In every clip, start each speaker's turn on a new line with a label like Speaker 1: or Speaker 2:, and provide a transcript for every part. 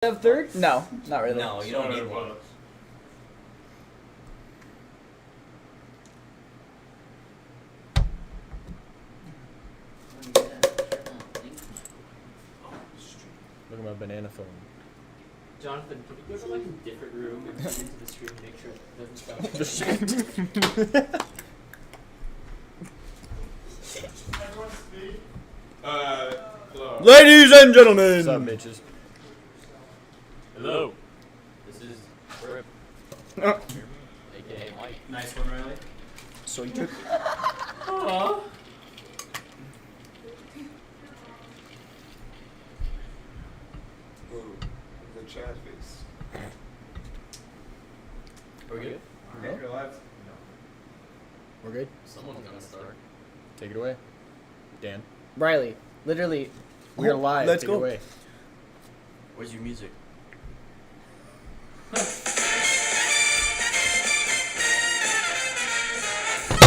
Speaker 1: Have third? No, not really.
Speaker 2: No, you don't need one.
Speaker 3: Look at my banana phone.
Speaker 4: Jonathan, can you go to like a different room and come into the stream and make sure it doesn't sound
Speaker 5: Everyone speak. Hello.
Speaker 1: Ladies and gentlemen!
Speaker 3: What's up, bitches?
Speaker 4: Hello. This is Rip, aka Mike.
Speaker 5: Nice one, Riley.
Speaker 1: So you took.
Speaker 4: Aww.
Speaker 5: Ooh, the chat face.
Speaker 4: Are we good?
Speaker 5: Okay, you're live.
Speaker 3: We're good?
Speaker 4: Someone's gonna start.
Speaker 3: Take it away. Dan.
Speaker 1: Riley, literally.
Speaker 3: We're live.
Speaker 1: Let's
Speaker 3: Take
Speaker 1: go.
Speaker 3: It away.
Speaker 2: Where's your music?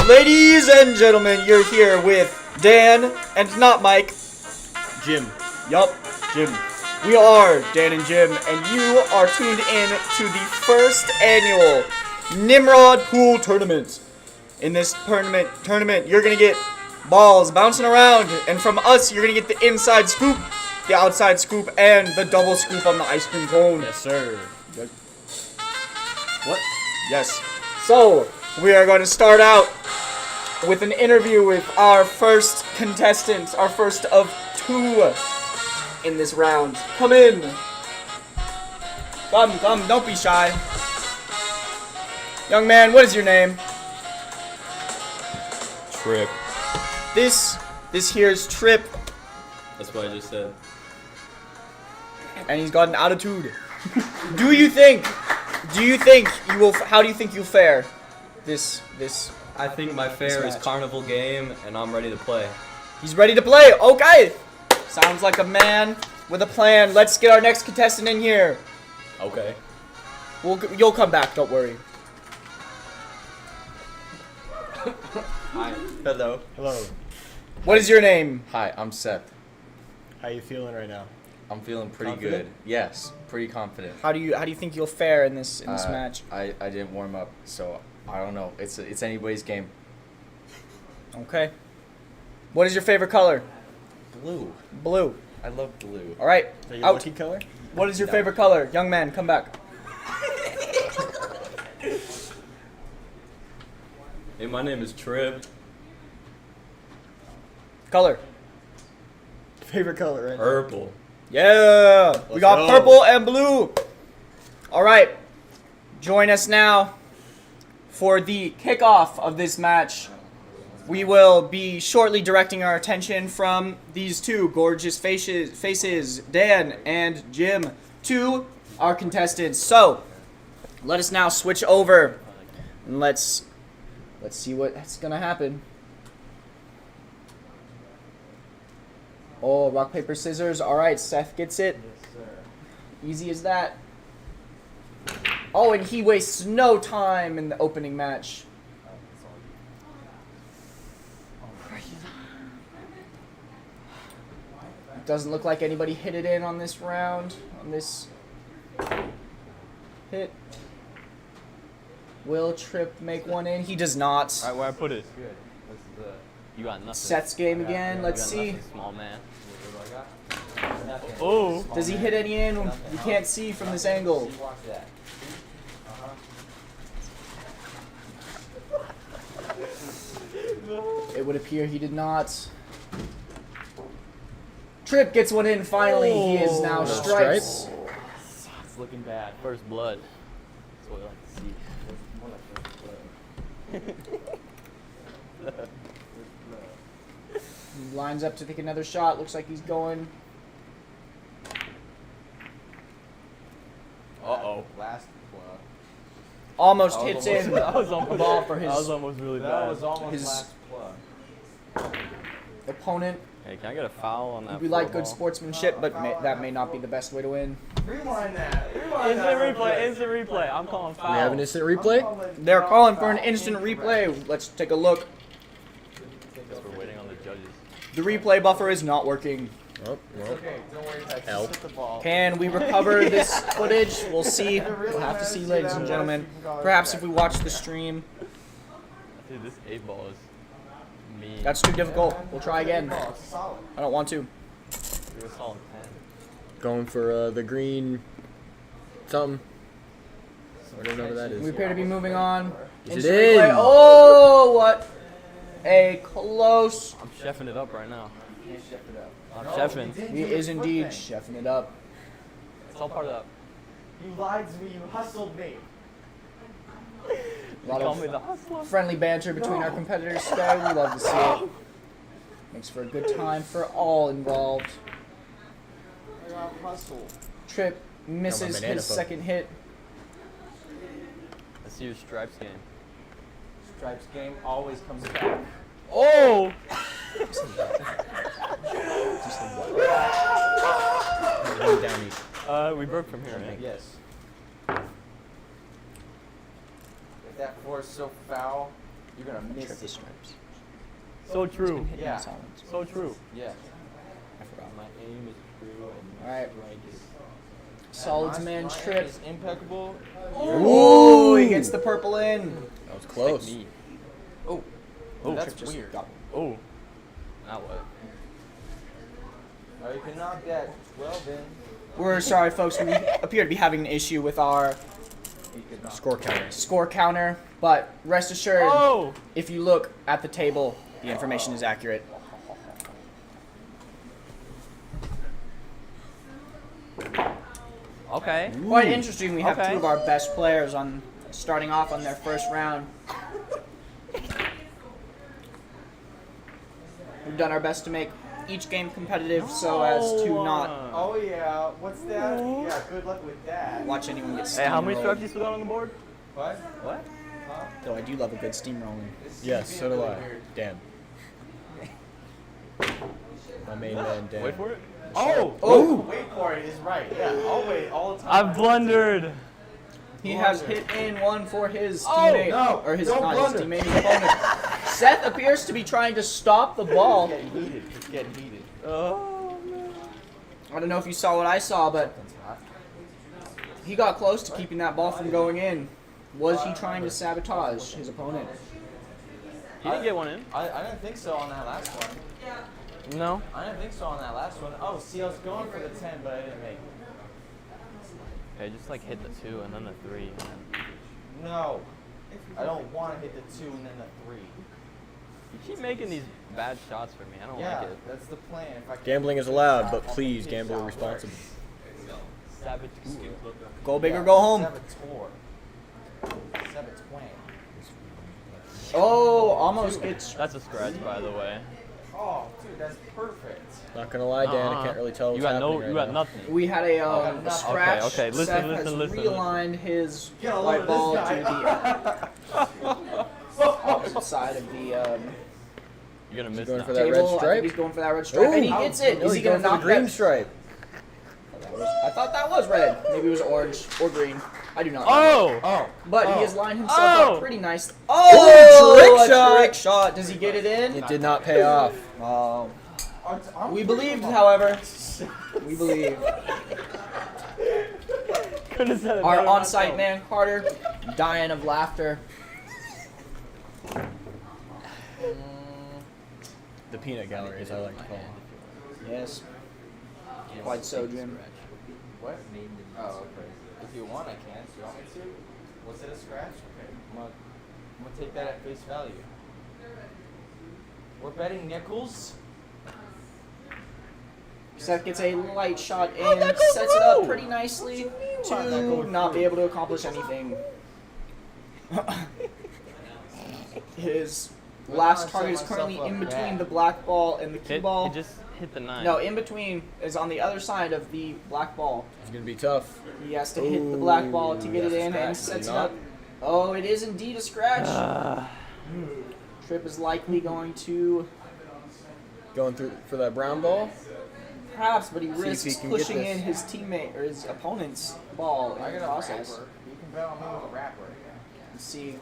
Speaker 1: Ladies and gentlemen, you're here with Dan and not Mike.
Speaker 3: Jim.
Speaker 1: Yup, Jim. We are Dan and Jim, and you are tuned in to the first annual Nimrod Pool Tournament. In this tournament, you're gonna get balls bouncing around, and from us, you're gonna get the inside scoop, the outside scoop, and the double scoop on the ice cream cone.
Speaker 3: Yes, sir. What?
Speaker 1: Yes. So, we are going to start out with an interview with our first contestant, our first of two in this round. Come in. Come, don't be shy. Young man, what is your name?
Speaker 2: Trip.
Speaker 1: This here's Trip,
Speaker 2: That's what I just said.
Speaker 1: and he's got an attitude. Do you think you will, how do you think you'll fare this,
Speaker 2: I think my fare is
Speaker 1: match.
Speaker 2: carnival game, and I'm ready to play.
Speaker 1: he's ready to play, okay. Sounds like a man with a plan. Let's get our next contestant in here.
Speaker 2: Okay.
Speaker 1: You'll come back, don't worry.
Speaker 2: Hi. Hello.
Speaker 3: Hello.
Speaker 1: What is your name?
Speaker 2: Hi, I'm Seth.
Speaker 3: How you feeling right now?
Speaker 2: I'm feeling pretty
Speaker 3: Confident?
Speaker 2: good. Yes, pretty confident.
Speaker 1: How do you think you'll fare in this match?
Speaker 2: I didn't warm up, so I don't know. It's anybody's game.
Speaker 1: Okay. What is your favorite color?
Speaker 2: Blue.
Speaker 1: Blue.
Speaker 2: I love blue.
Speaker 1: All right.
Speaker 3: Is that your
Speaker 1: Out.
Speaker 3: lucky color?
Speaker 1: What is your
Speaker 2: No.
Speaker 1: favorite color? Young man, come back.
Speaker 2: Hey, my name is Trip.
Speaker 1: Color.
Speaker 3: Favorite color, right?
Speaker 2: Purple.
Speaker 1: Yeah. We
Speaker 3: Let's
Speaker 1: got
Speaker 3: go.
Speaker 1: purple and blue. All right. Join us now for the kickoff of this match. We will be shortly directing our attention from these two gorgeous faces, Dan and Jim, to our contestants. So, let us now switch over and let's see what's gonna happen. Oh, rock, paper, scissors. All right, Seth gets it. Easy as that. Oh, and he wastes no time in the opening match. Doesn't look like anybody hit it in on this round, on this hit. Will Trip make one in? He does not.
Speaker 6: Alright, where I put it? Good. You got nothing.
Speaker 1: Seth's game again. Let's
Speaker 6: You got
Speaker 1: see.
Speaker 6: nothing, small man. Oh.
Speaker 1: Does he hit any in? You can't see from this angle. It would appear he did not. Trip gets one in finally. He is now stripes.
Speaker 6: It's looking bad. First blood. That's what we like to see.
Speaker 1: He lines up to take another shot. Looks like he's going.
Speaker 6: Uh-oh.
Speaker 5: Last
Speaker 1: Almost hits in.
Speaker 6: That was
Speaker 1: A
Speaker 6: almost,
Speaker 1: ball for his
Speaker 6: that was almost really bad.
Speaker 5: almost
Speaker 1: His-
Speaker 5: last plug.
Speaker 1: opponent.
Speaker 6: Hey, can I get a foul on that?
Speaker 1: We like
Speaker 6: four
Speaker 1: good
Speaker 6: ball?
Speaker 1: sportsmanship, but that may not be the best way to win.
Speaker 5: Rewind that.
Speaker 6: Instant replay, instant replay. I'm calling foul.
Speaker 3: We have an instant replay?
Speaker 1: They're calling for an instant replay. Let's take a look.
Speaker 6: Guess we're waiting on the judges.
Speaker 1: The replay buffer is not working.
Speaker 3: Oh, well.
Speaker 5: Okay, don't worry. I
Speaker 3: L.
Speaker 5: just hit the ball.
Speaker 1: Can we recover this footage? We'll see. We'll have to see, ladies and gentlemen. Perhaps if we watch the stream.
Speaker 6: Dude, this 8-ball is mean.
Speaker 1: That's too difficult. We'll try again.
Speaker 5: Oh, it's solid.
Speaker 1: I don't want to.
Speaker 6: You're a solid 10.
Speaker 3: Going for the green something. I don't know what that
Speaker 1: We
Speaker 3: is.
Speaker 1: appear to be moving on.
Speaker 3: Is
Speaker 1: Instant
Speaker 3: it
Speaker 1: replay.
Speaker 3: in?
Speaker 1: Oh, what a close.
Speaker 6: I'm chefing it up right now.
Speaker 5: Can't shift it up.
Speaker 6: I'm
Speaker 5: No,
Speaker 6: chefing.
Speaker 5: he did
Speaker 1: He
Speaker 5: do the
Speaker 1: is
Speaker 5: foot
Speaker 1: indeed
Speaker 5: thing.
Speaker 1: chefing it up.
Speaker 6: It's all part of that.
Speaker 5: You lied to me. You hustled me.
Speaker 1: A lot
Speaker 6: Call me
Speaker 1: of
Speaker 6: the hustler.
Speaker 1: friendly banter between our competitors today. We love to see it. Makes for a good time for all involved.
Speaker 5: I got hustled.
Speaker 1: Trip misses
Speaker 3: banana
Speaker 1: his
Speaker 3: phone.
Speaker 1: second hit.
Speaker 6: Let's see your stripes game.
Speaker 5: Stripes game always comes back.
Speaker 6: Oh!
Speaker 3: Down east.
Speaker 6: We broke from here, right?
Speaker 5: Yes. If that floor is so foul, you're gonna miss
Speaker 1: Trip the
Speaker 5: it.
Speaker 1: stripes.
Speaker 6: So true.
Speaker 5: Yeah.
Speaker 6: So true.
Speaker 5: Yeah.
Speaker 1: I forgot.
Speaker 6: My aim is true and
Speaker 1: All right.
Speaker 6: strike is...
Speaker 1: Solid man
Speaker 5: My
Speaker 1: Trip.
Speaker 5: is impeccable.
Speaker 1: Ooh, he gets the purple in.
Speaker 3: That was close.
Speaker 6: Technique.
Speaker 5: Oh,
Speaker 6: Oh,
Speaker 5: that's
Speaker 1: Trip just
Speaker 5: weird.
Speaker 1: got-
Speaker 6: Oh. Now what?
Speaker 5: Oh, you can knock that. Well then.
Speaker 1: We're sorry, folks. We appear to be having an issue with our
Speaker 5: You could knock.
Speaker 3: Score counter.
Speaker 1: score counter, but rest assured,
Speaker 6: Oh!
Speaker 1: if you look at the table, the information is accurate.
Speaker 6: Okay.
Speaker 1: Quite interesting. We have
Speaker 6: Okay.
Speaker 1: two of our best players on starting off on their first round. We've done our best to make each game competitive so as to not
Speaker 5: Oh yeah. What's that? Yeah. Good luck with that.
Speaker 1: watch anyone get steamrolled.
Speaker 6: Hey, how many stripes you still got on the board?
Speaker 5: What?
Speaker 6: What?
Speaker 5: Huh?
Speaker 1: Though I do love a good steamrolling.
Speaker 5: This is
Speaker 3: Yes, so
Speaker 5: being
Speaker 3: do
Speaker 5: really
Speaker 3: I.
Speaker 5: weird.
Speaker 3: Dan. My main man, Dan.
Speaker 6: Wait for it.
Speaker 5: Oh!
Speaker 1: Oh!
Speaker 5: Wait for it is right. Yeah. I'll wait all the time.
Speaker 6: I've blundered.
Speaker 1: He has hit in one for his
Speaker 5: Oh,
Speaker 1: teammate,
Speaker 5: no,
Speaker 1: or his
Speaker 5: don't
Speaker 1: not
Speaker 5: blunder.
Speaker 1: his teammate, his opponent. Seth appears to be trying to stop the ball.
Speaker 5: It's getting heated. It's getting heated.
Speaker 6: Oh, man.
Speaker 1: I don't know if you saw what I saw, but
Speaker 5: Something's hot.
Speaker 1: he got close to keeping that ball from going in. Was he trying to sabotage his opponent?
Speaker 6: He didn't get one in.
Speaker 5: I didn't think so on that last one.
Speaker 6: No.
Speaker 5: I didn't think so on that last one. Oh, see, I was going for the 10, but I didn't make it.
Speaker 6: Okay, just like hit the 2 and then the 3. And then...
Speaker 5: No. I don't want to hit the 2 and then the 3.
Speaker 6: You keep making these bad shots for me. I don't
Speaker 5: Yeah,
Speaker 6: like it.
Speaker 5: that's the plan. If I can
Speaker 3: Gambling is allowed, but please gamble responsibly.
Speaker 6: Saboteur.
Speaker 1: Go big or go home.
Speaker 5: Saboteur. Sabotwang.
Speaker 1: Oh, almost gets.
Speaker 6: That's a scratch, by the way.
Speaker 5: Oh, dude, that's perfect.
Speaker 3: Not gonna lie, Dan. I can't really tell what's
Speaker 6: You got
Speaker 3: happening
Speaker 6: no.
Speaker 3: right
Speaker 6: You got
Speaker 3: now.
Speaker 6: nothing.
Speaker 1: We had a
Speaker 5: Okay,
Speaker 1: scratch.
Speaker 6: okay, listen,
Speaker 1: Seth
Speaker 6: listen,
Speaker 1: has
Speaker 6: listen,
Speaker 1: realigned his
Speaker 5: Get a load
Speaker 1: white
Speaker 5: of
Speaker 1: ball
Speaker 5: this
Speaker 1: to
Speaker 5: guy.
Speaker 1: the opposite side of the
Speaker 6: You're gonna miss
Speaker 3: going
Speaker 6: now.
Speaker 3: for that red
Speaker 1: table. I think
Speaker 3: stripe?
Speaker 1: he's going for that red stripe, and he
Speaker 3: Ooh.
Speaker 1: gets it.
Speaker 3: No,
Speaker 1: Is he
Speaker 3: he's
Speaker 1: gonna
Speaker 3: going for
Speaker 1: knock
Speaker 3: the green
Speaker 1: that?
Speaker 3: stripe.
Speaker 1: I thought that was red. Maybe it was orange or green. I do not know.
Speaker 6: Oh!
Speaker 5: Oh.
Speaker 1: But
Speaker 5: Oh.
Speaker 1: he has lined himself
Speaker 6: Oh!
Speaker 1: up pretty nice.
Speaker 3: Oh,
Speaker 1: Oh,
Speaker 3: trick
Speaker 1: a
Speaker 3: shot.
Speaker 1: trick shot. Does he get it in?
Speaker 3: It did not pay off.
Speaker 1: Oh.
Speaker 5: I'm
Speaker 1: We
Speaker 5: pretty
Speaker 1: believed,
Speaker 5: much-
Speaker 1: however. We believe.
Speaker 6: Couldn't have said it
Speaker 1: Our
Speaker 6: better
Speaker 1: on-site
Speaker 6: myself.
Speaker 1: man, Carter, dying of laughter.
Speaker 3: The peanut gallery, as I like to call it.
Speaker 1: Yes. Quite so, Jim.
Speaker 5: What? Oh, okay. If you want, I can. Do you want me to? Was it a scratch? Okay. I'm gonna take that at face value. We're betting nickels.
Speaker 1: Seth gets a light shot in, sets it up pretty nicely to not be able to accomplish anything. His last target is currently in between the black ball and the cue ball.
Speaker 6: It just hit the 9.
Speaker 1: No, in between is on the other side of the black ball.
Speaker 3: It's gonna be tough.
Speaker 1: He has to hit the black ball to get it
Speaker 3: Ooh,
Speaker 1: in and
Speaker 3: that's a
Speaker 1: sets it
Speaker 3: scratch,
Speaker 1: up. Oh, it is indeed a scratch.
Speaker 6: Ah.
Speaker 1: Trip is likely going to
Speaker 3: Going through for that brown ball.
Speaker 1: perhaps, but he
Speaker 3: if he
Speaker 1: risks
Speaker 3: can get
Speaker 1: pushing
Speaker 3: this.
Speaker 1: in his teammate or his opponent's ball
Speaker 5: I
Speaker 1: in the
Speaker 5: got a
Speaker 1: process.
Speaker 5: rapper. You can bet on me with a rapper.
Speaker 1: Let's see.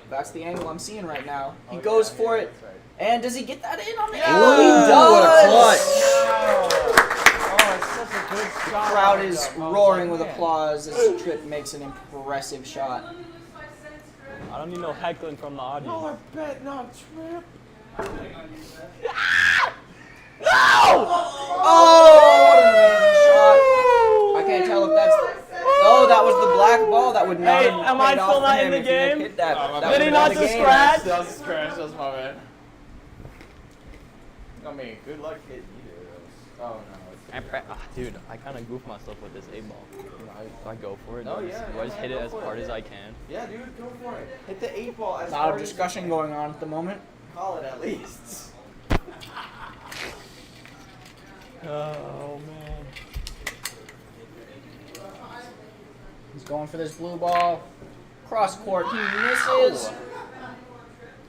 Speaker 1: That's the angle I'm seeing right now. He
Speaker 5: Oh,
Speaker 1: goes
Speaker 5: yeah,
Speaker 1: for
Speaker 5: yeah,
Speaker 1: it.
Speaker 5: that's right.
Speaker 1: And does he get that in on the
Speaker 5: Yeah!
Speaker 1: angle? He
Speaker 3: Ooh,
Speaker 1: does!
Speaker 3: what a clutch.
Speaker 1: The crowd is roaring with applause as Tripp makes an impressive shot.
Speaker 6: I don't need no heckling from the audience.
Speaker 5: No, I bet not, Trip.
Speaker 1: Oh, what an amazing shot! I can't tell if that's. Oh, that was the black ball. That would not
Speaker 6: Hey,
Speaker 1: have
Speaker 6: am I
Speaker 1: paid off
Speaker 6: still
Speaker 1: for
Speaker 6: not
Speaker 1: him
Speaker 6: in the
Speaker 1: if he had
Speaker 6: game?
Speaker 1: hit that.
Speaker 5: Oh,
Speaker 1: That
Speaker 6: Did he
Speaker 1: would've
Speaker 6: not
Speaker 1: been the
Speaker 6: just
Speaker 1: game.
Speaker 6: scratch?
Speaker 5: That was a scratch. That was my bad. I mean, good luck hitting either of those. Oh, no.
Speaker 6: Dude, I kind of goof myself with this 8-ball. Do I go for it?
Speaker 5: No,
Speaker 6: Do I
Speaker 5: yeah,
Speaker 6: just, do I just
Speaker 5: yeah,
Speaker 6: hit
Speaker 5: go
Speaker 6: it as
Speaker 5: for it.
Speaker 6: hard as I can?
Speaker 5: Yeah, dude, go for it. Hit the 8-ball as
Speaker 1: A lot
Speaker 5: hard
Speaker 1: of
Speaker 5: as
Speaker 1: discussion
Speaker 5: you can.
Speaker 1: going on at the moment.
Speaker 5: Call it at least.
Speaker 6: Oh, man.
Speaker 1: He's going for this blue ball. Cross court, he misses.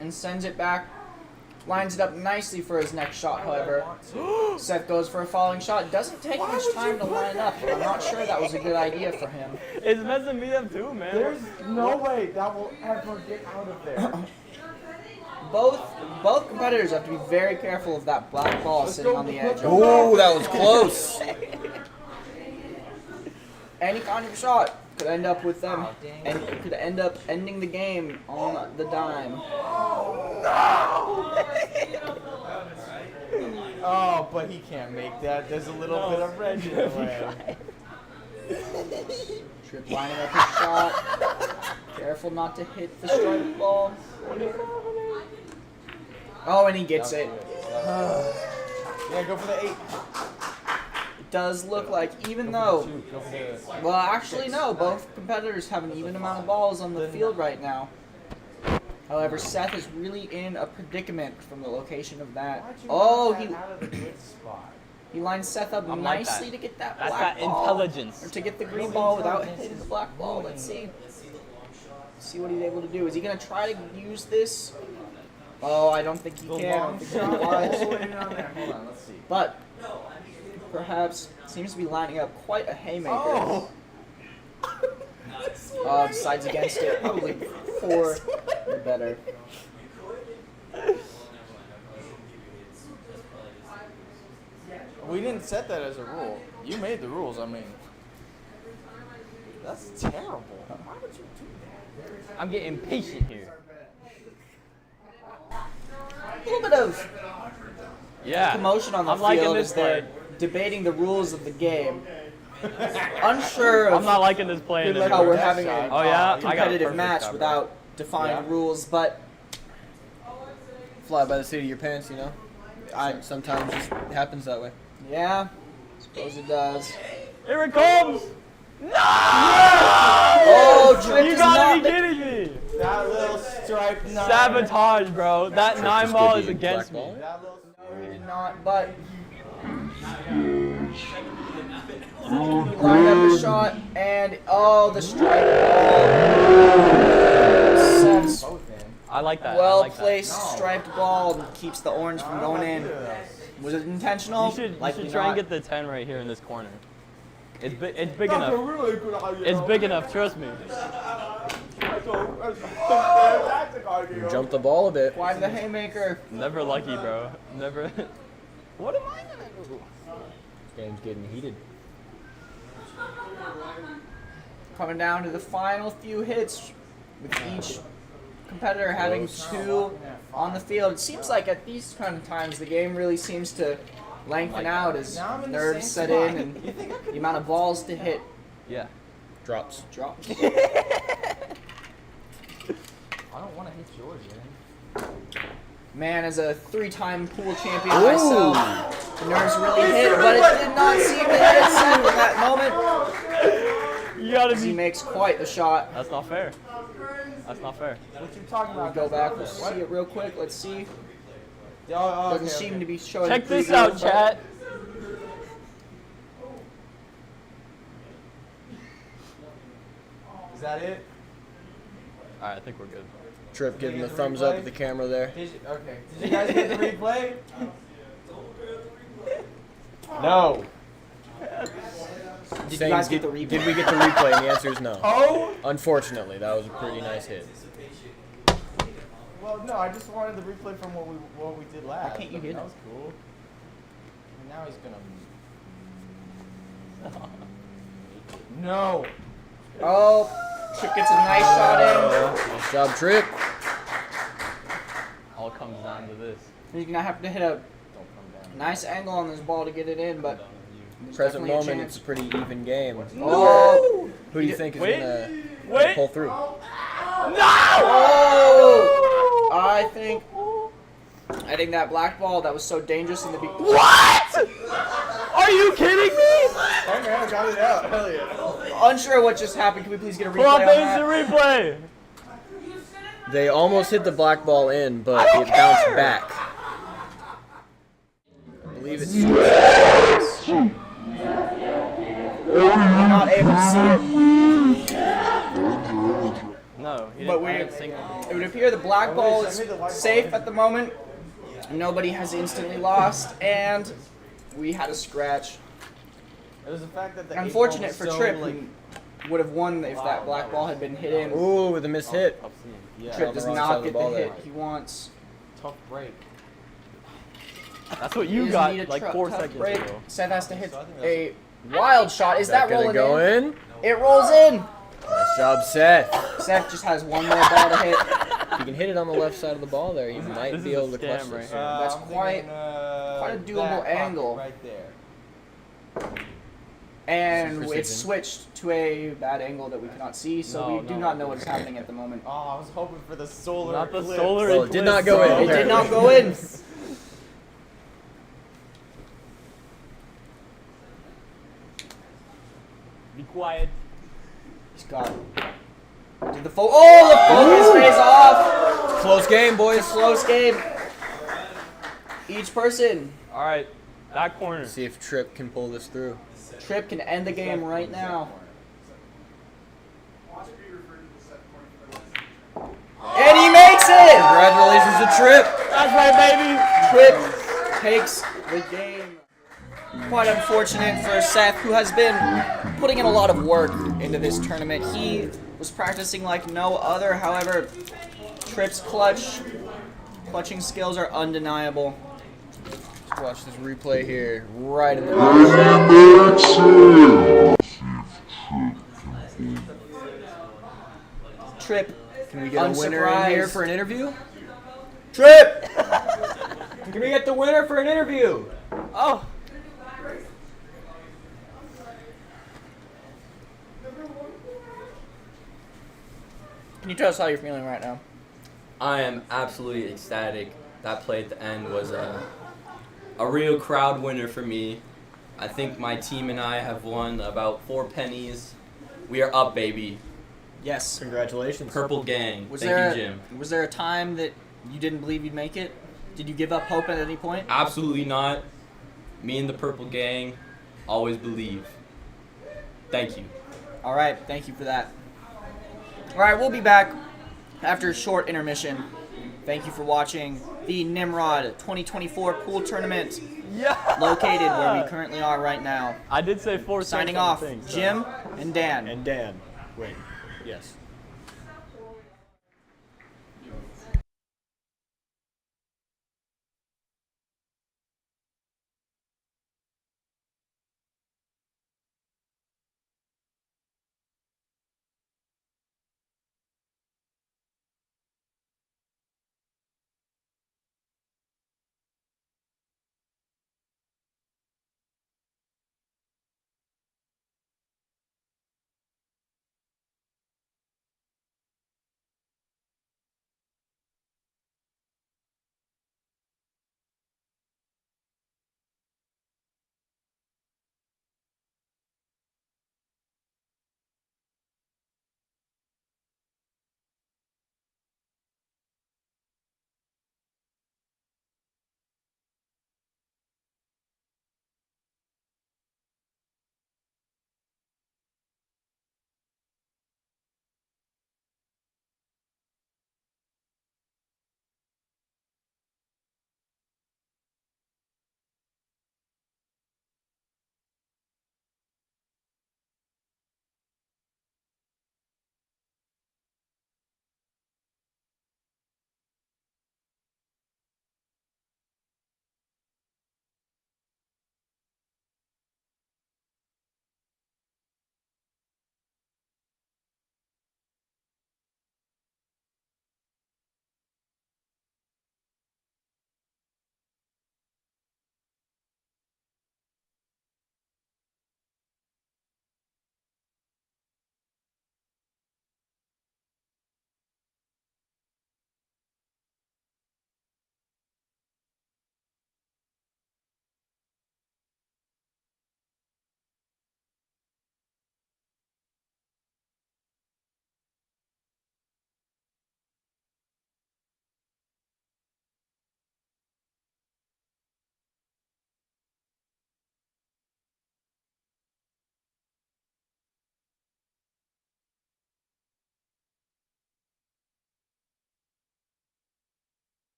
Speaker 1: And sends it back. Lines it up nicely for his next shot, however. Seth goes for a falling shot. Doesn't take much time to line up, but I'm not sure that was a good idea for him.
Speaker 6: It's messing me up too, man.
Speaker 5: There's no way that will ever get out of there.
Speaker 1: Both competitors have to be very careful of that black ball sitting on the edge.
Speaker 3: Ooh, that was close.
Speaker 1: Any kind of shot could end up with them, and it could end up ending the game on the dime.
Speaker 5: Oh, but he can't make that. There's a little bit of red in the way.
Speaker 1: Tripp lining up his shot. Careful not to hit the strike ball. Oh, and he gets it.
Speaker 5: Yeah, go for the 8.
Speaker 1: It does look like, even though,
Speaker 5: Go for the...
Speaker 1: well, actually no, both competitors have an even amount of balls on the field right now. However, Seth is really in a predicament from the location of that.
Speaker 5: Why'd you
Speaker 1: Oh,
Speaker 5: knock that out of the good spot?
Speaker 1: he lines Seth up
Speaker 6: I'm like
Speaker 1: nicely
Speaker 6: that.
Speaker 1: to get that
Speaker 6: That's
Speaker 1: black
Speaker 6: that
Speaker 1: ball.
Speaker 6: intelligence.
Speaker 1: Or to get the green ball without hitting the black ball. Let's see. See what he's able to do. Is he going to try to use this? Oh, I don't think he
Speaker 5: The
Speaker 1: can. I
Speaker 5: long
Speaker 1: don't think he
Speaker 5: shot.
Speaker 1: wants.
Speaker 5: Hold on, let's see.
Speaker 1: But perhaps seems to be lining up quite a haymaker.
Speaker 5: Oh!
Speaker 1: Decides against it. Probably for the better.
Speaker 5: We didn't set that as a rule. You made the rules, I mean. That's terrible. Why would you do that?
Speaker 6: I'm getting impatient here.
Speaker 1: A little bit of
Speaker 6: Yeah.
Speaker 1: commotion on the
Speaker 6: I'm liking
Speaker 1: field
Speaker 6: this
Speaker 1: as they're
Speaker 6: play.
Speaker 1: debating the rules of the game. Unsure of
Speaker 6: I'm not liking this play
Speaker 1: how
Speaker 6: anymore.
Speaker 1: we're having a
Speaker 6: Oh, yeah? I got a
Speaker 1: competitive
Speaker 6: perfect
Speaker 1: match
Speaker 6: shot, bro.
Speaker 1: without defined
Speaker 5: Yeah.
Speaker 1: rules, but
Speaker 3: Fly by the seat of your pants, you know. Sometimes just happens that way.
Speaker 1: yeah, suppose it does.
Speaker 6: Here it comes!
Speaker 1: Oh, Tripp
Speaker 6: You
Speaker 1: does
Speaker 6: gotta
Speaker 1: not
Speaker 6: be
Speaker 1: make-
Speaker 6: kidding me!
Speaker 5: That little stripe nine.
Speaker 6: Sabotage, bro. That
Speaker 3: Tripp
Speaker 6: 9
Speaker 3: just
Speaker 6: ball
Speaker 3: give
Speaker 6: is
Speaker 3: you
Speaker 6: against
Speaker 3: black
Speaker 6: me.
Speaker 3: ball?
Speaker 5: That little
Speaker 1: No, he did not, but he lined up a shot, and oh, the strike ball. Seth's
Speaker 5: both in.
Speaker 6: I like that. I
Speaker 1: well
Speaker 6: like that.
Speaker 1: placed striped ball keeps the orange from going in. Was it intentional?
Speaker 6: You should
Speaker 1: Likely
Speaker 6: try and
Speaker 1: not.
Speaker 6: get the 10 right here in this corner. It's big
Speaker 5: That's a
Speaker 6: enough.
Speaker 5: really good idea.
Speaker 6: It's big enough, trust me.
Speaker 5: That's a fantastic idea.
Speaker 3: Jump the ball a bit.
Speaker 1: Why the haymaker?
Speaker 6: Never lucky, bro. Never. What am I gonna do?
Speaker 3: Game's getting heated.
Speaker 1: Coming down to the final few hits, with each competitor having 2 on the field. It seems like at these kind of times the game really seems to lengthen out as
Speaker 5: Now I'm in the
Speaker 1: nerves
Speaker 5: same
Speaker 1: set in
Speaker 5: spot.
Speaker 1: and
Speaker 5: You think I could
Speaker 1: the amount of balls to hit
Speaker 6: Yeah.
Speaker 3: Drops.
Speaker 1: drops.
Speaker 5: I don't want to hit yours, man.
Speaker 1: Man, as a 3-time pool champion myself, the nerves really hit, but it did not seem to hit Seth in that moment.
Speaker 6: You gotta
Speaker 1: He
Speaker 6: be.
Speaker 1: makes quite the shot.
Speaker 6: That's not fair. That's not fair.
Speaker 5: What you talking
Speaker 1: We'll
Speaker 5: about?
Speaker 1: go back, we'll see it real quick. Let's see.
Speaker 5: Oh,
Speaker 1: Doesn't seem to be showing.
Speaker 6: Check
Speaker 1: a
Speaker 6: this
Speaker 1: preview,
Speaker 6: out,
Speaker 1: but-
Speaker 6: chat.
Speaker 5: Is that it?
Speaker 6: Alright, I think we're good.
Speaker 3: Tripp giving the thumbs up at the camera there.
Speaker 5: Did you, okay. Did you guys get the replay?
Speaker 3: No.
Speaker 1: Did you
Speaker 3: Saying,
Speaker 1: guys get the replay?
Speaker 3: Did we get the replay? And the answer is no.
Speaker 5: Oh!
Speaker 3: Unfortunately, that was a pretty nice hit.
Speaker 5: Well, no, I just wanted the replay from what we did last.
Speaker 1: can't you hit
Speaker 5: That
Speaker 1: it?
Speaker 5: was cool. And now he's gonna. No.
Speaker 1: Oh, Trip gets a nice shot
Speaker 3: Nice job, Trip.
Speaker 6: All comes down to this.
Speaker 1: in. He's gonna have to hit a
Speaker 5: Don't come down.
Speaker 1: nice angle on this ball to get it in, but there's
Speaker 3: Present
Speaker 1: definitely a
Speaker 3: moment,
Speaker 1: chance.
Speaker 3: it's a pretty even game.
Speaker 1: Oh,
Speaker 3: Who do you think is
Speaker 6: Wait.
Speaker 3: gonna pull through?
Speaker 1: oh! I think that black ball that was so dangerous in the beginning.
Speaker 6: What? Are you kidding me?
Speaker 5: Hey man, I got it out. Hell yeah.
Speaker 1: Unsure what just happened. Can we please get a replay
Speaker 6: Pull up
Speaker 1: on
Speaker 6: the
Speaker 1: that?
Speaker 6: replay.
Speaker 3: They almost hit the black ball in, but it bounced back. I believe it's.
Speaker 1: I'm not able to see it,
Speaker 6: No, he
Speaker 1: but
Speaker 6: didn't. I didn't sink him.
Speaker 1: it would appear the black ball is safe at the moment. Nobody has instantly lost, and we had a scratch.
Speaker 5: It was the fact that the
Speaker 1: Unfortunate
Speaker 5: eight
Speaker 1: for
Speaker 5: ball was
Speaker 1: Trip,
Speaker 5: so, like,
Speaker 1: who would have won if that black ball had been hit in.
Speaker 3: Ooh, with a missed hit.
Speaker 6: Tough scene.
Speaker 5: yeah,
Speaker 1: Trip
Speaker 3: on the
Speaker 1: does
Speaker 3: wrong side
Speaker 1: not
Speaker 3: of the
Speaker 1: get the
Speaker 3: ball
Speaker 1: hit
Speaker 3: there.
Speaker 1: he wants.
Speaker 5: tough break.
Speaker 6: That's what
Speaker 1: He
Speaker 6: you
Speaker 1: doesn't
Speaker 6: got
Speaker 1: need a
Speaker 6: like
Speaker 1: tough
Speaker 6: 4 seconds
Speaker 1: break.
Speaker 6: ago.
Speaker 1: Seth has to hit
Speaker 5: So I think
Speaker 1: a wild shot. Is that
Speaker 3: gonna
Speaker 1: rolling
Speaker 3: go
Speaker 1: in?
Speaker 3: in?
Speaker 1: It rolls in.
Speaker 3: Nice job, Seth.
Speaker 1: Seth just has one more ball to hit.
Speaker 3: If you can hit it on the left side of the ball there, you might
Speaker 6: This
Speaker 3: be
Speaker 6: is a
Speaker 3: able to clutch
Speaker 6: scam
Speaker 3: this.
Speaker 6: right here.
Speaker 1: That's
Speaker 5: I'm
Speaker 1: quite
Speaker 5: thinking,
Speaker 1: a doable
Speaker 5: that pocket
Speaker 1: angle.
Speaker 5: right there.
Speaker 1: And
Speaker 3: Precision.
Speaker 1: it's switched to a bad angle that we cannot see, so
Speaker 6: No,
Speaker 1: we do
Speaker 6: no.
Speaker 1: not know what is happening at the moment.
Speaker 5: Oh, I was hoping for the solar.
Speaker 6: Not the
Speaker 5: eclipse.
Speaker 6: solar
Speaker 3: Well, it did not
Speaker 6: eclipse,
Speaker 3: go in.
Speaker 6: bro.
Speaker 1: It did not go in.
Speaker 6: Be quiet.
Speaker 1: He's got. Did the oh, the focus pays off.
Speaker 3: Close game,
Speaker 1: It's a
Speaker 3: boys.
Speaker 1: close game. Each person.
Speaker 6: All right, that corner.
Speaker 3: See if Trip can pull this through.
Speaker 1: Trip can end the game right now. And he makes it!
Speaker 3: Congratulations to Trip.
Speaker 6: That's right, baby.
Speaker 1: Trip takes the game. Quite unfortunate for Seth, who has been putting in a lot of work into this tournament. He was practicing like no other. However, Trip's clutching skills are undeniable.
Speaker 3: Let's watch this replay here, right in the middle.
Speaker 1: Trip,
Speaker 3: Can we get a winner in here for an interview?
Speaker 1: Trip!
Speaker 3: Can we get the winner for an interview?
Speaker 6: Oh.
Speaker 1: Can you tell us how you're feeling right now?
Speaker 7: I am absolutely ecstatic. That play at the end was a real crowd winner for me. I think my team and I have won about 4 pennies. We are up, baby.
Speaker 1: Yes.
Speaker 3: Congratulations.
Speaker 7: Purple gang.
Speaker 1: Was
Speaker 7: Thank
Speaker 1: there
Speaker 7: you, Jim.
Speaker 1: was there a time that you didn't believe you'd make it? Did you give up hope at any point?
Speaker 7: Absolutely not. Me and the purple gang always believe. Thank you.
Speaker 1: All right, thank you for that. All right, we'll be back after a short intermission. Thank you for watching the Nimrod 2024 pool tournament
Speaker 6: Yeah.
Speaker 1: located where we currently are right now.
Speaker 6: I did say 4 seconds.
Speaker 1: Signing
Speaker 6: on the
Speaker 1: off,
Speaker 6: thing, so-
Speaker 1: Jim and Dan.
Speaker 3: And Dan. Wait. Yes.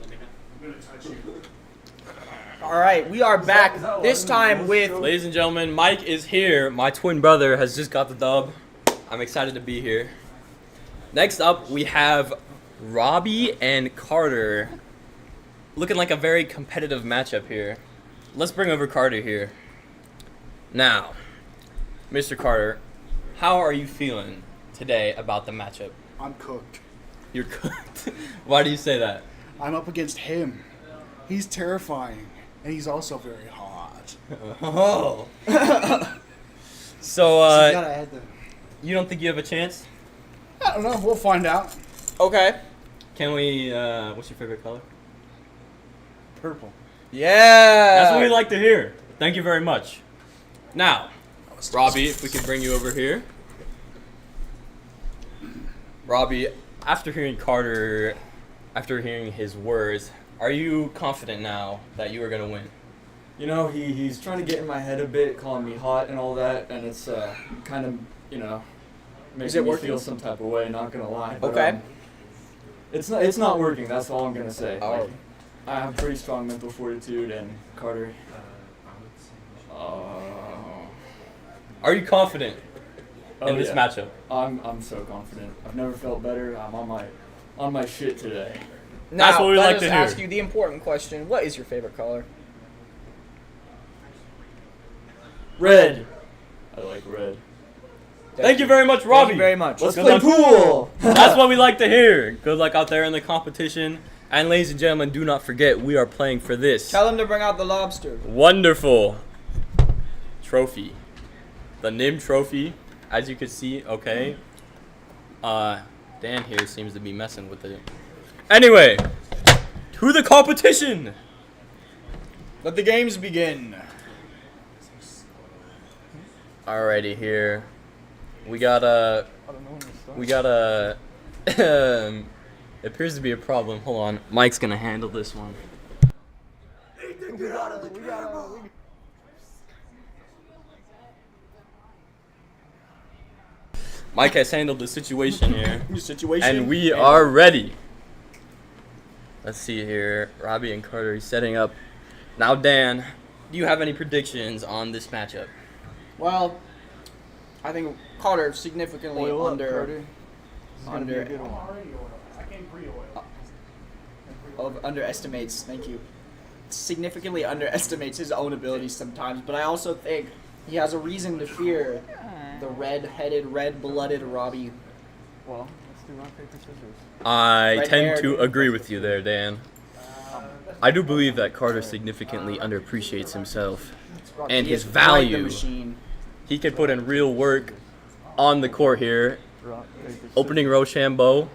Speaker 4: let me know.
Speaker 1: All right, we are back this time with
Speaker 7: Ladies and gentlemen, Mike is here. My twin brother has just got the dub. I'm excited to be here. Next up, we have Robbie and Carter. Looking like a very competitive matchup here. Let's bring over Carter here. Now, Mr. Carter, how are you feeling today about the matchup?
Speaker 8: I'm cooked.
Speaker 7: You're cooked. Why do you say that?
Speaker 8: I'm up against him. He's terrifying, and he's also very hot.
Speaker 7: Oh. So,
Speaker 8: So you gotta add the.
Speaker 7: you don't think you have a chance?
Speaker 8: I don't know. We'll find out.
Speaker 1: okay.
Speaker 7: Can we, what's your favorite color?
Speaker 8: Purple.
Speaker 1: Yeah.
Speaker 7: That's what we like to hear. Thank you very much. Now, Robbie, if we could bring you over here. Robbie, after hearing Carter, after hearing his words, are you confident now that you are going to win?
Speaker 3: You know, he's trying to get in my head a bit, calling me hot and all that, and it's kind of, you know,
Speaker 1: Is
Speaker 3: making
Speaker 1: it
Speaker 3: me
Speaker 1: working?
Speaker 3: feel some type of way, not gonna lie. But,
Speaker 1: Okay.
Speaker 3: it's not working, that's all I'm gonna say.
Speaker 1: Oh.
Speaker 3: Like, I have pretty strong mental fortitude, and Carter,
Speaker 7: Are you confident in this
Speaker 3: yeah.
Speaker 7: matchup?
Speaker 3: I'm so confident. I've never felt better. I'm on my shit today.
Speaker 1: Now,
Speaker 7: That's what we
Speaker 1: let
Speaker 7: like
Speaker 1: us
Speaker 7: to hear.
Speaker 1: ask you the important question. What is your favorite color?
Speaker 3: Red. I like red.
Speaker 7: Thank you very much,
Speaker 1: Thank
Speaker 7: Robbie.
Speaker 1: you very much.
Speaker 3: Let's
Speaker 7: Good
Speaker 3: play
Speaker 7: luck.
Speaker 3: pool.
Speaker 7: That's what we like to hear. Good luck out there in the competition. And ladies and gentlemen, do not forget, we are playing for this
Speaker 1: Tell him to bring out the lobster.
Speaker 7: wonderful trophy. The NIM trophy, as you can see, okay. Dan here seems to be messing with it. Anyway, to the competition.
Speaker 1: Let the games begin.
Speaker 7: Alrighty, here. We got a. It appears to be a problem. Hold on. Mike's gonna handle this one. Mike has handled the situation here.
Speaker 1: Situation.
Speaker 7: And we are ready. Let's see here. Robbie and Carter is setting up. Now, Dan, do you have any predictions on this matchup?
Speaker 1: Well, I think Carter significantly underestimates. Thank you. Significantly underestimates his own abilities sometimes, but I also think he has a reason to fear the red-headed, red-blooded Robbie.
Speaker 6: Well, let's do rock, paper, scissors.
Speaker 7: I
Speaker 1: Red
Speaker 7: tend
Speaker 1: hair.
Speaker 7: to agree with you there, Dan. I do believe that Carter significantly underappreciates himself and
Speaker 1: He
Speaker 7: his
Speaker 1: is quite the
Speaker 7: value.
Speaker 1: machine.
Speaker 7: He can put in real work on the court here.
Speaker 6: Rock, paper, scissors.
Speaker 7: Opening Rochambeau.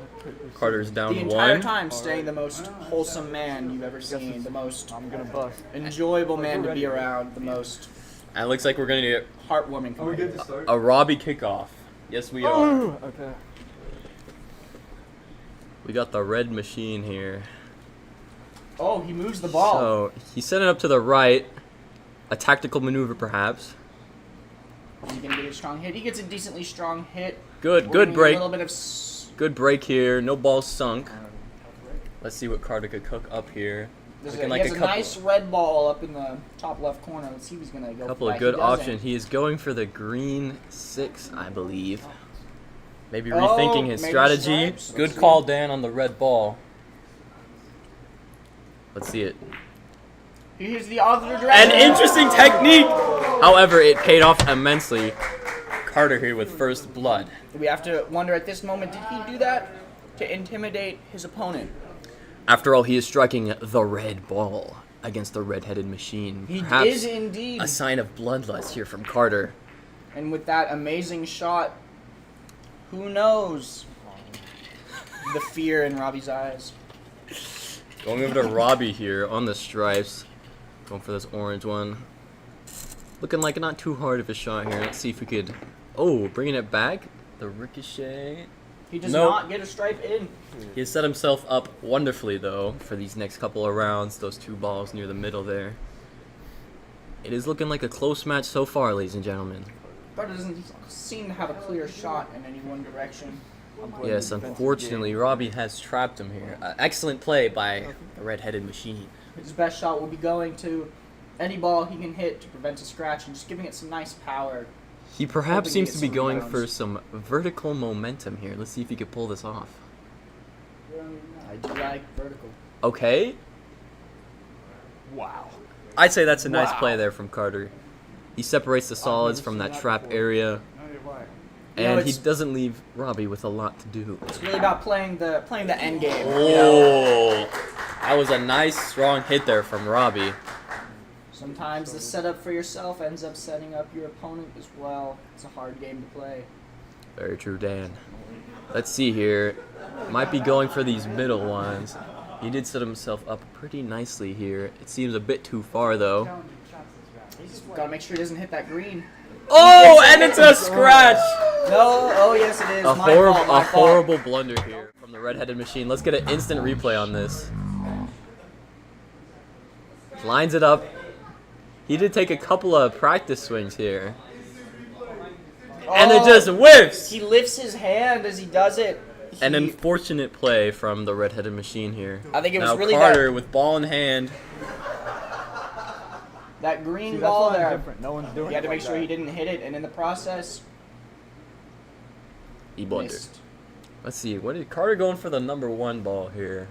Speaker 7: Carter's down
Speaker 1: The entire
Speaker 7: one.
Speaker 1: time staying the most wholesome man you've ever seen, the most
Speaker 6: I'm gonna bust.
Speaker 1: enjoyable man to be around, the most
Speaker 7: And it looks like we're going to get
Speaker 1: heartwarming.
Speaker 3: Are we good to start?
Speaker 7: a Robbie kickoff. Yes, we are.
Speaker 6: Okay.
Speaker 7: We got the red machine here.
Speaker 1: Oh, he moves the ball.
Speaker 7: So he's setting up to the right. A tactical maneuver, perhaps.
Speaker 1: Is he gonna get a strong hit? He gets a decently strong hit.
Speaker 7: Good,
Speaker 1: We're
Speaker 7: good
Speaker 1: gonna get
Speaker 7: break.
Speaker 1: A little bit of
Speaker 7: Good break here. No ball sunk. Let's see what Carter could cook up here.
Speaker 1: he
Speaker 7: Looking like
Speaker 1: has
Speaker 7: a
Speaker 1: a
Speaker 7: couple,
Speaker 1: nice red ball up in the top left corner. Let's see if he's gonna go.
Speaker 7: couple
Speaker 1: for
Speaker 7: of
Speaker 1: that.
Speaker 7: good
Speaker 1: He doesn't.
Speaker 7: options. He is going for the green 6, I believe. Maybe
Speaker 1: Oh,
Speaker 7: rethinking his
Speaker 1: maybe
Speaker 7: strategy.
Speaker 1: stripes.
Speaker 7: Good
Speaker 1: Let's
Speaker 7: call, Dan, on the red ball. Let's see it.
Speaker 1: Here's the other
Speaker 7: An
Speaker 1: direction.
Speaker 7: interesting technique. However, it paid off immensely. Carter here with first blood.
Speaker 1: We have to wonder at this moment: did he do that to intimidate his opponent?
Speaker 7: After all, he is striking the red ball against the red-headed machine.
Speaker 1: He
Speaker 7: Perhaps
Speaker 1: is indeed.
Speaker 7: a sign of bloodlust here from Carter.
Speaker 1: And with that amazing shot, who knows? The fear in Robbie's eyes.
Speaker 7: Going over to Robbie here on the stripes. Going for this orange one. Looking like not too hard of a shot here. Let's see if we could... Oh, bringing it back. The ricochet.
Speaker 1: He does
Speaker 7: Nope.
Speaker 1: not get a stripe in.
Speaker 7: He has set himself up wonderfully, though, for these next couple of rounds. Those two balls near the middle there. It is looking like a close match so far, ladies and gentlemen.
Speaker 1: Carter doesn't seem to have a clear shot in any one direction.
Speaker 3: Yes, unfortunately, Robbie has trapped him here. Excellent play by the red-headed machine.
Speaker 1: His best shot will be going to any ball he can hit to prevent a scratch and just giving it some nice power.
Speaker 3: He perhaps
Speaker 1: Hoping
Speaker 3: seems
Speaker 1: he
Speaker 3: to be
Speaker 1: gets some
Speaker 3: going
Speaker 1: rebounds.
Speaker 3: for some vertical momentum here. Let's see if he can pull this off.
Speaker 1: I do like vertical.
Speaker 3: Okay.
Speaker 2: Wow.
Speaker 3: I'd say that's a nice play there from Carter. He separates the solids from that trap area,
Speaker 1: You know,
Speaker 3: and he
Speaker 1: it's-
Speaker 3: doesn't leave Robbie with a lot to do.
Speaker 1: It's really about playing the end game.
Speaker 3: Oh, that was a nice, strong hit there from Robbie.
Speaker 1: Sometimes the setup for yourself ends up setting up your opponent as well. It's a hard game to play.
Speaker 3: Very true, Dan. Let's see here. Might be going for these middle ones. He did set himself up pretty nicely here. It seems a bit too far, though.
Speaker 1: Gotta make sure he doesn't hit that green.
Speaker 3: Oh, and it's a scratch!
Speaker 1: No, oh yes it is.
Speaker 3: A
Speaker 1: My fault, my fault.
Speaker 3: horrible blunder here from the red-headed machine. Let's get an instant replay on this. Lines it up. He did take a couple of practice swings here. And it just whiffs!
Speaker 1: He lifts his hand as he does it.
Speaker 3: An
Speaker 1: He-
Speaker 3: unfortunate play from the red-headed machine here.
Speaker 1: I think it was
Speaker 3: now
Speaker 1: really
Speaker 3: Carter with ball in hand.
Speaker 1: that green
Speaker 2: See, that's
Speaker 1: ball
Speaker 2: why I'm
Speaker 1: there.
Speaker 2: different. No one's doing
Speaker 1: He had to
Speaker 2: it
Speaker 1: make
Speaker 2: like
Speaker 1: sure
Speaker 2: that.
Speaker 1: he didn't hit it, and in the process,
Speaker 3: He blundered.
Speaker 1: missed.
Speaker 3: Let's see. What did Carter going for the number 1 ball here?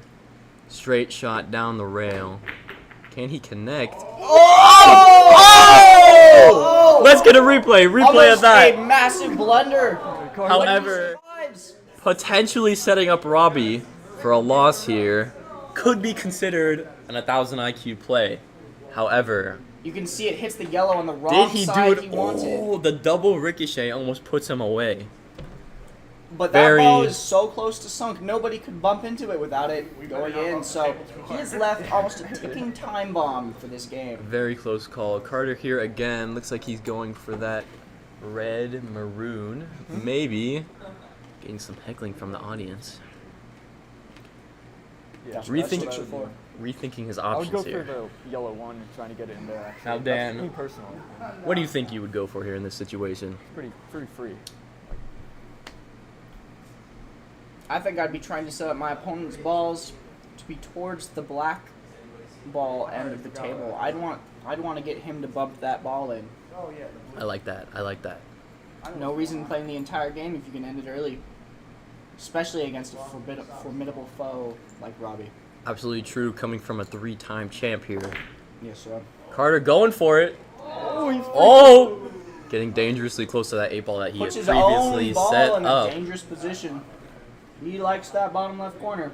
Speaker 3: Straight shot down the rail. Can he connect?
Speaker 1: Oh!
Speaker 3: Let's get a replay. Replay
Speaker 1: Almost
Speaker 3: of that.
Speaker 1: a massive blunder.
Speaker 3: However, potentially setting up Robbie for a loss here could be considered an 1,000 IQ play. However,
Speaker 1: You can see it hits the yellow on the
Speaker 3: did
Speaker 1: wrong
Speaker 3: he do
Speaker 1: side
Speaker 3: it?
Speaker 1: he wanted.
Speaker 3: Oh, the double ricochet almost puts him away.
Speaker 1: But that
Speaker 3: very-
Speaker 1: ball is so close to sunk, nobody could bump into it without it going in. So he has left almost a ticking time bomb for this game.
Speaker 3: Very close call. Carter here again. Looks like he's going for that red maroon. Maybe getting some heckling from the audience.
Speaker 2: Yeah,
Speaker 3: Rethinking his
Speaker 2: I would go
Speaker 3: options
Speaker 2: for
Speaker 3: here.
Speaker 2: the yellow one and trying to get it in there. Actually.
Speaker 3: Now, Dan,
Speaker 2: That's me personally,
Speaker 3: what do you think you would go for here in this situation?
Speaker 2: it's pretty free.
Speaker 1: I think I'd be trying to set up my opponent's balls to be towards the black ball end of the table. I'd want to get him to bump that ball in.
Speaker 3: I like that. I like that.
Speaker 1: No reason playing the entire game if you can end it early, especially against a formidable foe like Robbie.
Speaker 3: Absolutely true, coming from a 3-time champ here.
Speaker 1: Yes, sir.
Speaker 3: Carter going for it. Oh! Getting dangerously close to that 8 ball that he had
Speaker 1: Puts his
Speaker 3: previously
Speaker 1: own ball
Speaker 3: set
Speaker 1: in a
Speaker 3: up.
Speaker 1: dangerous position. He likes that bottom left corner.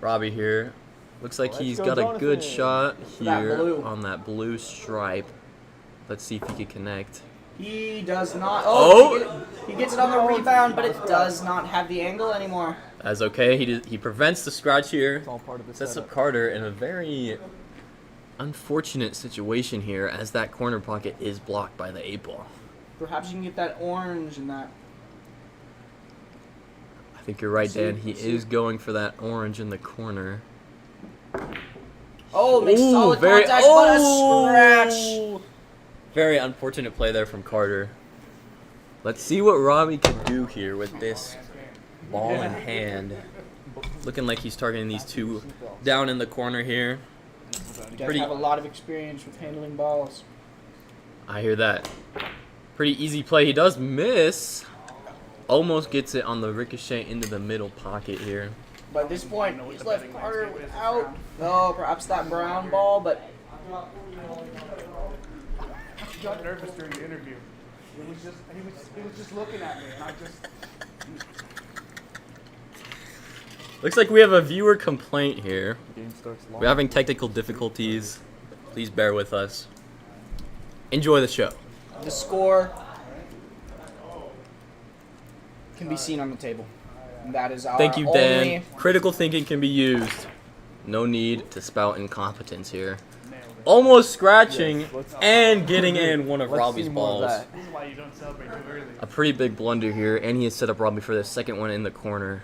Speaker 3: Robbie here. Looks like
Speaker 2: Let's
Speaker 3: he's
Speaker 2: go,
Speaker 3: got a good
Speaker 2: Jonathan.
Speaker 3: shot
Speaker 1: That
Speaker 3: here
Speaker 1: blue.
Speaker 3: on that blue stripe. Let's see if he can connect.
Speaker 1: He does not.
Speaker 3: Oh!
Speaker 1: He gets it on the rebound, but it does not have the angle anymore.
Speaker 3: That's okay. He prevents the scratch here.
Speaker 2: It's all part of the
Speaker 3: Sets
Speaker 2: setup.
Speaker 3: up Carter in a very unfortunate situation here as that corner pocket is blocked by the 8 ball.
Speaker 1: Perhaps you can get that orange and that.
Speaker 3: I think you're right, Dan. He is going for that orange in the corner.
Speaker 1: Oh, makes
Speaker 3: Ooh,
Speaker 1: solid
Speaker 3: very-
Speaker 1: contact, but a
Speaker 3: oh!
Speaker 1: scratch.
Speaker 3: Very unfortunate play there from Carter. Let's see what Robbie can do here with this ball in hand. Looking like he's targeting these 2 down in the corner here.
Speaker 1: You guys
Speaker 3: Pretty-
Speaker 1: have a lot of experience with handling balls.
Speaker 3: I hear that. Pretty easy play. He does miss. Almost gets it on the ricochet into the middle pocket here.
Speaker 1: But at this point, he's left Carter without. No, perhaps that brown ball, but
Speaker 8: I got nervous during the interview. He was just looking at me, and I just.
Speaker 3: Looks like we have a viewer complaint here.
Speaker 2: Game starts long.
Speaker 3: We're having technical difficulties. Please bear with us. Enjoy the show.
Speaker 1: the score can be seen on the table. And that is our
Speaker 3: Thank you, Dan.
Speaker 1: only.
Speaker 3: Critical thinking can be used. No need to spout incompetence here. Almost scratching and getting in one of
Speaker 2: Let's
Speaker 3: Robbie's
Speaker 2: see more of
Speaker 3: balls.
Speaker 2: that.
Speaker 8: This is why you don't celebrate too early.
Speaker 3: A pretty big blunder here, and he has set up Robbie for the second one in the corner.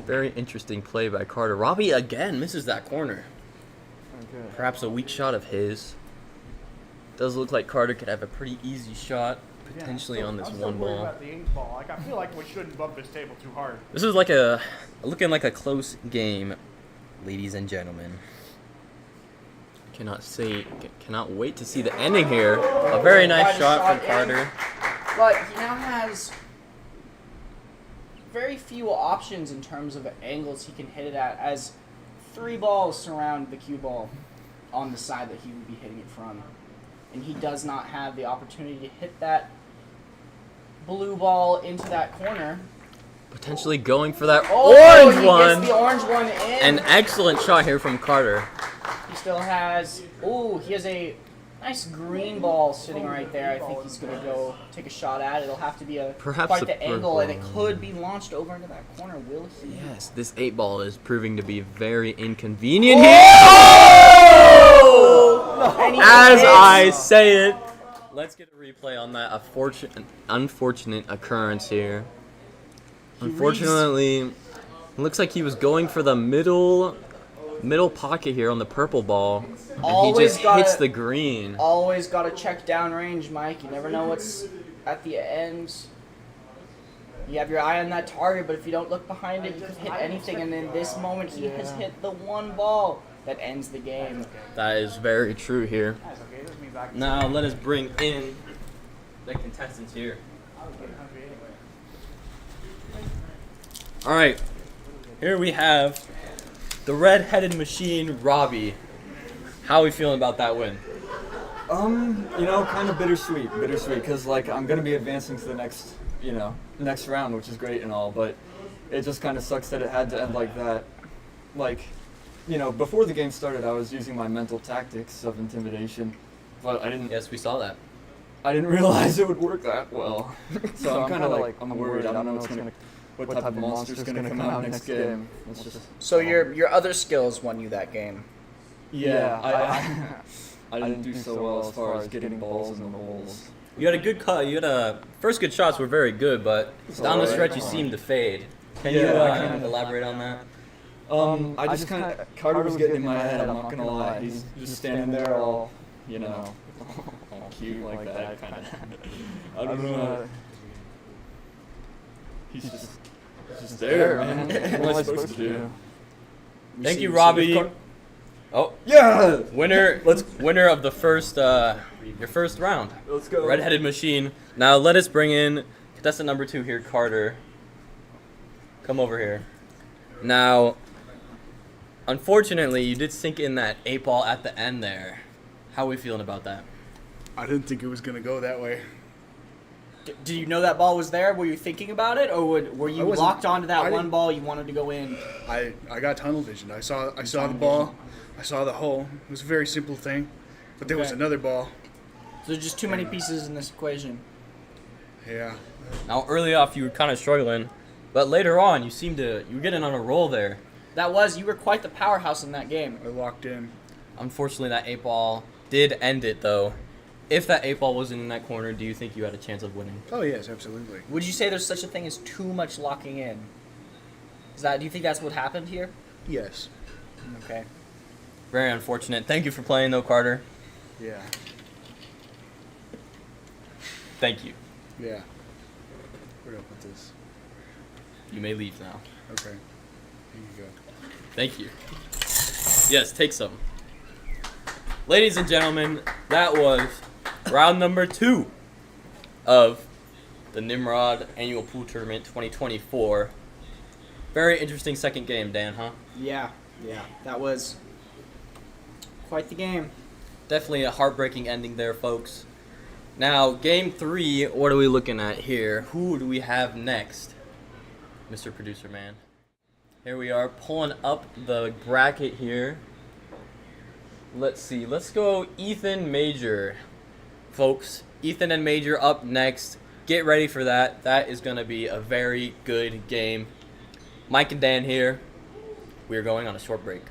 Speaker 3: Very interesting play by Carter. Robbie again misses that corner.
Speaker 2: Okay.
Speaker 3: Perhaps a weak shot of his. Does look like Carter could have a pretty easy shot, Potentially on this
Speaker 8: I'm still
Speaker 3: one
Speaker 8: worried
Speaker 3: ball.
Speaker 8: about the 8 ball. Like, I feel like we shouldn't bump this table too hard.
Speaker 3: This is looking like a close game, ladies and gentlemen. Cannot wait to see the ending here. A very nice shot from Carter.
Speaker 1: But he now has very few options in terms of angles he can hit it at, as 3 balls surround the cue ball on the side that he would be hitting it from. And he does not have the opportunity to hit that blue ball into that corner.
Speaker 3: Potentially going for that
Speaker 1: Oh,
Speaker 3: orange
Speaker 1: he
Speaker 3: one.
Speaker 1: gets the orange one in.
Speaker 3: An excellent shot here from Carter.
Speaker 1: He still has, he has a nice green ball sitting right there. I think he's going to go take a shot at it. It'll have to be
Speaker 3: Perhaps
Speaker 1: quite
Speaker 3: a
Speaker 1: the angle, and it
Speaker 3: purple.
Speaker 1: could be launched over into that corner. Will he?
Speaker 3: Yes, this 8 ball is proving to be very inconvenient here.
Speaker 1: And he
Speaker 3: As
Speaker 1: hits.
Speaker 3: I say it, let's get a replay on that unfortunate occurrence here. Unfortunately, it looks like he was going for the middle pocket here on the purple ball, and he just hits the green.
Speaker 1: Always got to check downrange, Mike. You never know what's at the end. You have your eye on that target, but if you don't look behind it, you could hit anything. And in this moment, he has hit the one ball that ends the game.
Speaker 3: That is very true here.
Speaker 8: That's okay. This means I can
Speaker 3: Now let us bring in the contestants here.
Speaker 8: get hungry anyway.
Speaker 3: All right, here we have the red-headed machine, Robbie. How are we feeling about that win?
Speaker 9: You know, kind of bittersweet, because like I'm gonna be advancing to the next round, which is great and all, but it just kind of sucks that it had to end like that. Like, before the game started, I was using my mental tactics of intimidation, but I
Speaker 3: Yes, we saw that.
Speaker 9: didn't realize it would work that well. So I'm kind of like, I'm worried. I don't know what type of monster's gonna come out next game. It's just,
Speaker 1: So your other skills won you that game.
Speaker 9: yeah, I didn't do so well as far as getting balls in the holes.
Speaker 3: You had a good cut. First good shots were very good, but down the
Speaker 9: alright.
Speaker 3: stretch you seemed to fade. Can you
Speaker 9: Yeah, I kinda-
Speaker 3: elaborate on that?
Speaker 9: I just kind of, Carter was getting in my head, I'm not gonna lie. He's just standing there all cute like that, kind of. I don't know. He's just there, man. What am I supposed to do?
Speaker 3: Thank you, Robbie. Oh,
Speaker 9: Yeah!
Speaker 3: winner of the first your first round.
Speaker 9: Let's go.
Speaker 3: Red-headed machine. Now let us bring in contestant number 2 here, Carter. Come over here. Now, unfortunately, you did sink in that 8 ball at the end there. How are we feeling about that?
Speaker 10: I didn't think it was going to go that way.
Speaker 1: Did you know that ball was there? Were you thinking about it, or were you
Speaker 10: I wasn't-
Speaker 1: locked onto that
Speaker 10: I
Speaker 1: one
Speaker 10: didn't-
Speaker 1: ball you wanted to go in?
Speaker 10: I got tunnel vision. I saw the ball. I saw the hole. It was a very simple thing. But there was
Speaker 1: Okay.
Speaker 10: another ball.
Speaker 1: So there's just too many pieces in this equation.
Speaker 10: Yeah.
Speaker 3: Now, early off, you were kind of struggling, but later on, you were getting on a roll there.
Speaker 1: You were quite the powerhouse in that game.
Speaker 10: I locked in.
Speaker 3: Unfortunately, that 8 ball did end it, though. If that 8 ball wasn't in that corner, do you think you had a chance of winning?
Speaker 10: Oh, yes, absolutely.
Speaker 1: Would you say there's such a thing as too much locking in? Do you think that's what happened here?
Speaker 10: Yes.
Speaker 1: Okay.
Speaker 3: Very unfortunate. Thank you for playing, though, Carter.
Speaker 10: Yeah.
Speaker 3: Thank you.
Speaker 10: Yeah. Where do I put this?
Speaker 3: You may leave now.
Speaker 10: Okay. Here you go.
Speaker 3: Thank you. Yes, take some. Ladies and gentlemen, that was round number 2 of the Nimrod Annual Pool Tournament 2024. Very interesting second game, Dan, huh?
Speaker 1: Yeah. That was quite the game.
Speaker 3: Definitely a heartbreaking ending there, folks. Now, game 3, what are we looking at here? Who do we have next? Mr. Producer Man. Here we are, pulling up the bracket here. Let's see, let's go Ethan Major. Folks, Ethan and Major up next. Get ready for that. That is going to be a very good game. Mike and Dan here. We are going on a short break.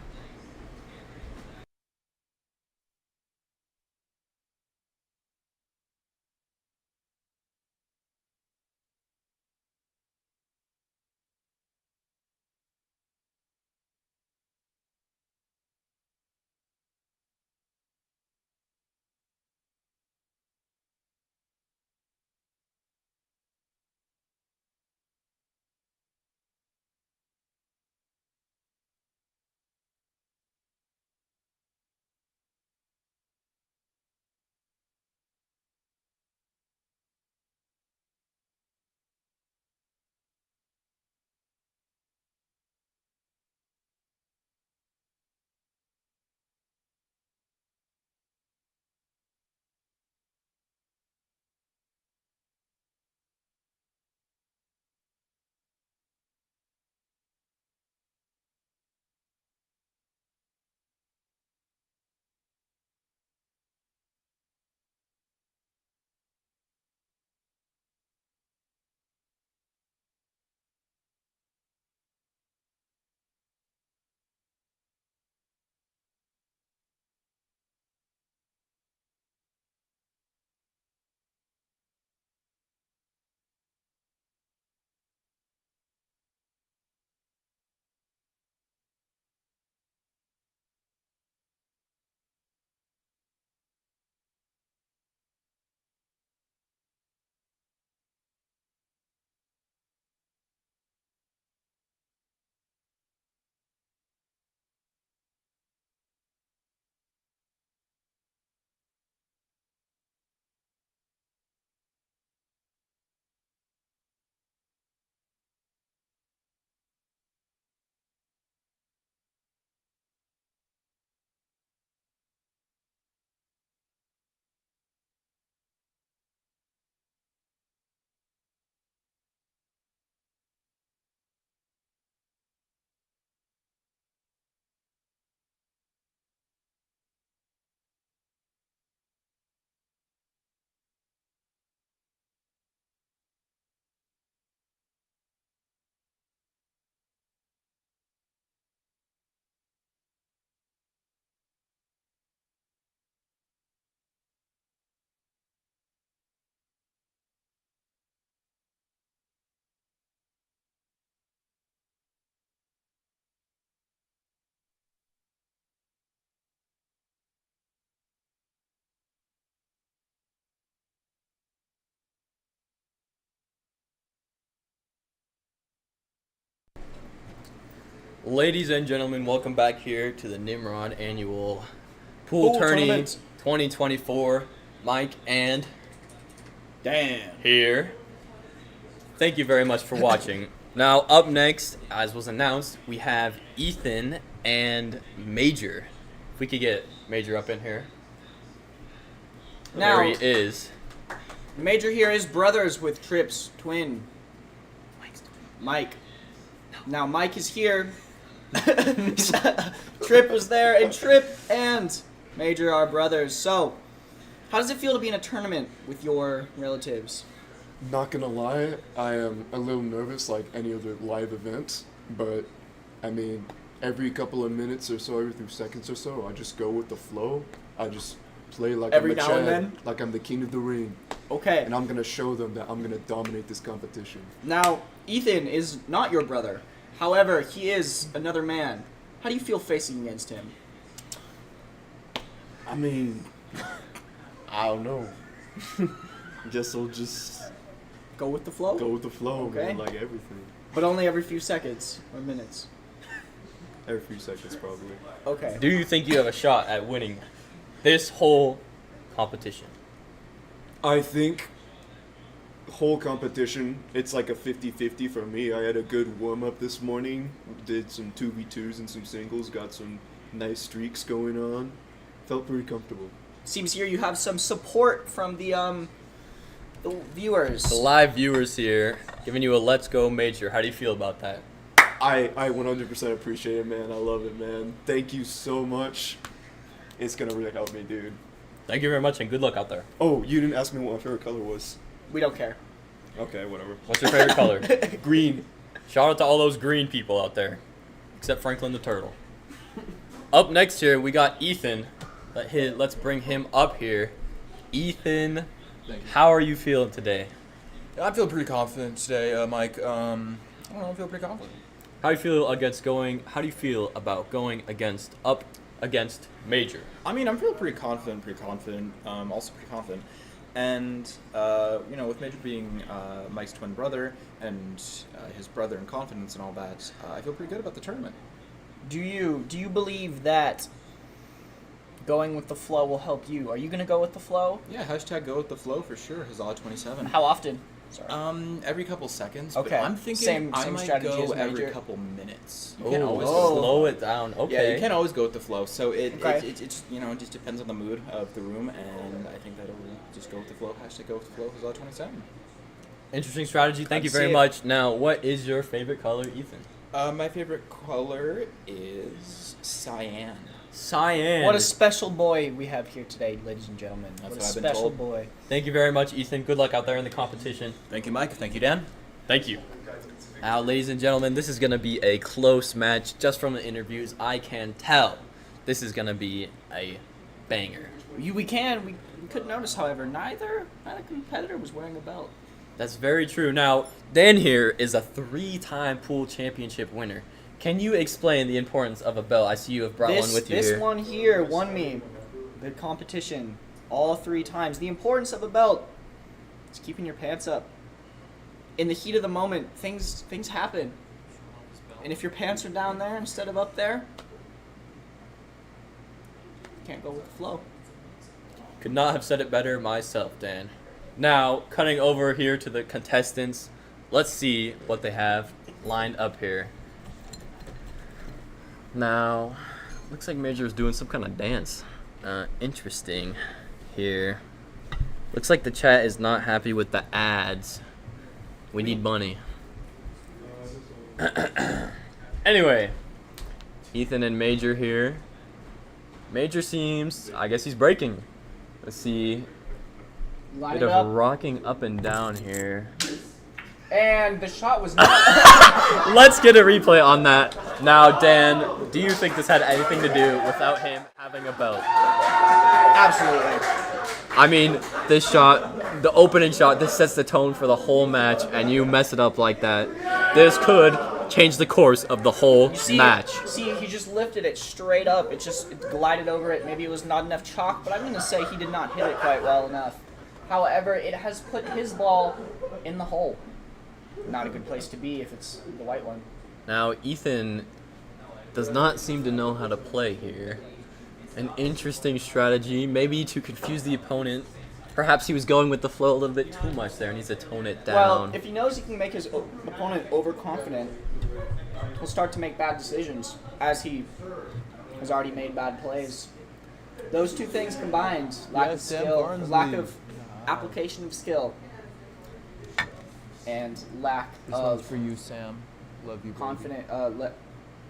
Speaker 3: Ladies and gentlemen, welcome back here to the Nimrod Annual Pool
Speaker 1: Pool
Speaker 3: Tourney
Speaker 1: Tournament.
Speaker 3: 2024. Mike and
Speaker 1: Dan.
Speaker 3: here. Thank you very much for watching. Now, up next, as was announced, we have Ethan and Major. If we could get Major up in here.
Speaker 1: Now-
Speaker 3: There he is.
Speaker 1: Major here is brothers with Tripp's twin. Mike. Now Mike is here. Tripp was there, and Tripp and Major are brothers. So, how does it feel to be in a tournament with your relatives?
Speaker 11: Not gonna lie, I am a little nervous like any other live event, but I mean, every couple of minutes or so, every few seconds or so, I just go with the flow. I just play like
Speaker 1: Every
Speaker 11: I'm a
Speaker 1: now and
Speaker 11: Chad,
Speaker 1: then?
Speaker 11: like I'm the king of the ring,
Speaker 1: Okay.
Speaker 11: and I'm gonna show them that I'm gonna dominate this competition.
Speaker 1: Now, Ethan is not your brother. However, he is another man. How do you feel facing against him?
Speaker 11: I mean, I don't know. Guess I'll just
Speaker 1: Go with the flow?
Speaker 11: go with the flow,
Speaker 1: Okay.
Speaker 11: man, like everything.
Speaker 1: But only every few seconds or minutes.
Speaker 11: Every few seconds, probably.
Speaker 1: Okay.
Speaker 3: Do you think you have a shot at winning this whole competition?
Speaker 11: I think whole competition, it's like a 50-50 for me. I had a good warm-up this morning, did some 2v2s and some singles, got some nice streaks going on. Felt pretty comfortable.
Speaker 1: Seems here you have some support from the viewers.
Speaker 3: The live viewers here giving you a let's go Major. How do you feel about that?
Speaker 11: I 100% appreciate it, man. I love it, man. Thank you so much. It's gonna really help me, dude.
Speaker 3: Thank you very much and good luck out there.
Speaker 11: Oh, you didn't ask me what my favorite color was.
Speaker 1: We don't care.
Speaker 11: Okay, whatever.
Speaker 3: What's your favorite color?
Speaker 11: Green.
Speaker 3: Shout out to all those green people out there. Except Franklin the Turtle. Up next here, we got Ethan. Let's bring him up here. Ethan, how are you feeling today?
Speaker 2: I feel pretty confident today, Mike. I don't know, I feel pretty confident.
Speaker 3: How do you feel about going against Major?
Speaker 2: I mean, I'm feeling pretty confident, also pretty confident. And, with Major being Mike's twin brother and his brother in confidence and all that, I feel pretty good about the tournament.
Speaker 1: Do you believe that going with the flow will help you? Are you gonna go with the flow?
Speaker 2: Yeah, hashtag go with the flow for sure, Hazala27.
Speaker 1: How often? Sorry.
Speaker 2: Every couple seconds.
Speaker 1: Okay.
Speaker 2: But I'm thinking
Speaker 1: Same
Speaker 2: I might
Speaker 1: strategy
Speaker 2: go
Speaker 1: as
Speaker 2: every
Speaker 1: Major.
Speaker 2: couple minutes. You
Speaker 3: Oh,
Speaker 2: can't always
Speaker 3: slow it down. Okay.
Speaker 2: Yeah, you can't always go with the flow. So it just it just depends on the mood of the room, and I think that'll just go with the flow. Hashtag go with the flow. Hazala27.
Speaker 3: Interesting strategy. Thank you
Speaker 1: see
Speaker 3: very
Speaker 1: it.
Speaker 3: much. Now, what is your favorite color, Ethan?
Speaker 2: My favorite color is cyan.
Speaker 3: Cyan.
Speaker 1: What a special boy we have here today, ladies and gentlemen.
Speaker 2: That's
Speaker 1: what a
Speaker 2: what I've been
Speaker 1: special
Speaker 2: told.
Speaker 1: boy.
Speaker 3: Thank you very much, Ethan. Good luck out there in the competition.
Speaker 2: Thank you, Mike. Thank you, Dan.
Speaker 3: Thank you. Now, ladies and gentlemen, this is going to be a close match. Just from the interviews, I can tell this is going to be a banger.
Speaker 1: We could notice, however, neither competitor was wearing a belt.
Speaker 3: That's very true. Now, Dan here is a 3-time pool championship winner. Can you explain the importance of a belt? I see you have brought one with you
Speaker 1: This
Speaker 3: here.
Speaker 1: one here won me the competition all 3 times. The importance of a belt is keeping your pants up. In the heat of the moment, things happen. And if your pants are down there instead of up there, you can't go with the flow.
Speaker 3: Could not have said it better myself, Dan. Now, cutting over here to the contestants, let's see what they have lined up here. Now, looks like Major is doing some kind of dance. Interesting here. Looks like the chat is not happy with the ads. We need money. Anyway, Ethan and Major here. Major seems, I guess he's breaking. Let's see.
Speaker 1: Line
Speaker 3: Bit
Speaker 1: it
Speaker 3: of
Speaker 1: up.
Speaker 3: rocking up and down here.
Speaker 1: And the shot was not.
Speaker 3: Let's get a replay on that. Now, Dan, do you think this had anything to do without him having a belt?
Speaker 1: Absolutely.
Speaker 3: I mean, this shot, the opening shot, this sets the tone for the whole match, and you mess it up like that. This could change the course of the whole match.
Speaker 1: See, he just lifted it straight up. It glided over it. Maybe it was not enough chalk, but I'm going to say he did not hit it quite well enough. However, it has put his ball in the hole. Not a good place to be if it's the white one.
Speaker 3: Now, Ethan does not seem to know how to play here. An interesting strategy, maybe to confuse the opponent. Perhaps he was going with the flow a little bit too much there, needs to tone it down.
Speaker 1: Well, if he knows he can make his opponent overconfident, he'll start to make bad decisions, as he has already made bad plays. Those two things combined, lack of skill, lack of application of skill, and lack of
Speaker 6: for you, Sam. Love you.
Speaker 1: confident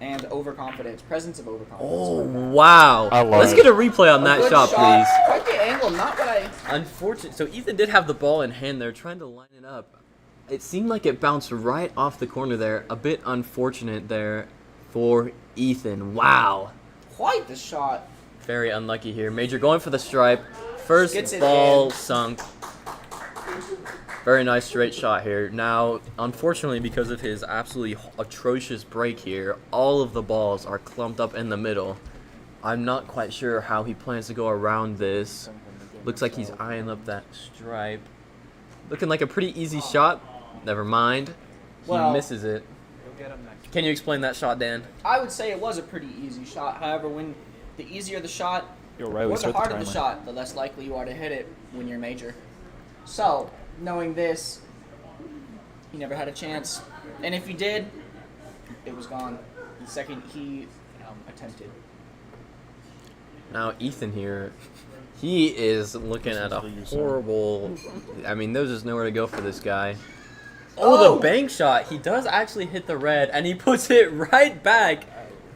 Speaker 1: and overconfidence, presence of overconfidence.
Speaker 3: Oh, wow.
Speaker 6: I love
Speaker 3: Let's
Speaker 6: it.
Speaker 3: get a replay on
Speaker 1: A
Speaker 3: that
Speaker 1: good
Speaker 3: shot, please.
Speaker 1: Quite the angle, not what I...
Speaker 3: Unfortunate. So Ethan did have the ball in hand there, trying to line it up. It seemed like it bounced right off the corner there. A bit unfortunate there for Ethan. Wow.
Speaker 1: Quite the shot.
Speaker 3: Very unlucky here. Major going for the stripe. First
Speaker 1: Gets it
Speaker 3: ball
Speaker 1: in.
Speaker 3: sunk. Very nice straight shot here. Now, unfortunately, because of his absolutely atrocious break here, all of the balls are clumped up in the middle. I'm not quite sure how he plans to go around this. Looks like he's eyeing up that stripe. Looking like a pretty easy shot. Never mind. He
Speaker 1: Well-
Speaker 3: misses it. Can you explain that shot, Dan?
Speaker 1: I would say it was a pretty easy shot. However, when the easier the shot,
Speaker 6: You're right, we
Speaker 1: or the
Speaker 6: start the
Speaker 1: harder the
Speaker 6: timer.
Speaker 1: shot, the less likely you are to hit it when you're major. So, knowing this, he never had a chance. And if he did, it was gone. The second he attempted.
Speaker 3: Now, Ethan here, he is looking at a horrible... I mean, there's just nowhere to go for this guy. Oh, the bank shot. He does actually hit the red, and he puts it right back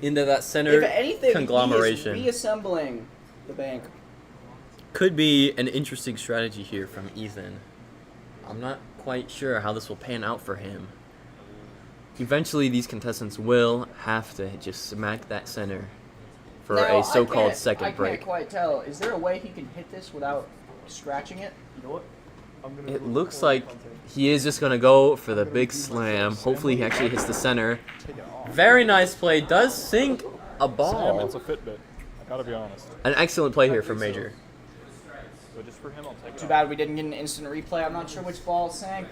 Speaker 3: into that center
Speaker 1: If anything,
Speaker 3: conglomeration.
Speaker 1: he is reassembling the bank.
Speaker 3: Could be an interesting strategy here from Ethan. I'm not quite sure how this will pan out for him. Eventually, these contestants will have to just smack that center for
Speaker 1: Now,
Speaker 3: a so-called second
Speaker 1: I
Speaker 3: break.
Speaker 1: can't quite tell. Is there a way he can hit this without scratching it?
Speaker 8: You know what?
Speaker 3: It looks like he is just going to go for the big slam. Hopefully, he actually hits the center. Very nice play. Does sink a ball.
Speaker 6: It's a Fitbit. I gotta be honest.
Speaker 3: An excellent play here from Major.
Speaker 6: So just for him, I'll take it.
Speaker 1: Too bad we didn't get an instant replay. I'm not sure which ball sank.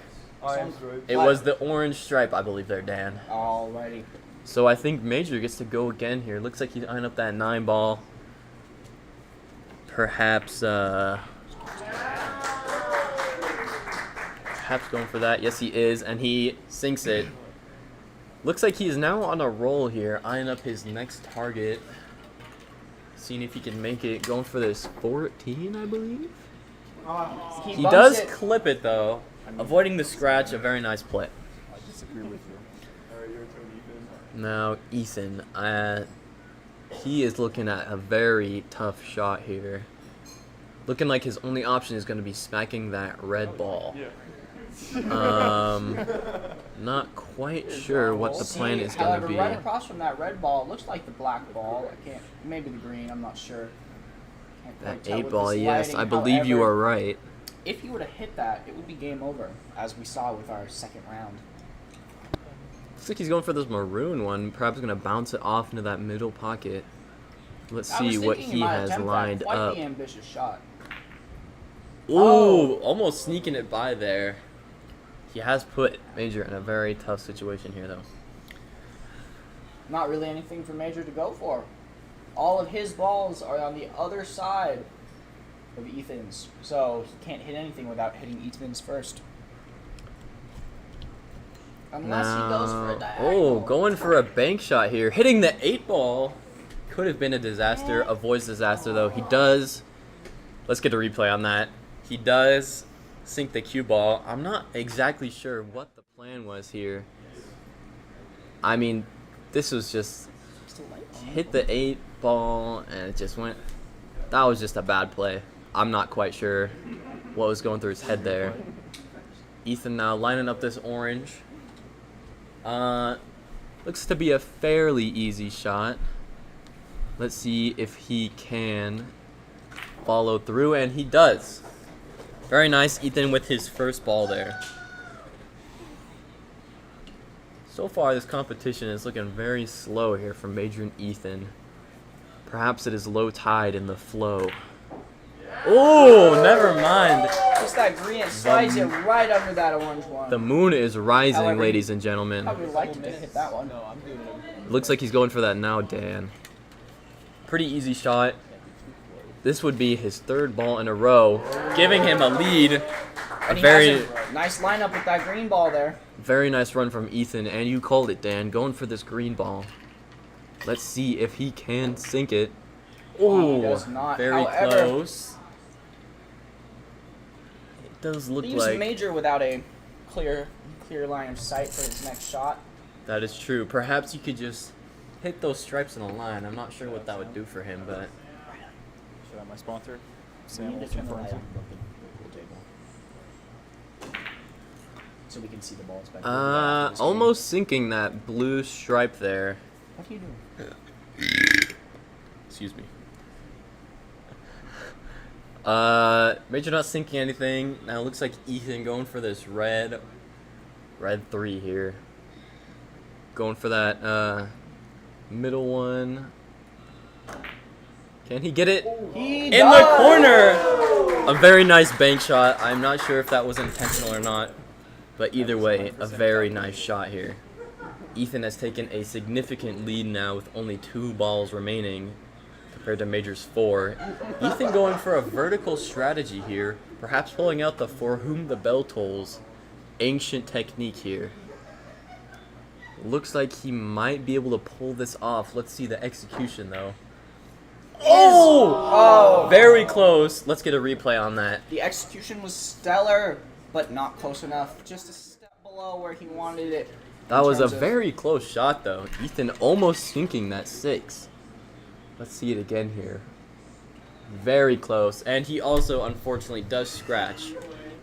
Speaker 3: It was the orange stripe, I believe, there, Dan.
Speaker 1: Alrighty.
Speaker 3: So I think Major gets to go again here. Looks like he's eyeing up that 9 ball. Perhaps going for that. Yes, he is, and he sinks it. Looks like he's now on a roll here, eyeing up his next target. Seeing if he can make it. Going for this 14, I believe. He
Speaker 1: bumps
Speaker 3: does
Speaker 1: it.
Speaker 3: clip it, though. Avoiding the scratch, a very nice play.
Speaker 6: I disagree with you. Alright, your turn, Ethan.
Speaker 3: Now, Ethan, he is looking at a very tough shot here. Looking like his only option is going to be smacking that red ball. Not quite sure what the plan is going to
Speaker 1: However,
Speaker 3: be.
Speaker 1: right across from that red ball, it looks like the black ball. I can't, maybe the green. I'm not sure. Can't quite
Speaker 3: That
Speaker 1: tell
Speaker 3: 8
Speaker 1: with
Speaker 3: ball,
Speaker 1: this
Speaker 3: yes,
Speaker 1: lighting.
Speaker 3: I believe you
Speaker 1: However,
Speaker 3: are right.
Speaker 1: If you were to hit that, it would be game over, as we saw with our second round.
Speaker 3: Looks like he's going for this maroon one. Perhaps going to bounce it off into that middle pocket. Let's
Speaker 1: I was
Speaker 3: see what
Speaker 1: thinking
Speaker 3: he
Speaker 1: might
Speaker 3: has
Speaker 1: attempt that.
Speaker 3: lined
Speaker 1: Quite
Speaker 3: up.
Speaker 1: the ambitious shot.
Speaker 3: Ooh,
Speaker 1: Oh.
Speaker 3: almost sneaking it by there. He has put Major in a very tough situation here, though.
Speaker 1: Not really anything for Major to go for. All of his balls are on the other side of Ethan's, so he can't hit anything without hitting Ethan's first. Unless he goes for a diagonal.
Speaker 3: Going for a bank shot here. Hitting the 8 ball could have been a disaster. Avoids disaster, though. He does. Let's get a replay on that. He does sink the cue ball. I'm not exactly sure what the plan was here. I mean, this was just hit the 8 ball and it just went. That was just a bad play. I'm not quite sure what was going through his head there. Ethan now lining up this orange. Looks to be a fairly easy shot. Let's see if he can follow through, and he does. Very nice, Ethan, with his first ball there. So far, this competition is looking very slow here from Major and Ethan. Perhaps it is low tide in the flow. Oh, never mind.
Speaker 1: Just that green, it slides it right under that orange one.
Speaker 3: The moon is rising,
Speaker 1: However,
Speaker 3: ladies and gentlemen.
Speaker 1: Probably like to hit that one.
Speaker 5: No, I'm doing it.
Speaker 3: Looks like he's going for that now, Dan. Pretty easy shot. This would be his third ball in a row, giving him a lead.
Speaker 1: And he has a nice lineup with that green ball there.
Speaker 3: Very nice run from Ethan, and you called it, Dan. Going for this green ball. Let's see if he can sink it.
Speaker 1: He
Speaker 3: Oh,
Speaker 1: does not.
Speaker 3: very
Speaker 1: However,
Speaker 3: close. It does look
Speaker 1: leaves
Speaker 3: like
Speaker 1: Major without a clear line of sight for his next shot.
Speaker 3: that is true. Perhaps you could just hit those stripes in a line. I'm not sure what that would do for him, but
Speaker 2: Should I have my sponsor?
Speaker 1: We
Speaker 2: Sam
Speaker 1: need to
Speaker 2: Olsen
Speaker 1: turn the light
Speaker 2: Furniture.
Speaker 1: on of the pool table. So we can see the balls back there after this game.
Speaker 3: almost sinking that blue stripe there.
Speaker 1: What are you doing?
Speaker 3: Excuse me. Major not sinking anything. Now it looks like Ethan going for this red 3 here. Going for that middle one. Can he get it?
Speaker 1: He
Speaker 3: In
Speaker 1: does!
Speaker 3: the corner! A very nice bank shot. I'm not sure if that was intentional or not. But either way, a very nice shot here. Ethan has taken a significant lead now with only 2 balls remaining compared to Major's 4. Ethan going for a vertical strategy here, perhaps pulling out the For Whom the Bell Tolls ancient technique here. Looks like he might be able to pull this off. Let's see the execution though. Oh! Very close. Let's get a replay on that.
Speaker 1: The execution was stellar, but not close enough. Just a step below where he wanted it.
Speaker 3: That was a
Speaker 1: terms of-
Speaker 3: very close shot though. Ethan almost sinking that 6. Let's see it again here. Very close. And he also unfortunately does scratch.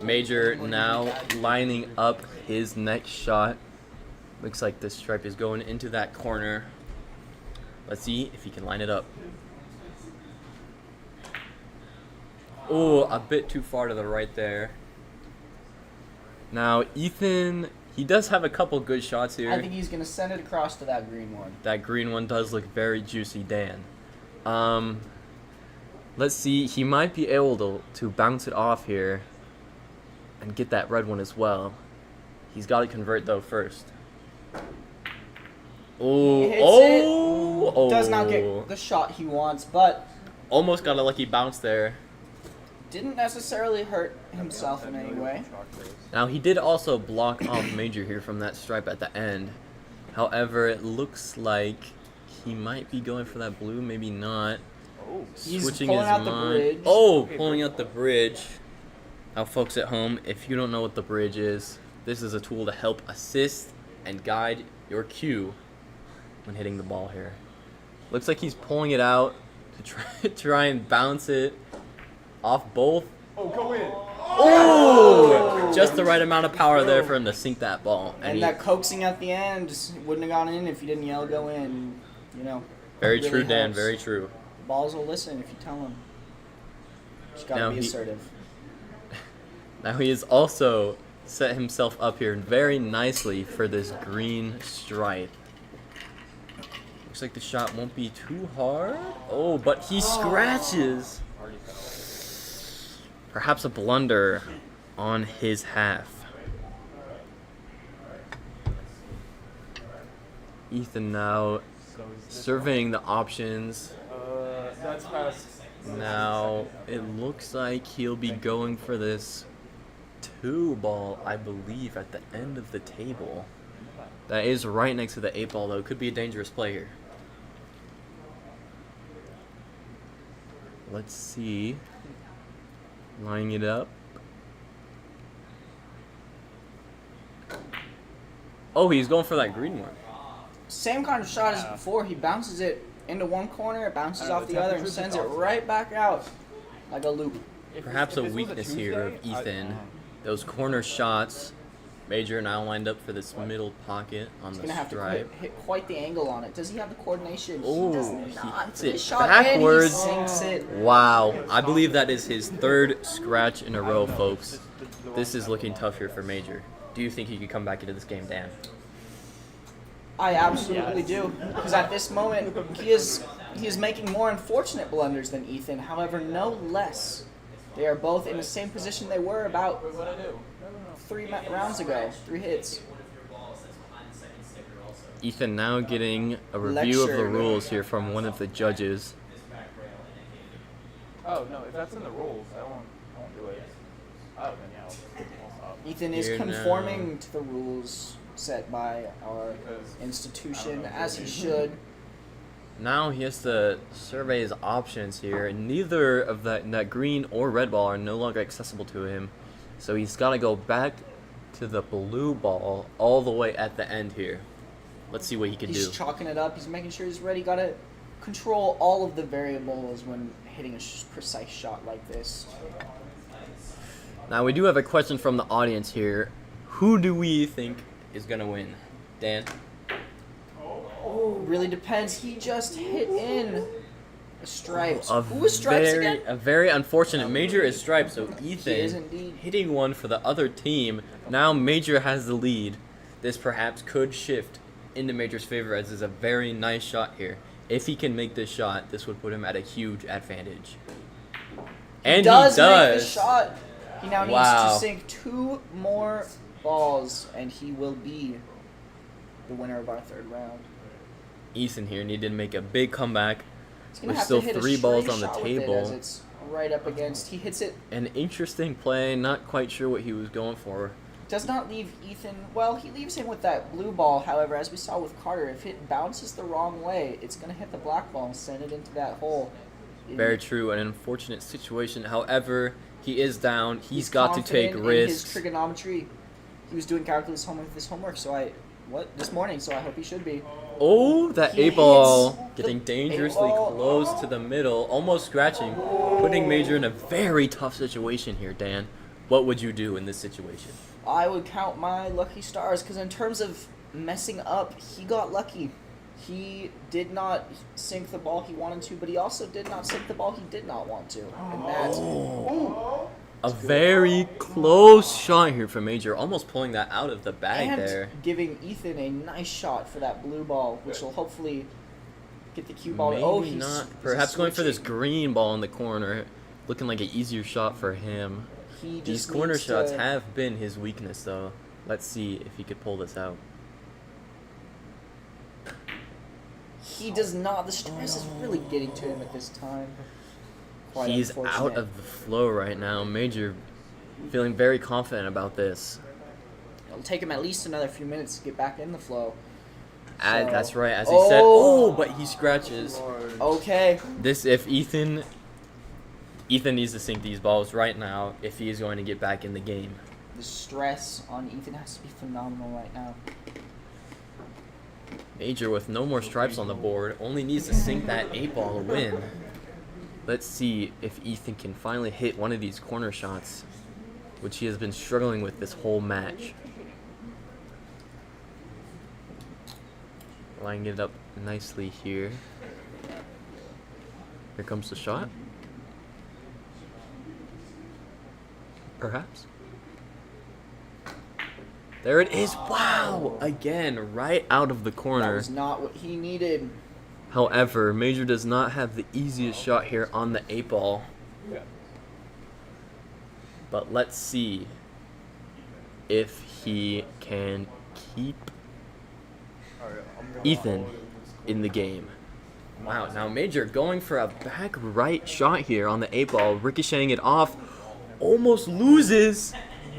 Speaker 3: Major now lining up his next shot. Looks like this stripe is going into that corner. Let's see if he can line it up. Oh, a bit too far to the right there. Now, Ethan, he does have a couple good shots here.
Speaker 1: I think he's going to send it across to that green one.
Speaker 3: That green one does look very juicy, Dan. Let's see. He might be able to bounce it off here and get that red one as well. He's got to convert, though, first. Oh,
Speaker 1: He hits
Speaker 3: oh,
Speaker 1: Does not get the shot he wants, but
Speaker 3: almost got a lucky bounce there.
Speaker 1: didn't necessarily hurt himself in any way.
Speaker 3: Now, he did also block off Major here from that stripe at the end. However, it looks like he might be going for that blue, maybe not.
Speaker 1: He's
Speaker 3: Switching
Speaker 1: pulling
Speaker 3: his
Speaker 1: out the
Speaker 3: mind.
Speaker 1: bridge.
Speaker 3: Oh, pulling out the bridge. Now, folks at home, if you don't know what the bridge is, this is a tool to help assist and guide your cue when hitting the ball here. Looks like he's pulling it out to try and bounce it off both.
Speaker 8: Oh, go in.
Speaker 3: Oh! Just the right amount of power there for him to sink that ball.
Speaker 1: And
Speaker 3: he-
Speaker 1: that coaxing at the end just wouldn't have gone in if you didn't yell go in. You know.
Speaker 3: very
Speaker 1: really
Speaker 3: true, Dan.
Speaker 1: helps.
Speaker 3: Very true.
Speaker 1: Balls will listen if you tell them. Just gotta
Speaker 3: Now
Speaker 1: be
Speaker 3: he-
Speaker 1: assertive.
Speaker 3: Now he has also set himself up here very nicely for this green stripe. Looks like the shot won't be too hard. Oh, but he scratches. Perhaps a blunder on his half. Ethan now surveying the options.
Speaker 8: That's fast.
Speaker 3: Now, it looks like he'll be going for this 2 ball, I believe, at the end of the table. That is right next to the 8 ball, though. Could be a dangerous play here. Let's see. Lining it up. Oh, he's going for that green one.
Speaker 1: Same kind of shot as before. He bounces it into one corner, it bounces off the other, and sends it right back out like a loop.
Speaker 3: Perhaps a weakness here of Ethan. Those corner shots. Major now lined up for this middle pocket on
Speaker 1: He's
Speaker 3: the
Speaker 1: gonna have to
Speaker 3: stripe.
Speaker 1: hit quite the angle on it. Does he have the coordination?
Speaker 3: Oh,
Speaker 1: he does
Speaker 3: he
Speaker 1: not.
Speaker 3: hits
Speaker 1: His
Speaker 3: it
Speaker 1: shot
Speaker 3: backwards.
Speaker 1: And he sinks it.
Speaker 3: Wow, I believe that is his 3rd scratch in a row, folks. This is looking tough here for Major. Do you think he could come back into this game, Dan?
Speaker 1: I absolutely do. Because at this moment, he is making more unfortunate blunders than Ethan. However, no less. They are both in the same position they were about 3 rounds ago. 3 hits.
Speaker 3: Ethan now getting a review of the
Speaker 1: Lecture.
Speaker 3: rules here from one of the judges.
Speaker 6: Oh no, if that's in the rules, I won't do it. Oh, then yeah, I'll stop.
Speaker 1: Ethan is
Speaker 3: Here
Speaker 1: conforming to the rules set by our institution, as he should.
Speaker 3: Now he has to survey his options here, and neither of that green or red ball are no longer accessible to him. So he's got to go back to the blue ball all the way at the end here. Let's see what he can
Speaker 1: He's
Speaker 3: do.
Speaker 1: chalking it up. He's making sure he's ready. Got to control all of the variables when hitting a precise shot like this.
Speaker 3: Now we do have a question from the audience here. Who do we think is going to win? Dan?
Speaker 1: Oh, really depends. He just hit in a stripes.
Speaker 3: A
Speaker 1: Who was stripes
Speaker 3: very,
Speaker 1: again?
Speaker 3: a very unfortunate. Major is striped, so
Speaker 1: He is
Speaker 3: Ethan
Speaker 1: indeed.
Speaker 3: hitting one for the other team. Now Major has the lead. This perhaps could shift into Major's favor, as is a very nice shot here. If he can make this shot, this would put him at a huge advantage. And he
Speaker 1: does
Speaker 3: does.
Speaker 1: make the shot. He now needs
Speaker 3: Wow.
Speaker 1: to sink 2 more balls, and he will be the winner of our 3rd round.
Speaker 3: Ethan here needed to make a big comeback.
Speaker 1: He's gonna
Speaker 3: With
Speaker 1: have
Speaker 3: still
Speaker 1: to hit
Speaker 3: 3
Speaker 1: a
Speaker 3: balls
Speaker 1: straight
Speaker 3: on the
Speaker 1: shot with it,
Speaker 3: table.
Speaker 1: as it's right up against. He hits it.
Speaker 3: An interesting play. Not quite sure what he was going for.
Speaker 1: Does not leave Ethan. Well, he leaves him with that blue ball. However, as we saw with Carter, if it bounces the wrong way, it's gonna hit the black ball and send it into that hole.
Speaker 3: Very true. An unfortunate situation. However, he is down. He's got to take
Speaker 1: confident in
Speaker 3: risks.
Speaker 1: his trigonometry. He was doing calculus homework this homework, this morning, so I hope he should be.
Speaker 3: Oh, that
Speaker 1: He
Speaker 3: 8-ball
Speaker 1: hits
Speaker 3: getting
Speaker 1: the
Speaker 3: dangerously
Speaker 1: 8-ball.
Speaker 3: close to the middle, almost scratching, putting Major in a very tough situation here, Dan. What would you do in this situation?
Speaker 1: I would count my lucky stars, because in terms of messing up, he got lucky. He did not sink the ball he wanted to, but he also did not sink the ball he did not want to. And that's
Speaker 3: A very close shot here from Major, almost pulling that out of the bag
Speaker 1: and
Speaker 3: there.
Speaker 1: giving Ethan a nice shot for that blue ball, which will hopefully get the cue ball.
Speaker 3: Maybe
Speaker 1: he's
Speaker 3: not.
Speaker 1: he's
Speaker 3: Perhaps going for this
Speaker 1: switching.
Speaker 3: green ball in the corner, looking like an easier shot for him.
Speaker 1: He
Speaker 3: These
Speaker 1: just
Speaker 3: corner
Speaker 1: needs
Speaker 3: shots
Speaker 1: to-
Speaker 3: have been his weakness, though. Let's see if he could pull this out.
Speaker 1: He does not. The stress is really getting to him at this time. Quite
Speaker 3: He's
Speaker 1: unfortunate.
Speaker 3: out of the flow right now. Major feeling very confident about this.
Speaker 1: It'll take him at least another few minutes to get back in the flow.
Speaker 3: Ah,
Speaker 1: So-
Speaker 3: that's right, as he said. Oh, but he scratches.
Speaker 1: Okay.
Speaker 3: This, if Ethan needs to sink these balls right now if he is going to get back in the game.
Speaker 1: The stress on Ethan has to be phenomenal right now.
Speaker 3: Major with no more stripes on the board only needs to sink that 8-ball to win. Let's see if Ethan can finally hit one of these corner shots, which he has been struggling with this whole match. Lining it up nicely here. Here comes the shot. Perhaps. There it is. Wow! Again, right out of the
Speaker 1: That
Speaker 3: corner.
Speaker 1: was not what he needed.
Speaker 3: However, Major does not have the easiest shot here on the 8-ball. But let's see if he can keep Ethan in the game. Wow, now Major going for a back right shot here on the 8-ball, ricocheting it off, almost loses.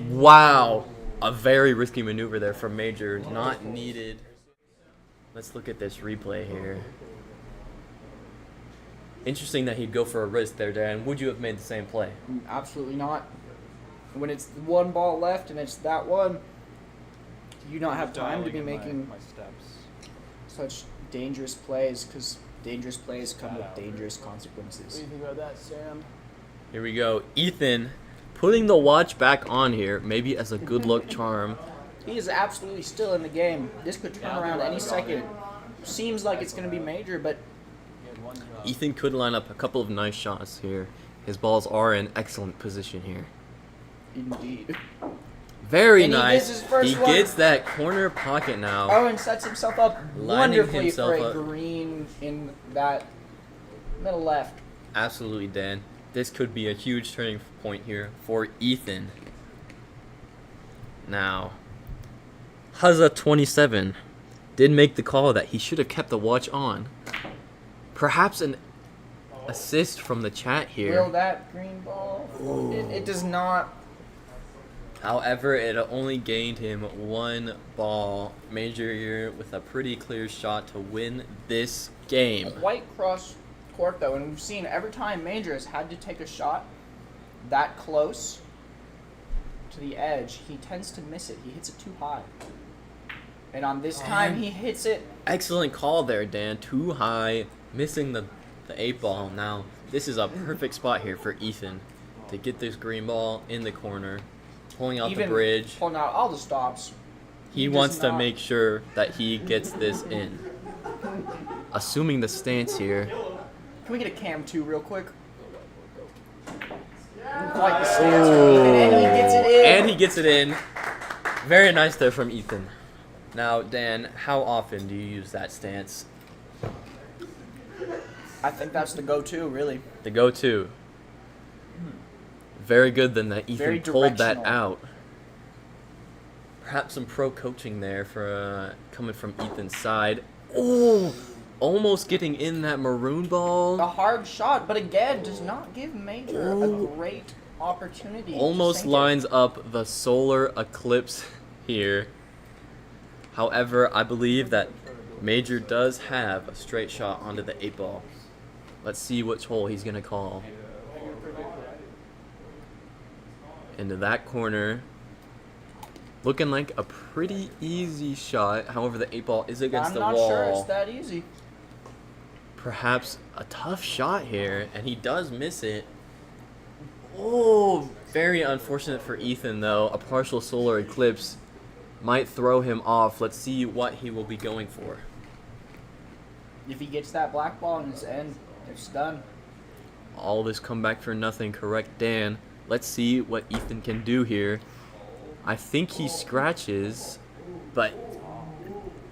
Speaker 3: Wow, a very risky maneuver there from Major, not needed. Let's look at this replay here. Interesting that he'd go for a wrist there, Dan. Would you have made the same play?
Speaker 1: Absolutely not. When it's one ball left and it's that one, you don't have time to be making
Speaker 6: my steps.
Speaker 1: such dangerous plays, because dangerous plays come with dangerous consequences.
Speaker 6: What do you think about that, Sam?
Speaker 3: Here we go. Ethan putting the watch back on here, maybe as a good luck charm.
Speaker 1: He is absolutely still in the game. This could turn around any second. Seems like it's going to be Major, but
Speaker 3: Ethan could line up a couple of nice shots here. His balls are in excellent position here.
Speaker 1: indeed.
Speaker 3: Very
Speaker 1: And he
Speaker 3: nice.
Speaker 1: gets his first
Speaker 3: He
Speaker 1: one.
Speaker 3: gets that corner pocket now.
Speaker 1: Oh, and sets himself up
Speaker 3: Lining
Speaker 1: wonderfully
Speaker 3: himself
Speaker 1: for a
Speaker 3: up.
Speaker 1: green in that middle left.
Speaker 3: Absolutely, Dan. This could be a huge turning point here for Ethan. Now, Haza 27 did make the call that he should have kept the watch on. Perhaps an assist from the chat here.
Speaker 1: Will that green ball? It does not.
Speaker 3: However, it only gained him 1 ball. Major here with a pretty clear shot to win this game.
Speaker 1: Quite cross court though, and we've seen every time Major has had to take a shot that close to the edge, he tends to miss it. He hits it too high. And on this time, he hits it.
Speaker 3: Excellent call there, Dan. Too high, missing the 8 ball. Now, this is a perfect spot here for Ethan to get this green ball in the corner, pulling out the bridge.
Speaker 1: Pulling out all the stops.
Speaker 3: He wants to make sure that he gets this in. Assuming the stance here.
Speaker 1: Can we get a cam 2 real quick? Like the stance. And he gets it in.
Speaker 3: And he gets it in. Very nice there from Ethan. Now, Dan, how often do you use that stance?
Speaker 1: I think that's the go-to, really.
Speaker 3: The go-to. Very good then that Ethan pulled that out. Perhaps some pro coaching there for coming from Ethan's side. Oh, almost getting in that maroon ball.
Speaker 1: A hard shot, but again, does not give Major a great opportunity.
Speaker 3: Almost lines up the solar eclipse here. However, I believe that Major does have a straight shot onto the 8 ball. Let's see which hole he's going to call. Into that corner. Looking like a pretty easy shot. However, the 8 ball is against the wall.
Speaker 1: I'm not sure it's that easy.
Speaker 3: Perhaps a tough shot here, and he does miss it. Oh, very unfortunate for Ethan, though. A partial solar eclipse might throw him off. Let's see what he will be going for.
Speaker 1: If he gets that black ball in his end, it's done.
Speaker 3: All this comeback for nothing, correct, Dan. Let's see what Ethan can do here. I think he scratches, but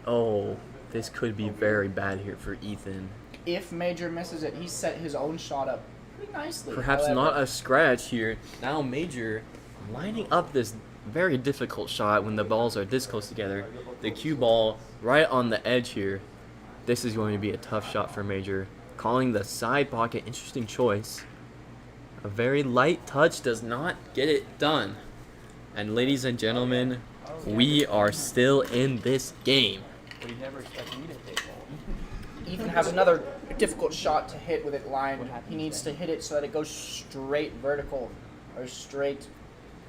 Speaker 3: oh, this could be very bad here for Ethan.
Speaker 1: If Major misses it, he set his own shot up pretty nicely.
Speaker 3: Perhaps not a scratch here. Now Major lining up this very difficult shot when the balls are this close together. The cue ball right on the edge here. This is going to be a tough shot for Major. Calling the side pocket, interesting choice. A very light touch does not get it done. And ladies and gentlemen, we are still in this game.
Speaker 6: But he never expected me to take ball.
Speaker 1: Ethan has another difficult shot to hit with it lined. He needs to hit it so that it goes straight vertical or straight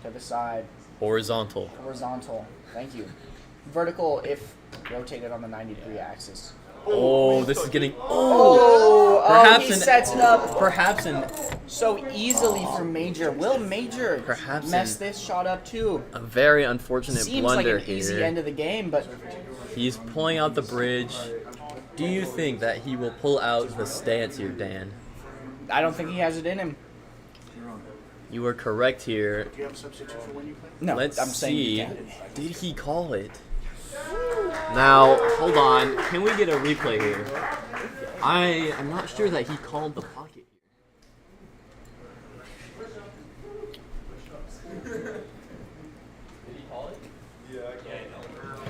Speaker 1: to the side.
Speaker 3: Horizontal.
Speaker 1: Horizontal. Thank you. Vertical if rotated on the 90-degree axis.
Speaker 3: Oh, this is getting.
Speaker 1: Perhaps he sets it up.
Speaker 3: Perhaps
Speaker 1: so easily for Major. Will Major
Speaker 3: perhaps
Speaker 1: mess this shot up too?
Speaker 3: A very unfortunate
Speaker 1: Seems
Speaker 3: blunder
Speaker 1: like an easy
Speaker 3: here.
Speaker 1: end of the game, but
Speaker 3: He's pulling out the bridge. Do you think that he will pull out the stance here, Dan?
Speaker 1: I don't think he has it in him.
Speaker 3: You are correct here.
Speaker 10: Do you have a substitute for when you play?
Speaker 1: No,
Speaker 3: Let's
Speaker 1: I'm saying
Speaker 3: see.
Speaker 1: he can.
Speaker 3: Did he call it? Now, hold on. Can we get a replay here? I am not sure that he called the pocket here.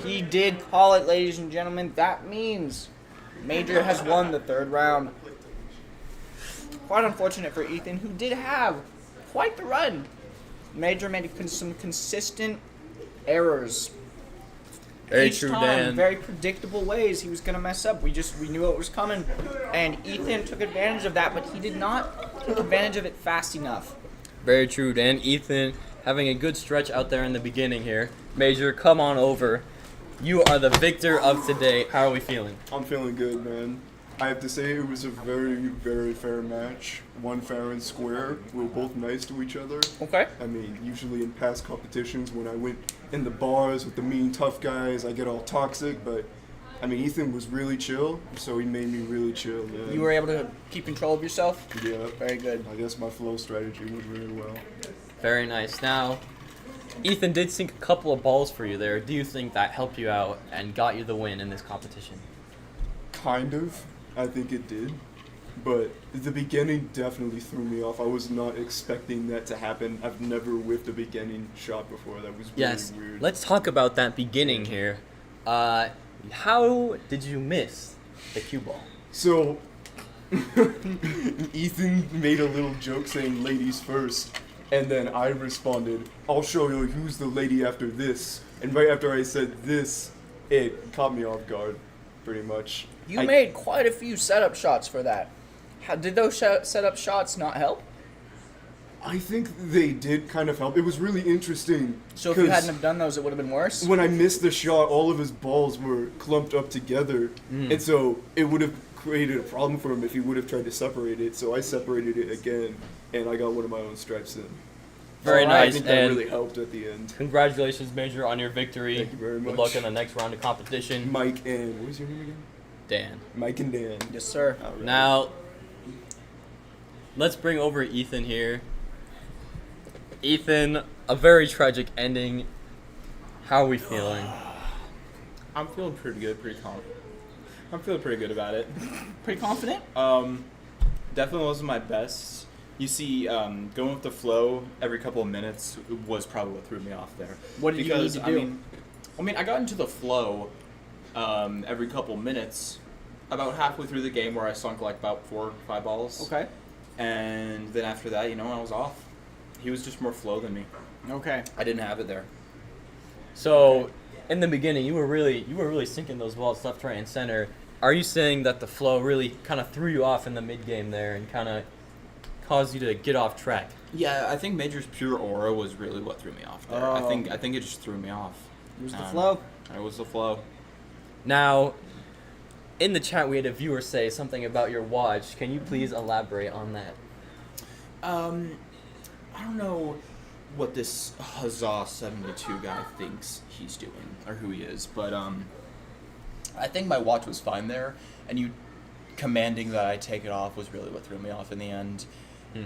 Speaker 1: He did call it, ladies and gentlemen. That means Major has won the 3rd round. Quite unfortunate for Ethan, who did have quite the run. Major made some consistent errors.
Speaker 3: Very
Speaker 1: Each
Speaker 3: true,
Speaker 1: time,
Speaker 3: Dan.
Speaker 1: very predictable ways he was going to mess up. We knew it was coming. And Ethan took advantage of that, but he did not take advantage of it fast enough.
Speaker 3: Very true, Dan. Ethan having a good stretch out there in the beginning here. Major, come on over. You are the victor of today. How are we feeling?
Speaker 11: I'm feeling good, man. I have to say it was a very, very fair match. One fair and square. We were both nice to each other.
Speaker 1: Okay.
Speaker 11: I mean, usually in past competitions when I went in the bars with the mean tough guys, I get all toxic, but I mean, Ethan was really chill, so he made me really chill, man.
Speaker 1: You were able to keep control of yourself?
Speaker 11: Yeah.
Speaker 1: Very good.
Speaker 11: I guess my flow strategy went really well.
Speaker 3: Very nice. Now, Ethan did sink a couple of balls for you there. Do you think that helped you out and got you the win in this competition?
Speaker 11: Kind of. I think it did. But the beginning definitely threw me off. I was not expecting that to happen. I've never whiffed a beginning shot before. That was really
Speaker 3: Yes.
Speaker 11: weird.
Speaker 3: Let's talk about that beginning here. How did you miss the cue ball?
Speaker 11: So, Ethan made a little joke saying ladies first, and then I responded, I'll show you who's the lady after this. And right after I said this, it caught me off guard, pretty much.
Speaker 1: You made quite a few setup shots for that. How did those setup shots not help?
Speaker 11: I think they did kind of help. It was really interesting.
Speaker 1: So if you
Speaker 11: 'cause
Speaker 1: hadn't have done those, it would have been worse?
Speaker 11: when I missed the shot, all of his balls were clumped up together, and so it would have created a problem for him if he would have tried to separate it. So I separated it again, and I got one of my own stripes in.
Speaker 3: Very
Speaker 11: I
Speaker 3: nice,
Speaker 11: think that
Speaker 3: and
Speaker 11: really helped at the end.
Speaker 3: congratulations, Major, on your victory.
Speaker 11: Thank you very
Speaker 3: Good
Speaker 11: much.
Speaker 3: luck in the next round of competition.
Speaker 11: Mike and what was your name again?
Speaker 3: Dan.
Speaker 11: Mike and Dan.
Speaker 1: Yes, sir.
Speaker 11: All right.
Speaker 3: Now, let's bring over Ethan here. Ethan, a very tragic ending. How are we feeling?
Speaker 2: I'm feeling pretty good, I'm feeling pretty good about it.
Speaker 1: Pretty confident?
Speaker 2: Definitely wasn't my best. You see, going with the flow every couple of minutes was probably what threw me off there.
Speaker 1: What did you need to do?
Speaker 2: I mean, I got into the flow every couple of minutes. About halfway through the game, where I sunk like about 4 or 5 balls.
Speaker 1: Okay.
Speaker 2: And then after that, I was off. He was just more flow than me.
Speaker 1: Okay.
Speaker 2: I didn't have it there.
Speaker 3: So, in the beginning, you were really sinking those balls left, right, and center. Are you saying that the flow really kind of threw you off in the mid game there and kind of caused you to get off track?
Speaker 2: Yeah, I think Major's pure aura was really what threw me off there.
Speaker 1: Oh.
Speaker 2: I think it just threw me off.
Speaker 1: It was the flow?
Speaker 2: It was the flow.
Speaker 3: Now, in the chat, we had a viewer say something about your watch. Can you please elaborate on that?
Speaker 2: I don't know what this Huzzah 72 guy thinks he's doing or who he is, but I think my watch was fine there, and you commanding that I take it off was really what threw me off in the end.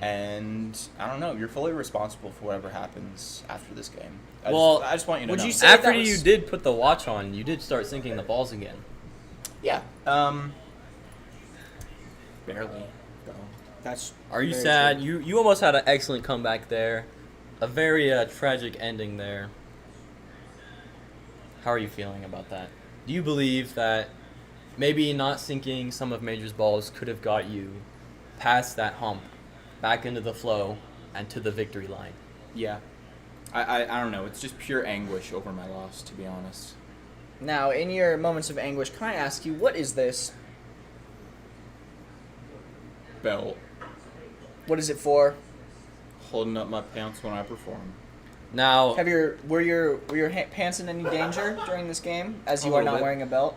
Speaker 2: And I don't know, you're fully responsible for whatever happens after this game. I just want you to know.
Speaker 1: say
Speaker 3: After
Speaker 1: that was-
Speaker 3: you did put the watch on, you did start sinking the balls again.
Speaker 2: Yeah. Barely, though.
Speaker 1: That's.
Speaker 3: Are you
Speaker 1: very
Speaker 3: sad?
Speaker 1: true.
Speaker 3: You almost had an excellent comeback there. A very tragic ending there. How are you feeling about that? Do you believe that maybe not sinking some of Major's balls could have got you past that hump, back into the flow, and to the victory line?
Speaker 2: Yeah. I don't know. It's just pure anguish over my loss, to be honest.
Speaker 1: Now, in your moments of anguish, can I ask you, what is this?
Speaker 2: Belt.
Speaker 1: What is it for?
Speaker 2: Holding up my pants when I perform.
Speaker 3: Now,
Speaker 1: Were your pants in any danger during this game, as
Speaker 2: A
Speaker 1: you are
Speaker 2: little
Speaker 1: not
Speaker 2: bit.
Speaker 1: wearing a belt?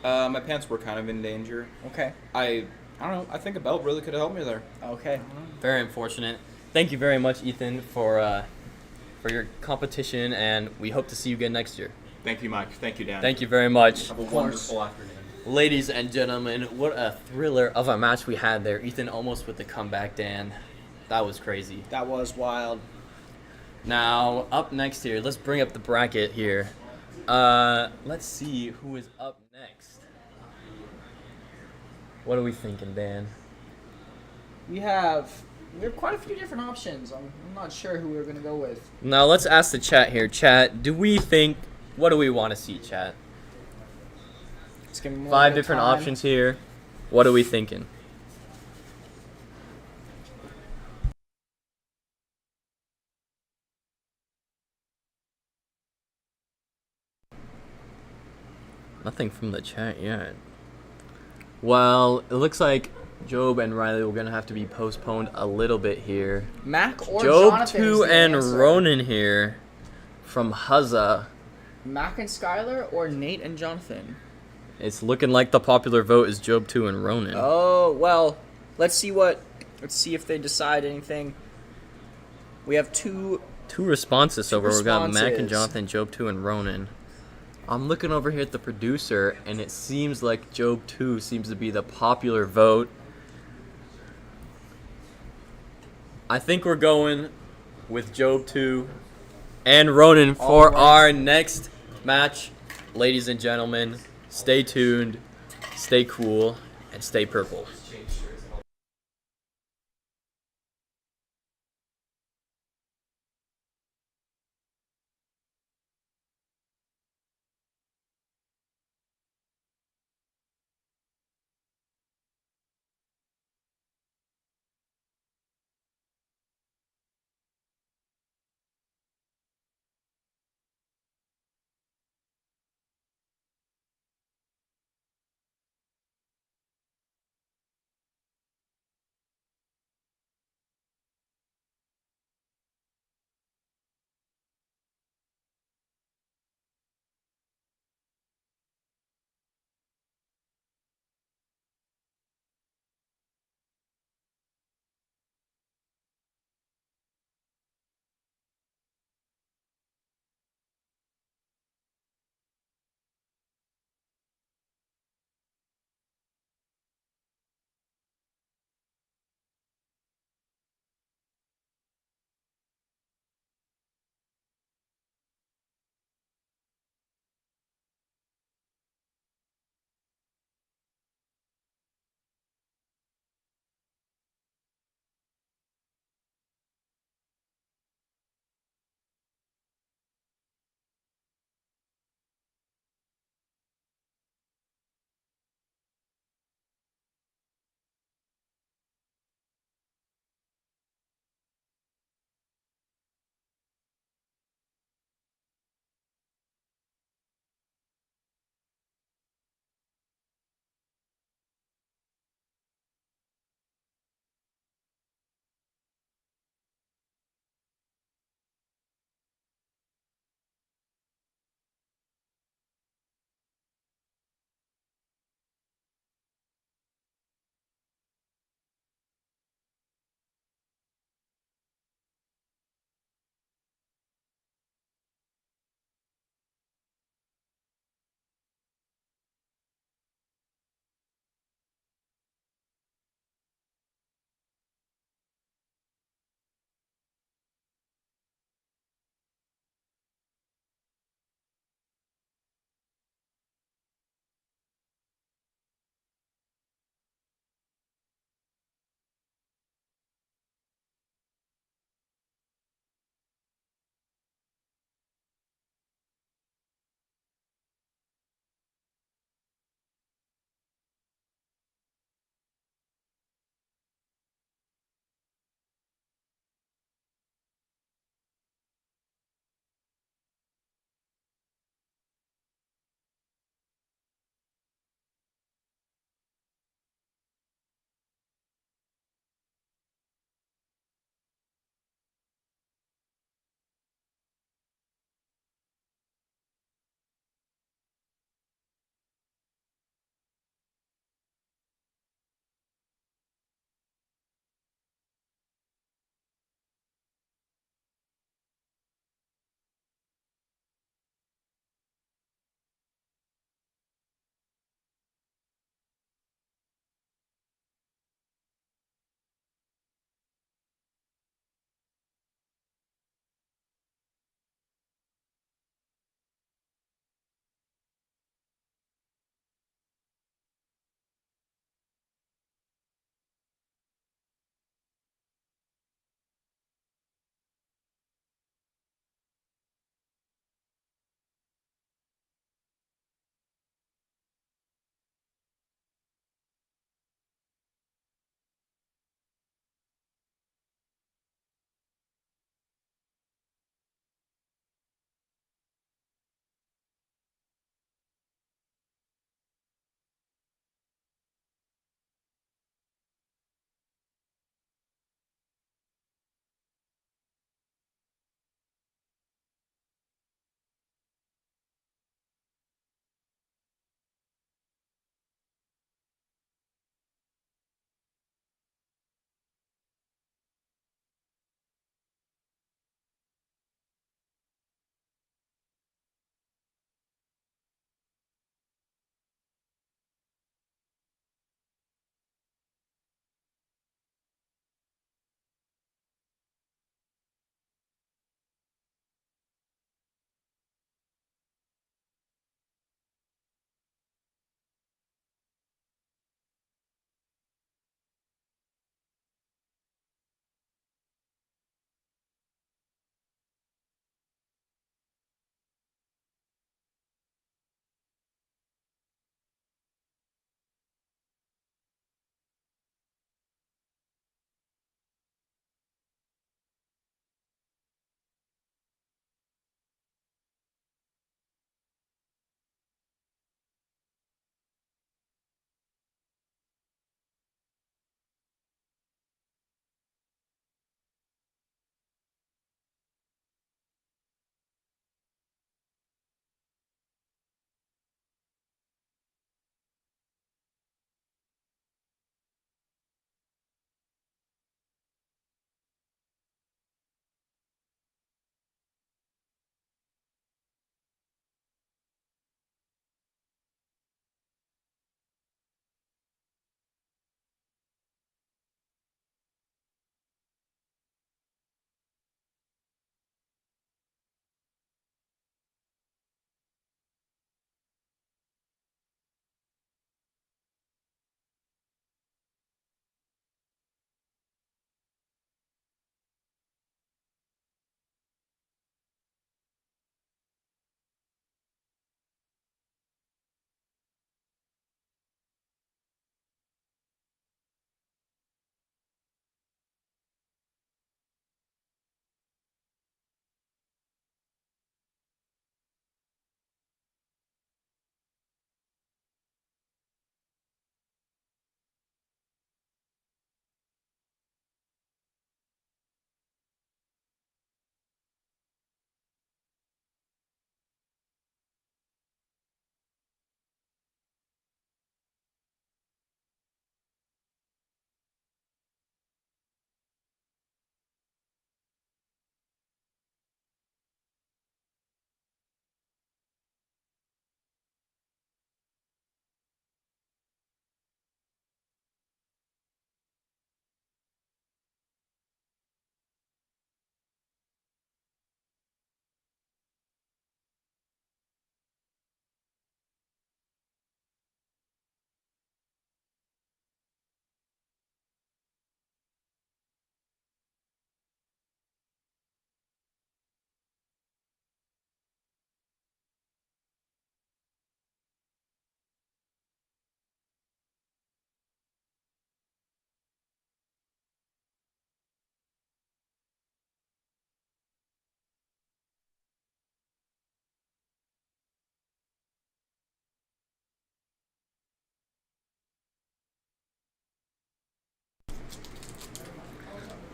Speaker 2: My pants were kind of in danger.
Speaker 1: Okay.
Speaker 2: I don't know. I think a belt really could have helped me there.
Speaker 1: Okay.
Speaker 3: very unfortunate. Thank you very much, Ethan, for your competition, and we hope to see you again next year.
Speaker 2: Thank you, Mike. Thank you, Dan.
Speaker 3: Thank you very much.
Speaker 2: Have a wonderful afternoon.
Speaker 3: Ladies and gentlemen, what a thriller of a match we had there. Ethan almost with the comeback, Dan. That was crazy.
Speaker 1: That was wild.
Speaker 3: Now, up next here, let's bring up the bracket here. Let's see who is up next. What are we thinking, Dan?
Speaker 1: We have quite a few different options. I'm not sure who we're gonna go with.
Speaker 3: Now, let's ask the chat here. Chat, what do we want to see, chat?
Speaker 1: It's gonna be more
Speaker 3: 5
Speaker 1: of a
Speaker 3: different
Speaker 1: time.
Speaker 3: options here. What are we thinking? Nothing from the chat yet. Well, it looks like Job and Riley were gonna have to be postponed a little bit here.
Speaker 1: Mac or
Speaker 3: Job
Speaker 1: Jonathan is
Speaker 3: 2
Speaker 1: the
Speaker 3: and
Speaker 1: answer.
Speaker 3: Ronan here from Huzzah.
Speaker 1: Mac and Skylar or Nate and Jonathan?
Speaker 3: It's looking like the popular vote is Job 2 and Ronan.
Speaker 1: Oh, well, let's see if they decide anything. We have two
Speaker 3: responses so far. We got Mac and
Speaker 1: responses.
Speaker 3: Jonathan, Job 2 and Ronan. I'm looking over here at the producer, and it seems like Job 2 seems to be the popular vote. I think we're going with Job 2 and Ronan for our next match. Ladies and gentlemen, stay tuned, stay cool, and stay purple.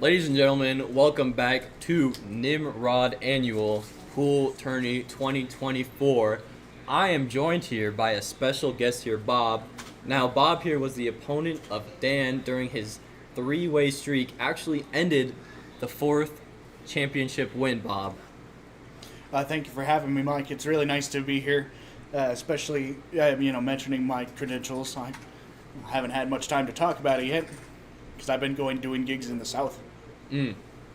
Speaker 3: Ladies and gentlemen, welcome back to Nimrod Annual Pool Tourney 2024. I am joined here by a special guest here, Bob. Now, Bob here was the opponent of Dan during his three-way streak. Actually ended the 4th championship win, Bob.
Speaker 10: Thank you for having me, Mike. It's really nice to be here, especially mentioning my credentials. I haven't had much time to talk about it yet because I've been doing gigs in the South.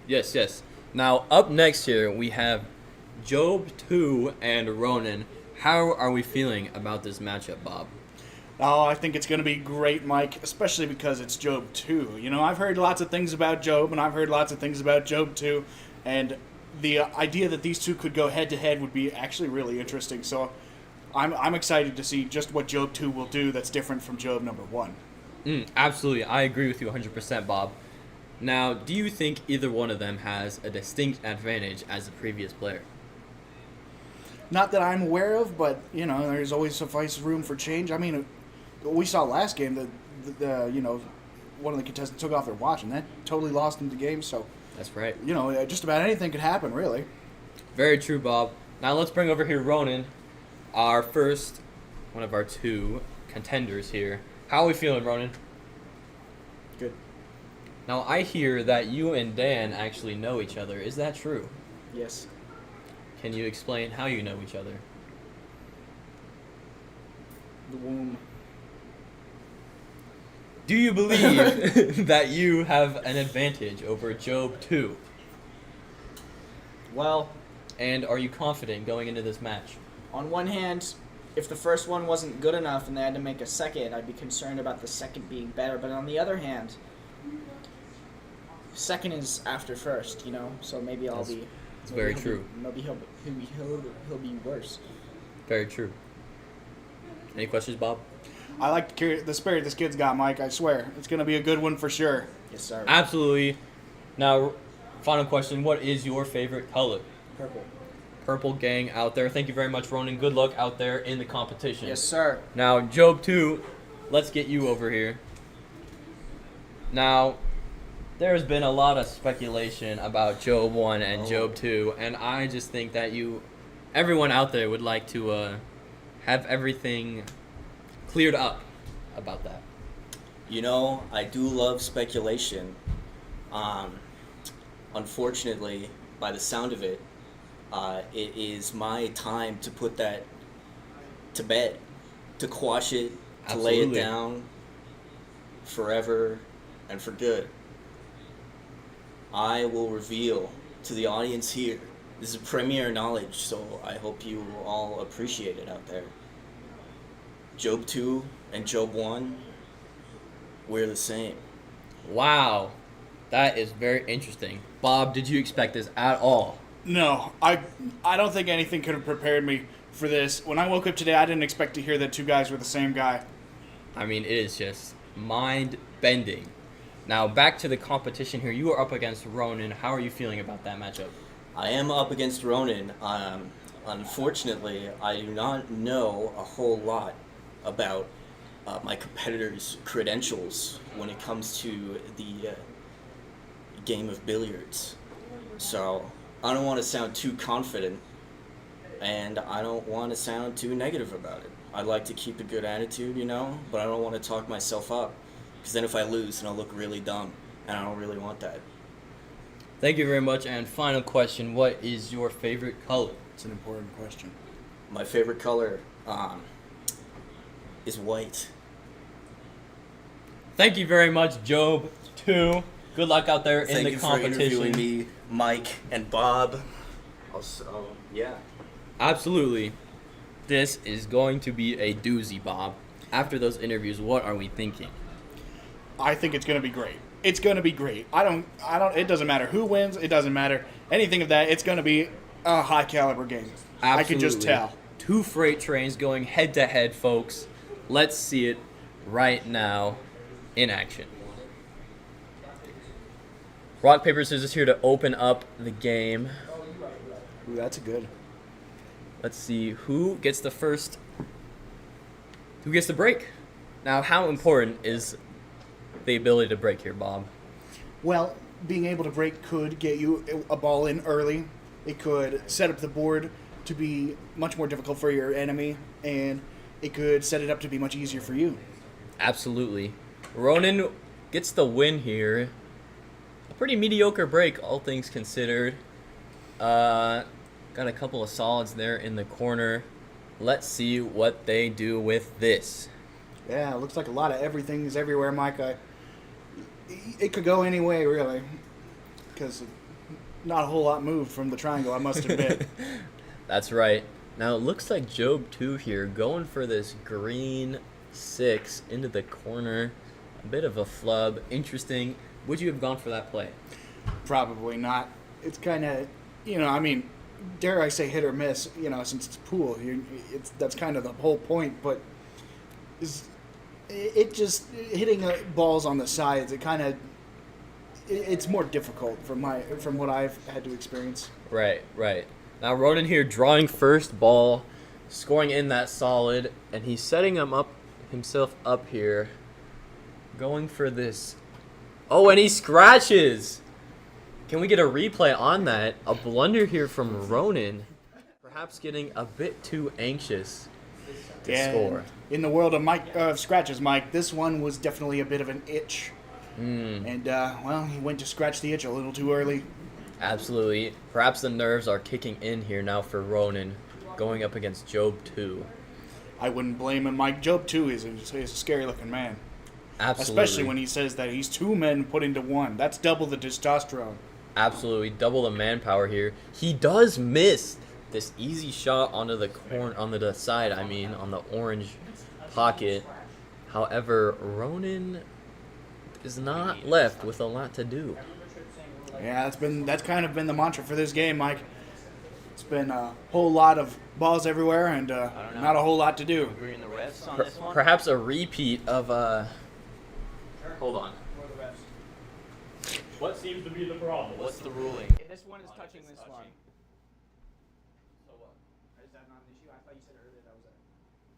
Speaker 3: Yes. Now, up next here, we have Job 2 and Ronan. How are we feeling about this matchup, Bob?
Speaker 10: Oh, I think it's going to be great, Mike, especially because it's Job 2. You know, I've heard lots of things about Job, and I've heard lots of things about Job 2, and the idea that these two could go head-to-head would be actually really interesting. So I'm excited to see just what Job 2 will do that's different from Job number 1.
Speaker 3: Absolutely. I agree with you 100%, Bob. Now, do you think either one of them has a distinct advantage as the previous player?
Speaker 10: Not that I'm aware of, but, there's always suffice room for change. I mean, we saw last game that, one of the contestants took off their watch, and that totally lost them the game, so...
Speaker 3: That's right.
Speaker 10: Just about anything could happen, really.
Speaker 3: Very true, Bob. Now let's bring over here Ronan, our first, one of our 2 contenders here. How are we feeling, Ronan?
Speaker 1: Good.
Speaker 3: Now I hear that you and Dan actually know each other. Is that true?
Speaker 1: Yes.
Speaker 3: Can you explain how you know each other?
Speaker 1: The womb.
Speaker 3: Do you believe that you have an advantage over Job 2?
Speaker 1: Well,
Speaker 3: and are you confident going into this match?
Speaker 1: On one hand, if the first one wasn't good enough and they had to make a second, I'd be concerned about the second being better. But on the other hand, second is after first, so maybe I'll be...
Speaker 3: It's very true.
Speaker 1: Maybe he'll be worse.
Speaker 3: Very true. Any questions, Bob?
Speaker 10: I like the spirit this kid's got, Mike. I swear. It's going to be a good one for sure.
Speaker 1: Yes, sir.
Speaker 3: Absolutely. Now, final question. What is your favorite color?
Speaker 1: Purple.
Speaker 3: Purple gang out there. Thank you very much, Ronan. Good luck out there in the competition.
Speaker 1: Yes, sir.
Speaker 3: Now, Job 2, let's get you over here. Now, there's been a lot of speculation about Job 1 and Job 2, and I just think that everyone out there would like to have everything cleared up about that.
Speaker 12: I do love speculation. Unfortunately, by the sound of it, it is my time to put that to bed, to quash it, to lay it down forever and for good. I will reveal to the audience here, this is premiere knowledge, so I hope you all appreciate it out there. Job 2 and Job 1, we're the same.
Speaker 3: Wow. That is very interesting. Bob, did you expect this at all?
Speaker 10: No. I don't think anything could have prepared me for this. When I woke up today, I didn't expect to hear that 2 guys were the same guy.
Speaker 3: I mean, it is just mind-bending. Now, back to the competition here. You are up against Ronan. How are you feeling about that matchup?
Speaker 12: I am up against Ronan. Unfortunately, I do not know a whole lot about my competitor's credentials when it comes to the game of billiards. So I don't want to sound too confident, and I don't want to sound too negative about it. I'd like to keep a good attitude, but I don't want to talk myself up, because then if I lose, then I'll look really dumb, and I don't really want that.
Speaker 3: Thank you very much. And final question, what is your favorite color?
Speaker 10: It's an important question.
Speaker 12: My favorite color is white.
Speaker 3: Thank you very much, Job 2. Good luck out there in the competition.
Speaker 12: Thank you for interviewing me, Mike and Bob. Yeah.
Speaker 3: Absolutely. This is going to be a doozy, Bob. After those interviews, what are we thinking?
Speaker 10: I think it's going to be great. It's going to be great. It doesn't matter who wins. It doesn't matter anything of that. It's going to be a high caliber game.
Speaker 3: Absolutely.
Speaker 10: I can just tell.
Speaker 3: 2 freight trains going head to head, folks. Let's see it right now in action. Rock, paper, scissors here to open up the game.
Speaker 10: Ooh, that's a good.
Speaker 3: Let's see who gets the first. Who gets the break? Now, how important is the ability to break here, Bob?
Speaker 10: Well, being able to break could get you a ball in early. It could set up the board to be much more difficult for your enemy, and it could set it up to be much easier for you.
Speaker 3: Absolutely. Ronan gets the win here. A pretty mediocre break, all things considered. Got a couple of solids there in the corner. Let's see what they do with this.
Speaker 10: Yeah, it looks like a lot of everything is everywhere, Mike. It could go any way, really, because not a whole lot moved from the triangle, I must admit.
Speaker 3: That's right. Now it looks like Job 2 here going for this green 6 into the corner. A bit of a flub. Interesting. Would you have gone for that play?
Speaker 10: Probably not. It's kind of, I mean, dare I say hit or miss, since it's pool. That's kind of the whole point, but it just hitting balls on the sides, it's more difficult from what I've had to experience.
Speaker 3: Right. Now Ronan here drawing first ball, scoring in that solid, and he's setting himself up here, going for this. Oh, and he scratches. Can we get a replay on that? A blunder here from Ronan, perhaps getting a bit too anxious to score.
Speaker 10: In the world of scratches, Mike, this one was definitely a bit of an itch. And, he went to scratch the itch a little too early.
Speaker 3: Absolutely. Perhaps the nerves are kicking in here now for Ronan, going up against Job 2.
Speaker 10: I wouldn't blame him, Mike. Job 2 is a scary-looking man.
Speaker 3: Absolutely.
Speaker 10: Especially when he says that he's 2 men put into 1. That's double the testosterone.
Speaker 3: Absolutely. Double the manpower here. He does miss this easy shot onto the side, on the orange pocket. However, Ronan is not left with a lot to do.
Speaker 10: Yeah, that's kind of been the mantra for this game, Mike. It's been a whole lot of balls everywhere and not a whole lot to do.
Speaker 6: Agreeing the refs on this one?
Speaker 3: Perhaps a repeat of Hold on.
Speaker 4: What seems to be the problem?
Speaker 6: What's the ruling?
Speaker 8: This one is touching this one.
Speaker 4: So what?
Speaker 8: Is that not an issue? I thought you said earlier that was a...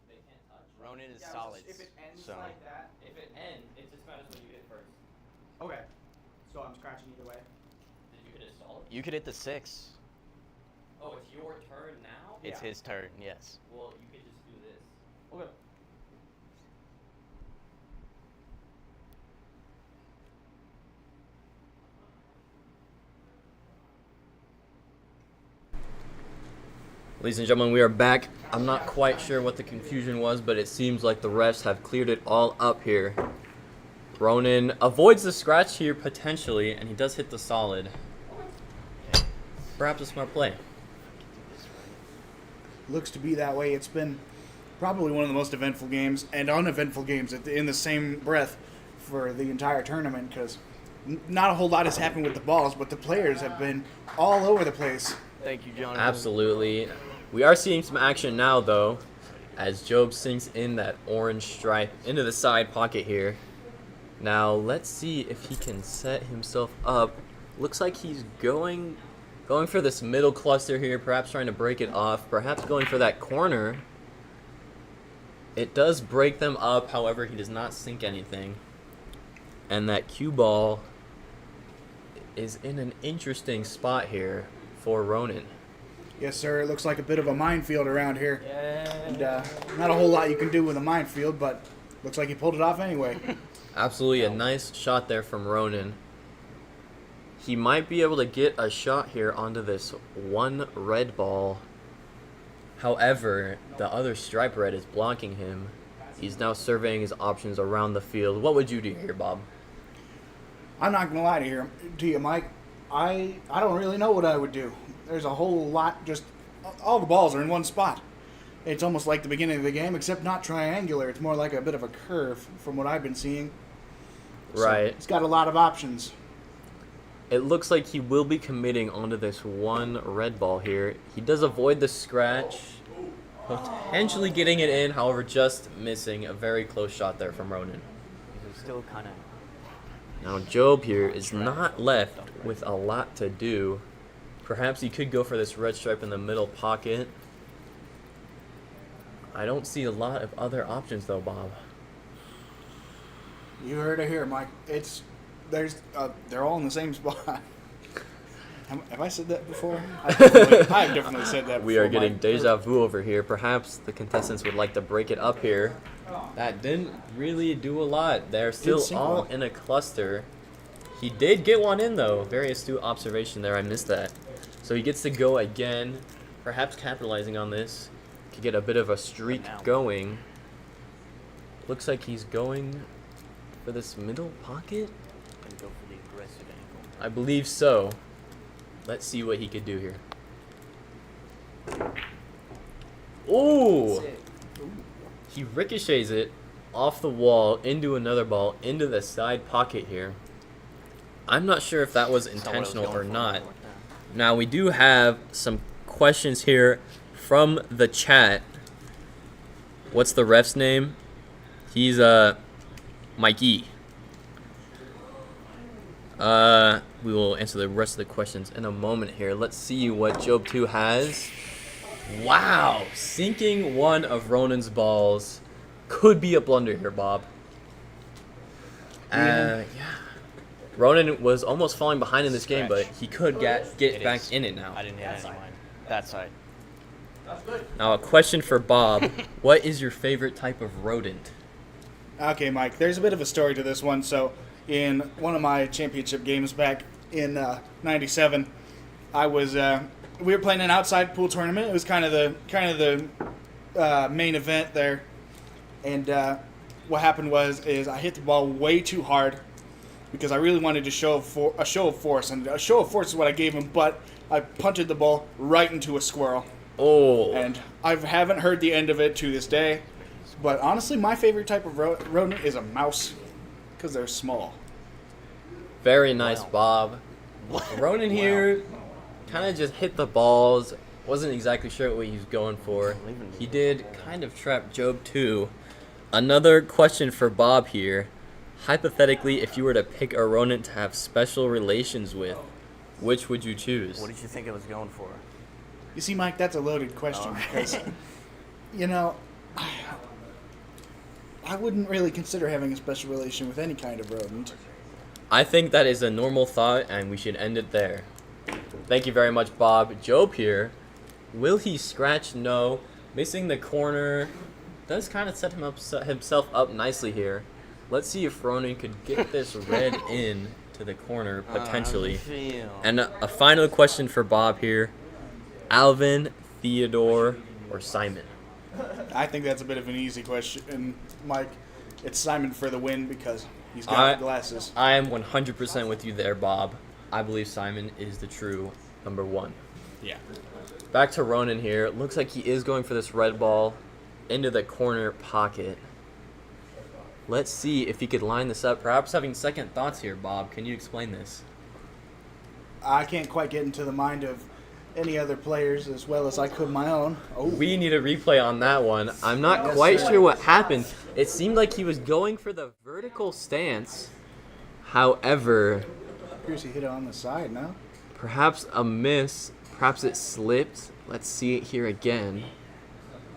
Speaker 4: They can't touch.
Speaker 6: Ronan is
Speaker 8: Yeah,
Speaker 6: solid.
Speaker 8: if it ends
Speaker 6: so.
Speaker 8: like that...
Speaker 4: If it ends, it just matters when you hit first.
Speaker 8: Okay. So I'm scratching either way.
Speaker 4: Did you hit it solid?
Speaker 6: You could hit the 6.
Speaker 4: Oh, it's your turn now?
Speaker 6: It's his turn, yes.
Speaker 4: Well, you could just do this.
Speaker 8: Okay.
Speaker 3: Ladies and gentlemen, we are back. I'm not quite sure what the confusion was, but it seems like the refs have cleared it all up here. Ronan avoids the scratch here potentially, and he does hit the solid. Perhaps a smart play.
Speaker 10: Looks to be that way. It's been probably one of the most eventful games and uneventful games in the same breath for the entire tournament, because not a whole lot has happened with the balls, but the players have been all over the place.
Speaker 6: Thank you, Jonathan.
Speaker 3: Absolutely. We are seeing some action now, though, as Job sinks in that orange stripe into the side pocket here. Now, let's see if he can set himself up. Looks like he's going for this middle cluster here, perhaps trying to break it off, perhaps going for that corner. It does break them up, however, he does not sink anything. And that cue ball is in an interesting spot here for Ronan.
Speaker 10: Yes, sir. It looks like a bit of a minefield around here. And not a whole lot you can do with a minefield, but looks like he pulled it off anyway.
Speaker 3: Absolutely a nice shot there from Ronan. He might be able to get a shot here onto this one red ball. However, the other stripe red is blocking him. He's now surveying his options around the field. What would you do here, Bob?
Speaker 10: I'm not going to lie to you, Mike. I don't really know what I would do. There's a whole lot, just all the balls are in one spot. It's almost like the beginning of the game, except not triangular. It's more like a bit of a curve from what I've been seeing.
Speaker 3: Right.
Speaker 10: So it's got a lot of options.
Speaker 3: It looks like he will be committing onto this one red ball here. He does avoid the scratch, potentially getting it in, however, just missing. A very close shot there from Ronan.
Speaker 6: He's still kind of...
Speaker 3: Now, Job here is not left with a lot to do. Perhaps he could go for this red stripe in the middle pocket. I don't see a lot of other options, though, Bob.
Speaker 10: You heard it here, Mike. It's they're all in the same spot. Have I said that before? I've definitely said that before.
Speaker 3: We are getting
Speaker 10: Mike.
Speaker 3: deja vu over here. Perhaps the contestants would like to break it up here. That didn't really do a lot. They're still all in a cluster. He did get one in, though. Very astute observation there. I missed that. So he gets to go again, perhaps capitalizing on this. Could get a bit of a streak going. Looks like he's going for this middle pocket.
Speaker 6: And go for the aggressive angle.
Speaker 3: I believe so. Let's see what he could do here. Ooh! He ricochets it off the wall into another ball into the side pocket here. I'm not sure if that was intentional or not. Now we do have some questions here from the chat. What's the ref's name? He's Mikey. We will answer the rest of the questions in a moment here. Let's see what Job 2 has. Wow! Sinking one of Ronan's balls could be a blunder here, Bob. Yeah. Ronan was almost falling behind in this game, but he could get back in it now.
Speaker 6: I didn't hit any of mine. That side.
Speaker 3: Now, a question for Bob. What is your favorite type of rodent?
Speaker 10: Okay, Mike, there's a bit of a story to this one. So, in one of my championship games back in '97, I was we were playing an outside pool tournament. It was kind of the main event there, and what happened is I hit the ball way too hard because I really wanted to show a show of force, and a show of force is what I gave him. But I punted the ball right into a squirrel.
Speaker 3: Oh!
Speaker 10: And I haven't heard the end of it to this day. But honestly, my favorite type of rodent is a mouse, because they're small.
Speaker 3: Very nice, Bob. Ronan here kind of just hit the balls. Wasn't exactly sure what he was going for. He did kind of trap Job 2. Another question for Bob here. Hypothetically, if you were to pick a rodent to have special relations with, which would you choose?
Speaker 6: What did you think it was going for?
Speaker 10: You see, Mike, that's a loaded question because, you know, I wouldn't really consider having a special relation with any kind of rodent.
Speaker 3: I think that is a normal thought, and we should end it there. Thank you very much, Bob. Job here. Will he scratch? No. Missing the corner. Does kind of set himself up nicely here. Let's see if Ronan could get this red in to the corner, potentially. And a final question for Bob here. Alvin, Theodore, or Simon?
Speaker 10: I think that's a bit of an easy question, Mike. It's Simon for the win because he's got the glasses.
Speaker 3: I am 100% with you there, Bob. I believe Simon is the true number one.
Speaker 10: Yeah.
Speaker 3: Back to Ronan here. Looks like he is going for this red ball into the corner pocket. Let's see if he could line this up. Perhaps having second thoughts here, Bob. Can you explain this?
Speaker 10: I can't quite get into the mind of any other players as well as I could my own. Oh.
Speaker 3: We need a replay on that one. I'm not quite sure what happened. It seemed like he was going for the vertical stance. However,
Speaker 10: appears he hit it on the side, no?
Speaker 3: Perhaps a miss. Perhaps it slipped. Let's see it here again.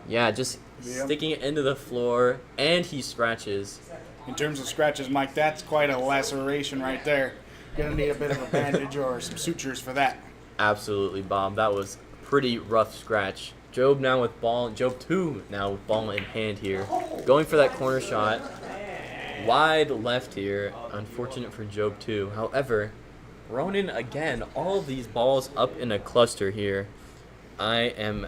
Speaker 3: Yeah, just sticking it into the floor, and he scratches.
Speaker 10: In terms of scratches, Mike, that's quite a laceration right there. Gonna need a bit of a bandage or some sutures for that.
Speaker 3: Absolutely, Bob. That was a pretty rough scratch. Job now with ball. Job 2 now with ball in hand here. Going for that corner shot. Wide left here. Unfortunate for Job 2. However, Ronan, again, all of these balls up in a cluster here. I am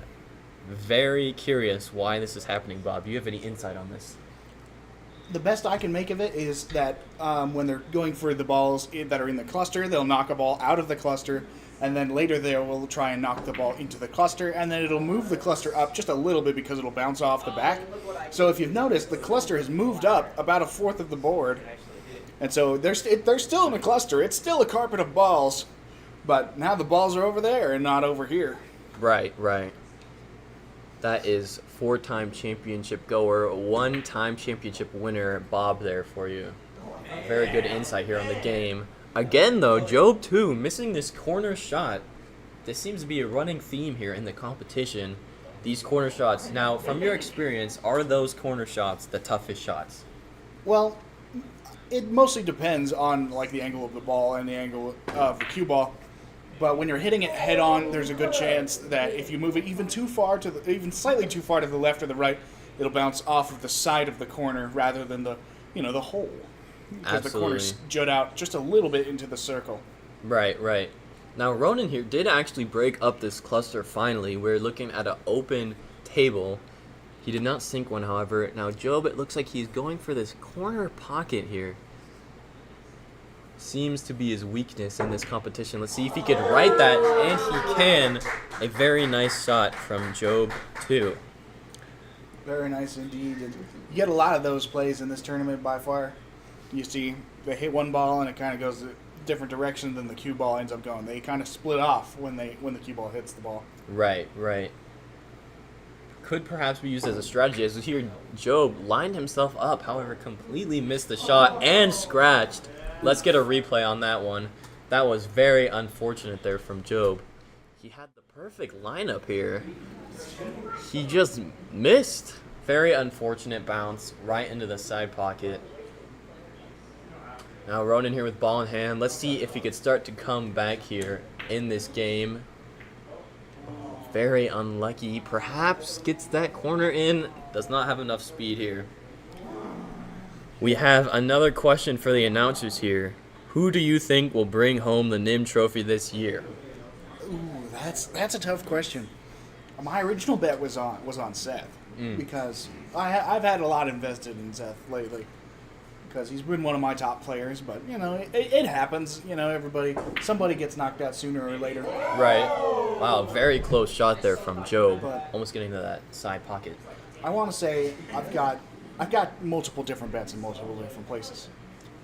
Speaker 3: very curious why this is happening, Bob. Do you have any insight on this?
Speaker 10: The best I can make of it is that when they're going for the balls that are in the cluster, they'll knock a ball out of the cluster, and then later they will try and knock the ball into the cluster, and then it'll move the cluster up just a little bit because it'll bounce off the back. So if you've noticed, the cluster has moved up about a fourth of the board, and so they're still in a cluster. It's still a carpet of balls, but now the balls are over there and not over here.
Speaker 3: Right, right. That is 4-time championship goer, 1-time championship winner, Bob, there for you. Very good insight here on the game. Again, though, Job 2 missing this corner shot. This seems to be a running theme here in the competition. These corner shots. Now, from your experience, are those corner shots the toughest shots?
Speaker 10: Well, it mostly depends on like the angle of the ball and the angle of the cue ball. But when you're hitting it head on, there's a good chance that if you move it even slightly too far to the left or the right, it'll bounce off of the side of the corner rather than the hole. Because the corners jut out just a little bit into the circle.
Speaker 3: Right, right. Now Ronan here did actually break up this cluster finally. We're looking at an open table. He did not sink one, however. Now Job, it looks like he's going for this corner pocket here. Seems to be his weakness in this competition. Let's see if he could right that, and he can. A very nice shot from Job too.
Speaker 10: Very nice indeed. And you get a lot of those plays in this tournament by far. You see, they hit one ball and it kind of goes a different direction than the cue ball ends up going. They kind of split off when the cue ball hits the ball.
Speaker 3: Right, right. Could perhaps be used as a strategy. As we hear, Job lined himself up, however, completely missed the shot and scratched. Let's get a replay on that one. That was very unfortunate there from Job. He had the perfect lineup here. He just missed. Very unfortunate bounce right into the side pocket. Now Ronan here with ball in hand. Let's see if he could start to come back here in this game. Very unlucky. Perhaps gets that corner in. Does not have enough speed here. We have another question for the announcers here. Who do you think will bring home the NIM trophy this year?
Speaker 10: Ooh, that's a tough question. My original bet was on Seth because I've had a lot invested in Seth lately because he's been one of my top players. But it happens. Somebody gets knocked out sooner or later.
Speaker 3: Right. Wow, very close shot there from Job.
Speaker 10: But
Speaker 3: almost getting to that side pocket.
Speaker 10: I want to say I've got multiple different bets in multiple different places.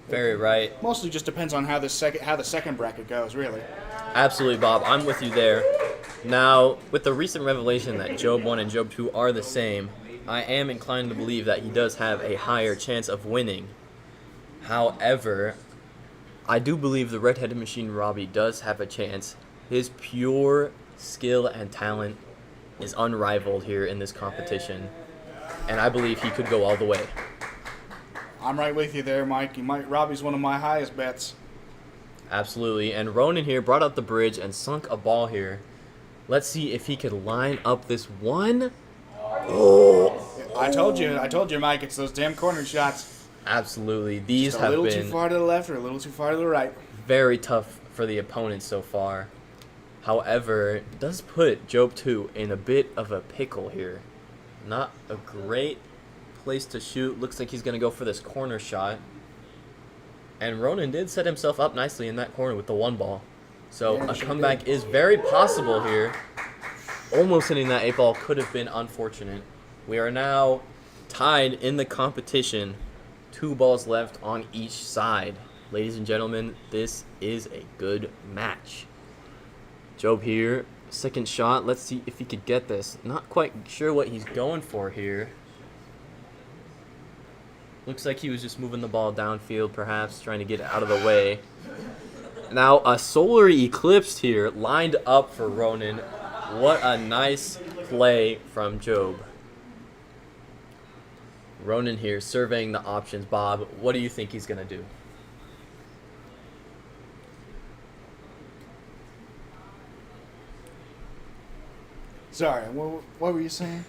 Speaker 3: Very right.
Speaker 10: Mostly just depends on how the second bracket goes, really.
Speaker 3: Absolutely, Bob. I'm with you there. Now, with the recent revelation that Job 1 and Job 2 are the same, I am inclined to believe that he does have a higher chance of winning. However, I do believe the Red-Headed Machine Robbie does have a chance. His pure skill and talent is unrivaled here in this competition, and I believe he could go all the way.
Speaker 10: I'm right with you there, Mike. Robbie's one of my highest bets.
Speaker 3: Absolutely, and Ronan here brought up the bridge and sunk a ball here. Let's see if he could line up this one. Oh!
Speaker 10: I told you, Mike. It's those damn corner shots.
Speaker 3: Absolutely, these have been
Speaker 10: a little too far to the left or a little too far to the right.
Speaker 3: Very tough for the opponent so far. However, it does put Job 2 in a bit of a pickle here. Not a great place to shoot. Looks like he's going to go for this corner shot. And Ronan did set himself up nicely in that corner with the one ball. So a comeback is very possible here. Almost hitting that 8 ball could have been unfortunate. We are now tied in the competition. 2 balls left on each side. Ladies and gentlemen, this is a good match. Job here, second shot. Let's see if he could get this. Not quite sure what he's going for here. Looks like he was just moving the ball downfield, perhaps, trying to get it out of the way. Now, a solar eclipse here lined up for Ronan. What a nice play from Job. Ronan here surveying the options. Bob, what do you think he's going to do?
Speaker 10: Sorry, what were you saying?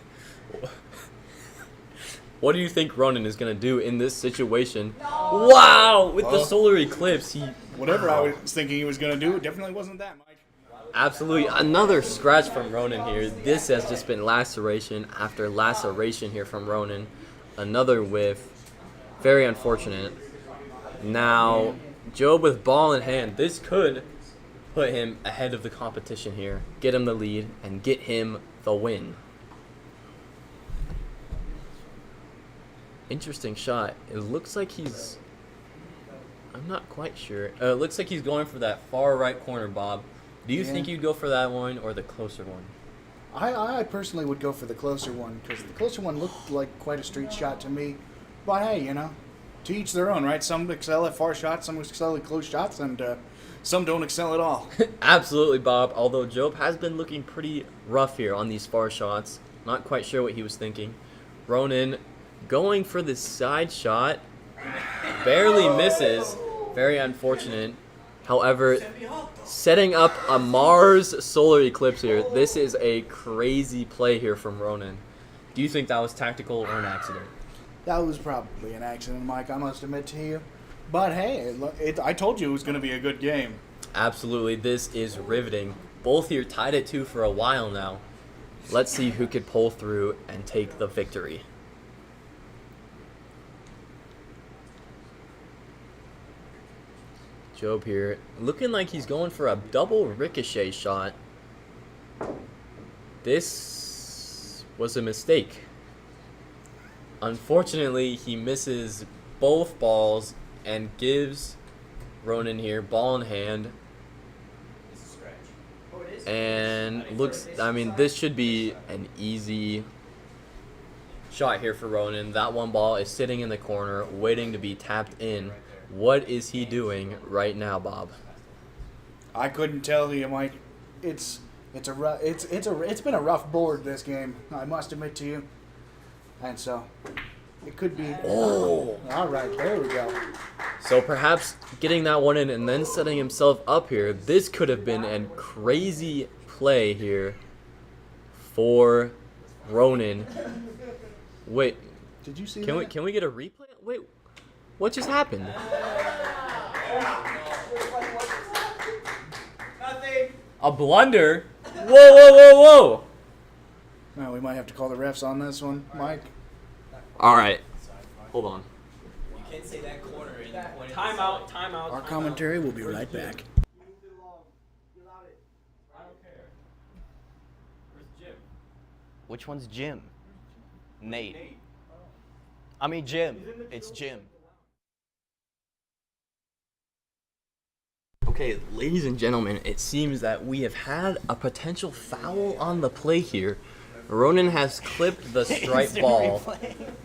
Speaker 3: What do you think Ronan is going to do in this situation? Wow! With the solar eclipse,
Speaker 10: Whatever I was thinking he was going to do, it definitely wasn't that, Mike.
Speaker 3: Absolutely. Another scratch from Ronan here. This has just been laceration after laceration here from Ronan. Another whiff. Very unfortunate. Now, Job with ball in hand. This could put him ahead of the competition here. Get him the lead and get him the win. Interesting shot. It looks like he's... I'm not quite sure. It looks like he's going for that far right corner, Bob. Do you think you'd go for that one or the closer one?
Speaker 10: I personally would go for the closer one because the closer one looked like quite a street shot to me. But hey, to each their own, right? Some excel at far shots, some excel at close shots, and some don't excel at all.
Speaker 3: Absolutely, Bob. Although Job has been looking pretty rough here on these far shots. Not quite sure what he was thinking. Ronan going for the side shot. barely misses. Very unfortunate. However, setting up a Mars solar eclipse here. This is a crazy play here from Ronan. Do you think that was tactical or an accident?
Speaker 10: That was probably an accident, Mike, I must admit to you. But hey, I told you it was going to be a good game.
Speaker 3: Absolutely, this is riveting. Both here tied at 2 for a while now. Let's see who could pull through and take the victory. Job here, looking like he's going for a double ricochet shot. This was a mistake. Unfortunately, he misses both balls and gives Ronan here ball in hand. And looks, I mean, this should be an easy shot here for Ronan. That one ball is sitting in the corner, waiting to be tapped in. What is he doing right now, Bob?
Speaker 10: I couldn't tell you, Mike. It's been a rough board this game, I must admit to you. And so it could be. Oh, all right, there we go.
Speaker 3: So perhaps getting that one in and then setting himself up here. This could have been a crazy play here for Ronan. Wait,
Speaker 10: did you see?
Speaker 3: Can we get a replay? Wait, what just happened?
Speaker 10: Nothing.
Speaker 3: A blunder? Whoa, whoa, whoa, whoa!
Speaker 10: Well, we might have to call the refs on this one, Mike.
Speaker 3: All right, hold on.
Speaker 12: You can't say that corner in
Speaker 4: Timeout, timeout.
Speaker 10: Our commentary will be right back.
Speaker 5: Which one's Jim? Nate. I mean Jim. It's Jim.
Speaker 3: Okay, ladies and gentlemen, it seems that we have had a potential foul on the play here. Ronan has clipped the striped ball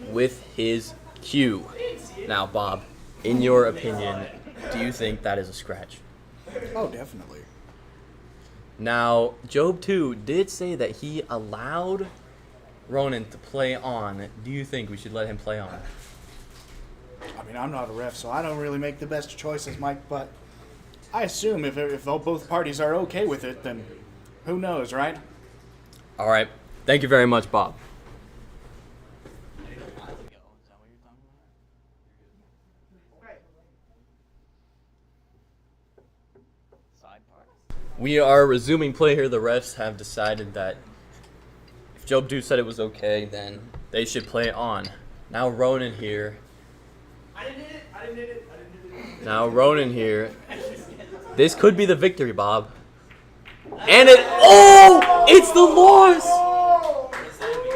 Speaker 3: with his cue. Now, Bob, in your opinion, do you think that is a scratch?
Speaker 10: Oh, definitely.
Speaker 3: Now, Job 2 did say that he allowed Ronan to play on. Do you think we should let him play on?
Speaker 10: I mean, I'm not a ref, so I don't really make the best choices, Mike, but I assume if both parties are okay with it, then who knows, right?
Speaker 3: All right. Thank you very much, Bob. We are resuming play here. The refs have decided that if Job 2 said it was okay, then they should play on. Now Ronan here. Now Ronan here. This could be the victory, Bob. And it's the loss!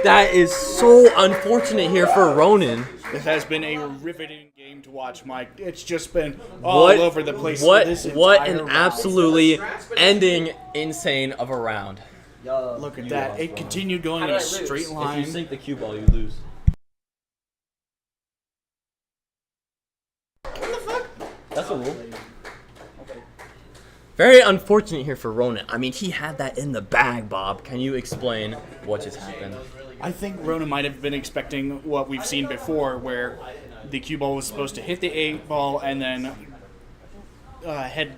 Speaker 3: That is so unfortunate here for Ronan.
Speaker 10: This has been a riveting game to watch, Mike. It's just been all over the place.
Speaker 3: What
Speaker 10: this
Speaker 3: an
Speaker 10: entire round.
Speaker 3: absolutely ending insane of a round.
Speaker 10: Look at that. It continued going in a straight line.
Speaker 3: If you sink the cue ball, you lose. What the fuck? That's a rule. Very unfortunate here for Ronan. I mean, he had that in the bag, Bob. Can you explain what just happened?
Speaker 10: I think Ronan might have been expecting what we've seen before, where the cue ball was supposed to hit the 8 ball and then head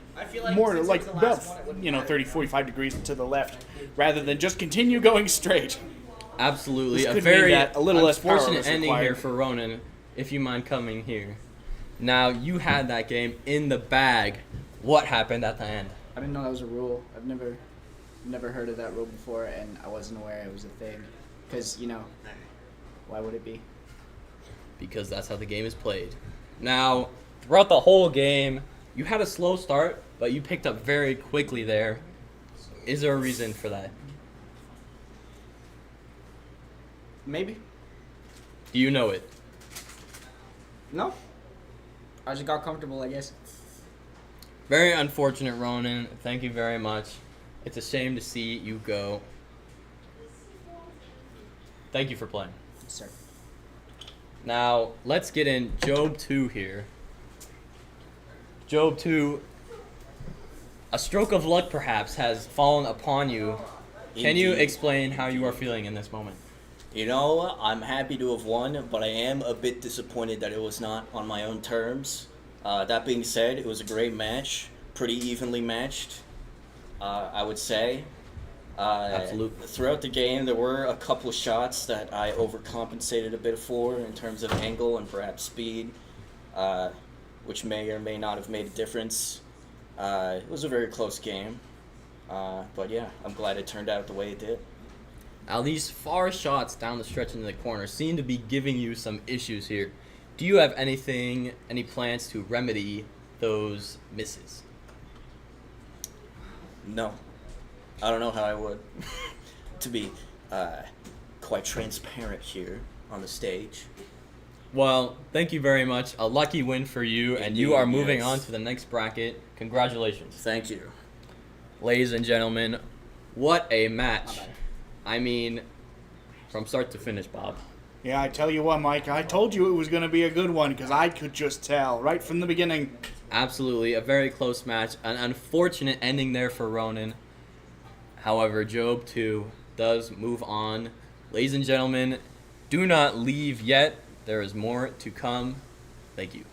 Speaker 10: more like about 30-45 degrees to the left, rather than just continue going straight.
Speaker 3: Absolutely,
Speaker 10: This
Speaker 3: a
Speaker 10: could
Speaker 3: very
Speaker 10: mean that a little less power
Speaker 3: unfortunate
Speaker 10: was
Speaker 3: ending
Speaker 10: required.
Speaker 3: here for Ronan. If you mind coming here. Now you had that game in the bag. What happened at the end?
Speaker 13: I didn't know that was a rule. I've never heard of that rule before, and I wasn't aware it was a thing. Because, why would it be?
Speaker 3: Because that's how the game is played. Now, throughout the whole game, you had a slow start, but you picked up very quickly there. Is there a reason for that?
Speaker 13: Maybe.
Speaker 3: Do you know it?
Speaker 13: No. I just got comfortable, I guess.
Speaker 3: Very unfortunate, Ronan. Thank you very much. It's a shame to see you go. Thank you for playing.
Speaker 13: Yes, sir.
Speaker 3: Now, let's get in Job 2 here. Job 2, a stroke of luck perhaps has fallen upon you. Can you
Speaker 12: Indeed.
Speaker 3: explain how you are feeling in this moment?
Speaker 12: You know, I'm happy to have won, but I am a bit disappointed that it was not on my own terms. That being said, it was a great match, pretty evenly matched, I would say.
Speaker 3: Absolutely.
Speaker 12: Throughout the game, there were a couple of shots that I overcompensated a bit for in terms of angle and perhaps speed, which may or may not have made a difference. It was a very close game, but yeah, I'm glad it turned out the way it did.
Speaker 3: Now, these far shots down the stretch into the corner seem to be giving you some issues here. Do you have any plans to remedy those misses?
Speaker 12: No. I don't know how I would. To be quite transparent here on the stage.
Speaker 3: Well, thank you very much. A lucky win for you, and you
Speaker 12: Indeed,
Speaker 3: are moving
Speaker 12: yes.
Speaker 3: on to the next bracket. Congratulations.
Speaker 12: Thank you.
Speaker 3: Ladies and gentlemen, what a match. I mean, from start to finish, Bob.
Speaker 10: Yeah, I tell you what, Mike, I told you it was going to be a good one because I could just tell right from the beginning.
Speaker 3: Absolutely, a very close match. An unfortunate ending there for Ronan. However, Job 2 does move on. Ladies and gentlemen, do not leave yet. There is more to come. Thank you.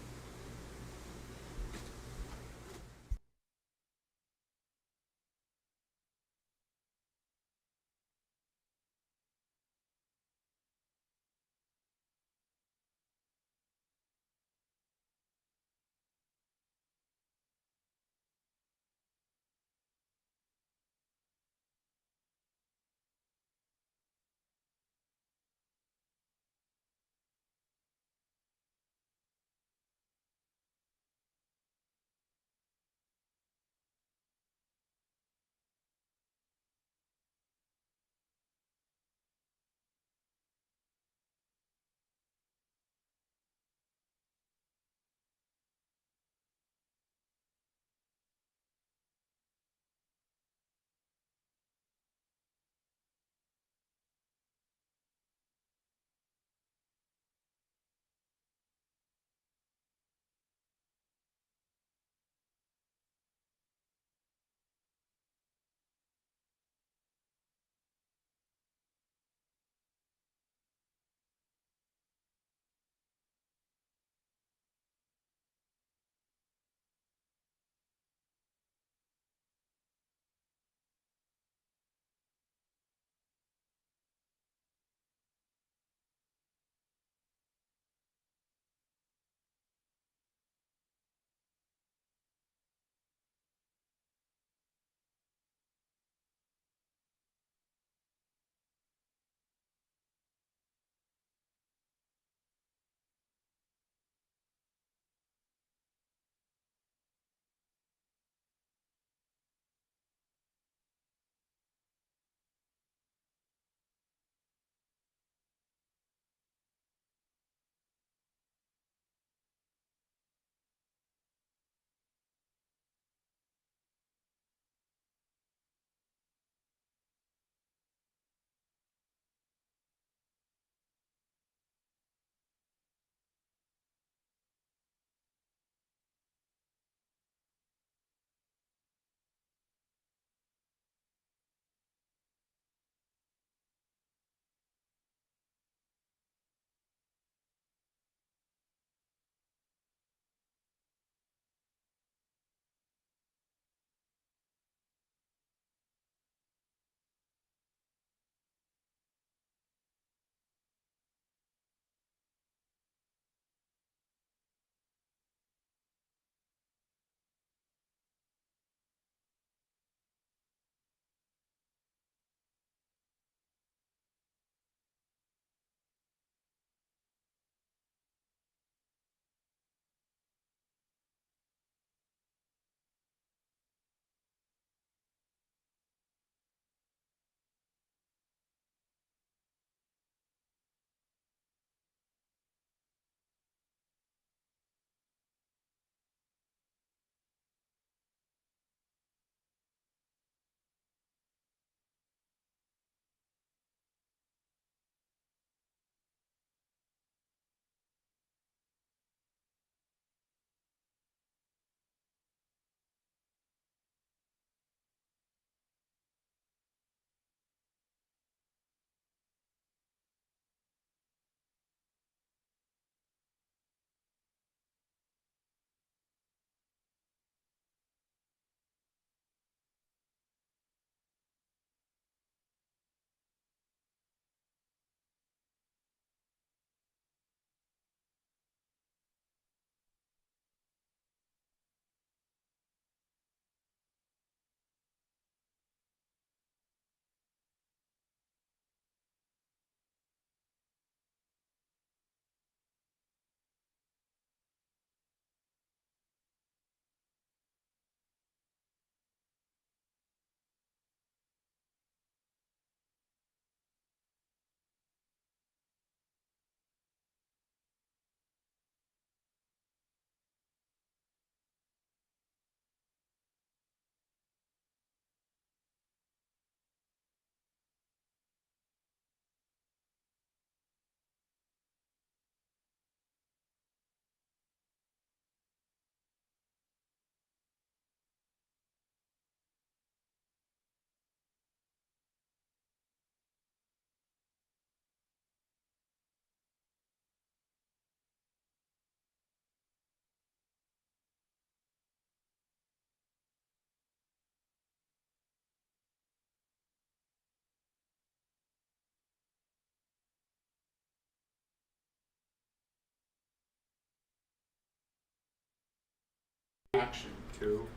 Speaker 10: action.
Speaker 11: Two.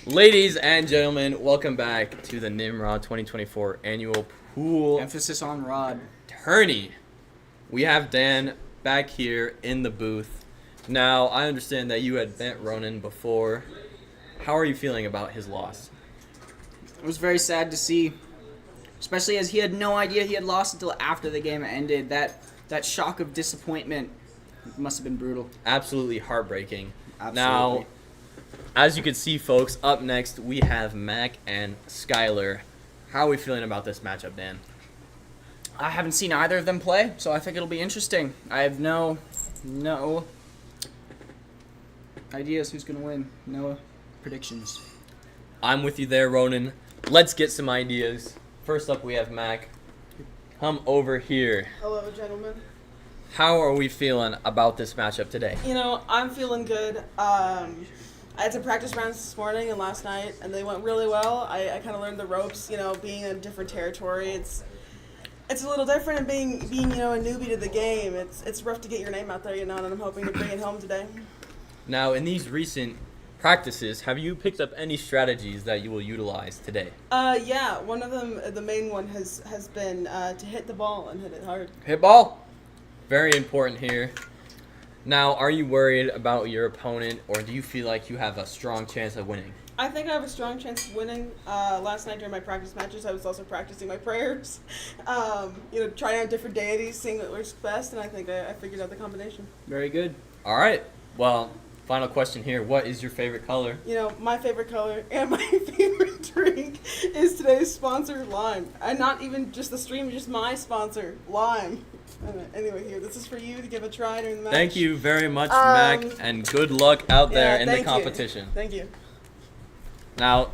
Speaker 3: Ladies and gentlemen, welcome back to the Nimrod 2024 annual pool
Speaker 1: Emphasis on Rod.
Speaker 3: tourney. We have Dan back here in the booth. Now, I understand that you had bent Ronan before. How are you feeling about his loss?
Speaker 1: It was very sad to see, especially as he had no idea he had lost until after the game ended. That shock of disappointment must have been brutal.
Speaker 3: Absolutely heartbreaking.
Speaker 1: Absolutely.
Speaker 3: Now, as you can see, folks, up next we have Mac and Skylar. How are we feeling about this matchup, Dan?
Speaker 1: I haven't seen either of them play, so I think it'll be interesting. I have no ideas who's going to win. No predictions.
Speaker 3: I'm with you there, Ronan. Let's get some ideas. First up, we have Mac. Come over here.
Speaker 14: Hello, gentlemen.
Speaker 3: How are we feeling about this matchup today?
Speaker 14: You know, I'm feeling good. I had some practice rounds this morning and last night, and they went really well. I kind of learned the ropes. You know, being in a different territory, it's a little different. And being a newbie to the game, it's rough to get your name out there. And I'm hoping to bring it home today.
Speaker 3: Now, in these recent practices, have you picked up any strategies that you will utilize today?
Speaker 14: Yeah, one of them, the main one has been to hit the ball and hit it hard.
Speaker 3: Hit ball. Very important here. Now, are you worried about your opponent, or do you feel like you have a strong chance of winning?
Speaker 14: I think I have a strong chance of winning. Last night during my practice matches, I was also practicing my prayers. Trying out different deities, seeing what works best, and I think I figured out the combination.
Speaker 1: Very good.
Speaker 3: All right. Well, final question here. What is your favorite color?
Speaker 14: My favorite color and my favorite drink is today's sponsor, Lime. And not even just the stream, just my sponsor, Lime. Anyway, here, this is for you to give a try during the match.
Speaker 3: Thank you very much, Mac, and good luck out there in the
Speaker 14: thank you.
Speaker 3: competition.
Speaker 14: Thank you.
Speaker 3: Now,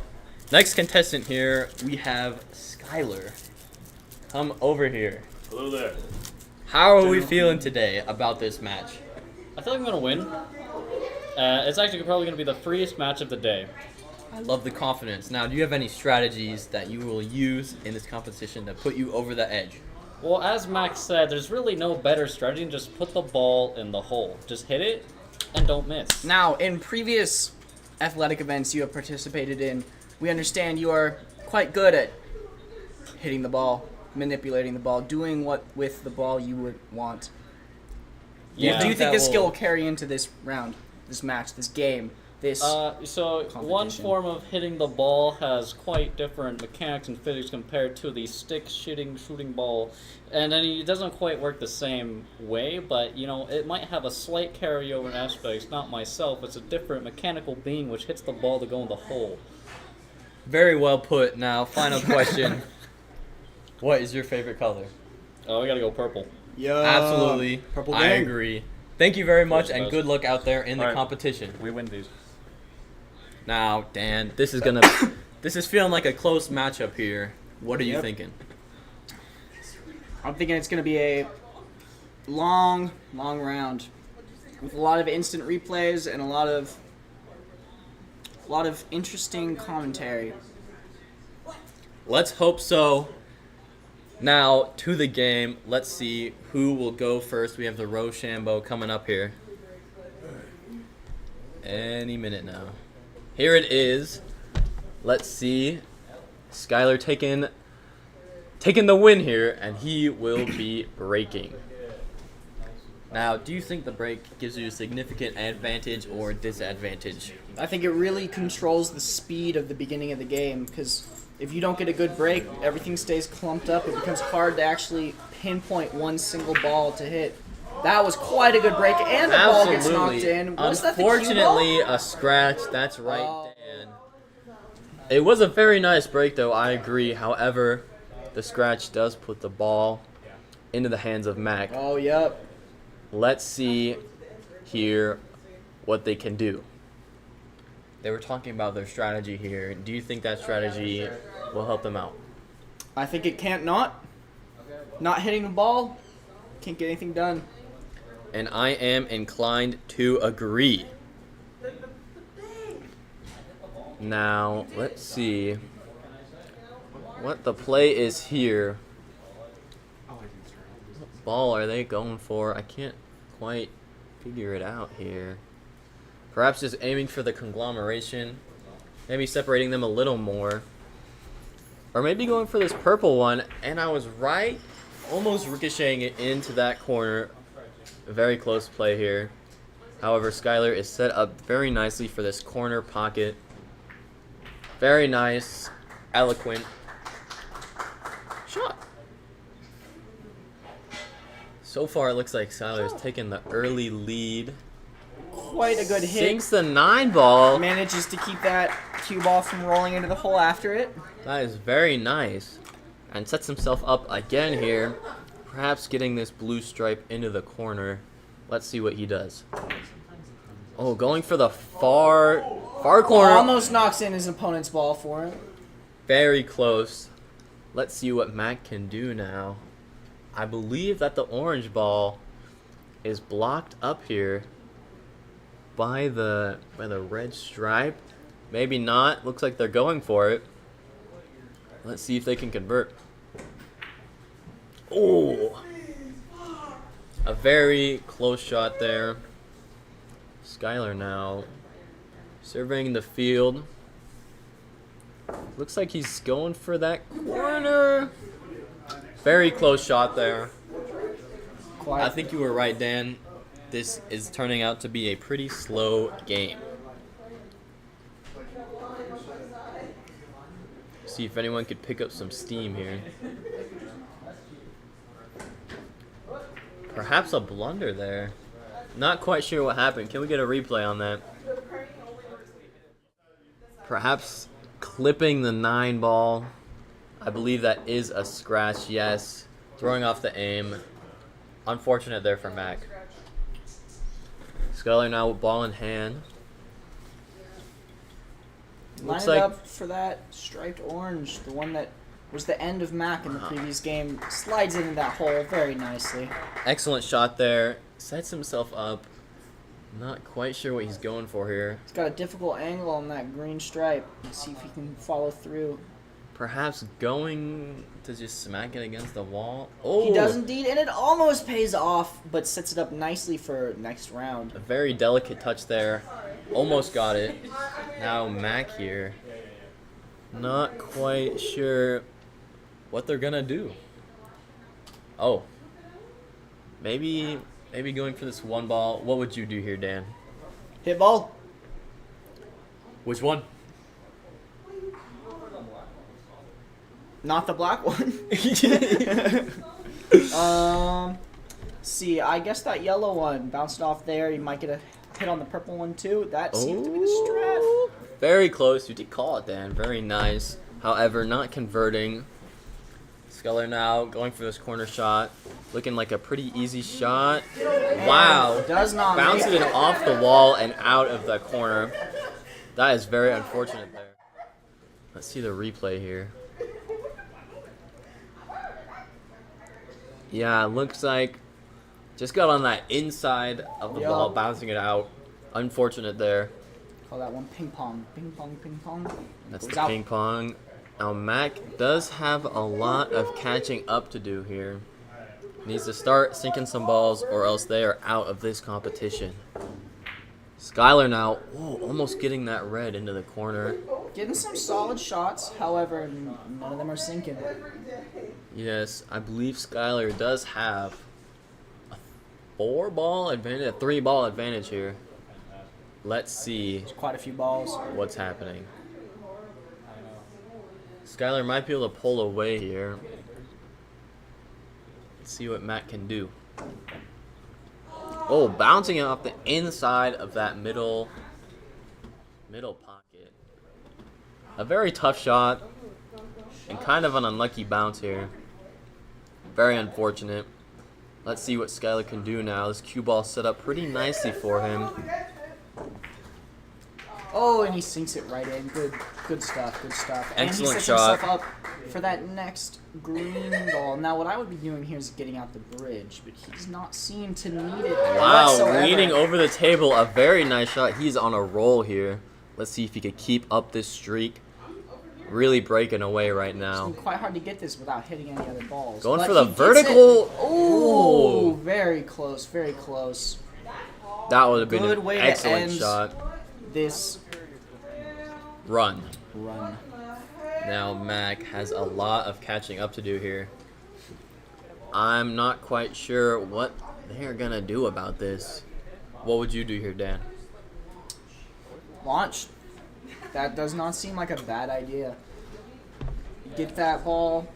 Speaker 3: next contestant here, we have Skylar. Come over here.
Speaker 15: Hello there.
Speaker 3: How are we feeling today about this match?
Speaker 15: I feel like I'm going to win. It's actually probably going to be the freest match of the day.
Speaker 3: I love the confidence. Now, do you have any strategies that you will use in this competition to put you over the edge?
Speaker 15: Well, as Max said, there's really no better strategy than just put the ball in the hole. Just hit it and don't miss.
Speaker 1: Now, in previous athletic events you have participated in, we understand you are quite good at hitting the ball, manipulating the ball, doing what with the ball you would want.
Speaker 15: Yeah.
Speaker 1: Do you think this skill will carry into this round, this match, this game, this
Speaker 15: So one form of hitting the ball has quite different mechanics and physics compared to the stick shooting ball, and then it doesn't quite work the same way, but it might have a slight carryover aspect. Not myself, it's a different mechanical being which hits the ball to go in the hole.
Speaker 3: Very well put. Now, final question. What is your favorite color?
Speaker 15: Oh, we gotta go purple.
Speaker 1: Yeah.
Speaker 3: Absolutely.
Speaker 1: Purple
Speaker 3: I
Speaker 1: gang.
Speaker 3: agree. Thank you very much, and good luck out there in the
Speaker 15: All right.
Speaker 3: competition.
Speaker 15: We win these.
Speaker 3: Now, Dan, this is feeling like a close matchup here. What are you thinking?
Speaker 1: I'm thinking it's going to be a long round with a lot of instant replays and a lot of interesting commentary.
Speaker 3: Let's hope so. Now, to the game. Let's see who will go first. We have the Rochambeau coming up here. Any minute now. Here it is. Let's see. Skylar taking the win here, and he will be breaking. Now, do you think the break gives you a significant advantage or disadvantage?
Speaker 1: I think it really controls the speed of the beginning of the game, because if you don't get a good break, everything stays clumped up. It becomes hard to actually pinpoint one single ball to hit. That was quite a good break, and the ball gets knocked in. Was that the cue ball?
Speaker 3: Unfortunately, a scratch. That's right, Dan. It was a very nice break, though. I agree. However, the scratch does put the ball into the hands of Mac.
Speaker 1: Oh, yep.
Speaker 3: Let's see here what they can do. They were talking about their strategy here. Do you think that strategy will help them out?
Speaker 1: I think it can't not. Not hitting the ball, can't get anything done.
Speaker 3: And I am inclined to agree. Now, let's see what the play is here. What ball are they going for? I can't quite figure it out here. Perhaps just aiming for the conglomeration. Maybe separating them a little more. Or maybe going for this purple one. And I was right. Almost ricocheting it into that corner. A very close play here. However, Skylar is set up very nicely for this corner pocket. Very nice. Eloquent shot. So far, it looks like Skylar's taking the early lead.
Speaker 1: Quite a good hit.
Speaker 3: Sinks the 9 ball.
Speaker 1: Manages to keep that cue ball from rolling into the hole after it.
Speaker 3: That is very nice. And sets himself up again here. Perhaps getting this blue stripe into the corner. Let's see what he does. Oh, going for the far corner.
Speaker 1: Almost knocks in his opponent's ball for him.
Speaker 3: Very close. Let's see what Mac can do now. I believe that the orange ball is blocked up here by the red stripe. Maybe not. Looks like they're going for it. Let's see if they can convert. Oh! A very close shot there. Skylar now surveying the field. Looks like he's going for that corner. Very close shot there. I think you were right, Dan. This is turning out to be a pretty slow game. See if anyone could pick up some steam here. Perhaps a blunder there. Not quite sure what happened. Can we get a replay on that? Perhaps clipping the 9 ball. I believe that is a scratch, yes. Throwing off the aim. Unfortunate there for Mac. Skylar now with ball in hand.
Speaker 1: Line it up for that striped orange, the one that was the end of Mac in the previous game. Slides into that hole very nicely.
Speaker 3: Excellent shot there. Sets himself up. Not quite sure what he's going for here.
Speaker 1: He's got a difficult angle on that green stripe. Let's see if he can follow through.
Speaker 3: Perhaps going to just smack it against the wall. Oh!
Speaker 1: He does indeed, and it almost pays off, but sets it up nicely for next round.
Speaker 3: A very delicate touch there. Almost got it. Now Mac here. Not quite sure what they're gonna do. Oh. Maybe going for this 1 ball. What would you do here, Dan?
Speaker 1: Hit ball.
Speaker 3: Which one?
Speaker 1: Not the black one. See, I guess that yellow one bounced off there. You might get a hit on the purple one too. That seems to be the strat.
Speaker 3: Very close. You did call it, Dan. Very nice. However, not converting. Skylar now going for this corner shot. Looking like a pretty easy shot. Wow.
Speaker 1: Does not
Speaker 3: bounces it off the wall and out of the corner. That is very unfortunate there. Let's see the replay here. Yeah, looks like just got on that inside of the ball, bouncing it out. Unfortunate there.
Speaker 1: Call that one ping pong. Ping pong, ping pong.
Speaker 3: That's the ping pong. Now Mac does have a lot of catching up to do here. Needs to start sinking some balls or else they are out of this competition. Skylar now, almost getting that red into the corner.
Speaker 1: Getting some solid shots, however, none of them are sinking.
Speaker 3: Yes, I believe Skylar does have a 4-ball advantage, a 3-ball advantage here. Let's see.
Speaker 1: There's quite a few balls.
Speaker 3: What's happening? Skylar might be able to pull away here. Let's see what Matt can do. Oh, bouncing it off the inside of that middle pocket. A very tough shot and kind of an unlucky bounce here. Very unfortunate. Let's see what Skylar can do now. This cue ball set up pretty nicely for him.
Speaker 1: Oh, and he sinks it right in. Good stuff, good stuff.
Speaker 3: Excellent
Speaker 1: and he sets
Speaker 3: shot.
Speaker 1: himself up for that next green ball. Now, what I would be doing here is getting out the bridge, but he does not seem to need it whatsoever.
Speaker 3: Leaning over the table, a very nice shot. He's on a roll here. Let's see if he could keep up this streak. Really breaking away right now.
Speaker 1: It's quite hard to get this without hitting any other balls.
Speaker 3: Going
Speaker 1: but
Speaker 3: for the vertical.
Speaker 1: Oh, very close, very close.
Speaker 3: That would have been
Speaker 1: Good
Speaker 3: an
Speaker 1: way to
Speaker 3: excellent
Speaker 1: end
Speaker 3: shot.
Speaker 1: this
Speaker 3: Run.
Speaker 1: run.
Speaker 3: Now Mac has a lot of catching up to do here. I'm not quite sure what they're gonna do about this. What would you do here, Dan?
Speaker 1: Launch. That does not seem like a bad idea. Get that ball,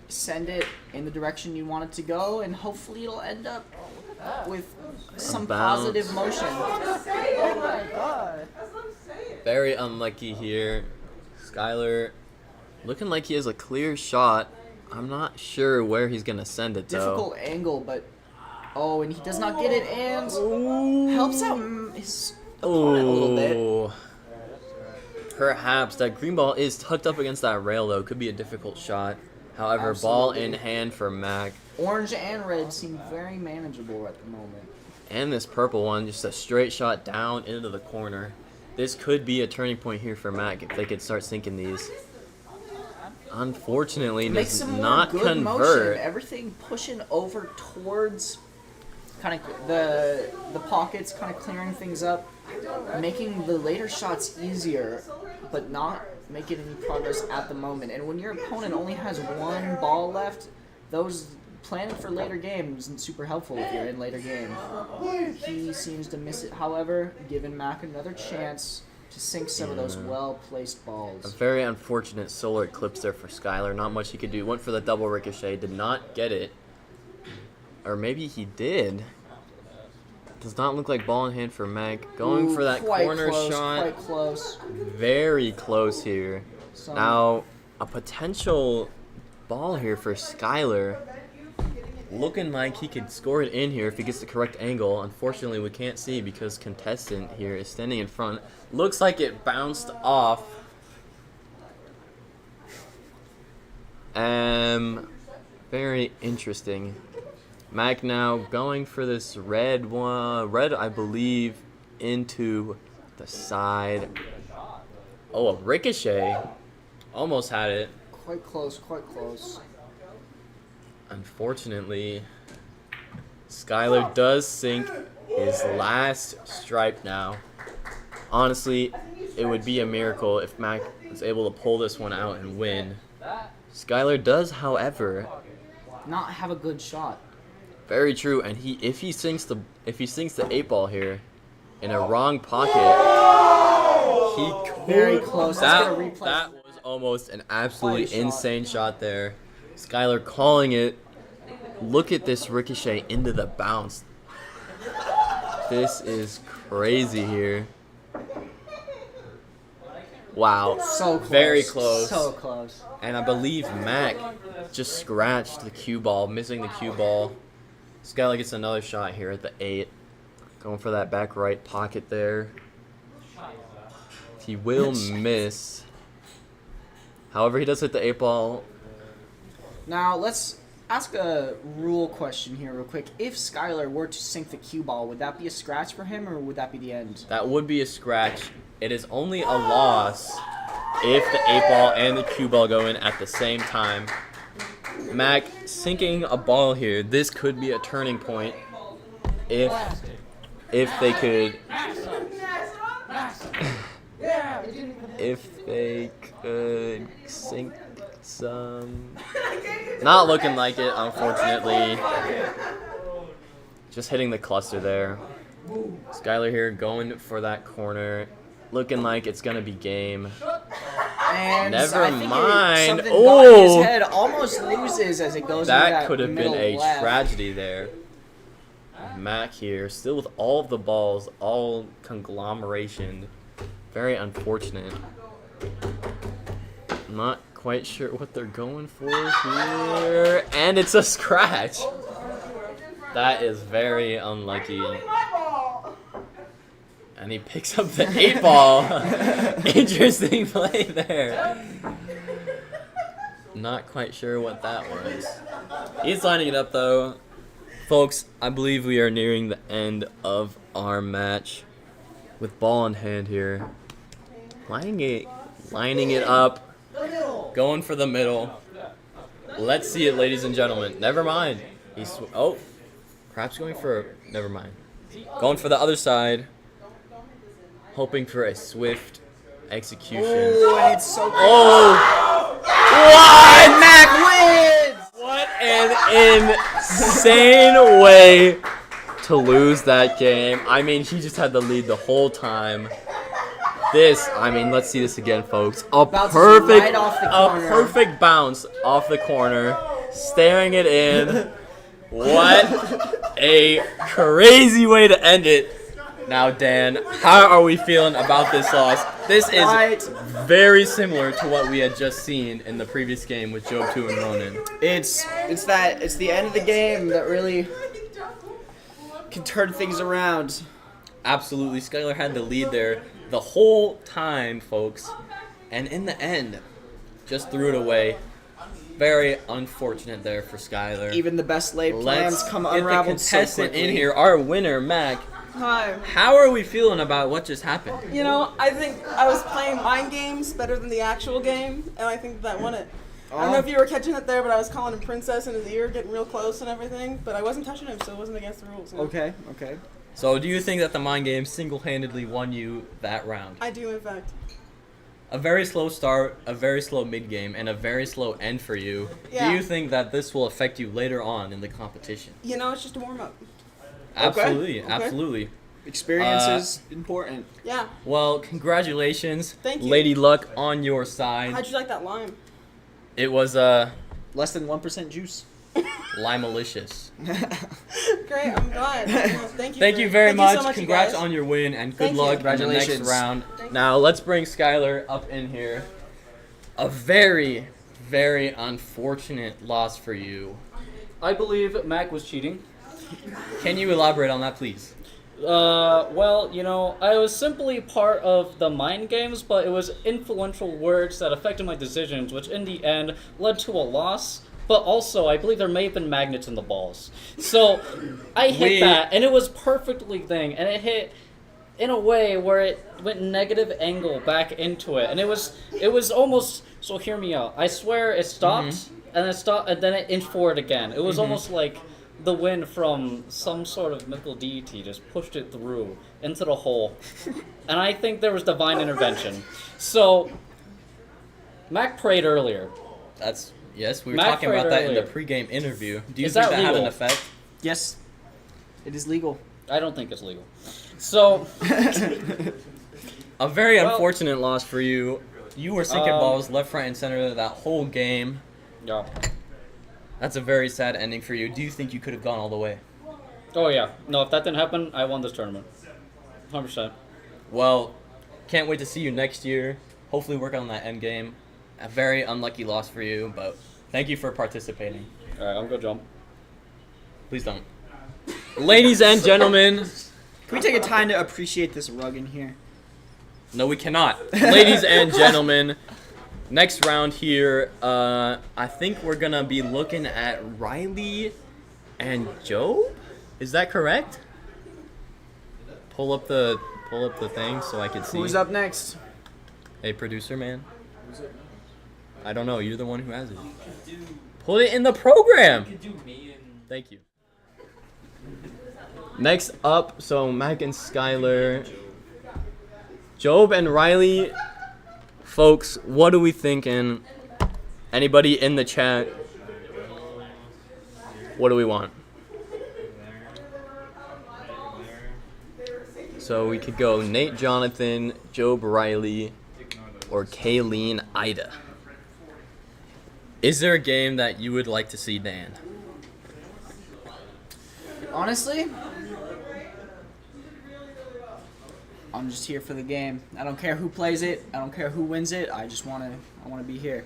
Speaker 1: send it in the direction you want it to go, and hopefully it'll end up with some
Speaker 3: bounce.
Speaker 1: positive motion. Oh my god.
Speaker 3: Very unlucky here. Skylar looking like he has a clear shot. I'm not sure where he's gonna send it though.
Speaker 1: Difficult angle, but oh, and he does not get it, and helps out his opponent a little bit.
Speaker 3: Oh. Perhaps that green ball is tucked up against that rail though. Could be a difficult shot. However, ball in hand for Mac.
Speaker 1: Orange and red seem very manageable at the moment.
Speaker 3: And this purple one, just a straight shot down into the corner. This could be a turning point here for Mac if they could start sinking these. Unfortunately,
Speaker 1: Make
Speaker 3: does
Speaker 1: some more
Speaker 3: not
Speaker 1: good
Speaker 3: convert.
Speaker 1: motion. Everything pushing over towards kind of the pockets, kind of clearing things up, making the later shots easier, but not making any progress at the moment. And when your opponent only has one ball left, those planning for later games isn't super helpful if you're in later game. He seems to miss it, however, giving Mac another chance to sink some of those well-placed balls.
Speaker 3: A very unfortunate solar eclipse there for Skylar. Not much he could do. Went for the double ricochet, did not get it. Or maybe he did. Does not look like ball in hand for Mac. Going for that corner shot.
Speaker 1: Quite close.
Speaker 3: Very close here. Now, a potential ball here for Skylar. Looking like he could score it in here if he gets the correct angle. Unfortunately, we can't see because contestant here is standing in front. Looks like it bounced off. Very interesting. Mac now going for this red one. Red, I believe, into the side. Oh, a ricochet. Almost had it.
Speaker 1: Quite close, quite close.
Speaker 3: Unfortunately, Skylar does sink his last stripe now. Honestly, it would be a miracle if Mac was able to pull this one out and win. Skylar does, however,
Speaker 1: not have a good shot.
Speaker 3: Very true, and if he sinks the 8-ball here in a wrong pocket, he could.
Speaker 1: Very close.
Speaker 3: That was almost an absolutely insane shot there. Skylar calling it. Look at this ricochet into the bounce. This is crazy here. Wow.
Speaker 1: So close.
Speaker 3: Very close.
Speaker 1: So close.
Speaker 3: And I believe Mac just scratched the cue ball, missing the cue ball. Skylar gets another shot here at the 8. Going for that back right pocket there. He will miss. However, he does hit the 8-ball.
Speaker 1: Now, let's ask a rule question here real quick. If Skylar were to sink the cue ball, would that be a scratch for him, or would that be the end?
Speaker 3: That would be a scratch. It is only a loss if the 8-ball and the cue ball go in at the same time. Mac sinking a ball here. This could be a turning point if they could sink some. Not looking like it, unfortunately. Just hitting the cluster there. Skylar here going for that corner. Looking like it's going to be game.
Speaker 1: And
Speaker 3: Never
Speaker 1: I think
Speaker 3: mind.
Speaker 1: Something got in his
Speaker 3: Oh!
Speaker 1: head, almost loses as it goes
Speaker 3: That
Speaker 1: into that
Speaker 3: could have been
Speaker 1: middle
Speaker 3: a
Speaker 1: left.
Speaker 3: tragedy there. Mac here, still with all of the balls, all conglomeration. Very unfortunate. I'm not quite sure what they're going for here. And it's a scratch. That is very unlucky. And he picks up the 8-ball. Interesting play there. Not quite sure what that was. He's lining it up though. Folks, I believe we are nearing the end of our match. With ball in hand here. Lining it up. Going for the middle. Let's see it, ladies and gentlemen. Never mind. Perhaps going for... Never mind. Going for the other side. hoping for a swift execution.
Speaker 1: Oh, and it's so close.
Speaker 3: Oh!
Speaker 1: And Mac wins!
Speaker 3: What an insane way to lose that game. I mean, he just had the lead the whole time. Let's see this again, folks. A
Speaker 1: Bounces
Speaker 3: perfect,
Speaker 1: right off the
Speaker 3: a
Speaker 1: corner.
Speaker 3: perfect bounce off the corner, staring it in. What a crazy way to end it. Now, Dan, how are we feeling about this loss? This is
Speaker 1: Right.
Speaker 3: very similar to what we had just seen in the previous game with Job 2 and Ronan.
Speaker 1: It's the end of the game that really can turn things around.
Speaker 3: Absolutely, Skylar had the lead there the whole time, folks. And in the end, just threw it away. Very unfortunate there for Skylar.
Speaker 1: Even the best laid plans
Speaker 3: Let's
Speaker 1: come
Speaker 3: get the
Speaker 1: unraveled so
Speaker 3: contestant
Speaker 1: quickly.
Speaker 3: in here, our winner, Mac.
Speaker 14: Hi.
Speaker 3: How are we feeling about what just happened?
Speaker 14: You know, I think I was playing mind games better than the actual game, and I think that won it. I don't know if you were catching it there, but I was calling him princess in his ear, getting real close and everything, but I wasn't touching him, so it wasn't against the rules. You know?
Speaker 1: Okay.
Speaker 3: So do you think that the mind game single-handedly won you that round?
Speaker 14: I do, in fact.
Speaker 3: A very slow start, a very slow mid-game, and a very slow end for you.
Speaker 14: Yeah.
Speaker 3: Do you think that this will affect you later on in the competition?
Speaker 14: You know, it's just a warm-up.
Speaker 3: Absolutely,
Speaker 14: Okay.
Speaker 3: absolutely.
Speaker 1: Experience is important.
Speaker 14: Yeah.
Speaker 3: Well, congratulations.
Speaker 14: Thank you.
Speaker 3: Lady Luck on your side.
Speaker 14: How'd you like that lime?
Speaker 3: It was
Speaker 1: less than 1% juice.
Speaker 3: Limalicious.
Speaker 14: Great, I'm glad. Thank you.
Speaker 3: Thank you very
Speaker 14: thank you
Speaker 3: much.
Speaker 14: so much, you
Speaker 3: Congrats
Speaker 14: guys.
Speaker 3: on your win and good
Speaker 14: Thank you.
Speaker 3: luck in the next
Speaker 1: Congratulations.
Speaker 3: round.
Speaker 14: Thank
Speaker 3: Now let's bring Skylar up in here. A very, very unfortunate loss for you.
Speaker 15: I believe Mac was cheating.
Speaker 3: Can you elaborate on that, please?
Speaker 15: Well, you know, I was simply part of the mind games, but it was influential words that affected my decisions, which in the end led to a loss. But also, I believe there may have been magnets in the balls. So, I hit that, and it was perfectly thing, and it hit in a way where it went negative angle back into it, and it was almost, so hear me out. I swear it stopped, and it stopped, and then it inched forward again. It was almost like the wind from some sort of mythical deity just pushed it through into the hole. And I think there was divine intervention. So, Mac prayed earlier.
Speaker 3: Yes, we were
Speaker 15: Mac
Speaker 3: talking about
Speaker 15: prayed
Speaker 3: that in the
Speaker 15: earlier.
Speaker 3: pre-game interview. Do you
Speaker 15: Is
Speaker 3: think
Speaker 15: that
Speaker 3: that had an
Speaker 15: legal?
Speaker 3: effect?
Speaker 1: Yes, it is legal.
Speaker 15: I don't think it's legal. So,
Speaker 3: A very
Speaker 15: Well-
Speaker 3: unfortunate loss for you. You were sinking balls left, right, and center that whole game.
Speaker 15: yeah.
Speaker 3: That's a very sad ending for you. Do you think you could have gone all the way?
Speaker 15: Oh yeah. No, if that didn't happen, I won this tournament. 100%.
Speaker 3: Well, can't wait to see you next year. Hopefully work on that end game. A very unlucky loss for you, but thank you for participating.
Speaker 15: Alright, I'm gonna jump.
Speaker 3: Please don't. Ladies and gentlemen.
Speaker 1: Can we take a time to appreciate this rug in here?
Speaker 3: No, we cannot. Ladies and gentlemen, next round here, I think we're gonna be looking at Riley and Job. Is that correct? Pull up the thing so I can see.
Speaker 1: Who's up next?
Speaker 3: Hey, producer man. I don't know. You're the one who has it. Put it in the program. Thank you. Next up, so Mac and Skylar, Job and Riley. Folks, what are we thinking? Anybody in the chat? What do we want? So we could go Nate Jonathan, Job Riley, or Kayleen Ida. Is there a game that you would like to see, Dan?
Speaker 1: Honestly, I'm just here for the game. I don't care who plays it. I don't care who wins it. I want to be here.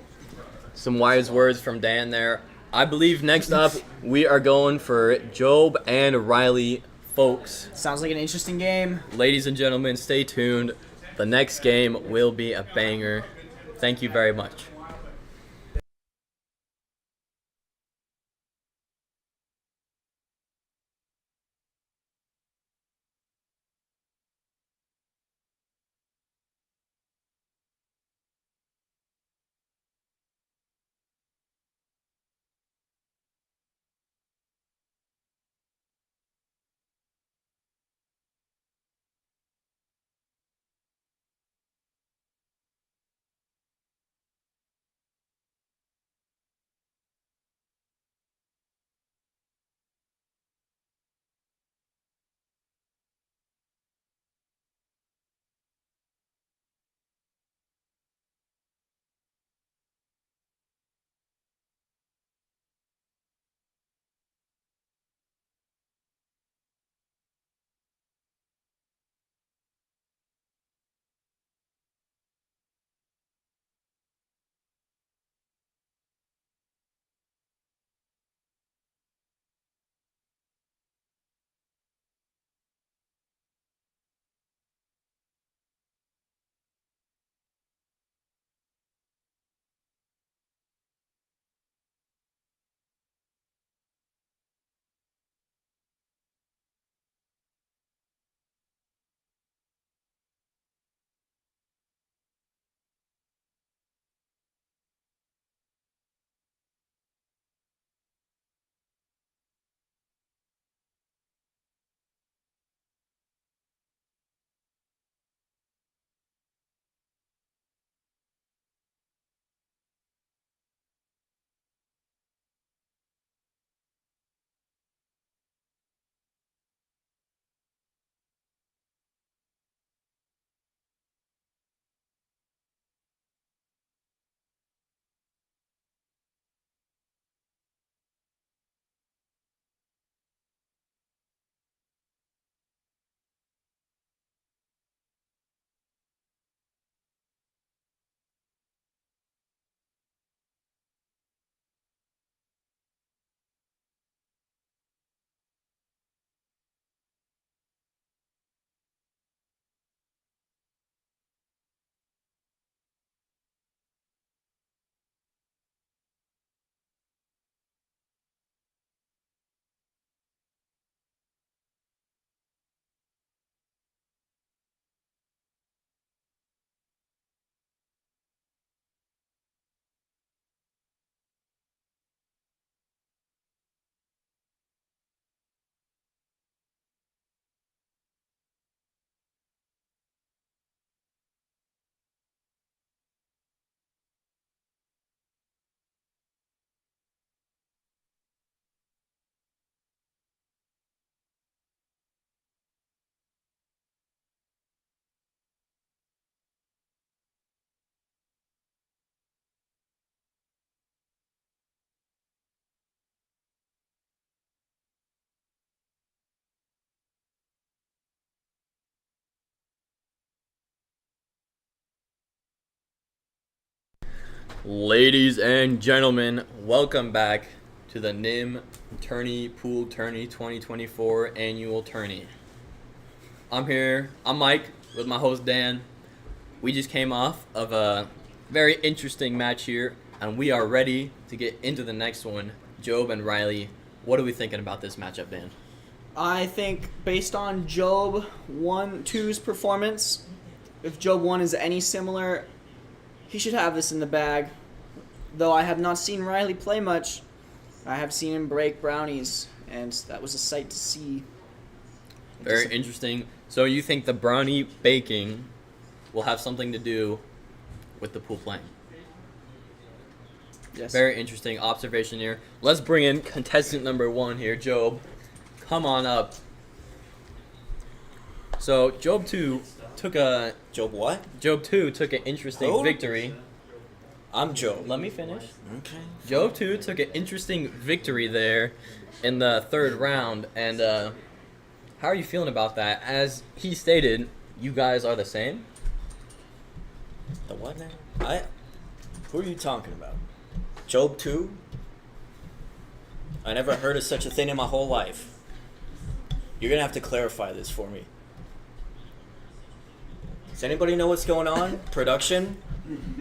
Speaker 3: Some wise words from Dan there. I believe next up we are going for Job and Riley, folks.
Speaker 1: Sounds like an interesting game.
Speaker 3: Ladies and gentlemen, stay tuned. The next game will be a banger. Thank you very much. Ladies and gentlemen, welcome back to the NIM Tourney Pool Tourney 2024 Annual Tourney. I'm Mike with my host Dan. We just came off of a very interesting match here, and we are ready to get into the next one. Job and Riley, what are we thinking about this matchup, Dan?
Speaker 1: I think based on Job 1-2's performance, if Job 1 is any similar, he should have this in the bag. Though I have not seen Riley play much, I have seen him break brownies, and that was a sight to see.
Speaker 3: Very interesting. So you think the brownie baking will have something to do with the pool playing?
Speaker 1: Yes.
Speaker 3: Very interesting observation here. Let's bring in contestant number 1 here, Job. Come on up. So Job 2 took a...
Speaker 12: Job what?
Speaker 3: Job 2 took an interesting
Speaker 12: Who?
Speaker 3: victory.
Speaker 12: I'm Job.
Speaker 3: Let me finish.
Speaker 12: Okay.
Speaker 3: Job 2 took an interesting victory there in the third round. And how are you feeling about that? As he stated, you guys are the same.
Speaker 12: The what now? Who are you talking about? Job 2? I never heard of such a thing in my whole life. You're going to have to clarify this for me. Does anybody know what's going on? Production?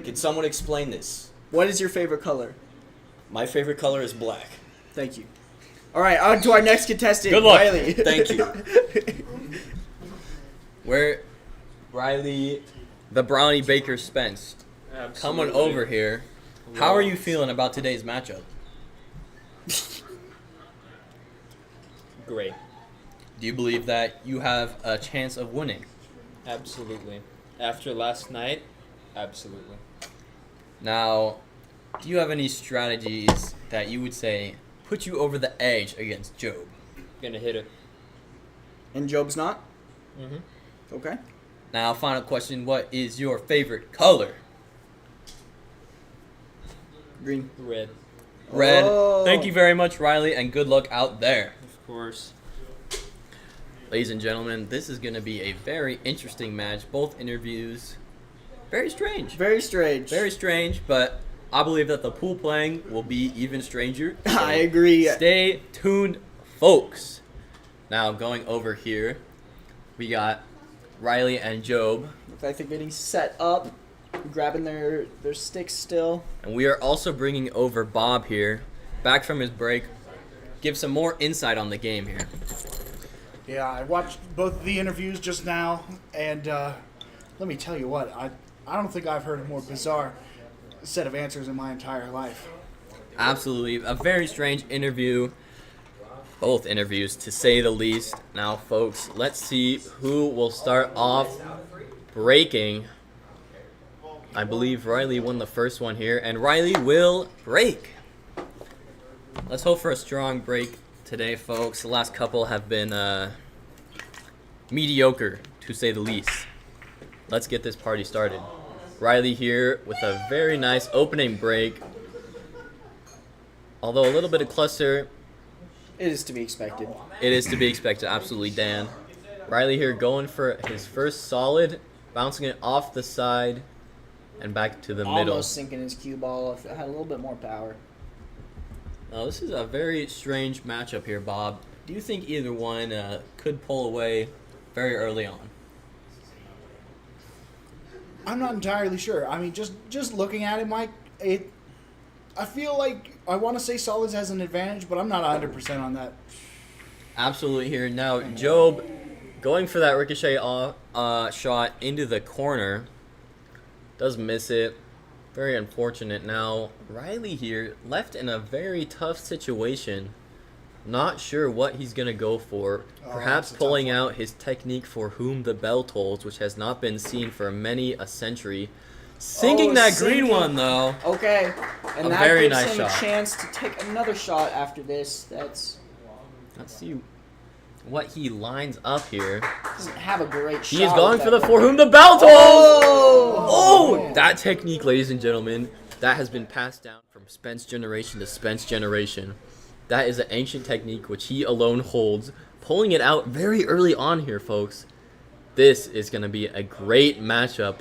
Speaker 12: Can someone explain this?
Speaker 1: What is your favorite color?
Speaker 12: My favorite color is black.
Speaker 1: Thank you. All right, on to our next contestant,
Speaker 3: Good luck.
Speaker 1: Riley.
Speaker 12: Thank you.
Speaker 3: Where Riley, the brownie baker Spence, coming over here. How are you feeling about today's matchup?
Speaker 6: Great.
Speaker 3: Do you believe that you have a chance of winning?
Speaker 6: Absolutely. After last night, absolutely.
Speaker 3: Now, do you have any strategies that you would say put you over the edge against Job?
Speaker 6: Gonna hit it.
Speaker 1: And Job's not?
Speaker 6: Mm-hmm.
Speaker 1: Okay.
Speaker 3: Now, final question, what is your favorite color?
Speaker 1: Green.
Speaker 6: Red.
Speaker 3: Red.
Speaker 1: Oh.
Speaker 3: Thank you very much, Riley, and good luck out there.
Speaker 6: Of course.
Speaker 3: Ladies and gentlemen, this is going to be a very interesting match. Both interviews, very strange.
Speaker 1: Very strange.
Speaker 3: Very strange, but I believe that the pool playing will be even stranger. So
Speaker 1: I agree.
Speaker 3: Stay tuned, folks. Now, going over here, we got Riley and Job.
Speaker 1: Looks like they're getting set up, grabbing their sticks still.
Speaker 3: And we are also bringing over Bob here, back from his break. Give some more insight on the game here.
Speaker 10: Yeah, I watched both of the interviews just now, and let me tell you what, I don't think I've heard a more bizarre set of answers in my entire life.
Speaker 3: Absolutely. A very strange interview. Both interviews, to say the least. Now, folks, let's see who will start off breaking. I believe Riley won the first one here, and Riley will break. Let's hope for a strong break today, folks. The last couple have been mediocre, to say the least. Let's get this party started. Riley here with a very nice opening break. Although a little bit of cluster.
Speaker 1: It is to be expected.
Speaker 3: It is to be expected, absolutely, Dan. Riley here going for his first solid, bouncing it off the side and back to the middle.
Speaker 1: Almost sinking his cue ball if it had a little bit more power.
Speaker 3: Now, this is a very strange matchup here, Bob. Do you think either one could pull away very early on?
Speaker 10: I'm not entirely sure. I mean, just looking at it, Mike, I feel like I want to say Solids has an advantage, but I'm not 100% on that.
Speaker 3: Absolutely here. Now, Job going for that ricochet shot into the corner. Does miss it. Very unfortunate. Now, Riley here left in a very tough situation. Not sure what he's going to go for. Perhaps pulling out his technique for Whom the Bell Tolls, which has not been seen for many a century. Sinking that green one, though.
Speaker 1: Okay. And
Speaker 3: a
Speaker 1: that
Speaker 3: very
Speaker 1: gives
Speaker 3: nice
Speaker 1: him
Speaker 3: shot.
Speaker 1: a chance to take another shot after this. Let's
Speaker 3: see what he lines up here.
Speaker 1: Doesn't have a great shot.
Speaker 3: He is going
Speaker 1: with
Speaker 3: for
Speaker 1: that
Speaker 3: the For Whom the Bell Tolls. Oh, that technique, ladies and gentlemen, that has been passed down from Spence generation to Spence generation. That is an ancient technique which he alone holds. Pulling it out very early on here, folks. This is going to be a great matchup.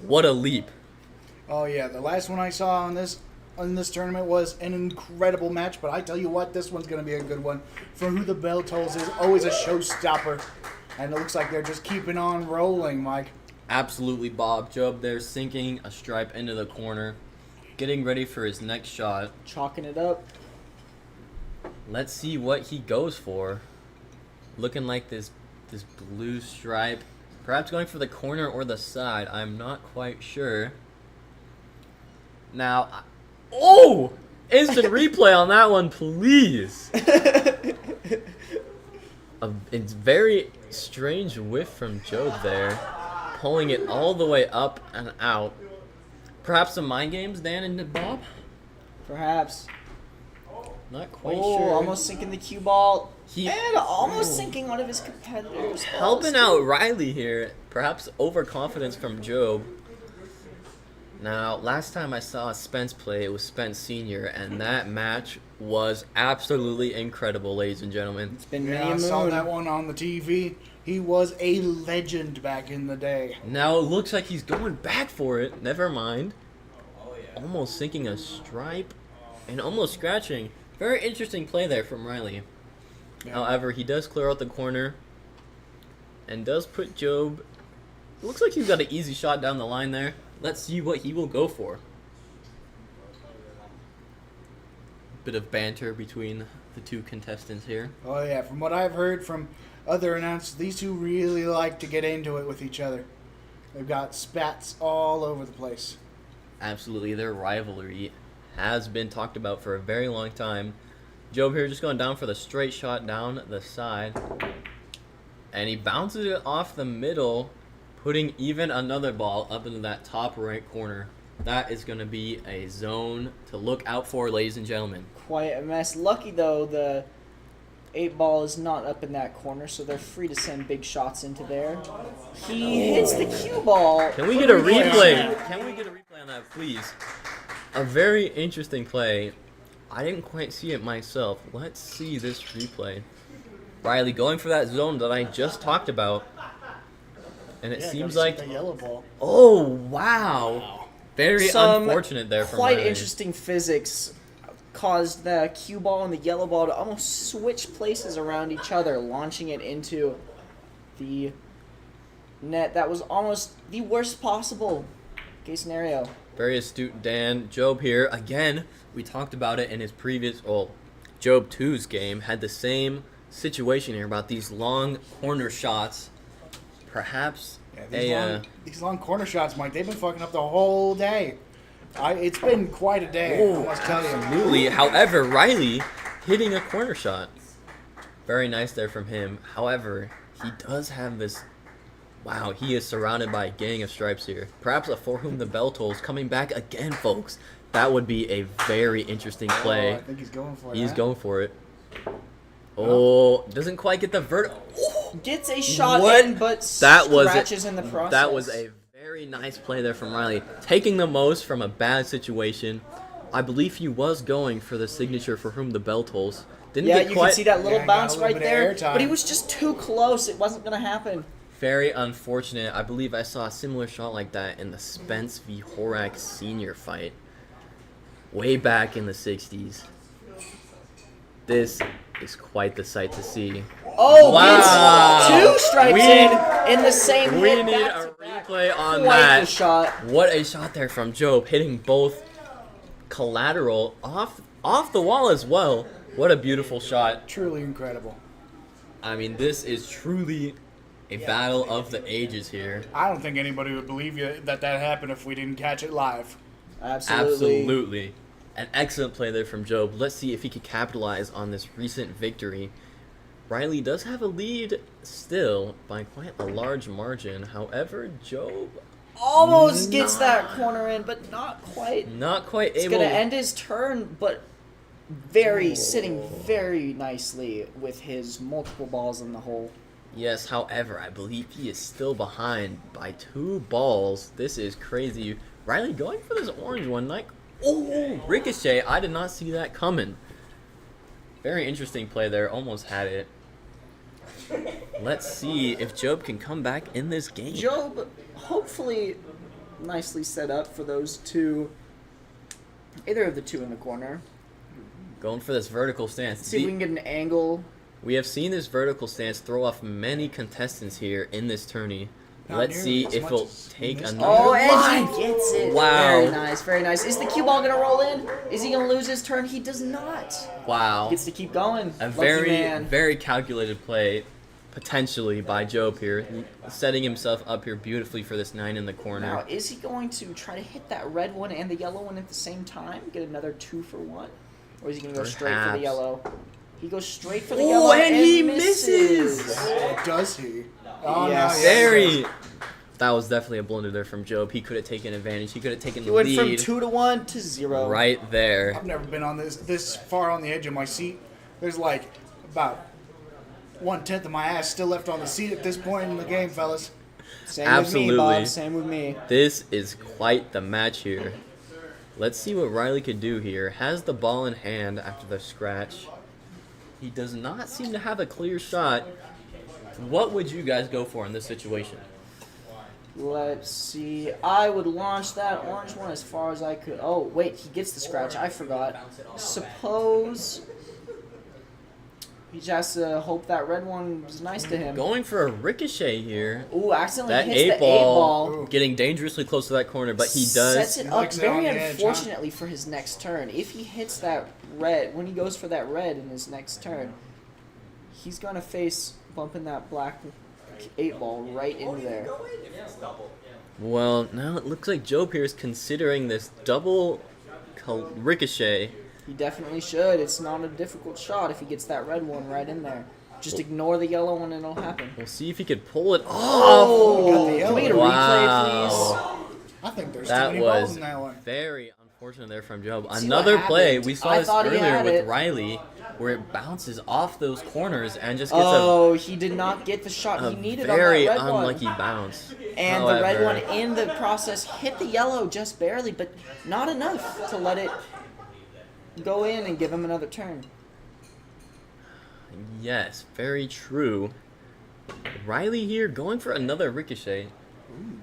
Speaker 3: What a leap.
Speaker 10: Oh yeah, the last one I saw on this tournament was an incredible match. But I tell you what, this one's going to be a good one. For Who the Bell Tolls is always a showstopper, and it looks like they're just keeping on rolling, Mike.
Speaker 3: Absolutely, Bob. Job there sinking a stripe into the corner, getting ready for his next shot.
Speaker 1: Chalking it up.
Speaker 3: Let's see what he goes for. Looking like this blue stripe. Perhaps going for the corner or the side. I'm not quite sure. Now, oh! Instant replay on that one, please. It's very strange whiff from Job there. Pulling it all the way up and out. Perhaps some mind games, Dan and Bob?
Speaker 1: Perhaps.
Speaker 3: Not quite
Speaker 1: Oh,
Speaker 3: sure.
Speaker 1: almost sinking the cue ball. And almost sinking one of his competitors.
Speaker 3: Helping out Riley here. Perhaps overconfidence from Job. Now, last time I saw Spence play, it was Spence Sr., and that match was absolutely incredible, ladies and gentlemen. It's
Speaker 1: been
Speaker 10: Yeah, I saw that one on the TV. He was a legend back in the day.
Speaker 3: Now it looks like he's going back for it. Never mind. Almost sinking a stripe and almost scratching. Very interesting play there from Riley.
Speaker 10: Yeah.
Speaker 3: However, he does clear out the corner and does put Job. It looks like he's got an easy shot down the line there. Let's see what he will go for. Bit of banter between the two contestants here.
Speaker 10: Oh yeah, from what I've heard from other announcers, these two really like to get into it with each other. They've got spats all over the place.
Speaker 3: Absolutely, their rivalry has been talked about for a very long time. Job here just going down for the straight shot down the side. And he bounces it off the middle, putting even another ball up into that top right corner. That is going to be a zone to look out for, ladies and gentlemen.
Speaker 1: Quite a mess. Lucky, though, the 8-ball is not up in that corner, so they're free to send big shots into there. He hits the cue ball.
Speaker 3: Can we get a replay? Can we get a replay on that, please? A very interesting play. I didn't quite see it myself. Let's see this replay. Riley going for that zone that I just talked about. And it seems like...
Speaker 10: the yellow ball.
Speaker 3: Oh, wow. Very
Speaker 1: Some
Speaker 3: unfortunate there from
Speaker 1: quite
Speaker 3: Riley.
Speaker 1: interesting physics caused the cue ball and the yellow ball to almost switch places around each other, launching it into the net. That was almost the worst possible case scenario.
Speaker 3: Very astute Dan. Job here, again, we talked about it in his previous, Job 2's game, had the same situation here about these long corner shots. Perhaps
Speaker 10: these long corner shots, Mike, they've been fucking up the whole day. It's been quite a day, I must tell you.
Speaker 3: Absolutely. However, Riley hitting a corner shot. Very nice there from him. However, he does have this... Wow, he is surrounded by a gang of stripes here. Perhaps a For Whom the Bell Tolls coming back again, folks. That would be a very interesting play.
Speaker 10: I think he's going for it.
Speaker 3: He's going for it. Oh, doesn't quite get the vertical.
Speaker 1: Gets a shot in, but scratches in the process.
Speaker 3: That was a very nice play there from Riley. Taking the most from a bad situation. I believe he was going for the signature For Whom the Bell Tolls. Didn't
Speaker 1: yeah,
Speaker 3: get
Speaker 1: you
Speaker 3: quite...
Speaker 1: can see that little bounce right there,
Speaker 10: airtime.
Speaker 1: but he was just too close. It wasn't going to happen.
Speaker 3: Very unfortunate. I believe I saw a similar shot like that in the Spence v. Horak Sr. fight. Way back in the 60s. This is quite the sight to see.
Speaker 1: Oh,
Speaker 3: wow.
Speaker 1: Gets 2 strikes in the same
Speaker 3: We
Speaker 1: hit.
Speaker 3: need a replay on
Speaker 1: Quite
Speaker 3: that.
Speaker 1: the shot.
Speaker 3: What a shot there from Job, hitting both collateral off the wall as well. What a beautiful shot.
Speaker 10: Truly incredible.
Speaker 3: I mean, this is truly a battle of the ages here.
Speaker 10: I don't think anybody would believe you that happened if we didn't catch it live.
Speaker 3: Absolutely. An excellent play there from Job. Let's see if he could capitalize on this recent victory. Riley does have a lead still by quite a large margin. However, Job
Speaker 1: almost gets that corner in, but not quite.
Speaker 3: Not quite
Speaker 1: it's
Speaker 3: able.
Speaker 1: It's going to end his turn, but sitting very nicely with his multiple balls in the hole.
Speaker 3: Yes, however, I believe he is still behind by 2 balls. This is crazy. Riley going for this orange one. Ricochet. I did not see that coming. Very interesting play there. Almost had it. Let's see if Job can come back in this game.
Speaker 1: Job, hopefully, nicely set up for those two. Either of the two in the corner.
Speaker 3: Going for this vertical stance.
Speaker 1: See if we can get an angle.
Speaker 3: We have seen this vertical stance throw off many contestants here in this tourney.
Speaker 10: Not
Speaker 3: Let's see
Speaker 10: nearly as
Speaker 3: if
Speaker 10: much
Speaker 3: it'll
Speaker 10: as
Speaker 3: take
Speaker 10: missed.
Speaker 3: another.
Speaker 1: Oh, and he gets it.
Speaker 3: Wow.
Speaker 1: Very nice, very nice. Is the cue ball going to roll in? Is he going to lose his turn? He does not.
Speaker 3: Wow.
Speaker 1: Gets to keep going.
Speaker 3: A
Speaker 1: Lucky
Speaker 3: very,
Speaker 1: man.
Speaker 3: very calculated play, potentially, by Job here. Setting himself up here beautifully for this 9 in the corner.
Speaker 1: Now, is he going to try to hit that red one and the yellow one at the same time? Get another 2 for 1? Or is he going to go straight for the
Speaker 3: Perhaps.
Speaker 1: yellow? He goes straight for the
Speaker 3: Ooh,
Speaker 1: yellow
Speaker 3: and he misses!
Speaker 10: Oh, does he? Oh,
Speaker 1: Yes.
Speaker 10: no,
Speaker 3: Very. That was definitely a blunder there from Job. He could have taken advantage. He could have taken
Speaker 1: He
Speaker 3: the
Speaker 1: went
Speaker 3: lead.
Speaker 1: from 2 to 1 to 0.
Speaker 3: Right there.
Speaker 10: I've never been on this far on the edge of my seat. There's like about 1/10 of my ass still left on the seat at this point in the game, fellas.
Speaker 1: Same
Speaker 3: Absolutely.
Speaker 1: with me, Bob. Same with me.
Speaker 3: This is quite the match here. Let's see what Riley could do here. Has the ball in hand after the scratch. He does not seem to have a clear shot. What would you guys go for in this situation?
Speaker 1: Let's see. I would launch that orange one as far as I could. Oh, wait. He gets the scratch. I forgot. Suppose he just has to hope that red one was nice to him.
Speaker 3: Going for a ricochet here.
Speaker 1: Ooh, accidentally
Speaker 3: That
Speaker 1: hits
Speaker 3: 8
Speaker 1: the
Speaker 3: ball,
Speaker 1: 8 ball.
Speaker 3: getting dangerously close to that corner, but he does.
Speaker 1: Sets it up
Speaker 10: likes it on
Speaker 1: very
Speaker 10: the edge,
Speaker 1: unfortunately for his next turn. If he hits that red, when he goes for that red in his next turn, he's going to face bumping that black 8 ball right into there.
Speaker 3: Well, now it looks like Job here is considering this double ricochet.
Speaker 1: He definitely should. It's not a difficult shot if he gets that red one right in there. Just ignore the yellow one and it'll happen.
Speaker 3: We'll see if he could pull it
Speaker 1: Oh!
Speaker 10: Got the
Speaker 1: Can we get a
Speaker 10: yellow.
Speaker 1: replay,
Speaker 10: I think there's
Speaker 3: That
Speaker 10: too many balls
Speaker 3: was
Speaker 10: in that one.
Speaker 3: very unfortunate there from Job.
Speaker 1: See
Speaker 3: Another
Speaker 1: what
Speaker 3: play,
Speaker 1: happened?
Speaker 3: we saw
Speaker 1: I
Speaker 3: this
Speaker 1: thought he
Speaker 3: earlier
Speaker 1: had
Speaker 3: with
Speaker 1: it.
Speaker 3: Riley, where it bounces off those corners and just gets
Speaker 1: Oh, he did not get the shot
Speaker 3: a
Speaker 1: he needed
Speaker 3: very
Speaker 1: on that red
Speaker 3: unlucky
Speaker 1: one.
Speaker 3: bounce.
Speaker 1: And the red
Speaker 3: However,
Speaker 1: one in the process hit the yellow just barely, but not enough to let it go in and give him another turn.
Speaker 3: Yes, very true. Riley here going for another ricochet.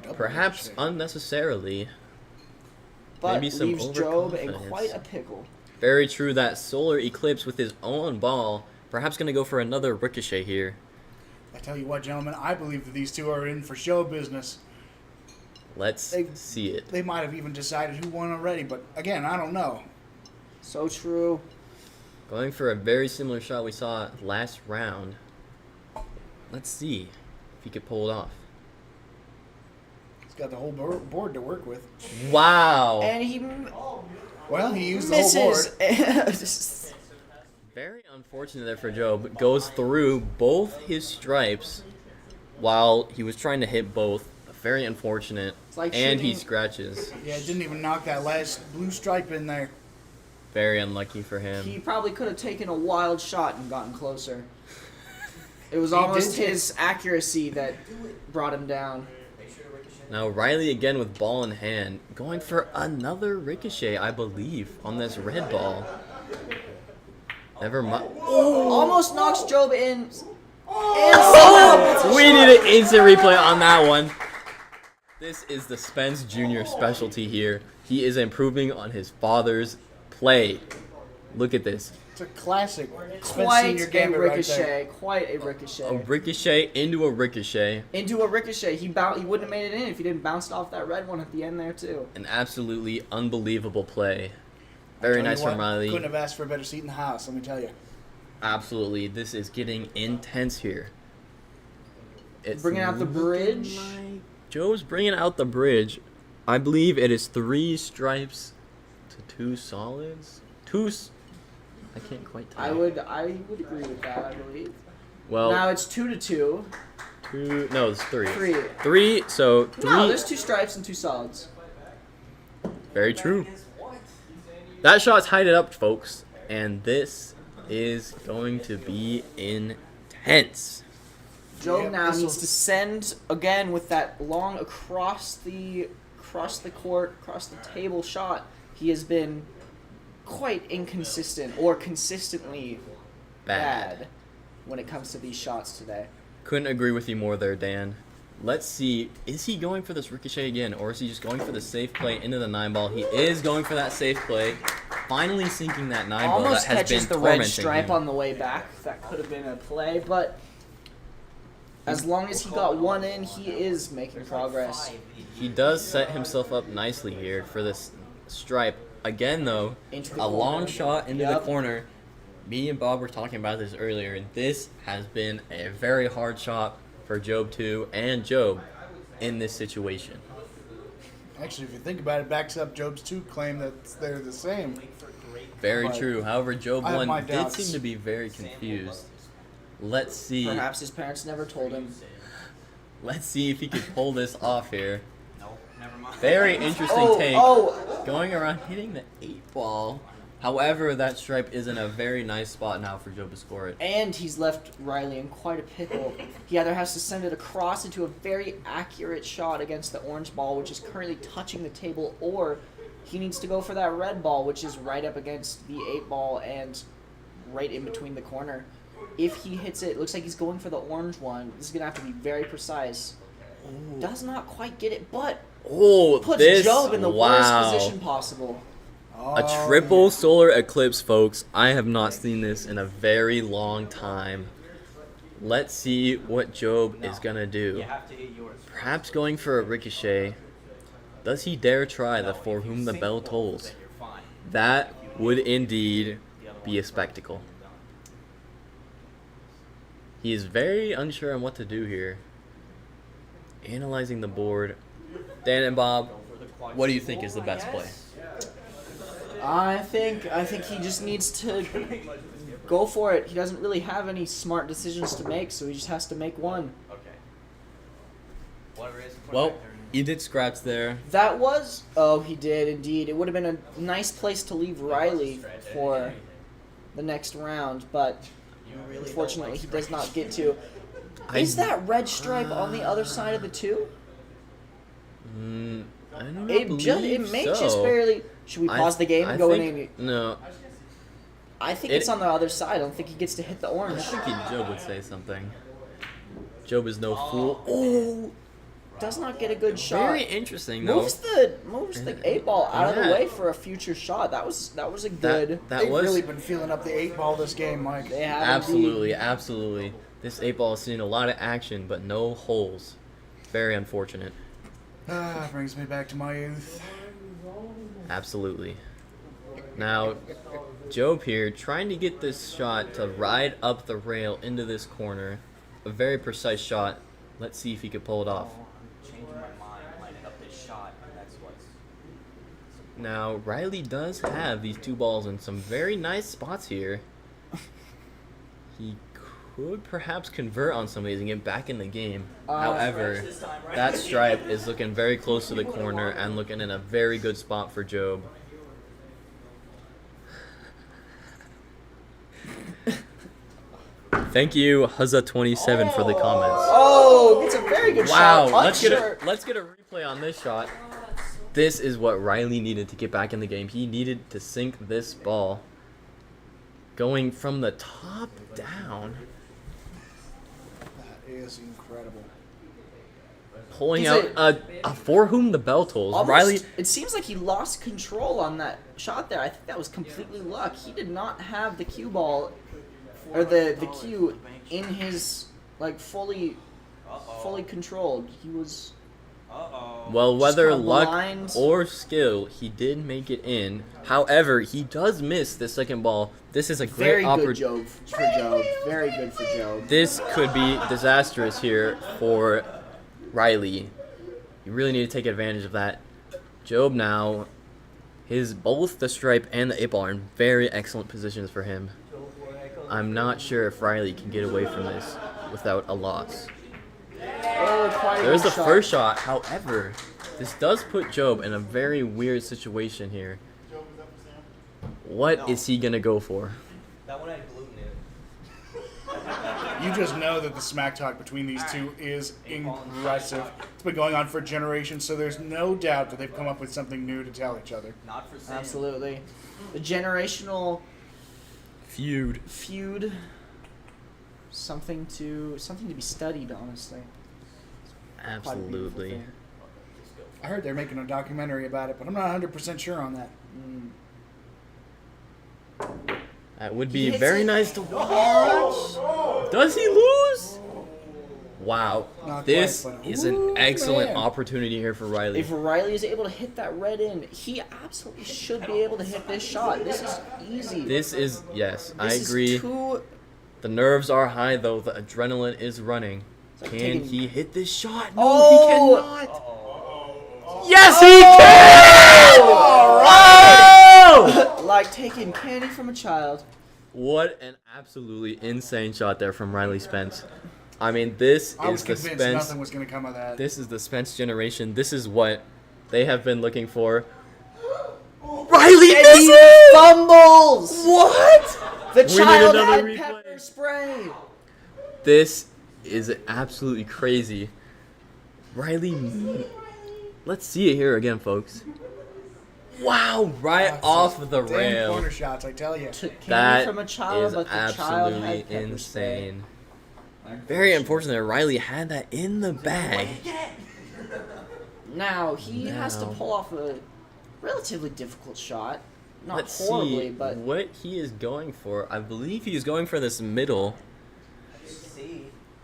Speaker 10: Double
Speaker 3: Perhaps
Speaker 10: ricochet.
Speaker 3: unnecessarily.
Speaker 1: But
Speaker 3: Maybe some
Speaker 1: leaves Job in
Speaker 3: overconfidence.
Speaker 1: quite a pickle.
Speaker 3: Very true, that Solar Eclipse with his own ball. Perhaps going to go for another ricochet here.
Speaker 10: I tell you what, gentlemen, I believe that these two are in for show business.
Speaker 3: Let's see it.
Speaker 10: They might have even decided who won already, but again, I don't know.
Speaker 1: So true.
Speaker 3: Going for a very similar shot we saw last round. Let's see if he could pull it off.
Speaker 10: He's got the whole board to work with.
Speaker 3: Wow.
Speaker 1: And he
Speaker 10: Well, he used the whole board.
Speaker 1: misses.
Speaker 3: Very unfortunate there for Job. Goes through both his stripes while he was trying to hit both. Very unfortunate.
Speaker 1: like
Speaker 3: and he
Speaker 1: shooting-
Speaker 3: scratches.
Speaker 10: Yeah, it didn't even knock that last blue stripe in there.
Speaker 3: Very unlucky for him.
Speaker 1: He probably could have taken a wild shot and gotten closer. It was
Speaker 10: He
Speaker 1: almost
Speaker 10: did.
Speaker 1: his accuracy that brought him down.
Speaker 3: Now Riley again with ball in hand, going for another ricochet, I believe, on this red ball. Never mind.
Speaker 1: Almost knocks Job in.
Speaker 3: Oh! We need an instant replay on that one. This is the Spence Jr. specialty here. He is improving on his father's play. Look at this.
Speaker 10: It's a classic.
Speaker 1: Quite
Speaker 10: Senior
Speaker 1: a
Speaker 10: Gambit right
Speaker 1: ricochet.
Speaker 10: there.
Speaker 1: Quite a ricochet.
Speaker 3: A ricochet into a ricochet.
Speaker 1: Into a ricochet. He wouldn't have made it in if he didn't bounce off that red one at the end there too.
Speaker 3: An absolutely unbelievable play.
Speaker 10: Tell
Speaker 3: Very
Speaker 10: you
Speaker 3: nice
Speaker 10: what,
Speaker 3: from Riley.
Speaker 10: Couldn't have asked for a better seat in the house, let me tell you.
Speaker 3: Absolutely. This is getting intense here. It's
Speaker 1: Bringing out the bridge.
Speaker 3: Joe's bringing out the bridge. I believe it is 3 stripes to 2 solids. I can't quite tell.
Speaker 1: I would agree with that. I believe.
Speaker 3: Well,
Speaker 1: Now it's 2-2.
Speaker 3: 2. No, it's 3.
Speaker 1: 3.
Speaker 3: 3. So 3.
Speaker 1: No, there's 2 stripes and 2 solids.
Speaker 3: Very true. That shot tied it up, folks, and this is going to be intense.
Speaker 1: Job
Speaker 10: Yep,
Speaker 1: now
Speaker 10: this
Speaker 1: needs
Speaker 10: will-
Speaker 1: to send again with that long across the court, across the table shot. He has been quite inconsistent or consistently bad when it comes to these shots today.
Speaker 3: Couldn't agree with you more there, Dan. Let's see. Is he going for this ricochet again, or is he just going for the safe play into the 9-ball? He is going for that safe play. Finally sinking that 9-ball that
Speaker 1: Almost
Speaker 3: has
Speaker 1: catches
Speaker 3: been
Speaker 1: the red
Speaker 3: tormenting
Speaker 1: stripe
Speaker 3: him.
Speaker 1: on the way back. That could have been a play, but as long as he got one in, he is making progress.
Speaker 3: He does set himself up nicely here for this stripe. Again, though,
Speaker 1: Into the
Speaker 3: a
Speaker 1: corner.
Speaker 3: long shot into the
Speaker 1: Yep.
Speaker 3: corner. Me and Bob were talking about this earlier, and this has been a very hard shot for Job 2 and Job in this situation.
Speaker 10: Actually, if you think about it, backs up Job's 2 claim that they're the same.
Speaker 3: Very
Speaker 10: But
Speaker 3: true. However, Job
Speaker 10: I have
Speaker 3: 1
Speaker 10: my
Speaker 3: did
Speaker 10: doubts.
Speaker 3: seem to be very confused. Let's see.
Speaker 1: Perhaps his parents never told him.
Speaker 3: Let's see if he could pull this off here. Very interesting
Speaker 1: Oh,
Speaker 3: take.
Speaker 1: oh.
Speaker 3: Going around hitting the 8-ball. However, that stripe is in a very nice spot now for Job to score it.
Speaker 1: And he's left Riley in quite a pickle. He either has to send it across into a very accurate shot against the orange ball, which is currently touching the table, or he needs to go for that red ball, which is right up against the 8-ball and right in between the corner. If he hits it, it looks like he's going for the orange one. This is going to have to be very precise. Does not quite get it, but puts
Speaker 3: this,
Speaker 1: Job in the
Speaker 3: wow.
Speaker 1: worst position possible.
Speaker 3: A triple solar eclipse, folks. I have not seen this in a very long time. Let's see what Job is going to do. Perhaps going for a ricochet. Does he dare try the For Whom the Bell Tolls? That would indeed be a spectacle. He is very unsure on what to do here. Analyzing the board. Dan and Bob, what do you think is the best play?
Speaker 1: I think he just needs to go for it. He doesn't really have any smart decisions to make, so he just has to make one.
Speaker 3: Well, he did scratch there.
Speaker 1: That was... Oh, he did indeed. It would have been a nice place to leave Riley for the next round, but unfortunately he does not get to. Is that red stripe on the other side of the 2?
Speaker 3: I don't
Speaker 1: It
Speaker 3: believe
Speaker 1: may
Speaker 3: so.
Speaker 1: just barely... Should we pause the game and go in and...
Speaker 3: No.
Speaker 1: I think it's on the other side. I don't think he gets to hit the orange.
Speaker 3: I think Job would say something. Job is no fool.
Speaker 1: Oh! Does not get a good shot.
Speaker 3: Very interesting, though.
Speaker 1: Moves the 8-ball out of the
Speaker 3: Yeah.
Speaker 1: way for a future shot. That was a good...
Speaker 10: They've really been feeling up the 8-ball this game, Mike.
Speaker 1: They have
Speaker 3: Absolutely,
Speaker 1: indeed.
Speaker 3: absolutely. This 8-ball has seen a lot of action, but no holes. Very unfortunate.
Speaker 10: Brings me back to my youth.
Speaker 3: Absolutely. Now, Job here trying to get this shot to ride up the rail into this corner. A very precise shot. Let's see if he could pull it off.
Speaker 12: Changing my mind, lining up this shot, and that's what's...
Speaker 3: Now, Riley does have these 2 balls in some very nice spots here. He could perhaps convert on some of these and get back in the game. However, that stripe is looking very close to the corner and looking in a very good spot for Job. Thank you, Huzza27 for the comments.
Speaker 1: Oh, it's a very good
Speaker 3: Wow,
Speaker 1: shot.
Speaker 3: let's get a replay on this shot. This is what Riley needed to get back in the game. He needed to sink this ball. Going from the top down.
Speaker 10: That is incredible.
Speaker 3: Pulling
Speaker 1: He's
Speaker 3: out a For Whom the Bell Tolls.
Speaker 1: Almost,
Speaker 3: Riley,
Speaker 1: it seems like he lost control on that shot there. I think that was completely luck. He did not have the cue ball, or the cue in his, like, fully controlled. He was...
Speaker 3: well, whether
Speaker 1: kinda
Speaker 3: luck
Speaker 1: blind.
Speaker 3: or skill, he did make it in. However, he does miss the second ball. This is a great
Speaker 1: Very good
Speaker 3: opportunity.
Speaker 1: Job for Job. Very good for Job.
Speaker 3: This could be disastrous here for Riley. You really need to take advantage of that. Job now, both the stripe and the 8-ball are in very excellent positions for him. I'm not sure if Riley can get away from this without a loss. There's the first shot. However, this does put Job in a very weird situation here. What is he going to go for?
Speaker 12: That one had gluten in it.
Speaker 10: You just know that the smack talk between these two is impressive. It's been going on for generations, so there's no doubt that they've come up with something new to tell each other.
Speaker 12: Not for sale.
Speaker 1: Absolutely. The generational
Speaker 3: feud.
Speaker 1: Something to be studied, honestly.
Speaker 3: Absolutely.
Speaker 10: I heard they're making a documentary about it, but I'm not 100% sure on that.
Speaker 3: That would
Speaker 1: He
Speaker 3: be
Speaker 1: hits
Speaker 3: very
Speaker 1: it.
Speaker 3: nice to watch. Does he lose? Wow.
Speaker 1: Not
Speaker 3: This
Speaker 1: quite, but-
Speaker 3: is an
Speaker 1: Ooh,
Speaker 3: excellent
Speaker 1: man.
Speaker 3: opportunity here for Riley.
Speaker 1: If Riley is able to hit that red in, he absolutely should be able to hit this shot. This is easy.
Speaker 3: This is, yes, I
Speaker 1: This is
Speaker 3: agree.
Speaker 1: too-
Speaker 3: The nerves are high, though. The adrenaline is running.
Speaker 1: like
Speaker 3: Can
Speaker 1: taking-
Speaker 3: he hit this shot? No,
Speaker 1: Oh!
Speaker 3: he cannot. Yes, he can! Oh!
Speaker 1: Like taking candy from a child.
Speaker 3: What an absolutely insane shot there from Riley Spence. I mean, this
Speaker 10: I was
Speaker 3: is the
Speaker 10: convinced
Speaker 3: Spence.
Speaker 10: nothing was going to come of that.
Speaker 3: This is the Spence generation. This is what they have been looking for. Riley
Speaker 1: And he
Speaker 3: misses!
Speaker 1: fumbles!
Speaker 3: What?
Speaker 1: The
Speaker 3: We need
Speaker 1: child
Speaker 3: another
Speaker 1: had pepper spray.
Speaker 3: This is absolutely crazy. Riley, let's see it here again, folks. Wow, right off the
Speaker 10: Damn
Speaker 3: rail.
Speaker 10: corner shots, I tell you.
Speaker 3: That
Speaker 1: from a child,
Speaker 3: is
Speaker 1: but the child had
Speaker 3: absolutely
Speaker 1: pepper spray.
Speaker 3: insane. Very unfortunate that Riley had that in the bag.
Speaker 1: Now he has to
Speaker 3: Now.
Speaker 1: pull off a relatively difficult shot. Not
Speaker 3: Let's
Speaker 1: horribly,
Speaker 3: see
Speaker 1: but
Speaker 3: what he is going for. I believe he is going for this middle.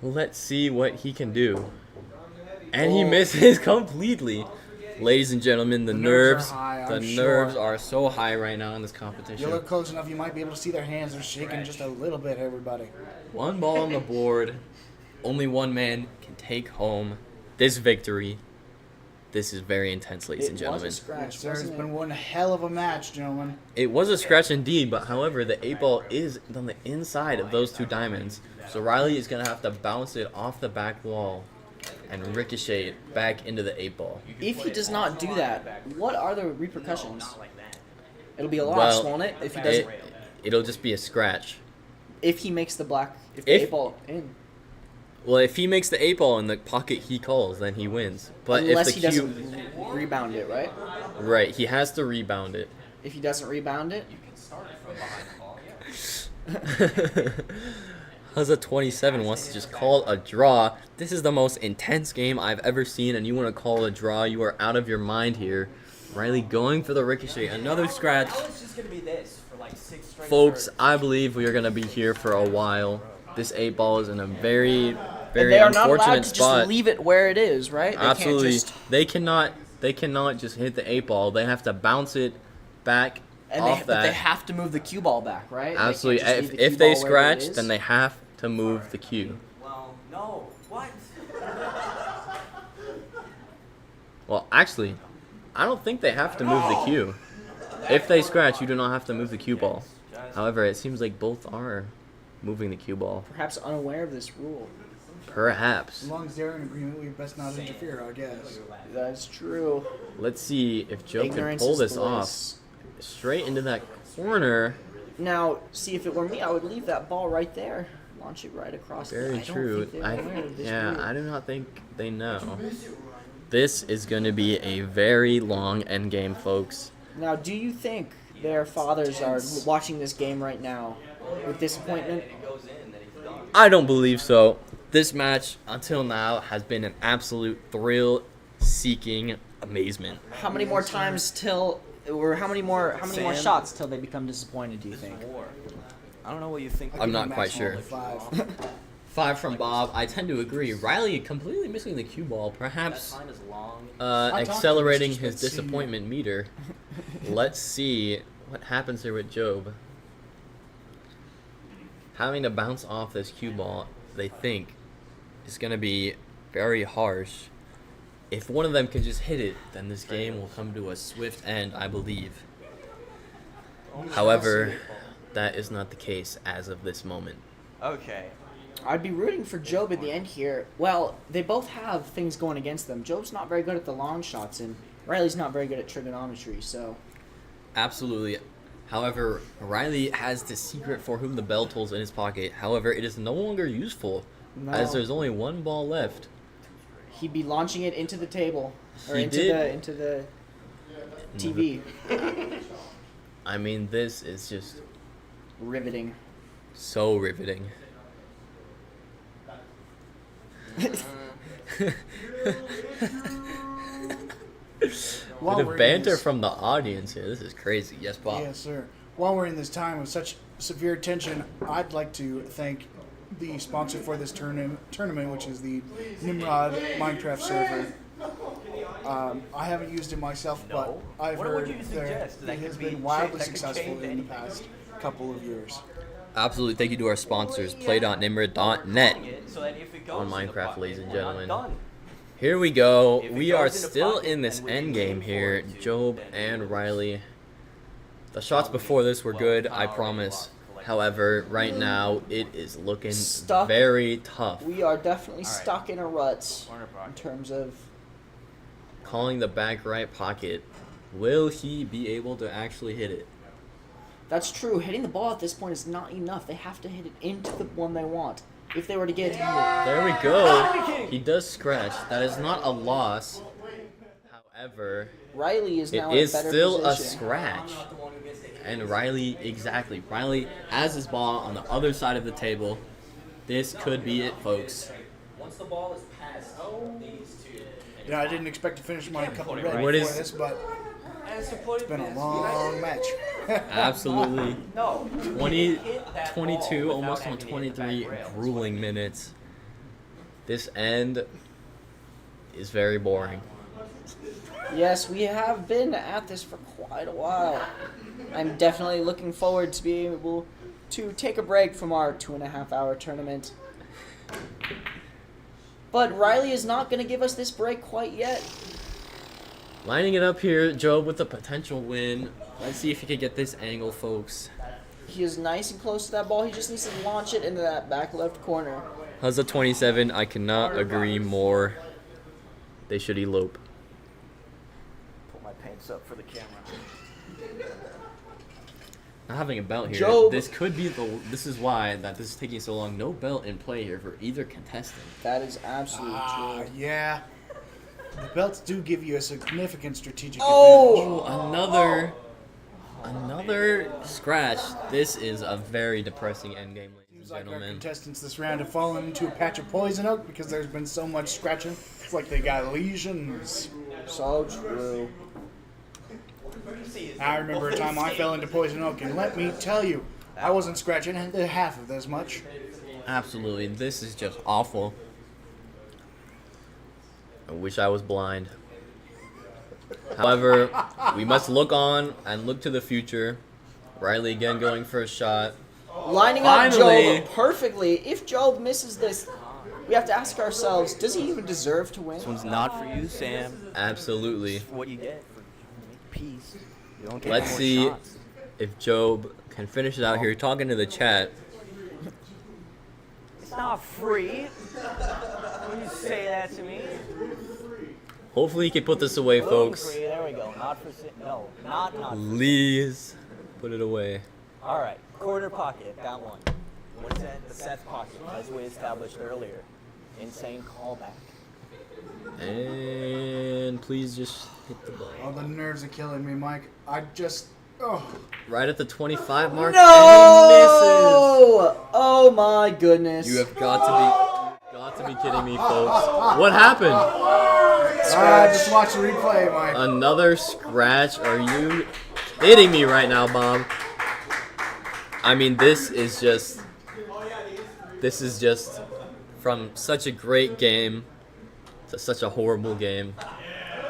Speaker 3: Let's see what he can do. And he
Speaker 10: Oh.
Speaker 3: misses completely. Ladies and gentlemen, the nerves,
Speaker 10: nerves are high,
Speaker 3: the
Speaker 10: I'm
Speaker 3: nerves
Speaker 10: sure.
Speaker 3: are so high right now in this
Speaker 10: You
Speaker 3: competition.
Speaker 10: look close enough, you might be able to see their hands. They're shaking just a little bit, everybody.
Speaker 3: One ball on the board. Only one man can take home this victory. This is very intense, ladies and gentlemen.
Speaker 10: Yes, sir. It's been one hell of a match, gentlemen.
Speaker 3: It was a scratch indeed, but however, the 8-ball is on the inside of those two diamonds. So Riley is going to have to bounce it off the back wall and ricochet it back into the 8-ball.
Speaker 1: if he does not do that, what are the repercussions? It'll be a loss,
Speaker 3: Well,
Speaker 1: won't it? If he doesn't,
Speaker 3: it'll just be a scratch.
Speaker 1: if he makes the black, if the
Speaker 3: If-
Speaker 1: 8-ball in,
Speaker 3: Well, if he makes the 8-ball in the pocket he calls, then he wins. But
Speaker 1: unless
Speaker 3: if
Speaker 1: he
Speaker 3: the cue,
Speaker 1: doesn't rebound it, right?
Speaker 3: right, he has to rebound it.
Speaker 1: If he doesn't rebound it,
Speaker 3: Huzza 27 wants to just call a draw. This is the most intense game I've ever seen, and you want to call a draw? You are out of your mind here. Riley going for the ricochet, another scratch.
Speaker 5: It's just gonna be this for like 6 straight.
Speaker 3: Folks,
Speaker 5: turns.
Speaker 3: I believe we are going to be here for a while. This 8-ball is in a very,
Speaker 1: and
Speaker 3: very
Speaker 1: they are not allowed
Speaker 3: unfortunate
Speaker 1: to
Speaker 3: spot.
Speaker 1: just leave it where it is, right? They
Speaker 3: Absolutely,
Speaker 1: Can't just,
Speaker 3: they cannot just hit the 8-ball. They have to bounce it back
Speaker 1: and
Speaker 3: off
Speaker 1: but they
Speaker 3: that.
Speaker 1: have to move the cue ball back, right? They can't
Speaker 3: Absolutely.
Speaker 1: just leave
Speaker 3: If,
Speaker 1: the
Speaker 3: if
Speaker 1: cue
Speaker 3: they
Speaker 1: ball where it
Speaker 3: scratch,
Speaker 1: is.
Speaker 3: then they have to move the cue.
Speaker 5: Well, no. What?
Speaker 3: Well, actually, I don't think they have to move the cue. If they scratch, you do not have to move the cue ball. However, it seems like both are moving the cue ball.
Speaker 1: Perhaps unaware of this rule.
Speaker 3: Perhaps.
Speaker 10: As long as they're in agreement, we best not interfere, I guess.
Speaker 1: That's true.
Speaker 3: Let's see if Joe
Speaker 1: Ignorance
Speaker 3: can pull
Speaker 1: is
Speaker 3: this
Speaker 1: bliss.
Speaker 3: off. Straight into that corner.
Speaker 1: Now, see, if it were me, I would leave that ball right there. Launch it right across.
Speaker 3: Very
Speaker 1: I
Speaker 3: true.
Speaker 1: Don't think they're aware of this
Speaker 3: Yeah,
Speaker 1: rule.
Speaker 3: I do not think they know. This is going to be a very long end game, folks.
Speaker 1: Now, do you think their fathers are watching this game right now with disappointment?
Speaker 3: I don't believe so. This match, until now, has been an absolute thrill-seeking amazement.
Speaker 1: How many more times till, or how many more
Speaker 5: Sam?
Speaker 1: shots till they become disappointed? Do you think?
Speaker 5: I don't know what you think.
Speaker 3: I'm not quite sure.
Speaker 10: 5.
Speaker 3: 5 from Bob. I tend to agree. Riley completely missing the cue ball, perhaps
Speaker 5: That time is long.
Speaker 3: accelerating
Speaker 10: just
Speaker 3: his
Speaker 10: been seeing
Speaker 3: disappointment meter. Let's see what happens here with Job. Having to bounce off this cue ball, they think, is going to be very harsh. If one of them can just hit it, then this game will come to a swift end, I believe. However, that is not the case as of this moment.
Speaker 5: Okay.
Speaker 1: I'd be rooting for Job at the end here. Well, they both have things going against them. Job's not very good at the long shots, and Riley's not very good at trigonometry, so...
Speaker 3: Absolutely. However, Riley has the secret for whom the bell tolls in his pocket. However, it is no longer useful, as there's only one ball left.
Speaker 1: He'd be launching it into the table, or
Speaker 3: He
Speaker 1: into
Speaker 3: did.
Speaker 1: the TV.
Speaker 3: I mean, this is just
Speaker 1: Riveting.
Speaker 3: so riveting.
Speaker 10: While
Speaker 3: The
Speaker 10: we're in
Speaker 3: banter
Speaker 10: this-
Speaker 3: from the audience here. This is crazy. Yes, Bob.
Speaker 10: Yes, sir. While we're in this time of such severe tension, I'd like to thank the sponsor for this tournament, which is the Nimrod Minecraft server. I haven't used it myself, but I've heard that it has been wildly successful in the past couple of years.
Speaker 3: Absolutely. Thank you to our sponsors, play.nimrod.net
Speaker 5: So that if it goes
Speaker 3: on
Speaker 5: in the
Speaker 3: Minecraft,
Speaker 5: pocket,
Speaker 3: ladies and
Speaker 5: we're not
Speaker 3: gentlemen.
Speaker 5: done.
Speaker 3: Here we go.
Speaker 5: If it
Speaker 3: We
Speaker 5: goes
Speaker 3: are
Speaker 5: in the
Speaker 3: still
Speaker 5: pocket,
Speaker 3: in this
Speaker 5: then we
Speaker 3: end
Speaker 5: can
Speaker 3: game
Speaker 5: go
Speaker 3: here.
Speaker 5: for it,
Speaker 3: Job and Riley. The shots before this were good, I promise. However, right now it is looking
Speaker 1: Stuck.
Speaker 3: very tough.
Speaker 1: We are definitely stuck in a rut in terms of.
Speaker 3: Calling the back right pocket. Will he be able to actually hit it?
Speaker 1: That's true. Hitting the ball at this point is not enough. They have to hit it into the one they want. If they were to get
Speaker 3: There we go. He does scratch. That is not a loss. However,
Speaker 1: Riley is now
Speaker 3: it
Speaker 1: in
Speaker 3: is
Speaker 1: a better
Speaker 3: still a
Speaker 1: position.
Speaker 3: scratch. And Riley, exactly. Riley has his ball on the other side of the table. This could be it, folks.
Speaker 12: Once the ball is passed, these two.
Speaker 10: I didn't expect to finish my cup of red
Speaker 3: What
Speaker 10: before
Speaker 3: is-
Speaker 10: this, but it's been a long match.
Speaker 3: Absolutely.
Speaker 5: No.
Speaker 3: 20, 22, almost on 23 grueling minutes. This end is very boring.
Speaker 1: Yes, we have been at this for quite a while. I'm definitely looking forward to being able to take a break from our 2.5-hour tournament. But Riley is not going to give us this break quite yet.
Speaker 3: Lining it up here, Job with a potential win. Let's see if he can get this angle, folks.
Speaker 1: He is nice and close to that ball. He just needs to launch it into that back left corner.
Speaker 3: Huzza 27, I cannot agree more. They should elope.
Speaker 5: Pull my pants up for the camera.
Speaker 3: Not having a belt here.
Speaker 1: Job.
Speaker 3: This could be this is why that this is taking so long. No belt in play here for either contestant.
Speaker 1: That is absolutely true.
Speaker 10: Yeah. The belts do give you a significant strategic
Speaker 3: Oh, another scratch. This is a very depressing endgame, ladies and
Speaker 10: Seems like our
Speaker 3: gentlemen.
Speaker 10: contestants this round have fallen into a patch of poison oak because there's been so much scratching. It's like they got lesions.
Speaker 1: So true.
Speaker 10: I remember a time I fell into poison oak, and let me tell you, I wasn't scratching half of as much.
Speaker 3: Absolutely, this is just awful. I wish I was blind. However, we must look on and look to the future. Riley again going for a shot.
Speaker 1: Lining up
Speaker 3: Finally.
Speaker 1: Job perfectly. If Job misses this, we have to ask ourselves, does he even deserve to win?
Speaker 5: This one's not for you, Sam.
Speaker 3: Absolutely.
Speaker 5: It's what you get for peace. You don't get
Speaker 3: Let's
Speaker 5: more
Speaker 3: see
Speaker 5: shots.
Speaker 3: if Job can finish it out here. Talking to the chat.
Speaker 5: It's not free. When you say that to me.
Speaker 3: Hopefully he can put this away, folks.
Speaker 5: Free. There we go. Not for no. Not.
Speaker 3: Please put it away.
Speaker 5: All right. Corner pocket. That one. What's that? The Seth pocket, as we established earlier. Insane callback.
Speaker 3: And please just hit the ball.
Speaker 10: Oh, the nerves are killing me, Mike. I just... Oh.
Speaker 3: Right at the 25 mark.
Speaker 1: No! Oh my goodness.
Speaker 3: You have got to be kidding me, folks. What happened?
Speaker 10: Just watch the replay, Mike.
Speaker 3: Another scratch? Are you kidding me right now, Bob? I mean, this is just from such a great game to such a horrible game.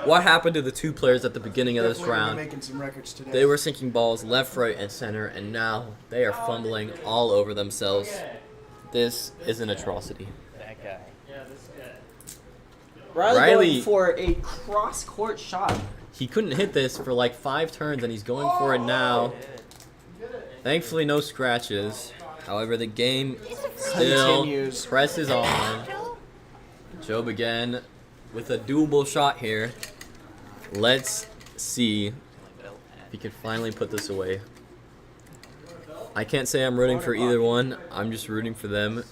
Speaker 3: What happened to the two players at the beginning of this
Speaker 10: Definitely
Speaker 3: round?
Speaker 10: making some records today.
Speaker 3: They were sinking balls left, right, and center, and now they are fumbling all over themselves. This is an atrocity.
Speaker 5: That guy.
Speaker 1: Riley going for a cross-court shot.
Speaker 3: He couldn't hit this for like 5 turns, and he's going for it now. Thankfully, no scratches. However, the game still
Speaker 1: Continues.
Speaker 3: presses on. Job again with a doable shot here. Let's see if he can finally put this away. I can't say I'm rooting for either one. I'm just rooting for them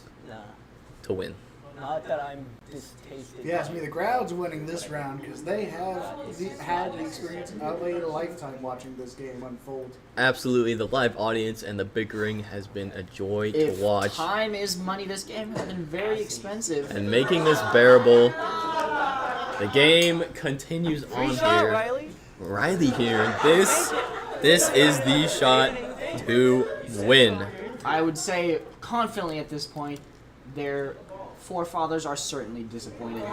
Speaker 3: to win.
Speaker 5: Not that I'm distasteful.
Speaker 10: If you ask me, the crowd's winning this round because they have had the experience of a lifetime watching this game unfold.
Speaker 3: Absolutely, the live audience and the bickering has been a joy
Speaker 1: If
Speaker 3: to watch.
Speaker 1: time is money, this game has been very expensive.
Speaker 3: And making this bearable The game continues on
Speaker 1: shot,
Speaker 3: here.
Speaker 1: Riley.
Speaker 3: Riley here. This is the shot to win.
Speaker 1: I would say confidently at this point, their forefathers are certainly disappointed.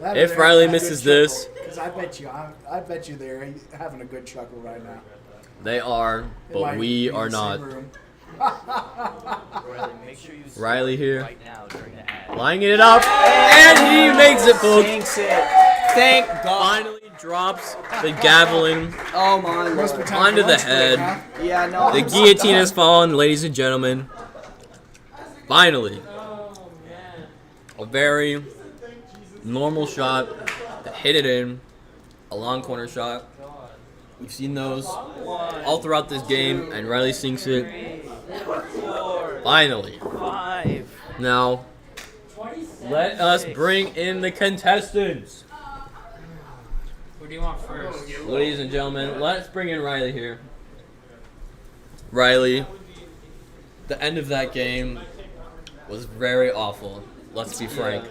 Speaker 3: If Riley misses this,
Speaker 8: because I bet you they're having a good chuckle right now.
Speaker 3: they are, but we are not. Riley here, lining it up, and he makes it, folks.
Speaker 1: Sinks it. Thank God.
Speaker 3: Finally drops the gaveling
Speaker 1: Oh my Lord.
Speaker 3: onto the head.
Speaker 1: Yeah, no.
Speaker 3: The guillotine has fallen, ladies and gentlemen. Finally, a very normal shot that hit it in, a long corner shot. We've seen those all throughout this game, and Riley sinks it. Finally. Now, let us bring in the contestants.
Speaker 4: Who do you want first?
Speaker 3: Ladies and gentlemen, let's bring in Riley here. Riley, the end of that game was very awful. Let's be frank.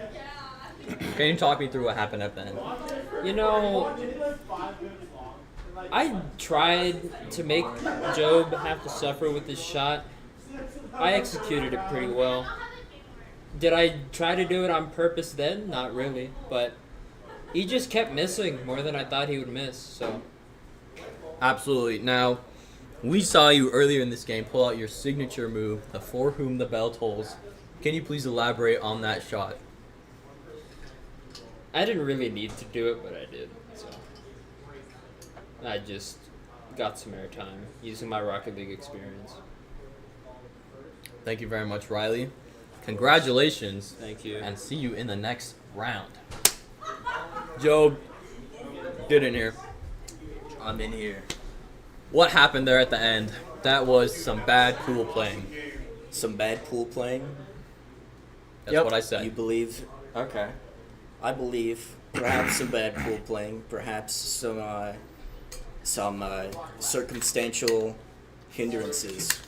Speaker 3: Can you talk me through what happened at the end?
Speaker 4: You know, I tried to make Job have to suffer with this shot. I executed it pretty well. Did I try to do it on purpose then? Not really, but he just kept missing more than I thought he would miss, so.
Speaker 3: Absolutely. Now, we saw you earlier in this game pull out your signature move, the For Whom the Bell Tolls. Can you please elaborate on that shot?
Speaker 4: I didn't really need to do it, but I did, so. I just got some airtime using my Rocket League experience.
Speaker 3: Thank you very much, Riley. Congratulations.
Speaker 4: Thank you.
Speaker 3: And see you in the next round. Job, get in here.
Speaker 12: I'm in here.
Speaker 3: What happened there at the end? That was some bad pool playing.
Speaker 12: Some bad pool playing?
Speaker 3: That's what I said.
Speaker 12: You believe? Okay. I believe perhaps some bad pool playing, perhaps some circumstantial hindrances.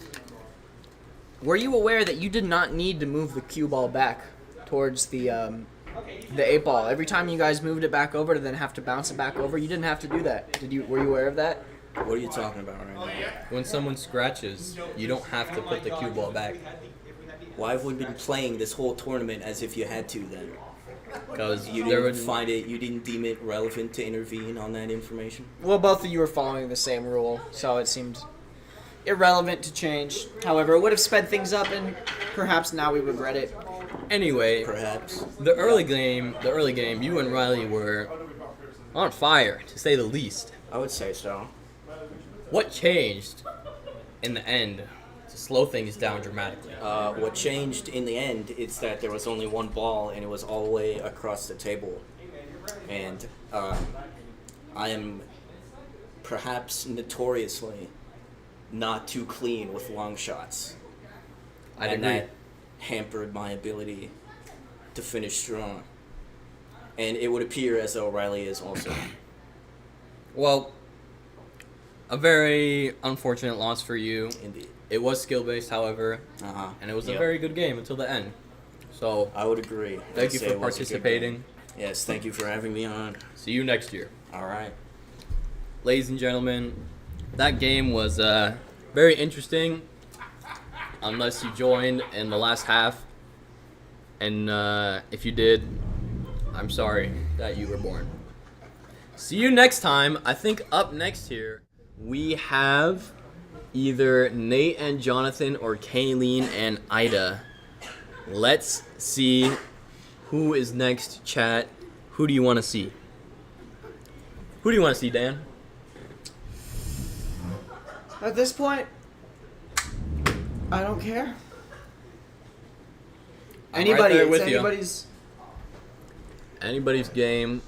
Speaker 1: Were you aware that you did not need to move the cue ball back towards the 8 ball? Every time you guys moved it back over to then have to bounce it back over, you didn't have to do that. Were you aware of that?
Speaker 12: What are you talking about right now?
Speaker 3: When someone scratches, you don't have to put the cue ball back.
Speaker 12: Why have we been playing this whole tournament as if you had to then?
Speaker 3: Because
Speaker 12: you didn't deem it relevant to intervene on that information?
Speaker 1: Well, both of you were following the same rule, so it seemed irrelevant to change. However, it would have sped things up, and perhaps now we regret it.
Speaker 3: Anyway,
Speaker 12: perhaps
Speaker 3: the early game, you and Riley were on fire, to say the least.
Speaker 12: I would say so.
Speaker 3: What changed in the end to slow things down dramatically?
Speaker 12: What changed in the end is that there was only one ball, and it was all the way across the table. And I am perhaps notoriously not too clean with long shots.
Speaker 3: I'd
Speaker 12: and
Speaker 3: agree.
Speaker 12: That hampered my ability to finish strong. And it would appear as though Riley is also.
Speaker 3: Well, a very unfortunate loss for you.
Speaker 12: Indeed.
Speaker 3: It was skill-based, however, and it was a very good game until the end. So
Speaker 12: I would agree.
Speaker 3: Thank you
Speaker 12: I'd say
Speaker 3: for
Speaker 12: it was a good
Speaker 3: participating.
Speaker 12: game. Yes, thank you for having me on.
Speaker 3: See you next year.
Speaker 12: All right.
Speaker 3: Ladies and gentlemen, that game was very interesting, unless you joined in the last half. And if you did, I'm sorry that you were born. See you next time. I think up next here, we have either Nate and Jonathan or Kayleen and Ida. Let's see who is next, chat. Who do you want to see? Who do you want to see, Dan?
Speaker 1: At this point, I don't care.
Speaker 3: I'm
Speaker 1: Anybody,
Speaker 3: right there
Speaker 1: it's
Speaker 3: with you. Anybody's game.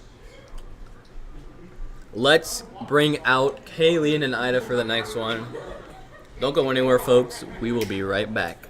Speaker 3: Let's bring out Kayleen and Ida for the next one. Don't go anywhere, folks. We will be right back.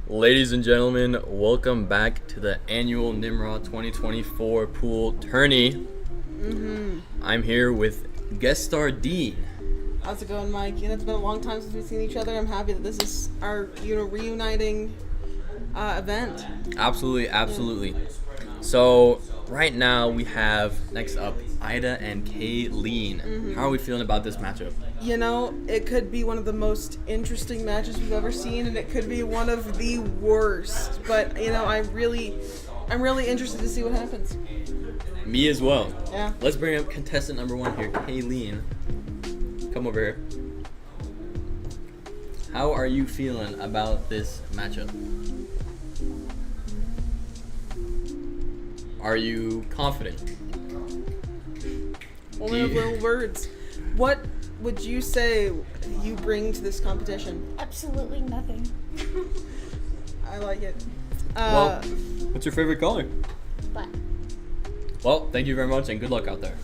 Speaker 3: Ladies and gentlemen, welcome back to the annual Nimrod 2024 pool tourney. I'm here with guest star Dean.
Speaker 14: How's it going, Mike? You know, it's been a long time since we've seen each other. I'm happy that this is our, reuniting event.
Speaker 3: Absolutely. So right now we have next up Ida and Kayleen. How are we feeling about this matchup?
Speaker 14: You know, it could be one of the most interesting matches we've ever seen, and it could be one of the worst. But you know, I'm really interested to see what happens.
Speaker 3: Me as well.
Speaker 14: Yeah.
Speaker 3: Let's bring up contestant number 1 here, Kayleen. Come over here. How are you feeling about this matchup? Are you confident?
Speaker 14: Only with little words. What would you say you bring to this competition?
Speaker 16: Absolutely nothing.
Speaker 14: I like it.
Speaker 3: Well, what's your favorite color?
Speaker 16: Black.
Speaker 3: Well, thank you very much and good luck out there.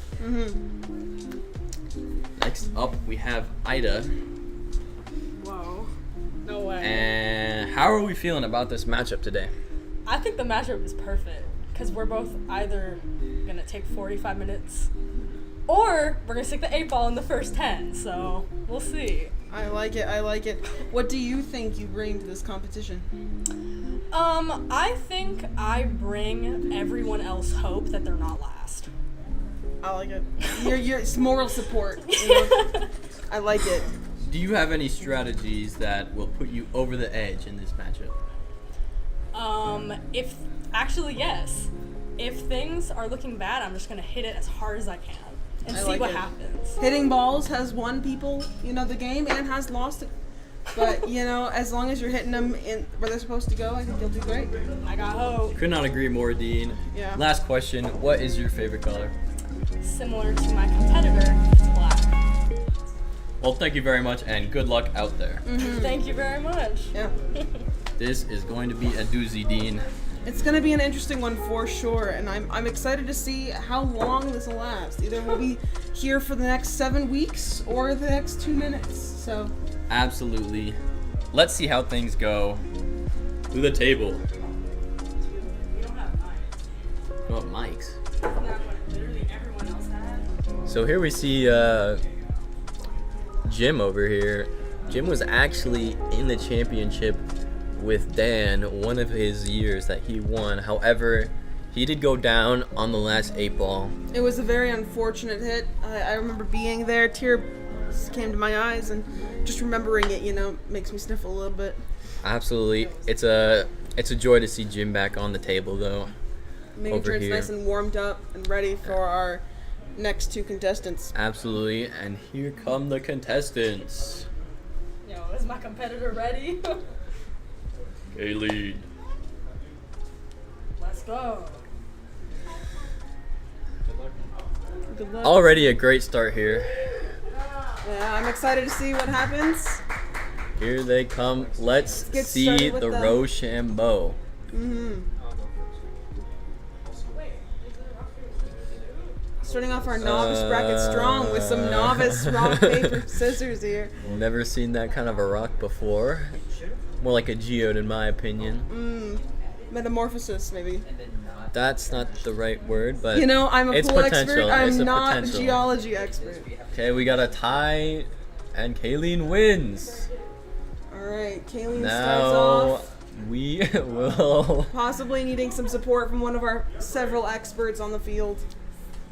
Speaker 3: Next up, we have Ida.
Speaker 16: Whoa. No way.
Speaker 3: And how are we feeling about this matchup today?
Speaker 16: I think the matchup is perfect because we're both either gonna take 45 minutes or we're gonna stick the 8-ball in the first 10. So we'll see.
Speaker 14: I like it. What do you think you bring to this competition?
Speaker 16: I think I bring everyone else hope that they're not last.
Speaker 14: I like it. It's moral support. You know? I like it.
Speaker 3: Do you have any strategies that will put you over the edge in this matchup?
Speaker 16: Yes. If things are looking bad, I'm just gonna hit it as hard as I can and see what happens.
Speaker 14: Hitting balls has won people, the game and has lost it. But, as long as you're hitting them in where they're supposed to go, I think you'll do great.
Speaker 16: I got hope.
Speaker 3: Could not agree more, Dean.
Speaker 14: Yeah.
Speaker 3: Last question, what is your favorite color?
Speaker 16: Similar to my competitor, it's black.
Speaker 3: Well, thank you very much and good luck out there.
Speaker 16: Thank you very much.
Speaker 14: Yeah.
Speaker 3: This is going to be a doozy, Dean.
Speaker 14: It's going to be an interesting one for sure, and I'm excited to see how long this will last. Either we'll be here for the next 7 weeks or the next 2 minutes. So.
Speaker 3: Absolutely. Let's see how things go. To the table. What mics? So here we see Jim over here. Jim was actually in the championship with Dan one of his years that he won. However, he did go down on the last 8-ball.
Speaker 14: It was a very unfortunate hit. I remember being there. Tears came to my eyes, and just remembering it, makes me sniffle a little bit.
Speaker 3: Absolutely. It's a joy to see Jim back on the table, though.
Speaker 14: Making sure it's nice and warmed up and ready for our next 2 contestants.
Speaker 3: Absolutely. And here come the contestants.
Speaker 16: Yo, is my competitor ready?
Speaker 3: Kayleen.
Speaker 16: Let's go.
Speaker 14: Good luck.
Speaker 3: Already a great start here.
Speaker 14: Yeah, I'm excited to see what happens.
Speaker 3: Here they come. Let's
Speaker 14: get
Speaker 3: see
Speaker 14: started with
Speaker 3: the
Speaker 14: them.
Speaker 3: Rochambeau.
Speaker 14: Starting off our novice bracket strong with some novice rock, paper, scissors here.
Speaker 3: Never seen that kind of a rock before. More like a geode, in my opinion.
Speaker 14: Metamorphosis, maybe.
Speaker 3: That's not the right word, but
Speaker 14: I'm a
Speaker 3: it's
Speaker 14: pool
Speaker 3: potential.
Speaker 14: expert. I'm
Speaker 3: It's a
Speaker 14: not a
Speaker 3: potential.
Speaker 14: geology expert.
Speaker 3: Okay, we got a tie, and Kayleen wins.
Speaker 14: All right, Kayleen starts
Speaker 3: Now
Speaker 14: off.
Speaker 3: we will.
Speaker 14: Possibly needing some support from one of our several experts on the field.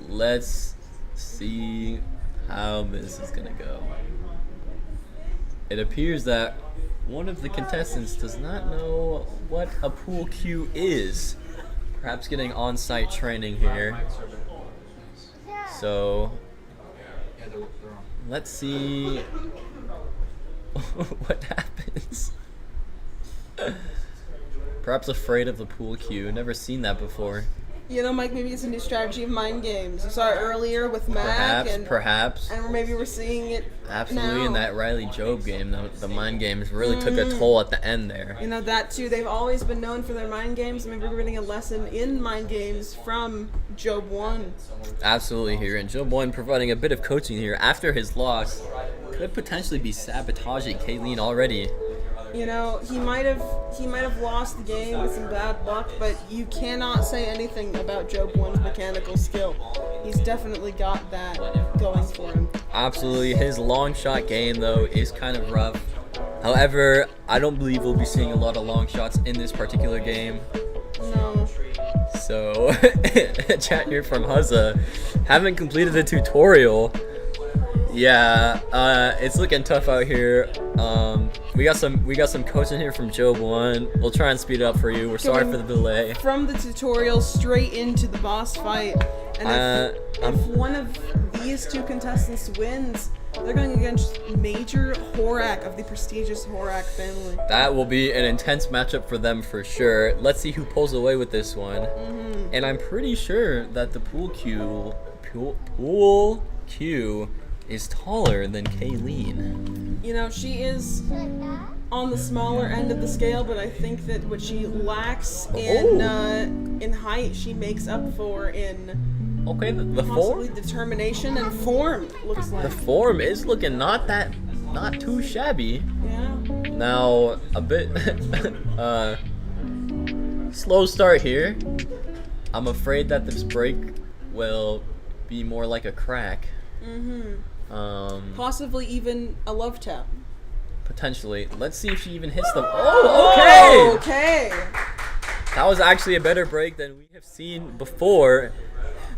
Speaker 3: Let's see how this is gonna go. It appears that one of the contestants does not know what a pool cue is. Perhaps getting on-site training here. So let's see what happens. Perhaps afraid of the pool cue. Never seen that before.
Speaker 14: Mike, maybe it's a new strategy of mind games. We saw it earlier with Mac.
Speaker 3: Perhaps.
Speaker 14: And maybe we're seeing it
Speaker 3: Absolutely,
Speaker 14: now.
Speaker 3: in that Riley Jobe game, the mind games really took a toll at the end there.
Speaker 14: That too. They've always been known for their mind games. Maybe we're getting a lesson in mind games from Jobe 1.
Speaker 3: Absolutely here, and Jobe 1 providing a bit of coaching here after his loss. Could potentially be sabotaging Kayleen already.
Speaker 14: You know, he might have lost the game with some bad luck, but you cannot say anything about Job 1's mechanical skill. He's definitely got that going for him.
Speaker 3: Absolutely. His long shot game, though, is kind of rough. However, I don't believe we'll be seeing a lot of long shots in this particular game.
Speaker 14: No.
Speaker 3: So, chat here from Huzza. Haven't completed the tutorial. Yeah, it's looking tough out here. We got some coaching here from Job 1. We'll try and speed it up for you. We're sorry for the delay.
Speaker 14: From the tutorial straight into the boss fight. And if one of these two contestants wins, they're going against Major Horak of the prestigious Horak family.
Speaker 3: That will be an intense matchup for them for sure. Let's see who pulls away with this one.
Speaker 14: Mm-hmm.
Speaker 3: And I'm pretty sure that the pool Q is taller than Kayleen.
Speaker 14: You know, she is on the smaller end of the scale, but I think that what she lacks in height, she makes up for in
Speaker 3: the
Speaker 14: possibly
Speaker 3: form?
Speaker 14: determination and form. Looks like
Speaker 3: The form is looking not too shabby.
Speaker 14: Yeah.
Speaker 3: Now a bit slow start here. I'm afraid that this break will be more like a crack.
Speaker 14: Mm-hmm. Possibly even a love tap.
Speaker 3: Potentially. Let's see if she even hits them. Oh,
Speaker 14: okay.
Speaker 3: That was actually a better break than we have seen before.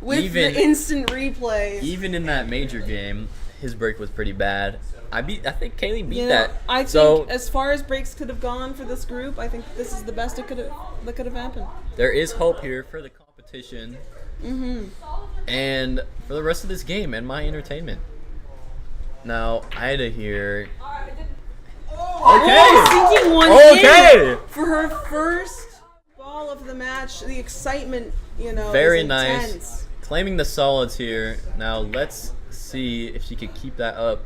Speaker 14: With the instant replay.
Speaker 3: Even in that major game, his break was pretty bad. I think Kayleen beat
Speaker 14: You know,
Speaker 3: that.
Speaker 14: I think as far as breaks could have gone for this group, I think this is the best that could have happened.
Speaker 3: There is hope here for the competition.
Speaker 14: Mm-hmm.
Speaker 3: And for the rest of this game and my entertainment. Now, Ida here.
Speaker 14: Sinking one in for her first ball of the match. The excitement,
Speaker 3: Very
Speaker 14: is
Speaker 3: nice.
Speaker 14: intense.
Speaker 3: Claiming the solids here. Now, let's see if she could keep that up.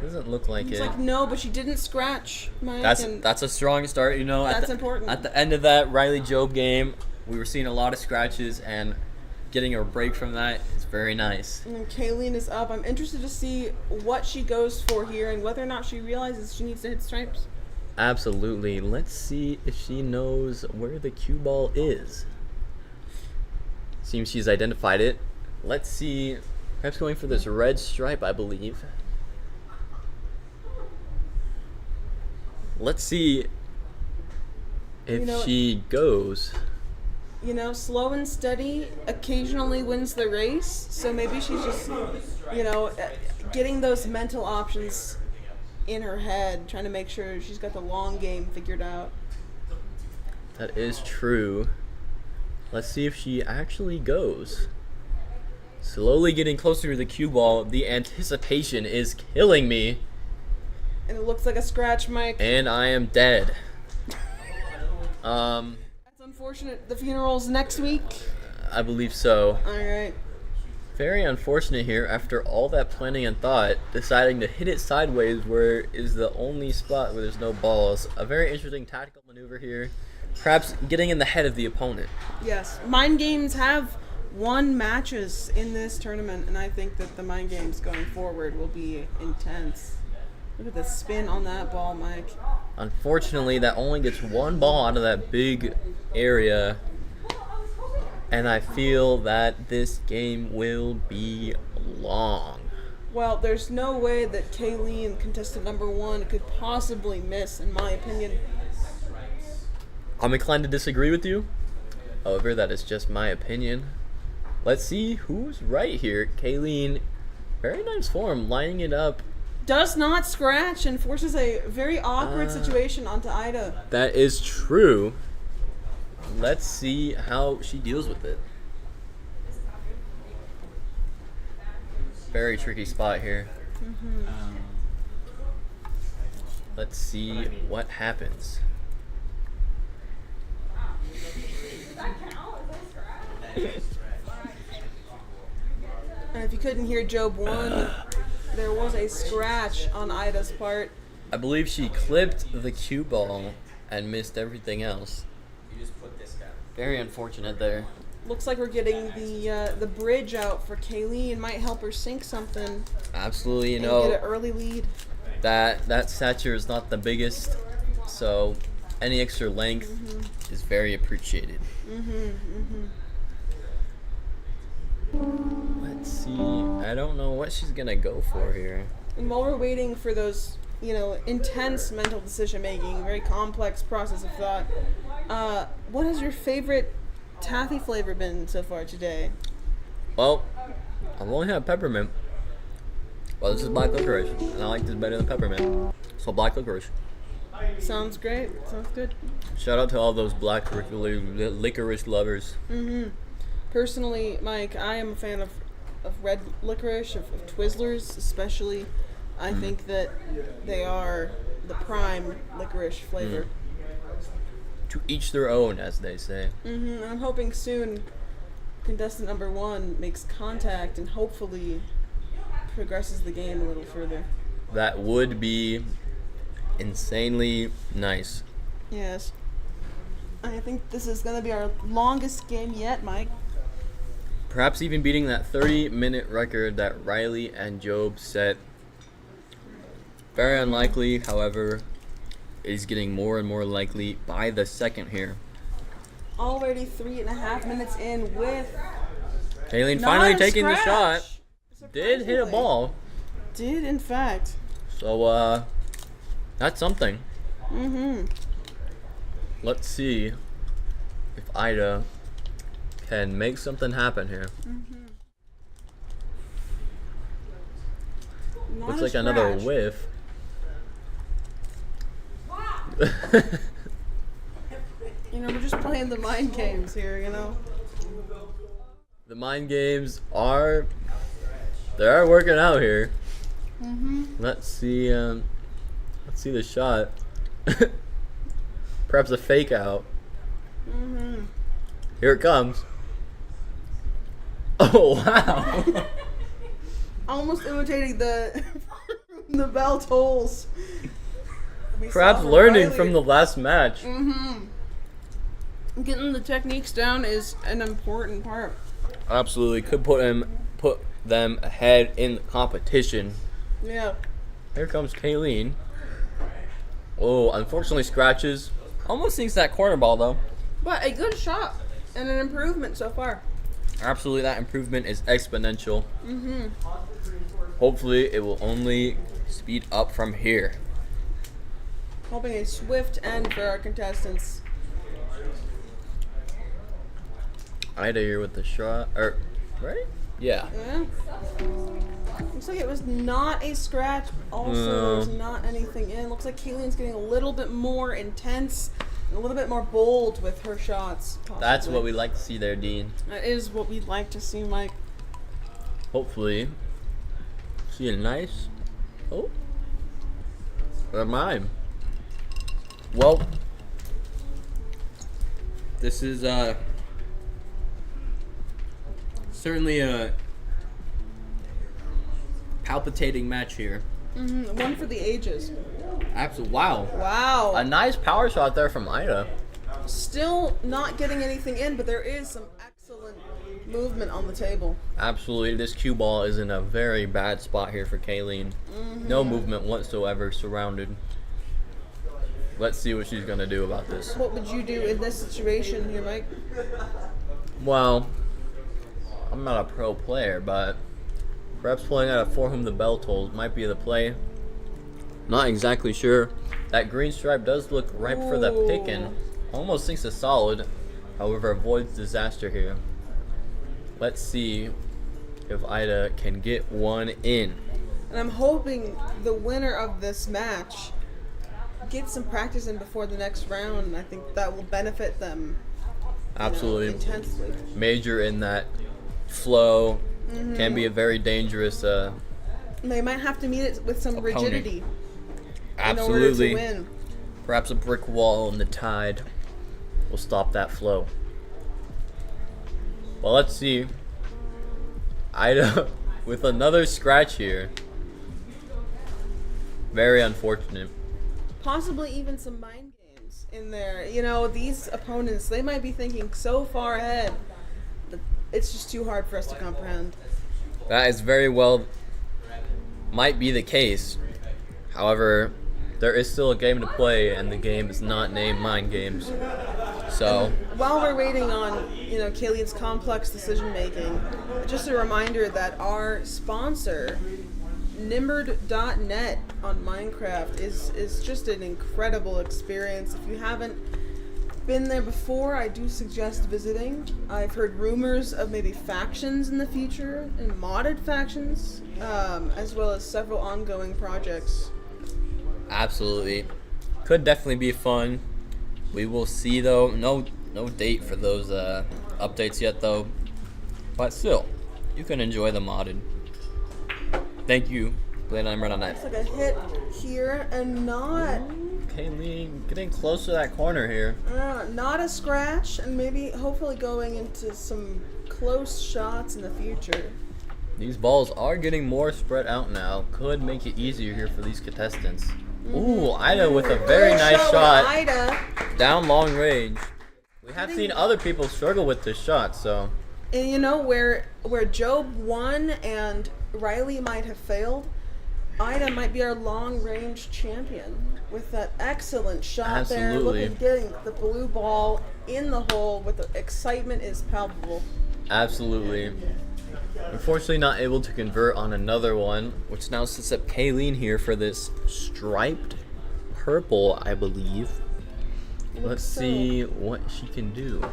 Speaker 3: Doesn't look like
Speaker 14: It's
Speaker 3: it.
Speaker 14: like, no, but she didn't scratch, Mike.
Speaker 3: That's a strong start,
Speaker 14: That's important.
Speaker 3: At the end of that Riley Job game, we were seeing a lot of scratches, and getting a break from that is very nice.
Speaker 14: And Kayleen is up. I'm interested to see what she goes for here and whether or not she realizes she needs to hit stripes.
Speaker 3: Absolutely. Let's see if she knows where the cue ball is. Seems she's identified it. Let's see. Perhaps going for this red stripe, I believe. Let's see if she goes.
Speaker 14: Slow and steady occasionally wins the race. So maybe she's just, getting those mental options in her head, trying to make sure she's got the long game figured out.
Speaker 3: That is true. Let's see if she actually goes. Slowly getting closer to the cue ball. The anticipation is killing me.
Speaker 14: And it looks like a scratch, Mike.
Speaker 3: And I am dead.
Speaker 14: That's unfortunate. The funeral's next week.
Speaker 3: I believe so.
Speaker 14: Alright.
Speaker 3: Very unfortunate here after all that planning and thought, deciding to hit it sideways where is the only spot where there's no balls. A very interesting tactical maneuver here. Perhaps getting in the head of the opponent.
Speaker 14: Yes. Mind games have won matches in this tournament, and I think that the mind games going forward will be intense. Look at the spin on that ball, Mike.
Speaker 3: Unfortunately, that only gets one ball out of that big area. And I feel that this game will be long.
Speaker 14: Well, there's no way that Kayleen, contestant number 1, could possibly miss, in my opinion.
Speaker 3: I'm inclined to disagree with you. However, that is just my opinion. Let's see who's right here. Kayleen, very nice form, lining it up.
Speaker 14: Does not scratch and forces a very awkward situation onto Ida.
Speaker 3: That is true. Let's see how she deals with it. Very tricky spot here. Let's see what happens.
Speaker 14: And if you couldn't hear Job 1, there was a scratch on Ida's part.
Speaker 3: I believe she clipped the cue ball and missed everything else.
Speaker 12: You just put this down.
Speaker 3: Very unfortunate there.
Speaker 14: Looks like we're getting the bridge out for Kayleen. Might help her sink something.
Speaker 3: Absolutely,
Speaker 14: and get an early lead.
Speaker 3: that stature is not the biggest, so any extra length is very appreciated. Let's see. I don't know what she's gonna go for here.
Speaker 14: And while we're waiting for those, intense mental decision making, very complex process of thought, what has your favorite taffy flavor been so far today?
Speaker 3: Well, I've only had peppermint. Well, this is black licorice, and I like this better than peppermint. So black licorice.
Speaker 14: Sounds great. Sounds good.
Speaker 3: Shout out to all those black licorice lovers.
Speaker 14: Personally, Mike, I am a fan of red licorice, of Twizzlers especially. I think that they are the prime licorice flavor.
Speaker 3: To each their own, as they say.
Speaker 14: I'm hoping soon contestant number 1 makes contact and hopefully progresses the game a little further.
Speaker 3: That would be insanely nice.
Speaker 14: Yes. I think this is going to be our longest game yet, Mike.
Speaker 3: Perhaps even beating that 30-minute record that Riley and Job set. Very unlikely, however, is getting more and more likely by the second here.
Speaker 14: Already 3.5 minutes in with
Speaker 3: Kayleen
Speaker 14: not
Speaker 3: finally
Speaker 14: a
Speaker 3: taking the
Speaker 14: scratch.
Speaker 3: shot. Did hit a ball.
Speaker 14: Did, in fact.
Speaker 3: So, that's something. Let's see if Ida can make something happen here.
Speaker 14: Not
Speaker 3: Looks
Speaker 14: a
Speaker 3: like another
Speaker 14: scratch.
Speaker 3: whiff.
Speaker 14: We're just playing the mind games here,
Speaker 3: The mind games are working out here. Let's see the shot. Perhaps a fake out. Here it comes. Oh wow.
Speaker 14: Almost imitating the the bell tolls.
Speaker 3: Perhaps learning from the last match.
Speaker 14: Getting the techniques down is an important part.
Speaker 3: Absolutely, could put them ahead in the competition.
Speaker 14: Yeah.
Speaker 3: Here comes Kayleen. Oh, unfortunately scratches. Almost sinks that corner ball though.
Speaker 14: But a good shot and an improvement so far.
Speaker 3: Absolutely, that improvement is exponential. Hopefully, it will only speed up from here.
Speaker 14: Hoping a swift end for our contestants.
Speaker 3: Ida here with the shot. Right? Yeah.
Speaker 14: Yeah. Looks like it was not a scratch. Also, there's not anything in. Looks like Kayleen's getting a little bit more intense and a little bit more bold with her shots. Possibly.
Speaker 3: That's what we like to see there, Dean.
Speaker 14: That is what we'd like to see, Mike.
Speaker 3: Hopefully. See a nice. Oh. Or mine. Well. This is certainly a palpitating match here.
Speaker 14: One for the ages.
Speaker 3: Absolutely. Wow.
Speaker 14: Wow.
Speaker 3: A nice power shot there from Ida.
Speaker 14: Still not getting anything in, but there is some excellent movement on the table.
Speaker 3: Absolutely. This cue ball is in a very bad spot here for Kayleen. No movement whatsoever surrounded. Let's see what she's going to do about this.
Speaker 14: What would you do in this situation here, Mike?
Speaker 3: Well, I'm not a pro player, but perhaps pulling out a For Whom the Bell Tolls might be the play. Not exactly sure. That green stripe does look ripe for the picking. Almost sinks a solid, however avoids disaster here. Let's see if Ida can get one in.
Speaker 14: And I'm hoping the winner of this match gets some practice in before the next round, and I think that will benefit them.
Speaker 3: Absolutely.
Speaker 14: Intensely.
Speaker 3: Major in that flow. Can be a very dangerous
Speaker 14: They might have to meet it with some
Speaker 3: opponent.
Speaker 14: rigidity.
Speaker 3: Absolutely.
Speaker 14: In order to win.
Speaker 3: Perhaps a brick wall in the tide will stop that flow. Well, let's see. Ida with another scratch here. Very unfortunate.
Speaker 14: Possibly even some mind games in there. These opponents, they might be thinking so far ahead that it's just too hard for us to comprehend.
Speaker 3: That is very well might be the case. However, there is still a game to play, and the game is not named Mind Games. So,
Speaker 14: While we're waiting on, Kayleen's complex decision making, just a reminder that our sponsor, Nimbard.net on Minecraft, is just an incredible experience. If you haven't been there before, I do suggest visiting. I've heard rumors of maybe factions in the future and modded factions, as well as several ongoing projects.
Speaker 3: absolutely. Could definitely be fun. We will see, though. No date for those updates yet, though. But still, you can enjoy the modded. Thank you, Blade Number on that.
Speaker 14: It's like a hit here and not.
Speaker 3: Kayleen getting close to that corner here.
Speaker 14: Not a scratch, and maybe hopefully going into some close shots in the future.
Speaker 3: These balls are getting more spread out now. Could make it easier here for these contestants. Ooh, Ida with a very
Speaker 14: Good
Speaker 3: nice
Speaker 14: with
Speaker 3: shot.
Speaker 14: Ida.
Speaker 3: Down long range. We have seen other people struggle with this shot, so.
Speaker 14: And where Job won and Riley might have failed, Ida might be our long range champion with that excellent shot there.
Speaker 3: Absolutely.
Speaker 14: Look at getting the blue ball in the hole with the excitement is palpable.
Speaker 3: Absolutely. Unfortunately not able to convert on another one, which now sets up Kayleen here for this striped purple, I believe. Let's see what she can do.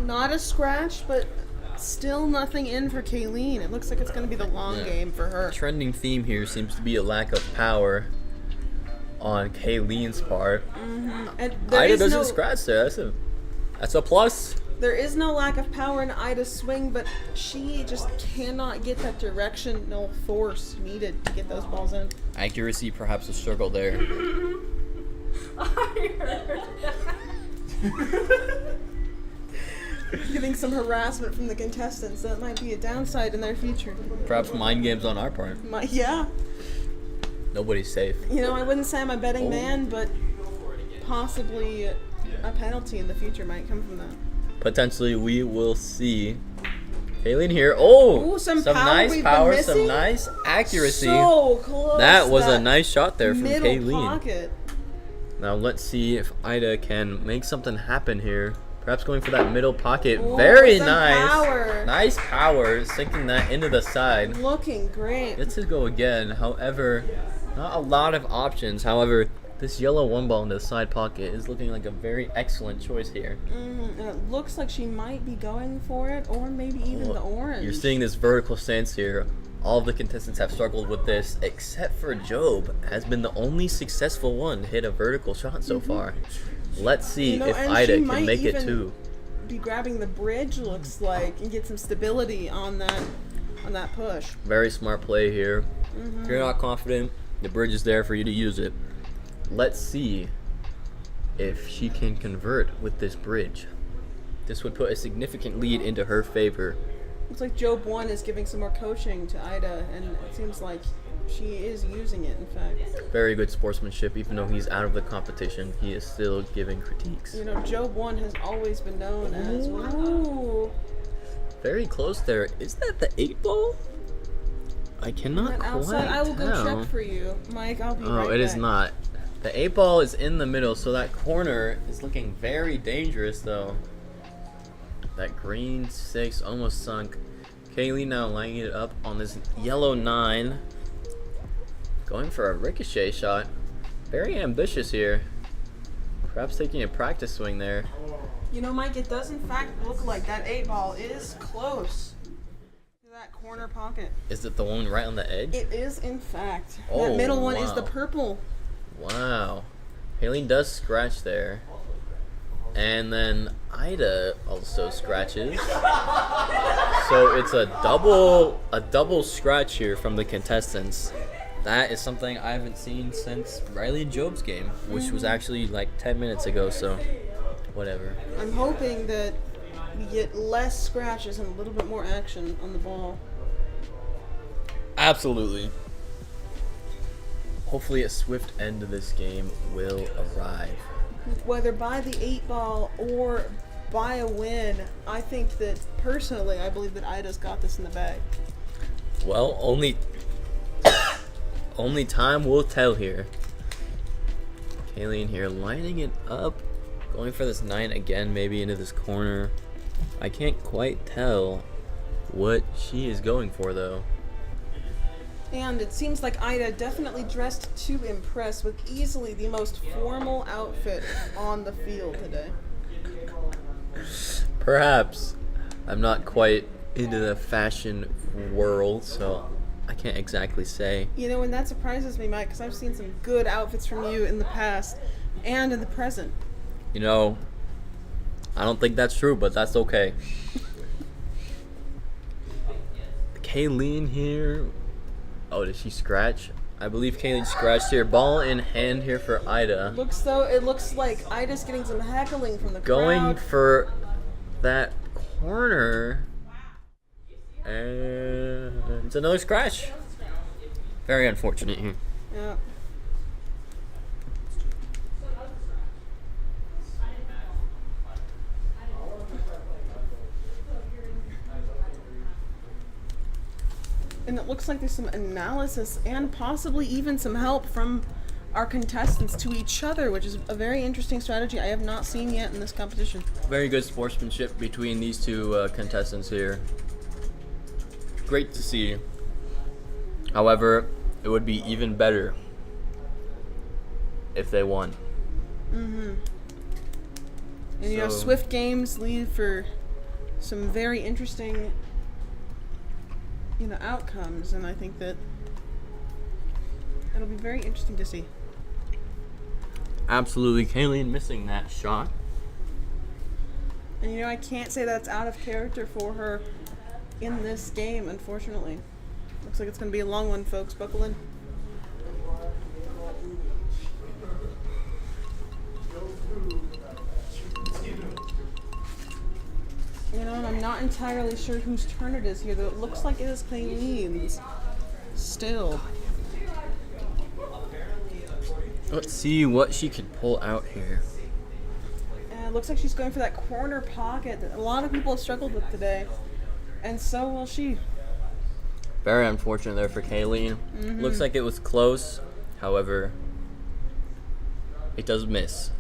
Speaker 14: Not a scratch, but still nothing in for Kayleen. It looks like it's going to be the long game for her.
Speaker 3: Trending theme here seems to be a lack of power on Kayleen's part.
Speaker 14: And there
Speaker 3: Ida
Speaker 14: is
Speaker 3: doesn't
Speaker 14: no,
Speaker 3: scratch there. That's a plus.
Speaker 14: There is no lack of power in Ida's swing, but she just cannot get that directional force needed to get those balls in.
Speaker 3: Accuracy perhaps a struggle there.
Speaker 14: Getting some harassment from the contestants. That might be a downside in their future.
Speaker 3: Perhaps mind games on our part.
Speaker 14: Yeah.
Speaker 3: Nobody's safe.
Speaker 14: I wouldn't say I'm a betting man, but possibly a penalty in the future might come from that.
Speaker 3: Potentially, we will see. Kayleen here. Oh,
Speaker 14: Ooh, some power
Speaker 3: nice
Speaker 14: we've
Speaker 3: power,
Speaker 14: been
Speaker 3: some
Speaker 14: missing.
Speaker 3: nice accuracy.
Speaker 14: So close.
Speaker 3: That was a nice shot there from
Speaker 14: middle
Speaker 3: Kayleen.
Speaker 14: Pocket.
Speaker 3: Now let's see if Ida can make something happen here. Perhaps going for that middle pocket.
Speaker 14: Ooh,
Speaker 3: Very
Speaker 14: some
Speaker 3: nice.
Speaker 14: power.
Speaker 3: Nice power, sinking that into the side.
Speaker 14: Looking great.
Speaker 3: Let's just go again. However, not a lot of options. However, this yellow one ball in the side pocket is looking like a very excellent choice here.
Speaker 14: And it looks like she might be going for it, or maybe even the orange.
Speaker 3: You're seeing this vertical stance here. All of the contestants have struggled with this, except for Job, has been the only successful one to hit a vertical shot so far. Let's see if
Speaker 14: and
Speaker 3: Ida
Speaker 14: she
Speaker 3: can
Speaker 14: might
Speaker 3: make it
Speaker 14: even
Speaker 3: too.
Speaker 14: Be grabbing the bridge, looks like, and get some stability on that push.
Speaker 3: Very smart play here. If you're not confident, the bridge is there for you to use it. Let's see if she can convert with this bridge. This would put a significant lead into her favor.
Speaker 14: Looks like Job 1 is giving some more coaching to Ida, and it seems like she is using it, in fact.
Speaker 3: Very good sportsmanship, even though he's out of the competition, he is still giving critiques.
Speaker 14: Job 1 has always been known as, ooh.
Speaker 3: Very close there. Is that the 8 ball? I cannot
Speaker 14: And
Speaker 3: quite
Speaker 14: outside, I will go
Speaker 3: tell.
Speaker 14: check for you. Mike, I'll be right back.
Speaker 3: Oh, it is not. The 8 ball is in the middle, so that corner is looking very dangerous, though. That green 6 almost sunk. Kaylee now lining it up on this yellow 9. Going for a ricochet shot. Very ambitious here. Perhaps taking a practice swing there.
Speaker 14: Mike, it does in fact look like that 8 ball is close to that corner pocket.
Speaker 3: Is it the one right on the edge?
Speaker 14: It is, in fact.
Speaker 3: Oh,
Speaker 14: that middle one is the
Speaker 3: wow.
Speaker 14: purple.
Speaker 3: Wow. Kayleen does scratch there. And then Ida also scratches. So it's a double scratch here from the contestants. That is something I haven't seen since Riley and Job's game, which was actually like 10 minutes ago, so whatever.
Speaker 14: I'm hoping that we get less scratches and a little bit more action on the ball.
Speaker 3: Absolutely. Hopefully a swift end to this game will arrive.
Speaker 14: Whether by the 8 ball or by a win, I think that personally, I believe that Ida's got this in the bag.
Speaker 3: Well, only Only time will tell here. Kayleen here lining it up. Going for this 9 again, maybe into this corner. I can't quite tell what she is going for, though.
Speaker 14: And it seems like Ida definitely dressed to impress with easily the most formal outfit on the field today.
Speaker 3: Perhaps. I'm not quite into the fashion world, so I can't exactly say.
Speaker 14: You know, and that surprises me, Mike, because I've seen some good outfits from you in the past and in the present.
Speaker 3: You know, I don't think that's true, but that's okay. Kayleen here. Oh, did she scratch? I believe Kayleen scratched here. Ball in hand here for Ida.
Speaker 14: It looks like Ida's getting some heckling from the
Speaker 3: Going
Speaker 14: crowd.
Speaker 3: for that corner. And it's another scratch. Very unfortunate here.
Speaker 14: Yeah. And it looks like there's some analysis and possibly even some help from our contestants to each other, which is a very interesting strategy I have not seen yet in this competition.
Speaker 3: Very good sportsmanship between these two contestants here. Great to see. However, it would be even better if they won.
Speaker 14: Mm-hmm. And you know,
Speaker 3: So-
Speaker 14: Swift games lead for some very interesting, outcomes, and I think that it'll be very interesting to see.
Speaker 3: Absolutely, Kayleen missing that shot.
Speaker 14: And I can't say that's out of character for her in this game, unfortunately. Looks like it's going to be a long one, folks. Buckle in. And I'm not entirely sure whose turn it is here, though it looks like it is Kayleen's. Still.
Speaker 3: Let's see what she could pull out here.
Speaker 14: And it looks like she's going for that corner pocket that a lot of people have struggled with today. And so will she.
Speaker 3: Very unfortunate there for Kayleen.
Speaker 14: Mhm.
Speaker 3: Looks like it was close. However, it does miss.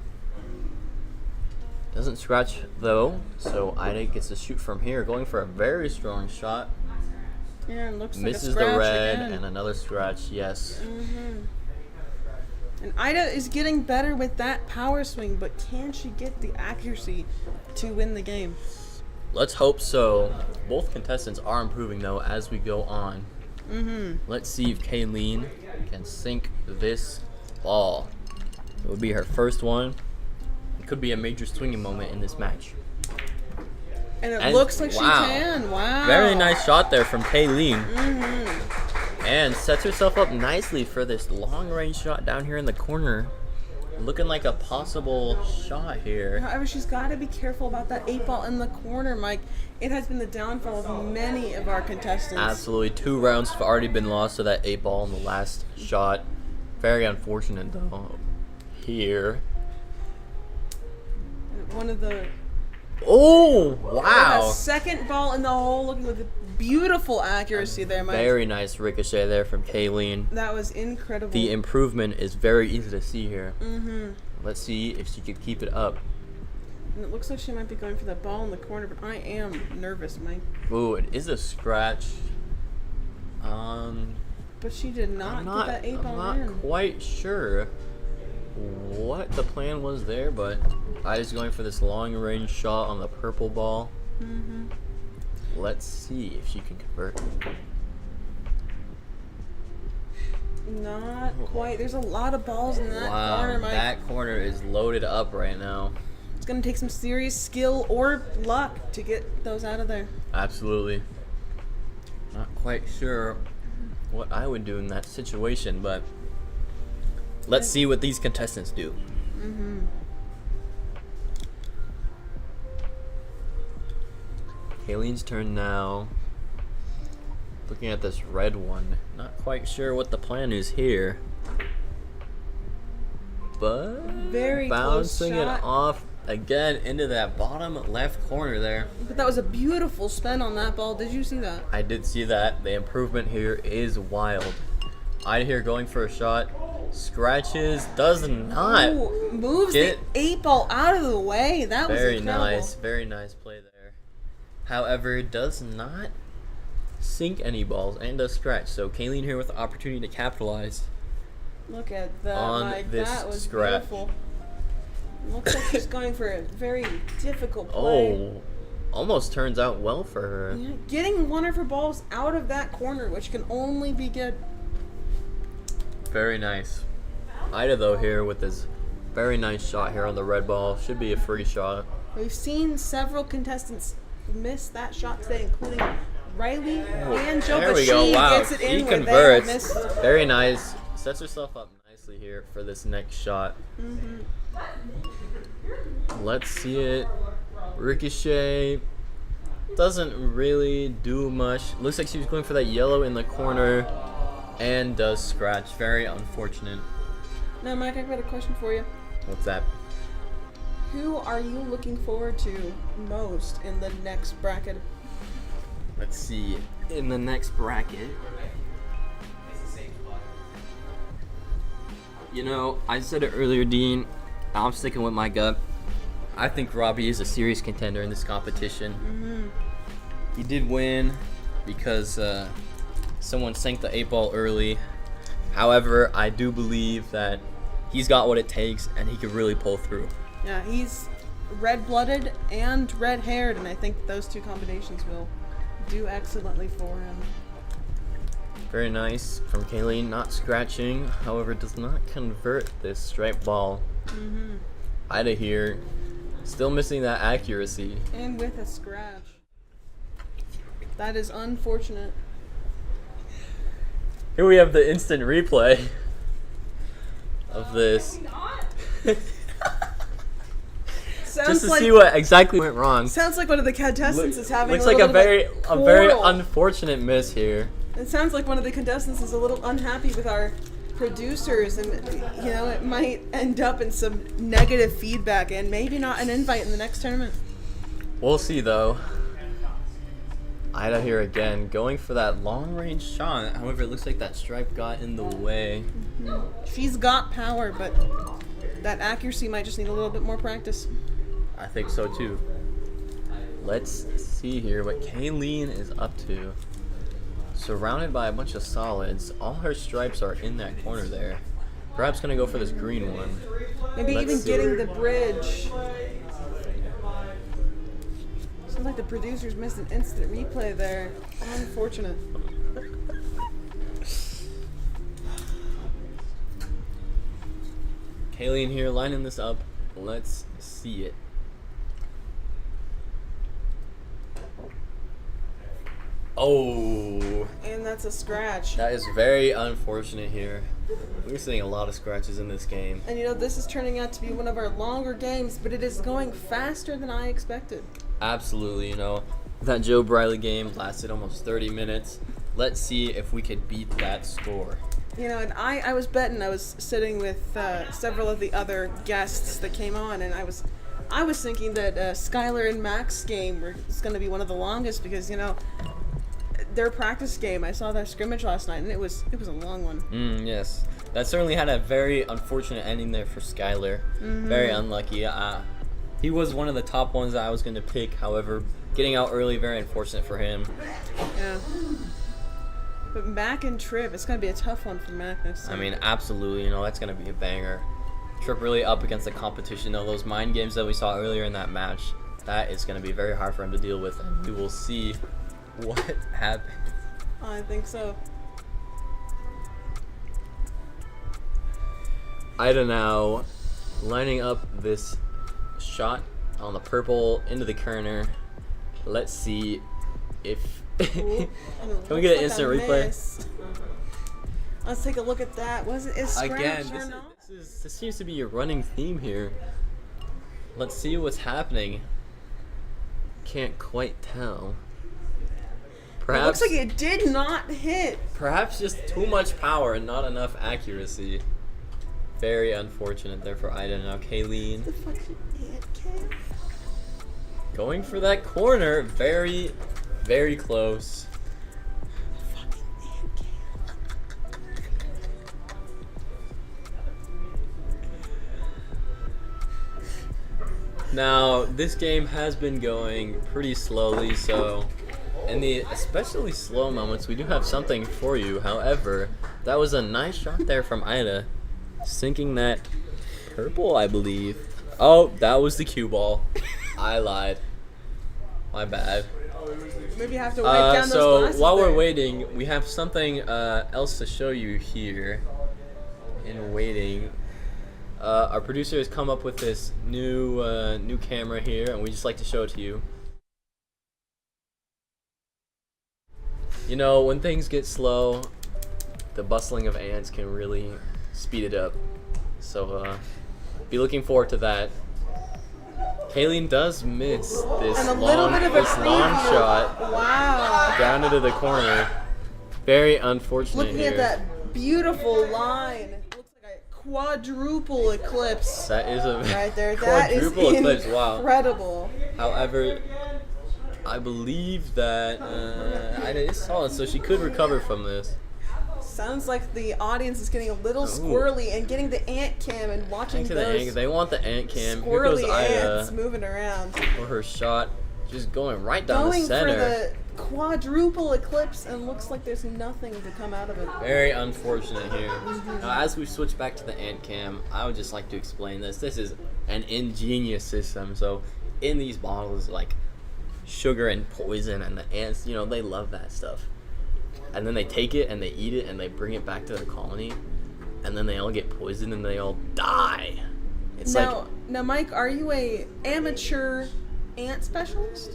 Speaker 3: Doesn't scratch though, so Ida gets to shoot from here, going for a very strong shot.
Speaker 14: Yeah, it looks
Speaker 3: Misses
Speaker 14: like a
Speaker 3: the
Speaker 14: scratch
Speaker 3: red
Speaker 14: again.
Speaker 3: and another scratch, yes.
Speaker 14: Mm-hmm. And Ida is getting better with that power swing, but can she get the accuracy to win the game?
Speaker 3: Let's hope so. Both contestants are improving though as we go on.
Speaker 14: Mm-hmm.
Speaker 3: Let's see if Kayleen can sink this ball. It would be her first one. It could be a major swinging moment in this match.
Speaker 14: And it looks like
Speaker 3: wow.
Speaker 14: she can. Wow.
Speaker 3: Very nice shot there from Kayleen.
Speaker 14: Mm-hmm.
Speaker 3: And sets herself up nicely for this long range shot down here in the corner. Looking like a possible shot here.
Speaker 14: However, she's got to be careful about that 8-ball in the corner, Mike. It has been the downfall of many of our contestants.
Speaker 3: Absolutely. 2 rounds have already been lost to that 8-ball in the last shot. Very unfortunate though. Here.
Speaker 14: One of the...
Speaker 3: Oh, wow.
Speaker 14: The second ball in the hole, looking with beautiful accuracy there, Mike.
Speaker 3: Very nice ricochet there from Kayleen.
Speaker 14: That was incredible.
Speaker 3: The improvement is very easy to see here.
Speaker 14: Mm-hmm.
Speaker 3: Let's see if she could keep it up.
Speaker 14: And it looks like she might be going for that ball in the corner, but I am nervous, Mike.
Speaker 3: Ooh, it is a scratch.
Speaker 14: But she did not get that 8-ball
Speaker 3: I'm
Speaker 14: in.
Speaker 3: not quite sure what the plan was there, but Ida's going for this long range shot on the purple ball.
Speaker 14: Mm-hmm.
Speaker 3: Let's see if she can convert.
Speaker 14: Not quite. There's a lot of balls in that corner, Mike.
Speaker 3: That corner is loaded up right now.
Speaker 14: It's going to take some serious skill or luck to get those out of there.
Speaker 3: Absolutely. Not quite sure what I would do in that situation, but let's see what these contestants do.
Speaker 14: Mm-hmm.
Speaker 3: Kayleen's turn now. Looking at this red one. Not quite sure what the plan is here. But
Speaker 14: Very close
Speaker 3: bouncing it
Speaker 14: shot.
Speaker 3: off again into that bottom left corner there.
Speaker 14: But that was a beautiful spin on that ball. Did you see that?
Speaker 3: I did see that. The improvement here is wild. Ida here going for a shot. Scratches, does not
Speaker 14: Ooh, moves
Speaker 3: get
Speaker 14: the 8-ball out of the way. That was
Speaker 3: very
Speaker 14: incredible.
Speaker 3: nice, very nice play there. However, does not sink any balls and does scratch. So Kayleen here with the opportunity to capitalize
Speaker 14: Look at that,
Speaker 3: on
Speaker 14: Mike.
Speaker 3: this
Speaker 14: That was
Speaker 3: scratch.
Speaker 14: beautiful. Looks like she's going for a very difficult play.
Speaker 3: Oh, almost turns out well for her.
Speaker 14: Yeah, getting one of her balls out of that corner, which can only be good.
Speaker 3: Very nice. Ida though here with this very nice shot here on the red ball. Should be a free shot.
Speaker 14: We've seen several contestants miss that shot today, including Riley and Joe,
Speaker 3: There
Speaker 14: but
Speaker 3: we go.
Speaker 14: she
Speaker 3: Wow,
Speaker 14: gets it
Speaker 3: she
Speaker 14: in where they
Speaker 3: converts.
Speaker 14: missed.
Speaker 3: Very nice. Sets herself up nicely here for this next shot.
Speaker 14: Mhm.
Speaker 3: Let's see it. Ricochet doesn't really do much. Looks like she was going for that yellow in the corner and does scratch. Very unfortunate.
Speaker 14: Now, Mike, I've got a question for you.
Speaker 3: What's that?
Speaker 14: Who are you looking forward to most in the next bracket?
Speaker 3: Let's see. In the next bracket. You know, I said it earlier, Dean. I'm sticking with my gut. I think Robbie is a serious contender in this competition.
Speaker 14: Mm-hmm.
Speaker 3: He did win because someone sank the 8-ball early. However, I do believe that he's got what it takes and he could really pull through.
Speaker 14: Yeah, he's red-blooded and red-haired, and I think those two combinations will do excellently for him.
Speaker 3: Very nice from Kayleen, not scratching. However, does not convert this striped ball.
Speaker 14: Mm-hmm.
Speaker 3: Ida here, still missing that accuracy.
Speaker 14: And with a scratch. That is unfortunate.
Speaker 3: Here we have the instant replay of this. Just to see what exactly went wrong.
Speaker 14: Sounds like one of the contestants is having
Speaker 3: Looks
Speaker 14: a
Speaker 3: like
Speaker 14: little
Speaker 3: a
Speaker 14: bit of
Speaker 3: very
Speaker 14: quarrel.
Speaker 3: unfortunate miss here.
Speaker 14: It sounds like one of the contestants is a little unhappy with our producers, and you know, it might end up in some negative feedback and maybe not an invite in the next tournament.
Speaker 3: We'll see though. Ida here again, going for that long range shot. However, it looks like that stripe got in the way.
Speaker 14: She's got power, but that accuracy might just need a little bit more practice.
Speaker 3: I think so too. Let's see here what Kayleen is up to. Surrounded by a bunch of solids. All her stripes are in that corner there. Perhaps gonna go for this green one.
Speaker 14: Maybe
Speaker 3: Let's
Speaker 14: even
Speaker 3: see.
Speaker 14: getting the bridge. Sounds like the producers missed an instant replay there. Unfortunate.
Speaker 3: Kayleen here lining this up. Let's see it. Oh,
Speaker 14: And that's a scratch.
Speaker 3: that is very unfortunate here. We're seeing a lot of scratches in this game.
Speaker 14: And you know, this is turning out to be one of our longer games, but it is going faster than I expected.
Speaker 3: Absolutely, you know, that Joe Briley game lasted almost 30 minutes. Let's see if we could beat that score.
Speaker 14: You know, and I was betting, I was sitting with several of the other guests that came on, and I was thinking that Skylar and Mac's game was going to be one of the longest because, you know, their practice game, I saw their scrimmage last night, and it was a long one.
Speaker 3: Yes, that certainly had a very unfortunate ending there for Skylar.
Speaker 14: Mhm.
Speaker 3: Very unlucky. He was one of the top ones that I was going to pick. However, getting out early, very unfortunate for him.
Speaker 14: Yeah. But Mac and Tripp, it's going to be a tough one for Mac next time.
Speaker 3: I mean, absolutely, you know, that's going to be a banger. Tripp really up against the competition, though. Those mind games that we saw earlier in that match, that is going to be very hard for him to deal with. And we will see what happens.
Speaker 14: I think so.
Speaker 3: Ida now lining up this shot on the purple into the corner. Let's see if can we get an instant replay?
Speaker 14: Let's take a look at that. Was it is scratch
Speaker 3: Again,
Speaker 14: or not?
Speaker 3: this seems to be a running theme here. Let's see what's happening. Can't quite tell.
Speaker 14: It looks like it did not hit.
Speaker 3: Perhaps just too much power and not enough accuracy. Very unfortunate there for Ida. Now Kayleen
Speaker 14: The fuck it, Kay?
Speaker 3: going for that corner. Very, very close. Now, this game has been going pretty slowly, so in the especially slow moments, we do have something for you. However, that was a nice shot there from Ida, sinking that purple, I believe. Oh, that was the cue ball. I lied. My bad.
Speaker 14: Maybe you have to wipe down those
Speaker 3: So
Speaker 14: glasses
Speaker 3: while we're
Speaker 14: there.
Speaker 3: waiting, we have something else to show you here. In waiting, our producer has come up with this new camera here, and we just like to show it to you. You know, when things get slow, the bustling of ants can really speed it up. So be looking forward to that. Kayleen does miss this
Speaker 14: And a little
Speaker 3: long,
Speaker 14: bit of a
Speaker 3: this long
Speaker 14: preview.
Speaker 3: shot
Speaker 14: Wow.
Speaker 3: down into the corner. Very unfortunate
Speaker 14: Looking
Speaker 3: here.
Speaker 14: at that beautiful line. It looks like a quadruple eclipse.
Speaker 3: That is a
Speaker 14: right there. That is
Speaker 3: quadruple eclipse. Wow.
Speaker 14: incredible.
Speaker 3: However, I believe that Ida is solid, so she could recover from this.
Speaker 14: Sounds like the audience is getting a little squirrely and getting the ant cam and watching
Speaker 3: Back to the
Speaker 14: those
Speaker 3: ant, they want the ant cam. Here goes
Speaker 14: squirrely ants
Speaker 3: Ida
Speaker 14: moving around.
Speaker 3: for her shot, just going right down
Speaker 14: Going
Speaker 3: the center.
Speaker 14: for the quadruple eclipse, and looks like there's nothing to come out of it.
Speaker 3: Very unfortunate here.
Speaker 14: Mhm.
Speaker 3: Now, as we switch back to the ant cam, I would just like to explain this. This is an ingenious system. So, in these bottles, like sugar and poison, and the ants, you know, they love that stuff. And then they take it and they eat it and they bring it back to their colony, and then they all get poisoned and they all die. It's
Speaker 14: Now, Mike, are you a amateur ant specialist?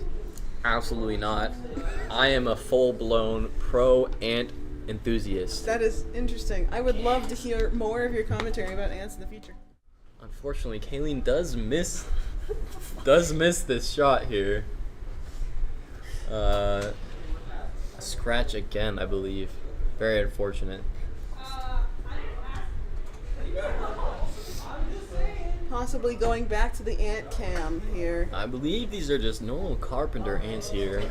Speaker 3: absolutely not. I am a full-blown pro ant enthusiast.
Speaker 14: That is interesting. I would love to hear more of your commentary about ants in the future.
Speaker 3: Unfortunately, Kayleen does miss this shot here. A scratch again, I believe. Very unfortunate.
Speaker 14: Possibly going back to the ant cam here.
Speaker 3: I believe these are just normal carpenter ants here.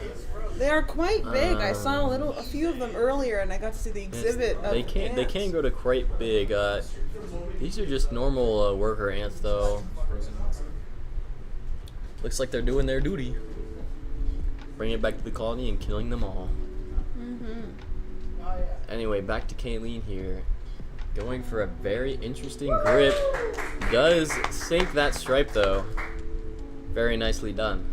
Speaker 14: They are quite big. I saw a few of them earlier, and I got to see the exhibit of
Speaker 3: They can't
Speaker 14: ants.
Speaker 3: go to quite big. These are just normal worker ants, though. Looks like they're doing their duty. Bringing it back to the colony and killing them all. Anyway, back to Kayleen here. Going for a very interesting grip. Does sink that stripe, though. Very nicely done.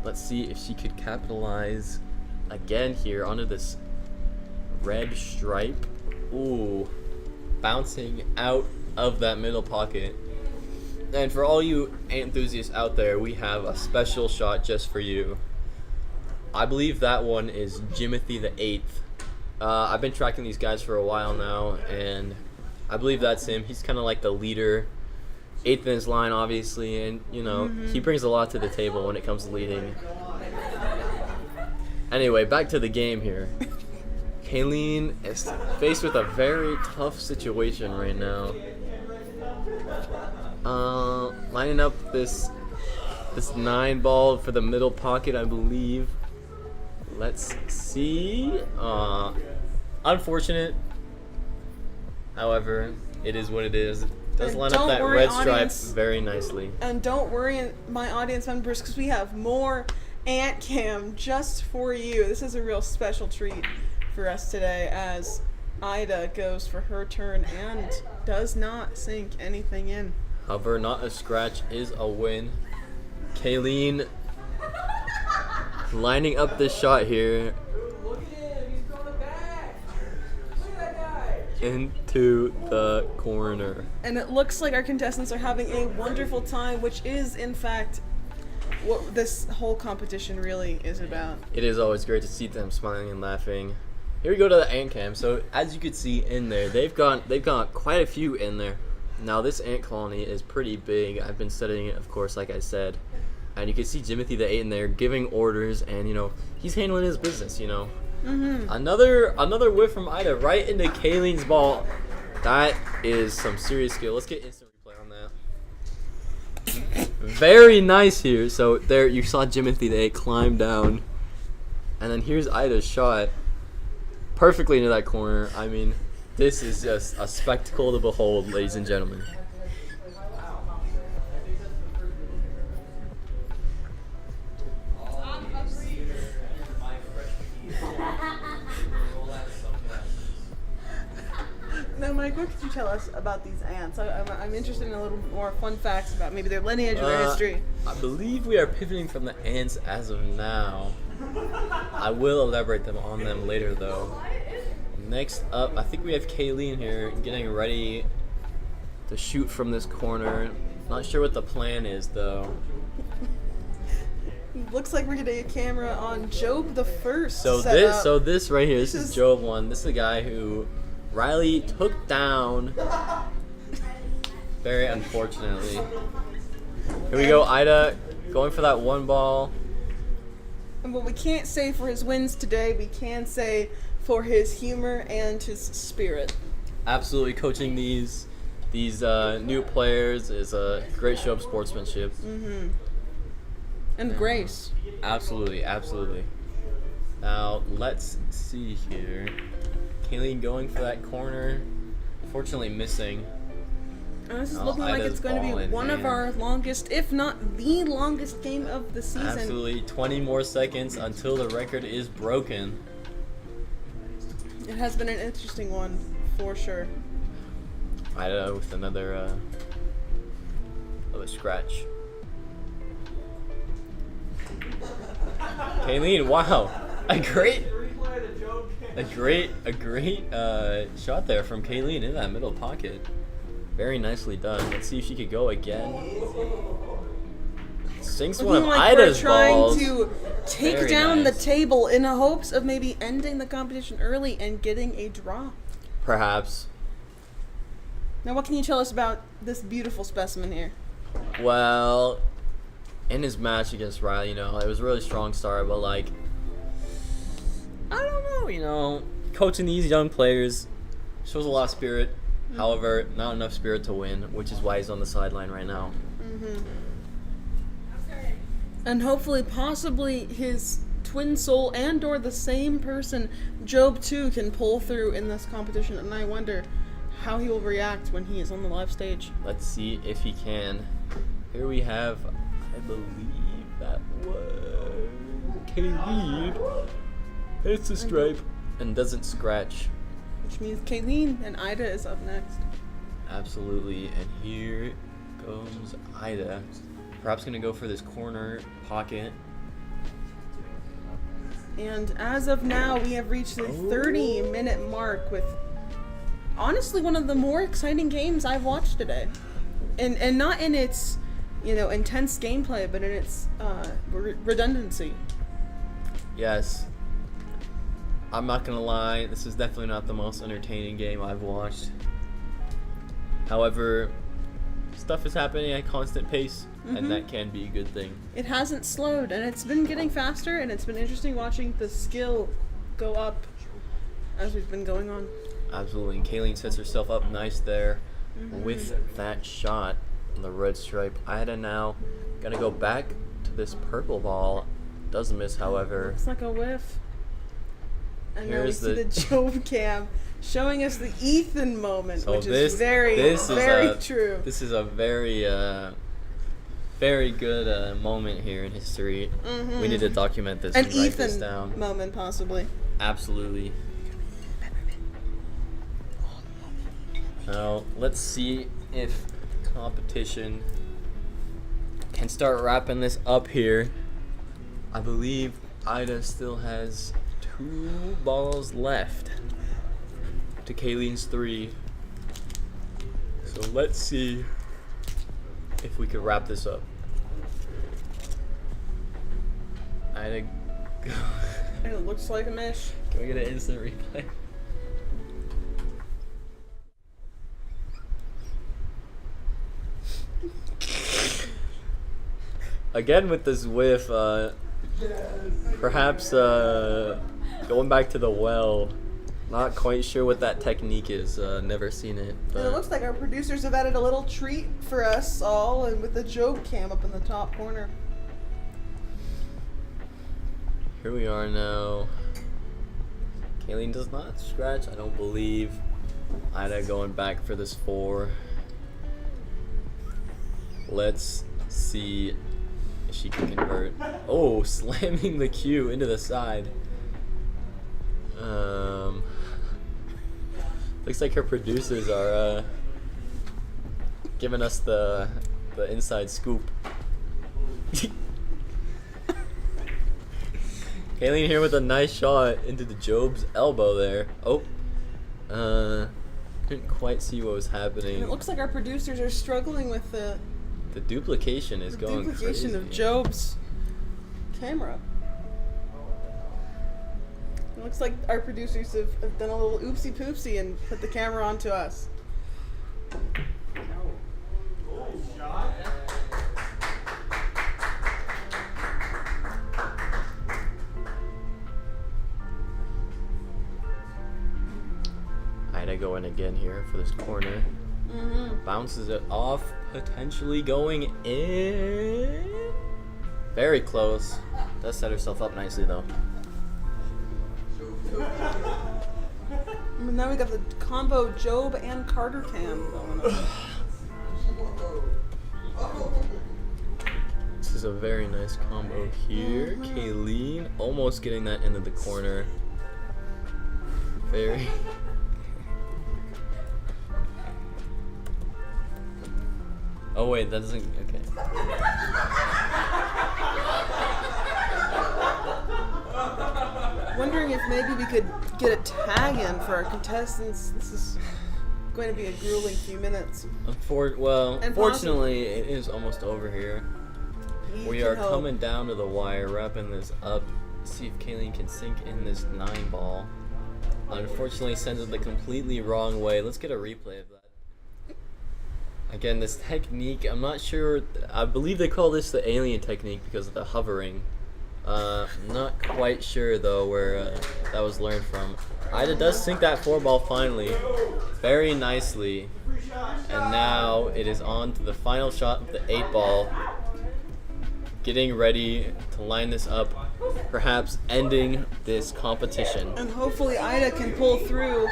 Speaker 3: Let's see if she could capitalize again here onto this red stripe. Ooh. Bouncing out of that middle pocket. And for all you ant enthusiasts out there, we have a special shot just for you. I believe that one is Jimothy the 8th. I've been tracking these guys for a while now, and I believe that's him. He's kind of like the leader, 8th in his line, obviously, and, you know, he brings a lot to the table when it comes to leading. Anyway, back to the game here. Kayleen is faced with a very tough situation right now. Lining up this 9 ball for the middle pocket, I believe. Let's see. Unfortunate. However, it is what it is. Does
Speaker 14: And
Speaker 3: line up
Speaker 14: don't
Speaker 3: that
Speaker 14: worry,
Speaker 3: red stripe
Speaker 14: audience.
Speaker 3: very nicely.
Speaker 14: And don't worry, my audience members, because we have more ant cam just for you. This is a real special treat for us today as Ida goes for her turn and does not sink anything in.
Speaker 3: However, not a scratch is a win. Kayleen lining up this shot here into the corner.
Speaker 14: And it looks like our contestants are having a wonderful time, which is, in fact, what this whole competition really is about.
Speaker 3: It is always great to see them smiling and laughing. Here we go to the ant cam. So as you can see in there, they've got quite a few in there. Now this ant colony is pretty big. I've been studying it, of course, like I said. And you can see Jimothy the 8 in there giving orders, and you know, he's handling his business, you know. Another whiff from Ida right into Kayleen's ball. That is some serious skill. Let's get instant replay on that. Very nice here. So there you saw Jimothy the 8 climb down. And then here's Ida's shot. Perfectly into that corner. I mean, this is just a spectacle to behold, ladies and gentlemen.
Speaker 14: what could you tell us about these ants? I'm interested in a little more fun facts about maybe their lineage or their history.
Speaker 3: I believe we are pivoting from the ants as of now. I will elaborate on them later, though. Next up, I think we have Kayleen here getting ready to shoot from this corner. Not sure what the plan is, though.
Speaker 14: Looks like we're getting a camera on Job the First.
Speaker 3: So this right here, this is Job 1. This is a guy who Riley took down. Very unfortunately. Here we go, Ida going for that one ball.
Speaker 14: And what we can't say for his wins today, we can say for his humor and his spirit.
Speaker 3: Absolutely, coaching these new players is a great show of sportsmanship.
Speaker 14: Mm-hmm. And grace.
Speaker 3: Absolutely, absolutely. Now, let's see here. Kayleen going for that corner. Unfortunately missing.
Speaker 14: This is looking like it's going to be one of our longest, if not the longest game of the season.
Speaker 3: Absolutely. 20 more seconds until the record is broken.
Speaker 14: It has been an interesting one, for sure.
Speaker 3: Ida with another scratch. Kayleen, wow, a great shot there from Kayleen in that middle pocket. Very nicely done. Let's see if she could go again. Sinks one of Ida's balls.
Speaker 14: We're trying to take
Speaker 3: Very
Speaker 14: down
Speaker 3: nice.
Speaker 14: the table in the hopes of maybe ending the competition early and getting a draw.
Speaker 3: Perhaps.
Speaker 14: Now, what can you tell us about this beautiful specimen here?
Speaker 3: Well, in his match against Riley, it was a really strong start, but I don't know, coaching these young players shows a lot of spirit. However, not enough spirit to win, which is why he's on the sideline right now.
Speaker 14: Mm-hmm. And hopefully, possibly, his twin soul and or the same person, Job 2, can pull through in this competition. And I wonder how he will react when he is on the live stage.
Speaker 3: Let's see if he can. Here we have, I believe that was Kayleen. Hits the stripe and doesn't scratch.
Speaker 14: Which means Kayleen and Ida is up next.
Speaker 3: Absolutely, and here goes Ida. Perhaps going to go for this corner pocket.
Speaker 14: And as of now, we have reached the 30-minute mark with honestly one of the more exciting games I've watched today. And not in its, intense gameplay, but in its redundancy.
Speaker 3: Yes. I'm not going to lie, this is definitely not the most entertaining game I've watched. However, stuff is happening at a constant pace, and that can be a good thing.
Speaker 14: It hasn't slowed, and it's been getting faster, and it's been interesting watching the skill go up as we've been going on.
Speaker 3: Absolutely, and Kayleen sets herself up nice there with that shot on the red stripe. Ida now going to go back to this purple ball. Does miss, however.
Speaker 14: Looks like a whiff. And
Speaker 3: Here's
Speaker 14: now we see the Job cam showing us the Ethan moment,
Speaker 3: So
Speaker 14: which is very true.
Speaker 3: This is a very, very good moment here in history. We need to document this
Speaker 14: An
Speaker 3: and write this
Speaker 14: Ethan
Speaker 3: down.
Speaker 14: moment, possibly.
Speaker 3: Absolutely. Now, let's see if competition can start wrapping this up here. I believe Ida still has 2 balls left to Kayleen's 3. So let's see if we could wrap this up. Ida,
Speaker 14: And it looks like a miss.
Speaker 3: can we get an instant replay? Again with this whiff, perhaps going back to the well. Not quite sure what that technique is. Never seen it.
Speaker 14: And
Speaker 3: But
Speaker 14: it looks like our producers have added a little treat for us all, and with the Job cam up in the top corner.
Speaker 3: here we are now. Kayleen does not scratch, I don't believe. Ida going back for this 4. Let's see if she can convert. Oh, slamming the cue into the side. Looks like her producers are giving us the inside scoop. Kayleen here with a nice shot into the Job's elbow there. Oh, couldn't quite see what was happening.
Speaker 14: And it looks like our producers are struggling with the
Speaker 3: duplication is going
Speaker 14: duplication
Speaker 3: crazy.
Speaker 14: of Job's camera. It looks like our producers have done a little oopsie poopsie and put the camera onto us.
Speaker 3: Ida going again here for this corner. Bounces it off, potentially going in. Very close. Does set herself up nicely though.
Speaker 14: And now we got the combo Job and Carter cam going on.
Speaker 3: This is a very nice combo here. Kayleen almost getting that into the corner. Very. Oh wait, that doesn't. Okay.
Speaker 14: Wondering if maybe we could get a tag in for our contestants. This is going to be a grueling few minutes.
Speaker 3: Fortunately, it is almost over here. We are
Speaker 14: hope.
Speaker 3: coming down to the wire, wrapping this up. See if Kayleen can sink in this 9-ball. Unfortunately, sends it the completely wrong way. Let's get a replay of that. Again, this technique, I'm not sure. I believe they call this the alien technique because of the hovering. Not quite sure though where that was learned from. Ida does sink that 4-ball finally, very nicely, and now it is on to the final shot of the 8-ball. Getting ready to line this up, perhaps ending this competition.
Speaker 14: And hopefully Ida can pull through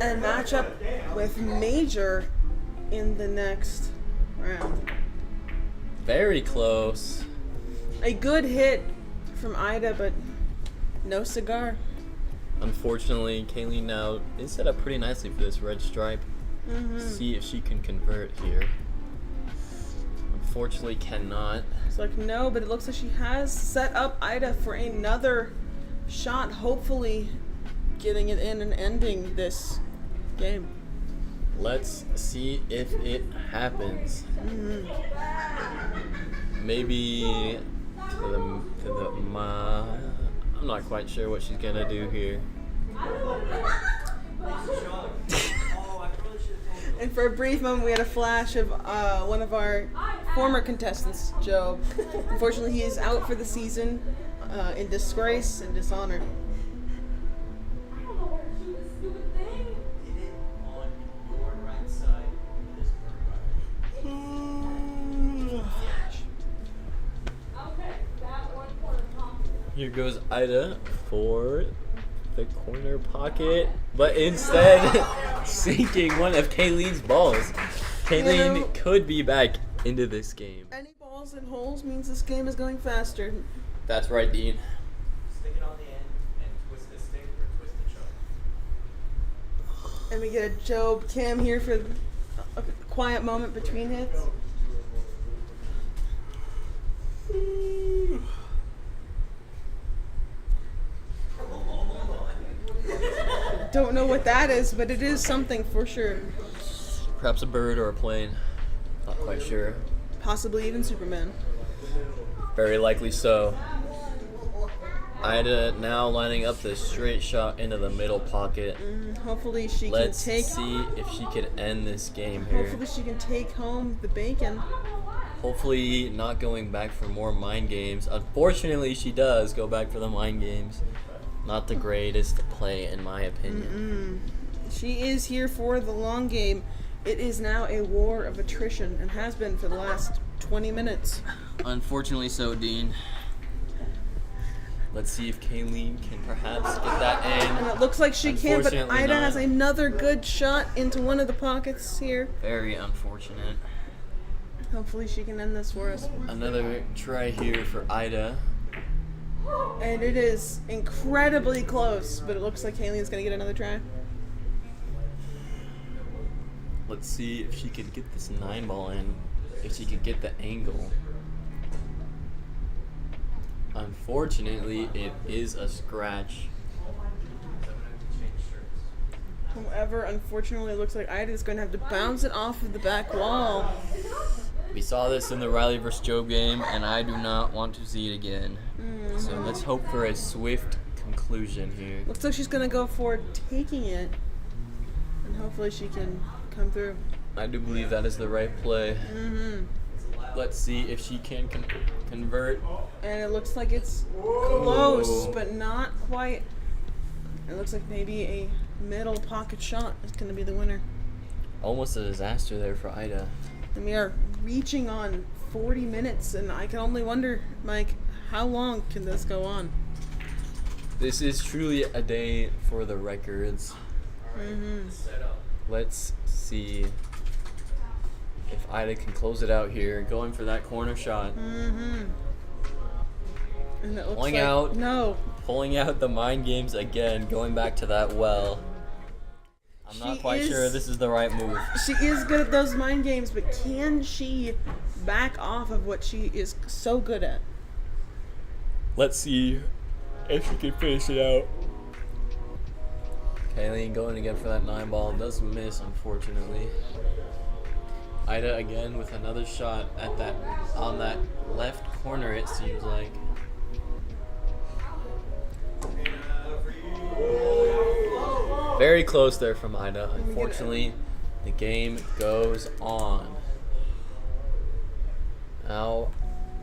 Speaker 14: and match up with Major in the next round.
Speaker 3: Very close.
Speaker 14: A good hit from Ida, but no cigar.
Speaker 3: Unfortunately, Kayleen now is set up pretty nicely for this red stripe. See if she can convert here. Unfortunately, cannot.
Speaker 14: It's like, no, but it looks like she has set up Ida for another shot, hopefully getting it in and ending this game.
Speaker 3: Let's see if it happens. Maybe to the I'm not quite sure what she's gonna do here.
Speaker 14: And for a brief moment, we had a flash of one of our former contestants, Job. Unfortunately, he is out for the season in disgrace and dishonor.
Speaker 3: Here goes Ida for the corner pocket, but instead sinking one of Kayleen's balls. Kayleen could be back into this game.
Speaker 14: Any balls in holes means this game is going faster.
Speaker 3: That's right, Dean.
Speaker 5: Stick it on the end and twist the stick or twist the choke.
Speaker 14: And we get a Job cam here for a quiet moment between hits. Don't know what that is, but it is something for sure.
Speaker 3: Perhaps a bird or a plane. Not quite sure.
Speaker 14: Possibly even Superman.
Speaker 3: Very likely so. Ida now lining up the straight shot into the middle pocket.
Speaker 14: Hopefully she
Speaker 3: Let's
Speaker 14: can take.
Speaker 3: see if she can end this game here.
Speaker 14: Hopefully she can take home the bacon.
Speaker 3: Hopefully not going back for more mind games. Unfortunately, she does go back for the mind games. Not the greatest play, in my opinion.
Speaker 14: She is here for the long game. It is now a war of attrition and has been for the last 20 minutes.
Speaker 3: Unfortunately so, Dean. Let's see if Kayleen can perhaps get that in.
Speaker 14: And it looks like she can, but
Speaker 3: Unfortunately
Speaker 14: Ida
Speaker 3: not.
Speaker 14: has another good shot into one of the pockets here.
Speaker 3: Very unfortunate.
Speaker 14: Hopefully she can end this for us.
Speaker 3: Another try here for Ida.
Speaker 14: And it is incredibly close, but it looks like Haley's going to get another try.
Speaker 3: Let's see if she could get this 9-ball in, if she could get the angle. Unfortunately, it is a scratch.
Speaker 14: However, unfortunately, it looks like Ida's going to have to bounce it off of the back wall.
Speaker 3: We saw this in the Riley vs. Job game, and I do not want to see it again. So let's hope for a swift conclusion here.
Speaker 14: Looks like she's going to go for taking it. And hopefully she can come through.
Speaker 3: I do believe that is the right play. Let's see if she can convert.
Speaker 14: And it looks like it's close, but not quite. It looks like maybe a middle pocket shot is going to be the winner.
Speaker 3: Almost a disaster there for Ida.
Speaker 14: And we are reaching on 40 minutes, and I can only wonder, Mike, how long can this go on?
Speaker 3: This is truly a day for the records. Let's see if Ida can close it out here, going for that corner shot.
Speaker 14: And it looks
Speaker 3: Pulling
Speaker 14: like,
Speaker 3: out.
Speaker 14: No.
Speaker 3: Pulling out the mind games again, going back to that well. I'm not quite sure this is the right move.
Speaker 14: She is good at those mind games, but can she back off of what she is so good at?
Speaker 3: Let's see if she can finish it out. Kayleen going again for that 9-ball. Does miss, unfortunately. Ida again with another shot at that on that left corner, it seems like. Very close there from Ida. Unfortunately, the game goes on. Now,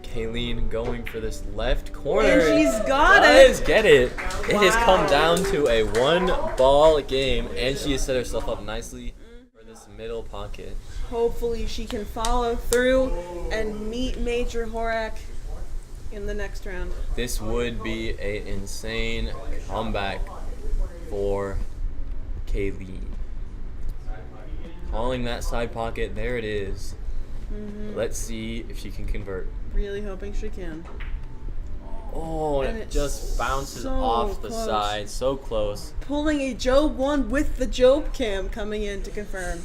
Speaker 3: Kayleen going for this left corner.
Speaker 14: And she's got it.
Speaker 3: Does get it. It has come down to a 1-ball game, and she has set herself up nicely for this middle pocket.
Speaker 14: Hopefully she can follow through and meet Major Horak in the next round.
Speaker 3: This would be an insane comeback for Kayleen. Calling that side pocket, there it is. Let's see if she can convert.
Speaker 14: Really hoping she can.
Speaker 3: Oh, and it just bounces
Speaker 14: so
Speaker 3: off the
Speaker 14: close.
Speaker 3: side. So close.
Speaker 14: Pulling a Job 1 with the Job cam coming in to confirm.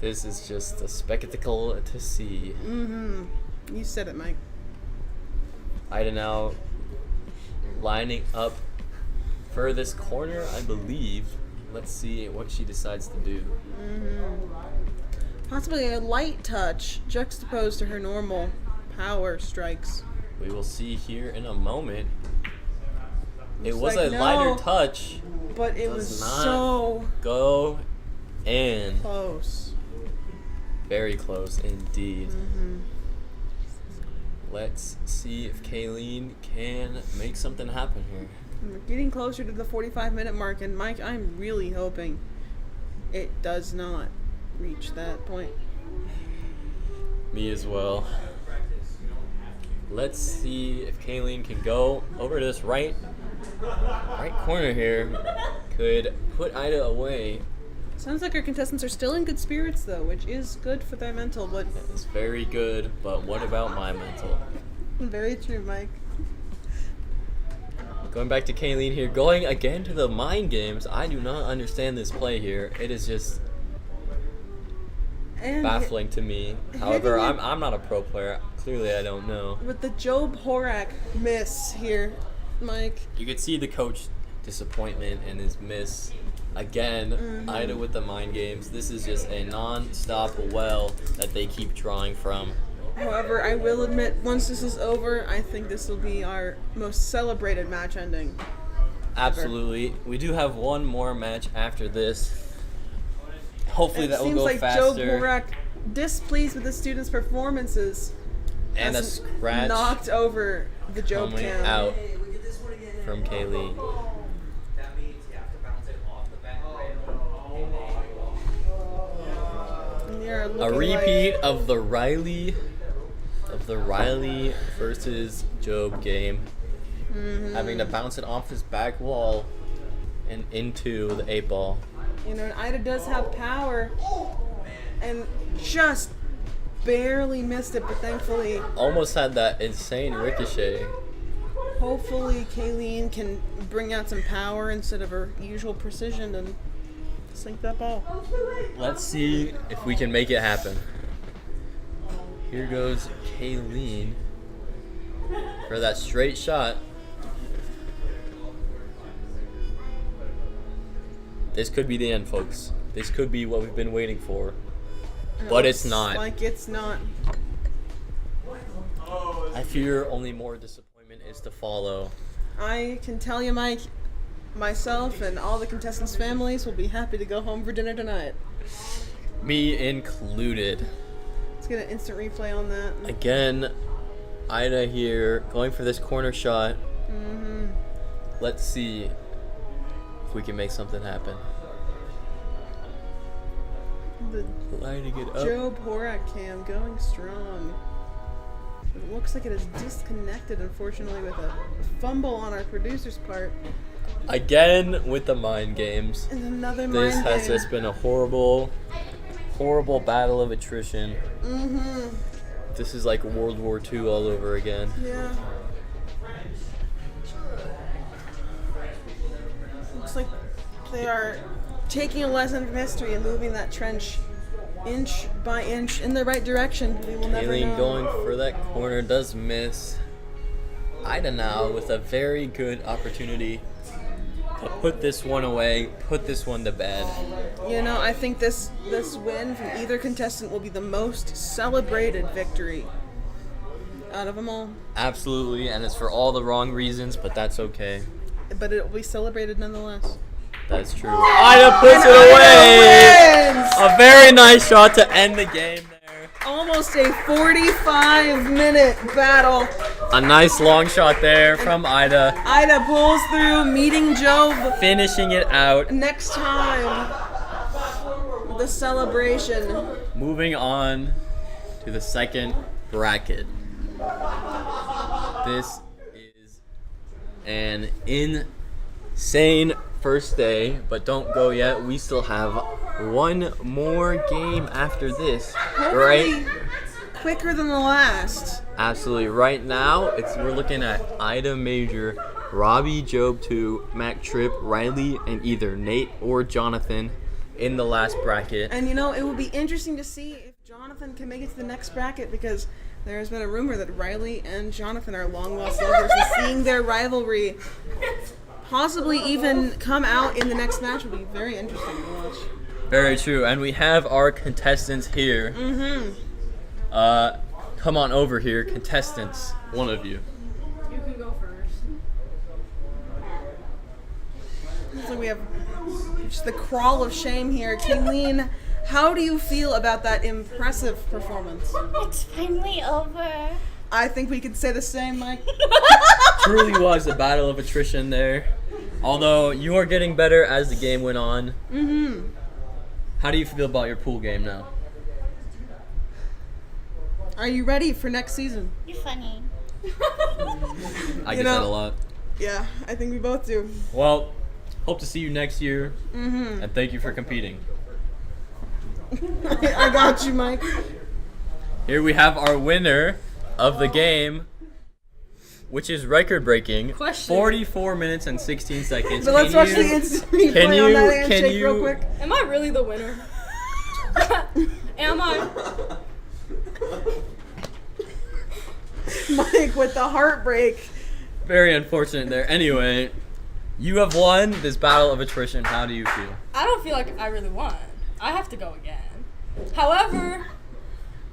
Speaker 3: This is just a spectacle to see.
Speaker 14: You said it, Mike.
Speaker 3: Ida now lining up for this corner, I believe. Let's see what she decides to do.
Speaker 14: Possibly a light touch juxtaposed to her normal power strikes.
Speaker 3: We will see here in a moment. It
Speaker 14: Looks
Speaker 3: was
Speaker 14: like
Speaker 3: a
Speaker 14: no,
Speaker 3: lighter touch.
Speaker 14: but it
Speaker 3: Does
Speaker 14: was
Speaker 3: not
Speaker 14: so
Speaker 3: go in.
Speaker 14: close.
Speaker 3: Very close indeed. Let's see if Kayleen can make something happen here.
Speaker 14: We're getting closer to the 45-minute mark, and Mike, I'm really hoping it does not reach that point.
Speaker 3: Me as well. Let's see if Kayleen can go over to this right corner here. Could put Ida away.
Speaker 14: Sounds like our contestants are still in good spirits, though, which is good for their mental, but...
Speaker 3: It's very good, but what about my mental?
Speaker 14: Very true, Mike.
Speaker 3: Going back to Kayleen here, going again to the mind games. I do not understand this play here. It is just
Speaker 14: And
Speaker 3: baffling to me. However, I'm not a pro player. Clearly, I don't know.
Speaker 14: with the Job Horak miss here, Mike.
Speaker 3: You could see the coach disappointment in his miss. Again, Ida with the mind games. This is just a non-stop well that they keep drawing from.
Speaker 14: However, I will admit, once this is over, I think this will be our most celebrated match ending.
Speaker 3: Absolutely. We do have one more match after this. Hopefully that will
Speaker 14: seems
Speaker 3: go
Speaker 14: like
Speaker 3: faster.
Speaker 14: Job Horak, displeased with the students' performances,
Speaker 3: And a
Speaker 14: has
Speaker 3: scratch
Speaker 14: knocked over the Job
Speaker 3: coming
Speaker 14: cam.
Speaker 3: out from Kayleen.
Speaker 14: And they are
Speaker 3: A
Speaker 14: looking
Speaker 3: repeat of the Riley versus Job game. Having to bounce it off his back wall and into the 8-ball.
Speaker 14: You know, and Ida does have power, and just barely missed it, but thankfully,
Speaker 3: Almost had that insane ricochet.
Speaker 14: hopefully Kayleen can bring out some power instead of her usual precision and Sink that ball.
Speaker 3: Let's see if we can make it happen. Here goes Kayleen for that straight shot. This could be the end, folks. This could be what we've been waiting for. But it's not.
Speaker 14: Like it's not.
Speaker 3: I fear only more disappointment is to follow.
Speaker 14: I can tell you, Mike, myself and all the contestants' families will be happy to go home for dinner tonight.
Speaker 3: Me included.
Speaker 14: Let's get an instant replay on that.
Speaker 3: Again, Ida here going for this corner shot.
Speaker 14: Mm-hmm.
Speaker 3: Let's see if we can make something happen.
Speaker 14: The
Speaker 3: Lining it up.
Speaker 14: Joe Horak cam going strong. It looks like it is disconnected, unfortunately, with a fumble on our producer's part.
Speaker 3: Again with the mind games.
Speaker 14: And another
Speaker 3: This
Speaker 14: mind
Speaker 3: has
Speaker 14: game.
Speaker 3: just been a horrible battle of attrition.
Speaker 14: Mm-hmm.
Speaker 3: This is like World War II all over again.
Speaker 14: Yeah. Looks like they are taking a lesson from history and moving that trench inch by inch in the right direction. We will never
Speaker 3: Kayleen
Speaker 14: know.
Speaker 3: going for that corner does miss. Ida now with a very good opportunity to put this one away, put this one to bed.
Speaker 14: You know, I think this win from either contestant will be the most celebrated victory out of them all.
Speaker 3: Absolutely, and it's for all the wrong reasons, but that's okay.
Speaker 14: But it will be celebrated nonetheless.
Speaker 3: That's true. Ida puts it away!
Speaker 14: Wins!
Speaker 3: A very nice shot to end the game there.
Speaker 14: Almost a 45-minute battle.
Speaker 3: A nice long shot there from Ida.
Speaker 14: Ida pulls through, meeting Job
Speaker 3: Finishing it out.
Speaker 14: next time. The celebration.
Speaker 3: Moving on to the second bracket. This is an insane first day, but don't go yet. We still have one more game after this, right?
Speaker 14: Hopefully quicker than the last.
Speaker 3: Absolutely. Right now, we're looking at Ida Major, Robbie, Job 2, Mac Tripp, Riley, and either Nate or Jonathan in the last bracket.
Speaker 14: And you know, it will be interesting to see if Jonathan can make it to the next bracket, because there has been a rumor that Riley and Jonathan are long lost lovers, and seeing their rivalry possibly even come out in the next match will be very interesting to watch.
Speaker 3: Very true. And we have our contestants here.
Speaker 14: Mm-hmm.
Speaker 3: Come on over here, contestants. One of you.
Speaker 16: You can go first.
Speaker 14: Looks like we have just the crawl of shame here. Kayleen, how do you feel about that impressive performance?
Speaker 17: It's finally over.
Speaker 14: I think we could say the same, Mike.
Speaker 3: Truly was a battle of attrition there. Although you are getting better as the game went on.
Speaker 14: Mm-hmm.
Speaker 3: How do you feel about your pool game now?
Speaker 14: Are you ready for next season?
Speaker 17: You're funny.
Speaker 3: I get that a lot.
Speaker 14: Yeah, I think we both do.
Speaker 3: Well, hope to see you next year.
Speaker 14: Mm-hmm.
Speaker 3: And thank you for competing.
Speaker 14: I got you, Mike.
Speaker 3: Here we have our winner of the game, which is record-breaking.
Speaker 16: Question.
Speaker 3: 44 minutes and 16 seconds.
Speaker 14: So let's watch the instant replay on that handshake real quick.
Speaker 16: Am I really the winner? Am I?
Speaker 14: Mike with the heartbreak.
Speaker 3: Very unfortunate there. Anyway, you have won this battle of attrition. How do you feel?
Speaker 16: I don't feel like I really won. I have to go again. However,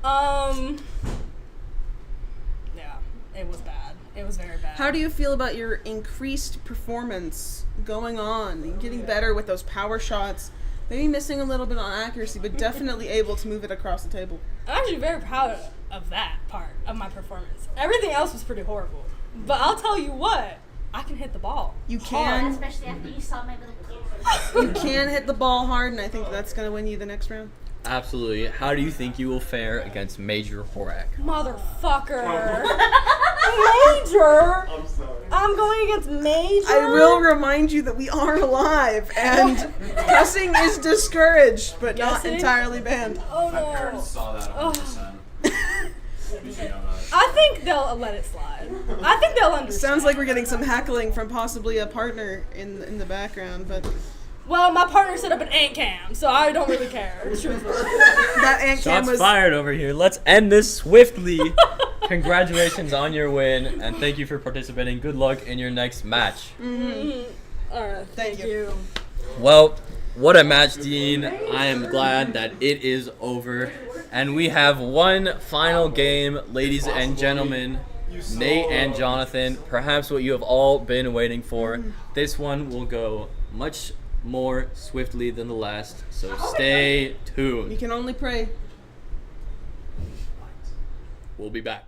Speaker 16: yeah, it was bad. It was very bad.
Speaker 14: How do you feel about your increased performance going on, getting better with those power shots? Maybe missing a little bit on accuracy, but definitely able to move it across the table.
Speaker 16: I'm actually very proud of that part of my performance. Everything else was pretty horrible. But I'll tell you what, I can hit the ball.
Speaker 14: You can.
Speaker 17: Especially after you saw my little
Speaker 14: You can hit the ball hard, and I think that's going to win you the next round.
Speaker 3: Absolutely. How do you think you will fare against Major Horak?
Speaker 16: Motherfucker. Major?
Speaker 11: I'm sorry.
Speaker 16: I'm going against Major?
Speaker 14: I will remind you that we are alive, and cussing is discouraged, but not
Speaker 16: Guessing?
Speaker 14: entirely banned.
Speaker 16: Oh no.
Speaker 2: My parents saw that 100%. You should know that.
Speaker 16: I think they'll let it slide. I think they'll understand.
Speaker 14: Sounds like we're getting some heckling from possibly a partner in the background, but
Speaker 16: Well, my partner set up an ant cam, so I don't really care. Truthfully.
Speaker 14: That ant cam
Speaker 3: Shots
Speaker 14: was
Speaker 3: fired over here. Let's end this swiftly. Congratulations on your win, and thank you for participating. Good luck in your next match.
Speaker 16: All right, thank you.
Speaker 3: Well, what a match, Dean. I am glad that it is over. And we have one final game, ladies and gentlemen. Nate and Jonathan, perhaps what you have all been waiting for. This one will go much more swiftly than the last, so stay tuned.
Speaker 14: You can only pray.
Speaker 3: We'll be back.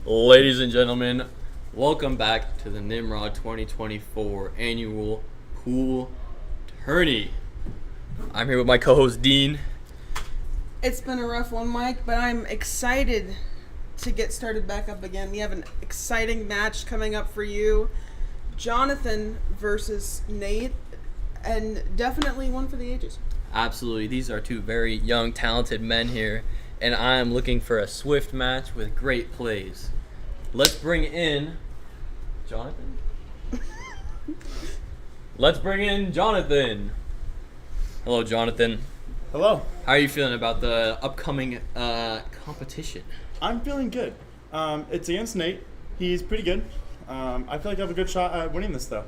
Speaker 3: Ladies and gentlemen, welcome back to the Nimrod 2024 annual pool tourney. I'm here with my co-host Dean.
Speaker 14: It's been a rough one, Mike, but I'm excited to get started back up again. We have an exciting match coming up for you. Jonathan versus Nate. and definitely one for the ages.
Speaker 3: Absolutely. These are two very young, talented men here, and I am looking for a swift match with great plays. Let's bring in Jonathan. Let's bring in Jonathan. Hello, Jonathan.
Speaker 18: Hello.
Speaker 3: How are you feeling about the upcoming competition?
Speaker 18: I'm feeling good. It's against Nate. He's pretty good. I feel like I have a good shot at winning this, though.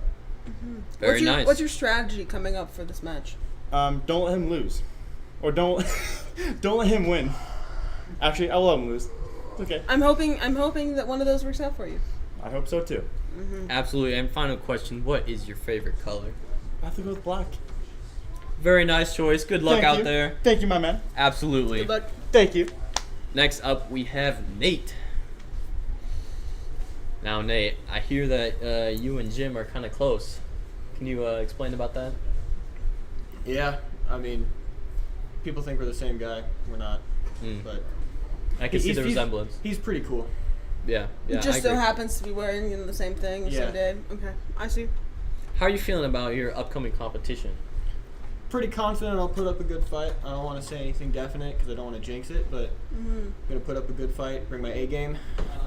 Speaker 3: Very nice.
Speaker 14: What's your strategy coming up for this match?
Speaker 18: Don't let him lose, or don't don't let him win. Actually, I'll let him lose. It's okay.
Speaker 14: I'm hoping that one of those works out for you.
Speaker 18: I hope so too.
Speaker 3: Absolutely. And final question: what is your favorite color?
Speaker 18: I have to go with black.
Speaker 3: Very nice choice. Good luck
Speaker 18: Thank
Speaker 3: out
Speaker 18: you.
Speaker 3: there.
Speaker 18: Thank you, my man.
Speaker 3: Absolutely.
Speaker 14: Good luck.
Speaker 18: Thank you.
Speaker 3: Next up, we have Nate. Now, Nate, I hear that you and Jim are kind of close. Can you explain about that?
Speaker 5: Yeah, I mean, people think we're the same guy. We're not. But
Speaker 3: I can see the resemblance.
Speaker 5: He's pretty cool.
Speaker 3: Yeah,
Speaker 14: He
Speaker 3: I
Speaker 14: just so
Speaker 3: agree.
Speaker 14: happens to be wearing the same thing the
Speaker 5: Yeah.
Speaker 14: same day. Okay, I see.
Speaker 3: How are you feeling about your upcoming competition?
Speaker 5: Pretty confident I'll put up a good fight. I don't want to say anything definite because I don't want to jinx it, but I'm going to put up a good fight, bring my A game.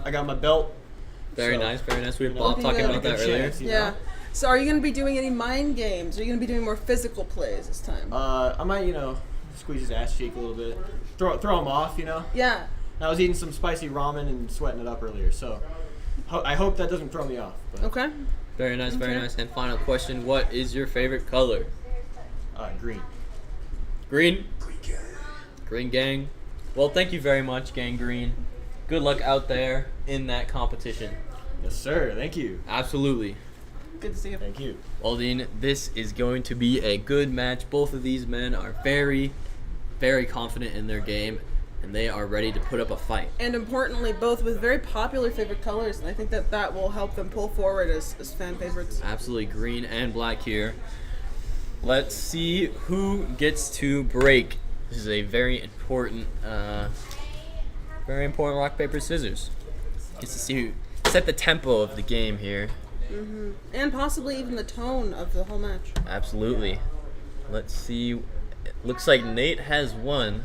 Speaker 5: I got my belt.
Speaker 3: Very
Speaker 5: so,
Speaker 3: nice, very nice. We
Speaker 5: you
Speaker 3: were
Speaker 5: know,
Speaker 3: Bob talking
Speaker 14: good.
Speaker 3: about that
Speaker 5: Good
Speaker 3: earlier.
Speaker 5: chance, you
Speaker 14: Yeah.
Speaker 5: know?
Speaker 14: So are you going to be doing any mind games? Are you going to be doing more physical plays this time?
Speaker 5: I might, squeeze his ass cheek a little bit. Throw him off,
Speaker 14: Yeah.
Speaker 5: I was eating some spicy ramen and sweating it up earlier, so I hope that doesn't throw me off. But,
Speaker 14: Okay.
Speaker 3: Very nice, very
Speaker 14: Okay.
Speaker 3: nice. And final question: what is your favorite color?
Speaker 5: Green.
Speaker 3: Green? Green gang. Well, thank you very much, Gang Green. Good luck out there in that competition.
Speaker 5: Yes, sir. Thank you.
Speaker 3: Absolutely.
Speaker 14: Good to see you.
Speaker 5: Thank you.
Speaker 3: Well, Dean, this is going to be a good match. Both of these men are very, very confident in their game, and they are ready to put up a fight.
Speaker 14: And importantly, both with very popular favorite colors, and I think that will help them pull forward as fan favorites.
Speaker 3: Absolutely, green and black here. Let's see who gets to break. This is a very important rock, paper, scissors. Gets to see who set the tempo of the game here.
Speaker 14: And possibly even the tone of the whole match.
Speaker 3: Absolutely. Let's see. It looks like Nate has won.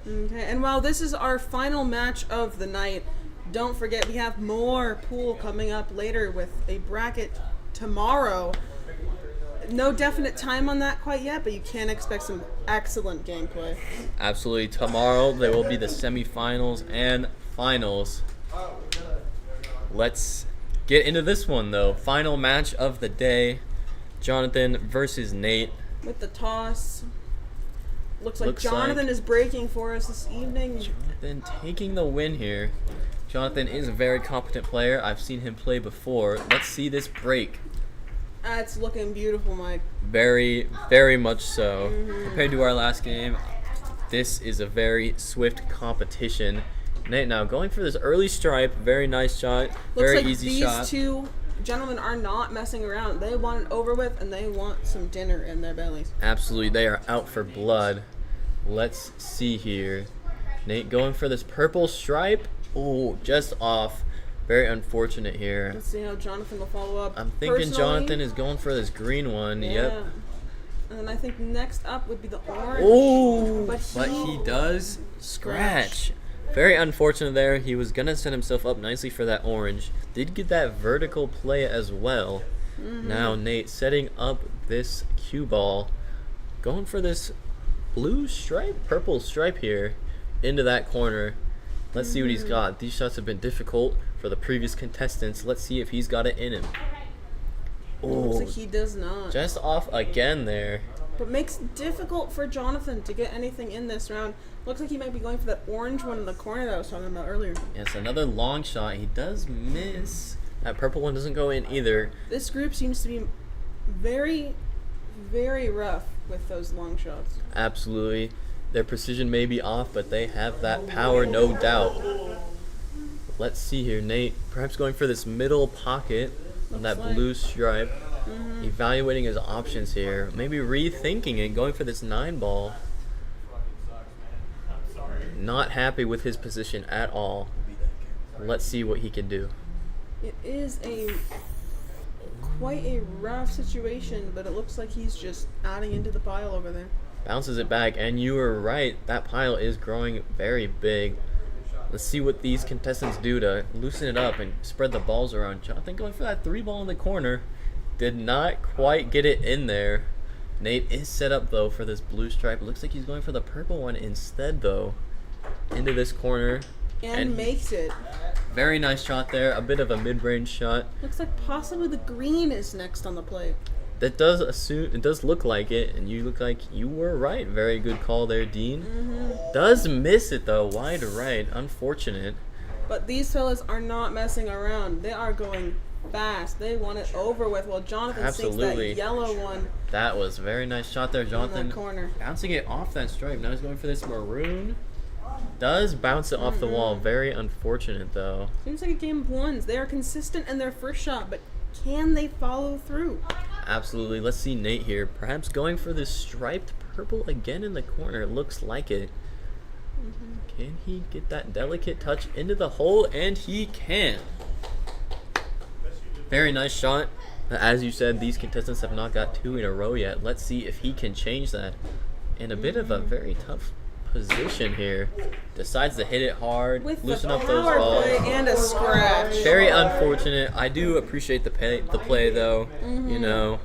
Speaker 14: Okay, and while this is our final match of the night, don't forget we have more pool coming up later with a bracket tomorrow. No definite time on that quite yet, but you can expect some excellent gameplay.
Speaker 3: Absolutely. Tomorrow there will be the semifinals and finals. Let's get into this one though. Final match of the day. Jonathan versus Nate.
Speaker 14: With the toss. Looks like
Speaker 3: Looks
Speaker 14: Jonathan
Speaker 3: like-
Speaker 14: is breaking for us this evening.
Speaker 3: Jonathan taking the win here. Jonathan is a very competent player. I've seen him play before. Let's see this break.
Speaker 14: It's looking beautiful, Mike.
Speaker 3: Very, very much so. Compared to our last game, this is a very swift competition. Nate now going for this early stripe. Very nice shot.
Speaker 14: Looks
Speaker 3: Very
Speaker 14: like
Speaker 3: easy
Speaker 14: these
Speaker 3: shot.
Speaker 14: two gentlemen are not messing around. They want it over with, and they want some dinner in their bellies.
Speaker 3: Absolutely, they are out for blood. Let's see here. Nate going for this purple stripe. Oh, just off. Very unfortunate here.
Speaker 14: Let's see how Jonathan will follow up.
Speaker 3: I'm thinking
Speaker 14: Personally,
Speaker 3: Jonathan is going for this green one.
Speaker 14: yeah.
Speaker 3: Yep.
Speaker 14: And then I think next up would be the orange.
Speaker 3: Oh,
Speaker 14: but
Speaker 3: he does scratch. Very unfortunate there. He was going to set himself up nicely for that orange. Did get that vertical play as well. Now Nate setting up this cue ball. Going for this blue stripe, purple stripe here into that corner. Let's see what he's got. These shots have been difficult for the previous contestants. Let's see if he's got it in him.
Speaker 14: Looks
Speaker 3: Oh,
Speaker 14: like he does not.
Speaker 3: just off again there.
Speaker 14: But makes it difficult for Jonathan to get anything in this round. Looks like he might be going for that orange one in the corner that I was talking about earlier.
Speaker 3: Yes, another long shot. He does miss. That purple one doesn't go in either.
Speaker 14: This group seems to be very, very rough with those long shots.
Speaker 3: Absolutely. Their precision may be off, but they have that power, no doubt. Let's see here. Nate perhaps going for this middle pocket on that blue stripe. Evaluating his options here. Maybe rethinking it, going for this 9-ball. Not happy with his position at all. Let's see what he can do.
Speaker 14: It is a quite a rough situation, but it looks like he's just adding into the pile over there.
Speaker 3: Bounces it back, and you were right. That pile is growing very big. Let's see what these contestants do to loosen it up and spread the balls around. Jonathan going for that 3-ball in the corner. Did not quite get it in there. Nate is set up, though, for this blue stripe. Looks like he's going for the purple one instead, though. Into this corner.
Speaker 14: And makes it.
Speaker 3: Very nice shot there. A bit of a mid-range shot.
Speaker 14: Looks like possibly the green is next on the plate.
Speaker 3: That does assume, it does look like it, and you look like you were right. Very good call there, Dean. Does miss it, though. Wide right. Unfortunate.
Speaker 14: But these fellas are not messing around. They are going fast. They want it over with. Well, Jonathan sinks that yellow one.
Speaker 3: That was a very nice shot there, Jonathan.
Speaker 14: In that corner.
Speaker 3: Bouncing it off that stripe. Now he's going for this maroon. Does bounce it off the wall. Very unfortunate, though.
Speaker 14: Seems like a game of ones. They are consistent in their first shot, but can they follow through?
Speaker 3: Absolutely. Let's see Nate here. Perhaps going for this striped purple again in the corner. It looks like it. Can he get that delicate touch into the hole? And he can. Very nice shot. As you said, these contestants have not got 2 in a row yet. Let's see if he can change that. In a bit of a very tough position here. Decides to hit it hard,
Speaker 14: with
Speaker 3: loosen
Speaker 14: the
Speaker 3: up those
Speaker 14: power
Speaker 3: balls.
Speaker 14: play and a scratch.
Speaker 3: Very unfortunate. I do appreciate the play though. You know,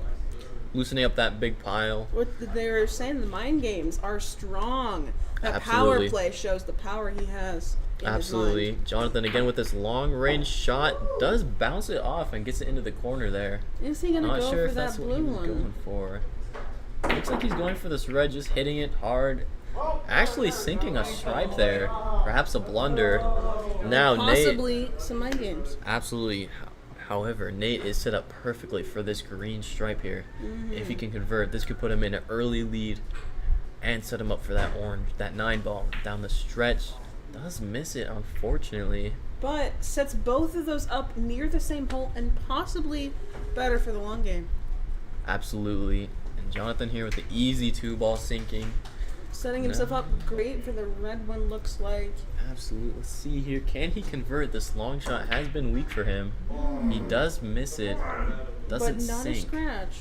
Speaker 3: loosening up that big pile.
Speaker 14: What they're saying, the mind games are strong. That
Speaker 3: Absolutely.
Speaker 14: power play shows the power he has. In
Speaker 3: Absolutely.
Speaker 14: His mind.
Speaker 3: Jonathan again with this long range shot does bounce it off and gets it into the corner there.
Speaker 14: Is he gonna
Speaker 3: Not
Speaker 14: go
Speaker 3: sure
Speaker 14: for
Speaker 3: if that's
Speaker 14: that
Speaker 3: what he
Speaker 14: blue
Speaker 3: was
Speaker 14: one?
Speaker 3: going for. Looks like he's going for this red, just hitting it hard. Actually sinking a stripe there. Perhaps a blunder. Now
Speaker 14: Possibly
Speaker 3: Nate.
Speaker 14: some mind games.
Speaker 3: Absolutely. However, Nate is set up perfectly for this green stripe here. If he can convert, this could put him in an early lead and set him up for that orange, that 9-ball down the stretch. Does miss it, unfortunately.
Speaker 14: But sets both of those up near the same hole and possibly better for the long game.
Speaker 3: Absolutely. And Jonathan here with the easy 2-ball sinking.
Speaker 14: Setting himself up great for the red one, looks like.
Speaker 3: Absolutely. Let's see here. Can he convert? This long shot has been weak for him. He does miss it. Doesn't
Speaker 14: but not
Speaker 3: sink.
Speaker 14: a scratch.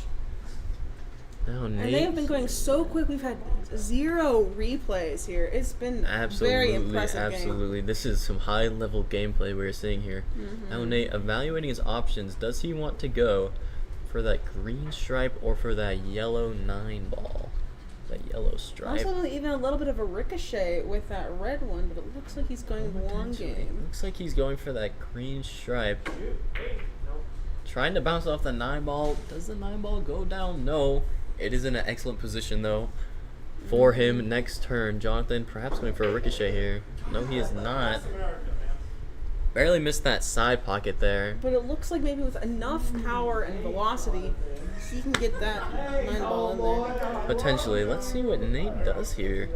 Speaker 3: Now
Speaker 14: And they
Speaker 3: Nate.
Speaker 14: have been going so quick. We've had 0 replays here. It's been very impressive game.
Speaker 3: Absolutely. This is some high-level gameplay we're seeing here. Now Nate, evaluating his options, does he want to go for that green stripe or for that yellow 9-ball? That yellow stripe.
Speaker 14: Also, even a little bit of a ricochet with that red one, but it looks like he's going long game.
Speaker 3: Looks like he's going for that green stripe. Trying to bounce off the 9-ball. Does the 9-ball go down? No. It is in an excellent position, though, for him next turn. Jonathan perhaps going for a ricochet here. No, he is not. Barely missed that side pocket there.
Speaker 14: But it looks like maybe with enough power and velocity, he can get that 9-ball in there.
Speaker 3: Potentially. Let's see what Nate does here.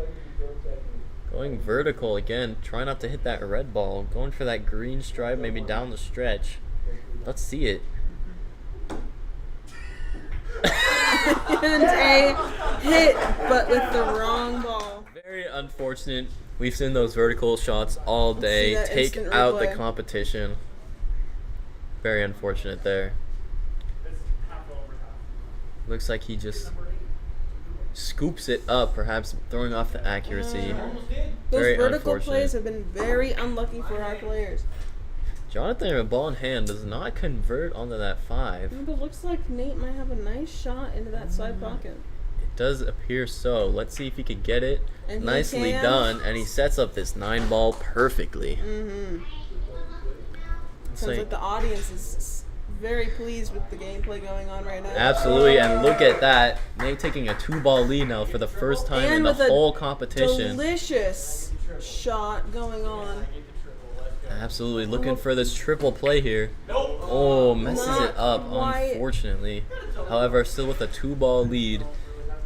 Speaker 3: Going vertical again. Try not to hit that red ball. Going for that green stripe, maybe down the stretch. Let's see it.
Speaker 14: And a hit, but with the wrong ball.
Speaker 3: Very unfortunate. We've seen those vertical shots all day.
Speaker 14: that
Speaker 3: Take
Speaker 14: instant
Speaker 3: out the
Speaker 14: replay.
Speaker 3: competition. Very unfortunate there. Looks like he just scoops it up, perhaps throwing off the accuracy.
Speaker 14: Those
Speaker 3: Very
Speaker 14: vertical
Speaker 3: unfortunate.
Speaker 14: plays have been very unlucky for our players.
Speaker 3: Jonathan, with ball in hand, does not convert onto that 5.
Speaker 14: But it looks like Nate might have a nice shot into that side pocket.
Speaker 3: It does appear so. Let's see if he could get it.
Speaker 14: And he
Speaker 3: Nicely
Speaker 14: can.
Speaker 3: done, and he sets up this 9-ball perfectly.
Speaker 14: Sounds like the audience is very pleased with the gameplay going on right now.
Speaker 3: Absolutely, and look at that. Nate taking a 2-ball lead now for the first time in
Speaker 14: And
Speaker 3: the
Speaker 14: with a
Speaker 3: whole competition.
Speaker 14: Delicious shot going on.
Speaker 3: Absolutely, looking for this triple play here. Oh, messes it up,
Speaker 14: quite.
Speaker 3: unfortunately. However, still with a 2-ball lead,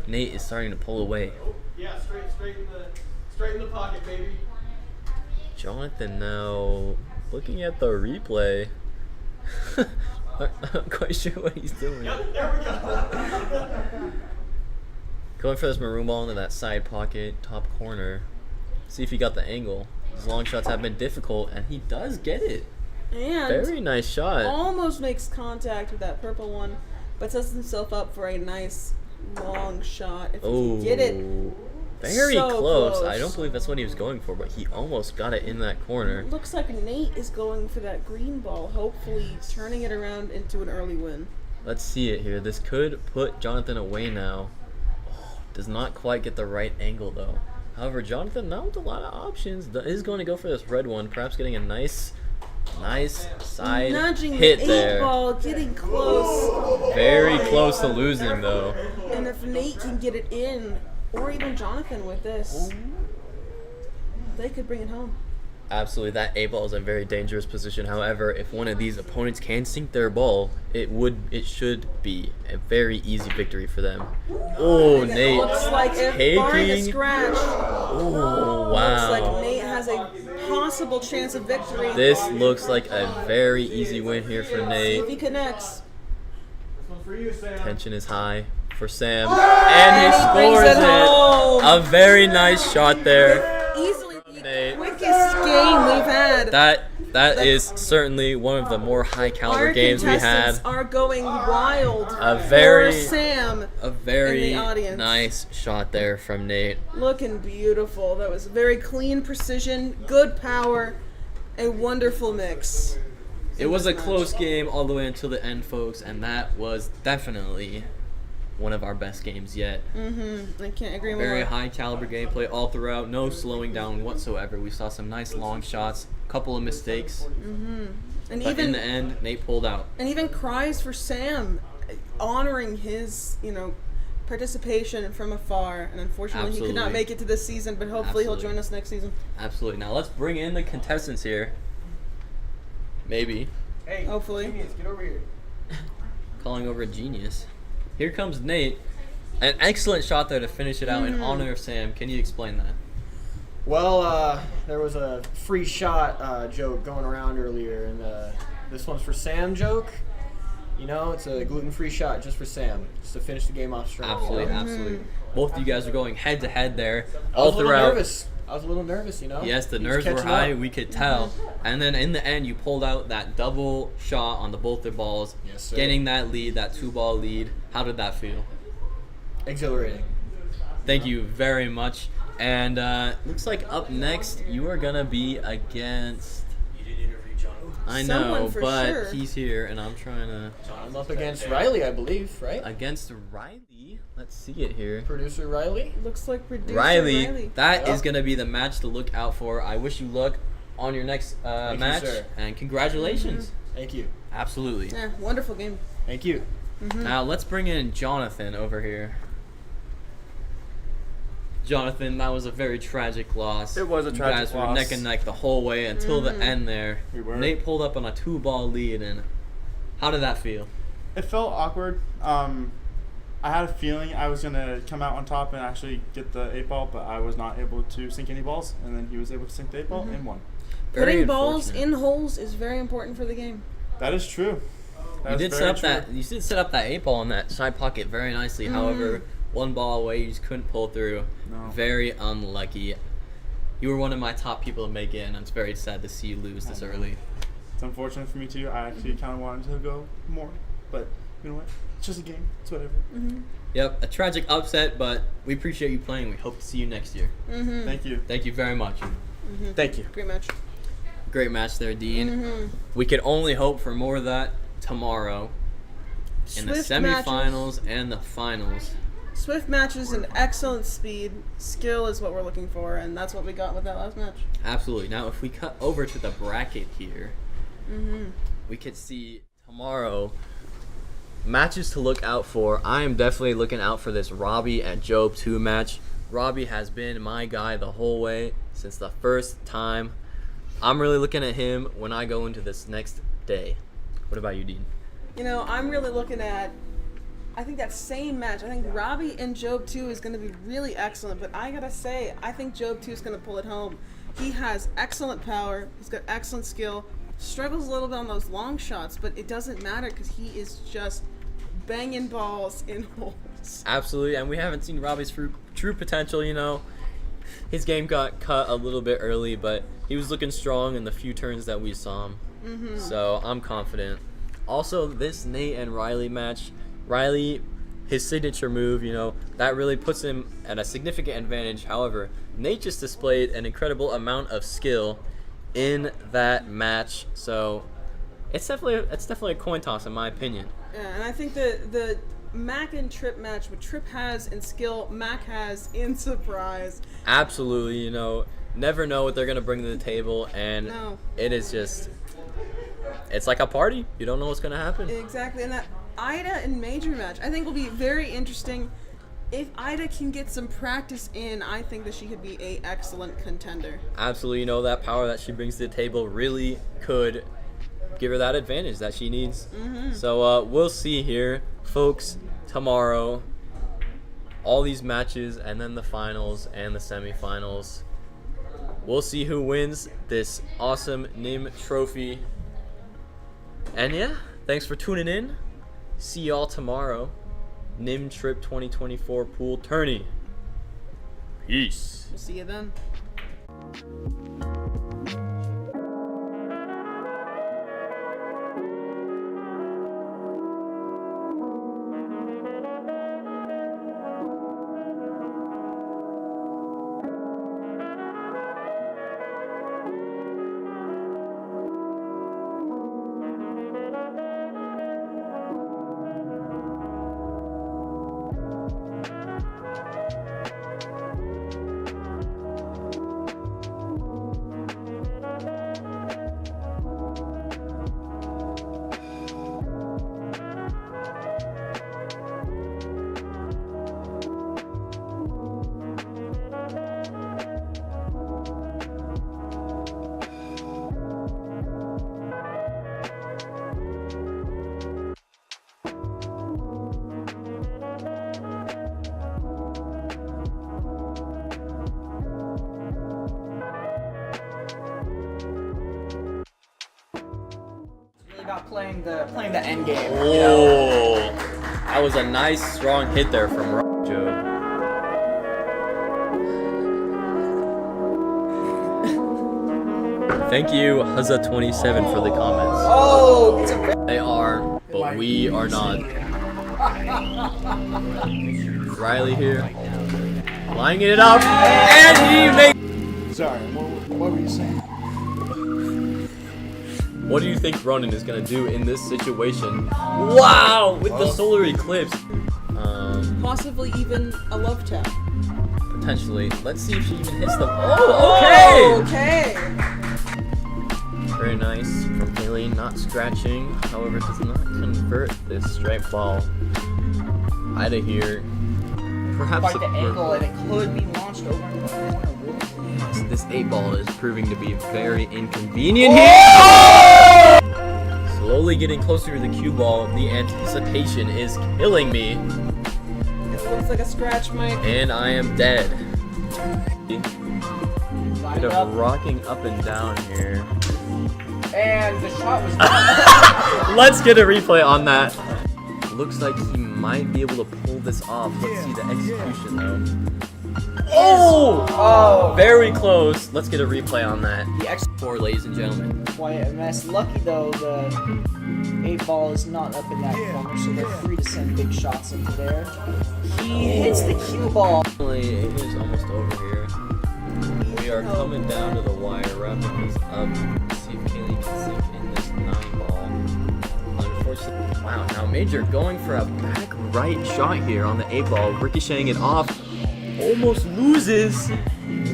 Speaker 3: Nate is starting to pull away.
Speaker 5: Yeah, straight in the pocket, baby.
Speaker 3: Jonathan now looking at the replay. I'm not quite sure what he's doing.
Speaker 5: Yep, there we go.
Speaker 3: Going for this maroon ball into that side pocket, top corner. See if he got the angle. His long shots have been difficult, and he does get it.
Speaker 14: And
Speaker 3: Very nice shot.
Speaker 14: almost makes contact with that purple one, but sets himself up for a nice long shot. If he
Speaker 3: Oh,
Speaker 14: can get it,
Speaker 3: very
Speaker 14: so
Speaker 3: close. I don't believe that's what he was going for, but he almost got it in that corner.
Speaker 14: Looks like Nate is going for that green ball, hopefully turning it around into an early win.
Speaker 3: Let's see it here. This could put Jonathan away now. Oh, does not quite get the right angle though. However, Jonathan, not with a lot of options, is going to go for this red one, perhaps getting a nice side
Speaker 14: Nudging
Speaker 3: hit
Speaker 14: the 8
Speaker 3: there.
Speaker 14: ball, getting close.
Speaker 3: Very close to losing though.
Speaker 14: And if Nate can get it in, or even Jonathan with this, they could bring it home.
Speaker 3: Absolutely, that 8 ball is a very dangerous position. However, if one of these opponents can sink their ball, it should be a very easy victory for them. Oh, Nate
Speaker 14: Looks like if barring a
Speaker 3: taking.
Speaker 14: scratch,
Speaker 3: Oh,
Speaker 14: looks like
Speaker 3: wow.
Speaker 14: Nate has a possible chance of victory.
Speaker 3: This looks like a very easy win here for
Speaker 14: See if
Speaker 3: Nate.
Speaker 14: he connects.
Speaker 3: Tension is high for Sam, and he
Speaker 14: brings
Speaker 3: scores
Speaker 14: it home.
Speaker 3: it. A very nice shot there.
Speaker 14: Easily the
Speaker 3: Nate.
Speaker 14: quickest game we've had.
Speaker 3: That is certainly one of the more high caliber
Speaker 14: Our
Speaker 3: games we had.
Speaker 14: contestants are going wild
Speaker 3: A very
Speaker 14: for Sam
Speaker 3: a
Speaker 14: in
Speaker 3: very
Speaker 14: the audience.
Speaker 3: nice shot there from Nate.
Speaker 14: Looking beautiful. That was very clean precision, good power, a wonderful mix.
Speaker 3: It was a close game all the way until the end, folks, and that was definitely one of our best games yet.
Speaker 14: I can't agree more.
Speaker 3: Very high caliber gameplay all throughout, no slowing down whatsoever. We saw some nice long shots, couple of mistakes,
Speaker 14: And
Speaker 3: but
Speaker 14: even
Speaker 3: in the end, Nate pulled out.
Speaker 14: and even cries for Sam, honoring his participation from afar. And unfortunately, he could not
Speaker 3: Absolutely.
Speaker 14: make it to this season, but hopefully
Speaker 3: Absolutely.
Speaker 14: he'll join us next season.
Speaker 3: Absolutely. Now let's bring in the contestants here. Maybe.
Speaker 5: Hey,
Speaker 14: Hopefully.
Speaker 5: Genius, get over here.
Speaker 3: Calling over a genius. Here comes Nate. An excellent shot there to finish it out in honor of Sam. Can you explain that?
Speaker 5: Well, there was a free shot joke going around earlier, and this one's for Sam joke. You know, it's a gluten-free shot just for Sam, just to finish the game off strong.
Speaker 3: Absolutely, absolutely. Both of you guys are going head to head there
Speaker 5: I
Speaker 3: all
Speaker 5: was a little
Speaker 3: throughout.
Speaker 5: nervous. I was a little nervous, you know.
Speaker 3: Yes, the
Speaker 5: He was
Speaker 3: nerves were
Speaker 5: catching
Speaker 3: high,
Speaker 5: up.
Speaker 3: we could tell. And then in the end, you pulled out that double shot on both their balls,
Speaker 5: Yes, sir.
Speaker 3: getting that lead, that 2-ball lead. How did that feel?
Speaker 5: Exhilarating.
Speaker 3: Thank you very much. And looks like up next, you are going to be against... I know,
Speaker 14: Someone for
Speaker 3: but
Speaker 14: sure.
Speaker 3: he's here, and I'm trying to...
Speaker 5: I'm up against Riley, I believe, right?
Speaker 3: Against Riley? Let's see it here.
Speaker 5: Producer Riley.
Speaker 14: Looks like producer
Speaker 3: Riley, that is
Speaker 5: Yep.
Speaker 3: going to be the match to look out for. I wish you luck on your next
Speaker 5: Thank you,
Speaker 3: match,
Speaker 5: sir.
Speaker 3: and congratulations.
Speaker 5: Thank you.
Speaker 3: Absolutely.
Speaker 14: Yeah, wonderful game.
Speaker 5: Thank you.
Speaker 3: Now let's bring in Jonathan over here. Jonathan, that was a very tragic loss.
Speaker 18: It was a
Speaker 3: You
Speaker 18: tragic
Speaker 3: guys were
Speaker 18: loss.
Speaker 3: neck and neck the whole way until the end there.
Speaker 18: We were.
Speaker 3: Nate pulled up on a 2-ball lead, and how did that feel?
Speaker 18: It felt awkward. I had a feeling I was gonna come out on top and actually get the 8-ball, but I was not able to sink any balls, and then he was able to sink the 8-ball and won.
Speaker 3: Very
Speaker 14: Putting balls
Speaker 3: unfortunate.
Speaker 14: in holes is very important for the game.
Speaker 18: That is true. That
Speaker 3: You
Speaker 18: is
Speaker 3: did set
Speaker 18: very
Speaker 3: up
Speaker 18: true.
Speaker 3: that. You did set up that 8-ball in that side pocket very nicely. However, 1 ball away, you just couldn't pull through.
Speaker 18: No.
Speaker 3: Very unlucky. You were one of my top people to make it, and I'm very sad to see you lose this early.
Speaker 18: It's unfortunate for me too. I actually kind of wanted to go more, but you know what? It's just a game. It's whatever.
Speaker 3: Yep, a tragic upset, but we appreciate you playing. We hope to see you next year.
Speaker 18: Thank you.
Speaker 3: Thank you very much.
Speaker 18: Thank you.
Speaker 14: Great match.
Speaker 3: Great match there, Dean. We can only hope for more of that tomorrow in the
Speaker 14: Swift
Speaker 3: semifinals and the finals.
Speaker 14: Swift matches and excellent speed. Skill is what we're looking for, and that's what we got with that last match.
Speaker 3: Absolutely. Now, if we cut over to the bracket here, we could see tomorrow matches to look out for. I am definitely looking out for this Robbie and Job 2 match. Robbie has been my guy the whole way since the first time. I'm really looking at him when I go into this next day. What about you, Dean?
Speaker 14: You know, I'm really looking at, I think that same match. I think Robbie and Job 2 is going to be really excellent, but I gotta say, I think Job 2 is going to pull it home. He has excellent power, he's got excellent skill, struggles a little bit on those long shots, but it doesn't matter because he is just banging balls in holes.
Speaker 3: Absolutely, and we haven't seen Robbie's true potential, you know. His game got cut a little bit early, but he was looking strong in the few turns that we saw him.
Speaker 14: Mhm.
Speaker 3: So I'm confident. Also, this Nate and Riley match, Riley, his signature move, you know, that really puts him at a significant advantage. However, Nate just displayed an incredible amount of skill in that match. So it's definitely a coin toss in my opinion.
Speaker 14: Yeah, and I think the Mac and Trip match, what Trip has in skill, Mac has in surprise.
Speaker 3: Absolutely, you know, never know what they're gonna bring to the table, and
Speaker 14: No.
Speaker 3: it is just, it's like a party. You don't know what's gonna happen.
Speaker 14: Exactly, and that Ida and Major match, I think will be very interesting. If Ida can get some practice in, I think that she could be a excellent contender.
Speaker 3: Absolutely, you know, that power that she brings to the table really could give her that advantage that she needs.
Speaker 14: Mhm.
Speaker 3: So we'll see here, folks, tomorrow. All these matches, and then the finals and the semifinals. We'll see who wins this awesome NIM trophy. And yeah, thanks for tuning in. See y'all tomorrow. NIM Trip 2024 pool tourney. Peace.
Speaker 14: We'll see you then.
Speaker 1: About playing the end game.
Speaker 3: Oh, that was a nice strong hit there from Joe. Thank you, Huzza27, for the comments.
Speaker 1: Oh, it's a
Speaker 3: They are, but we are not. Riley here, lining it up, and he makes.
Speaker 10: Sorry, what were you saying?
Speaker 3: What do you think Ronan is gonna do in this situation? Wow, with the solar eclipse.
Speaker 14: Possibly even a love tap.
Speaker 3: Potentially. Let's see if she even hits the. Oh, okay.
Speaker 14: Okay.
Speaker 3: Very nice from Haley, not scratching. However, does not convert this straight ball. Ida here. Perhaps
Speaker 1: quite the angle, and it could be launched over in the corner.
Speaker 3: So this 8-ball is proving to be very inconvenient here. Slowly getting closer to the cue ball. The anticipation is killing me.
Speaker 14: It looks like a scratch, Mike.
Speaker 3: And I am dead. Bit of rocking up and down here.
Speaker 1: And the shot was
Speaker 3: Let's get a replay on that. Looks like he might be able to pull this off. Let's see the execution though. Oh! Very close. Let's get a replay on that.
Speaker 1: The
Speaker 3: X4, ladies and gentlemen.
Speaker 1: Quiet and mess. Lucky though, the 8-ball is not up in that corner, so they're free to send big shots into there. He hits the cue ball.
Speaker 3: Finally, it is almost over here. We are coming down to the wire, wrapping this up. Let's see if Kaylee can sink in this 9-ball. Unfortunately, wow. Now Major going for a back right shot here on the 8-ball, ricocheting it off. Almost loses.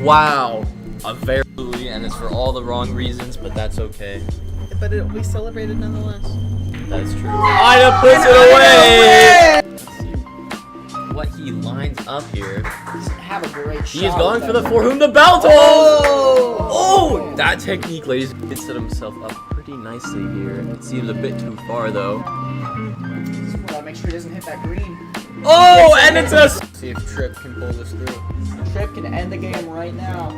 Speaker 3: Wow. A very, and it's for all the wrong reasons, but that's okay.
Speaker 14: But it'll be celebrated nonetheless.
Speaker 3: That's true. Ida puts it away! Let's see what he lines up here.
Speaker 1: Have a great shot.
Speaker 3: He is going for the for whom the bell tolls! Oh! That technique, ladies, he set himself up pretty nicely here. It seems a bit too far, though.
Speaker 1: Gotta make sure he doesn't hit that green.
Speaker 3: Oh, and it's a... See if Trip can pull this through.
Speaker 1: Trip can end the game right now.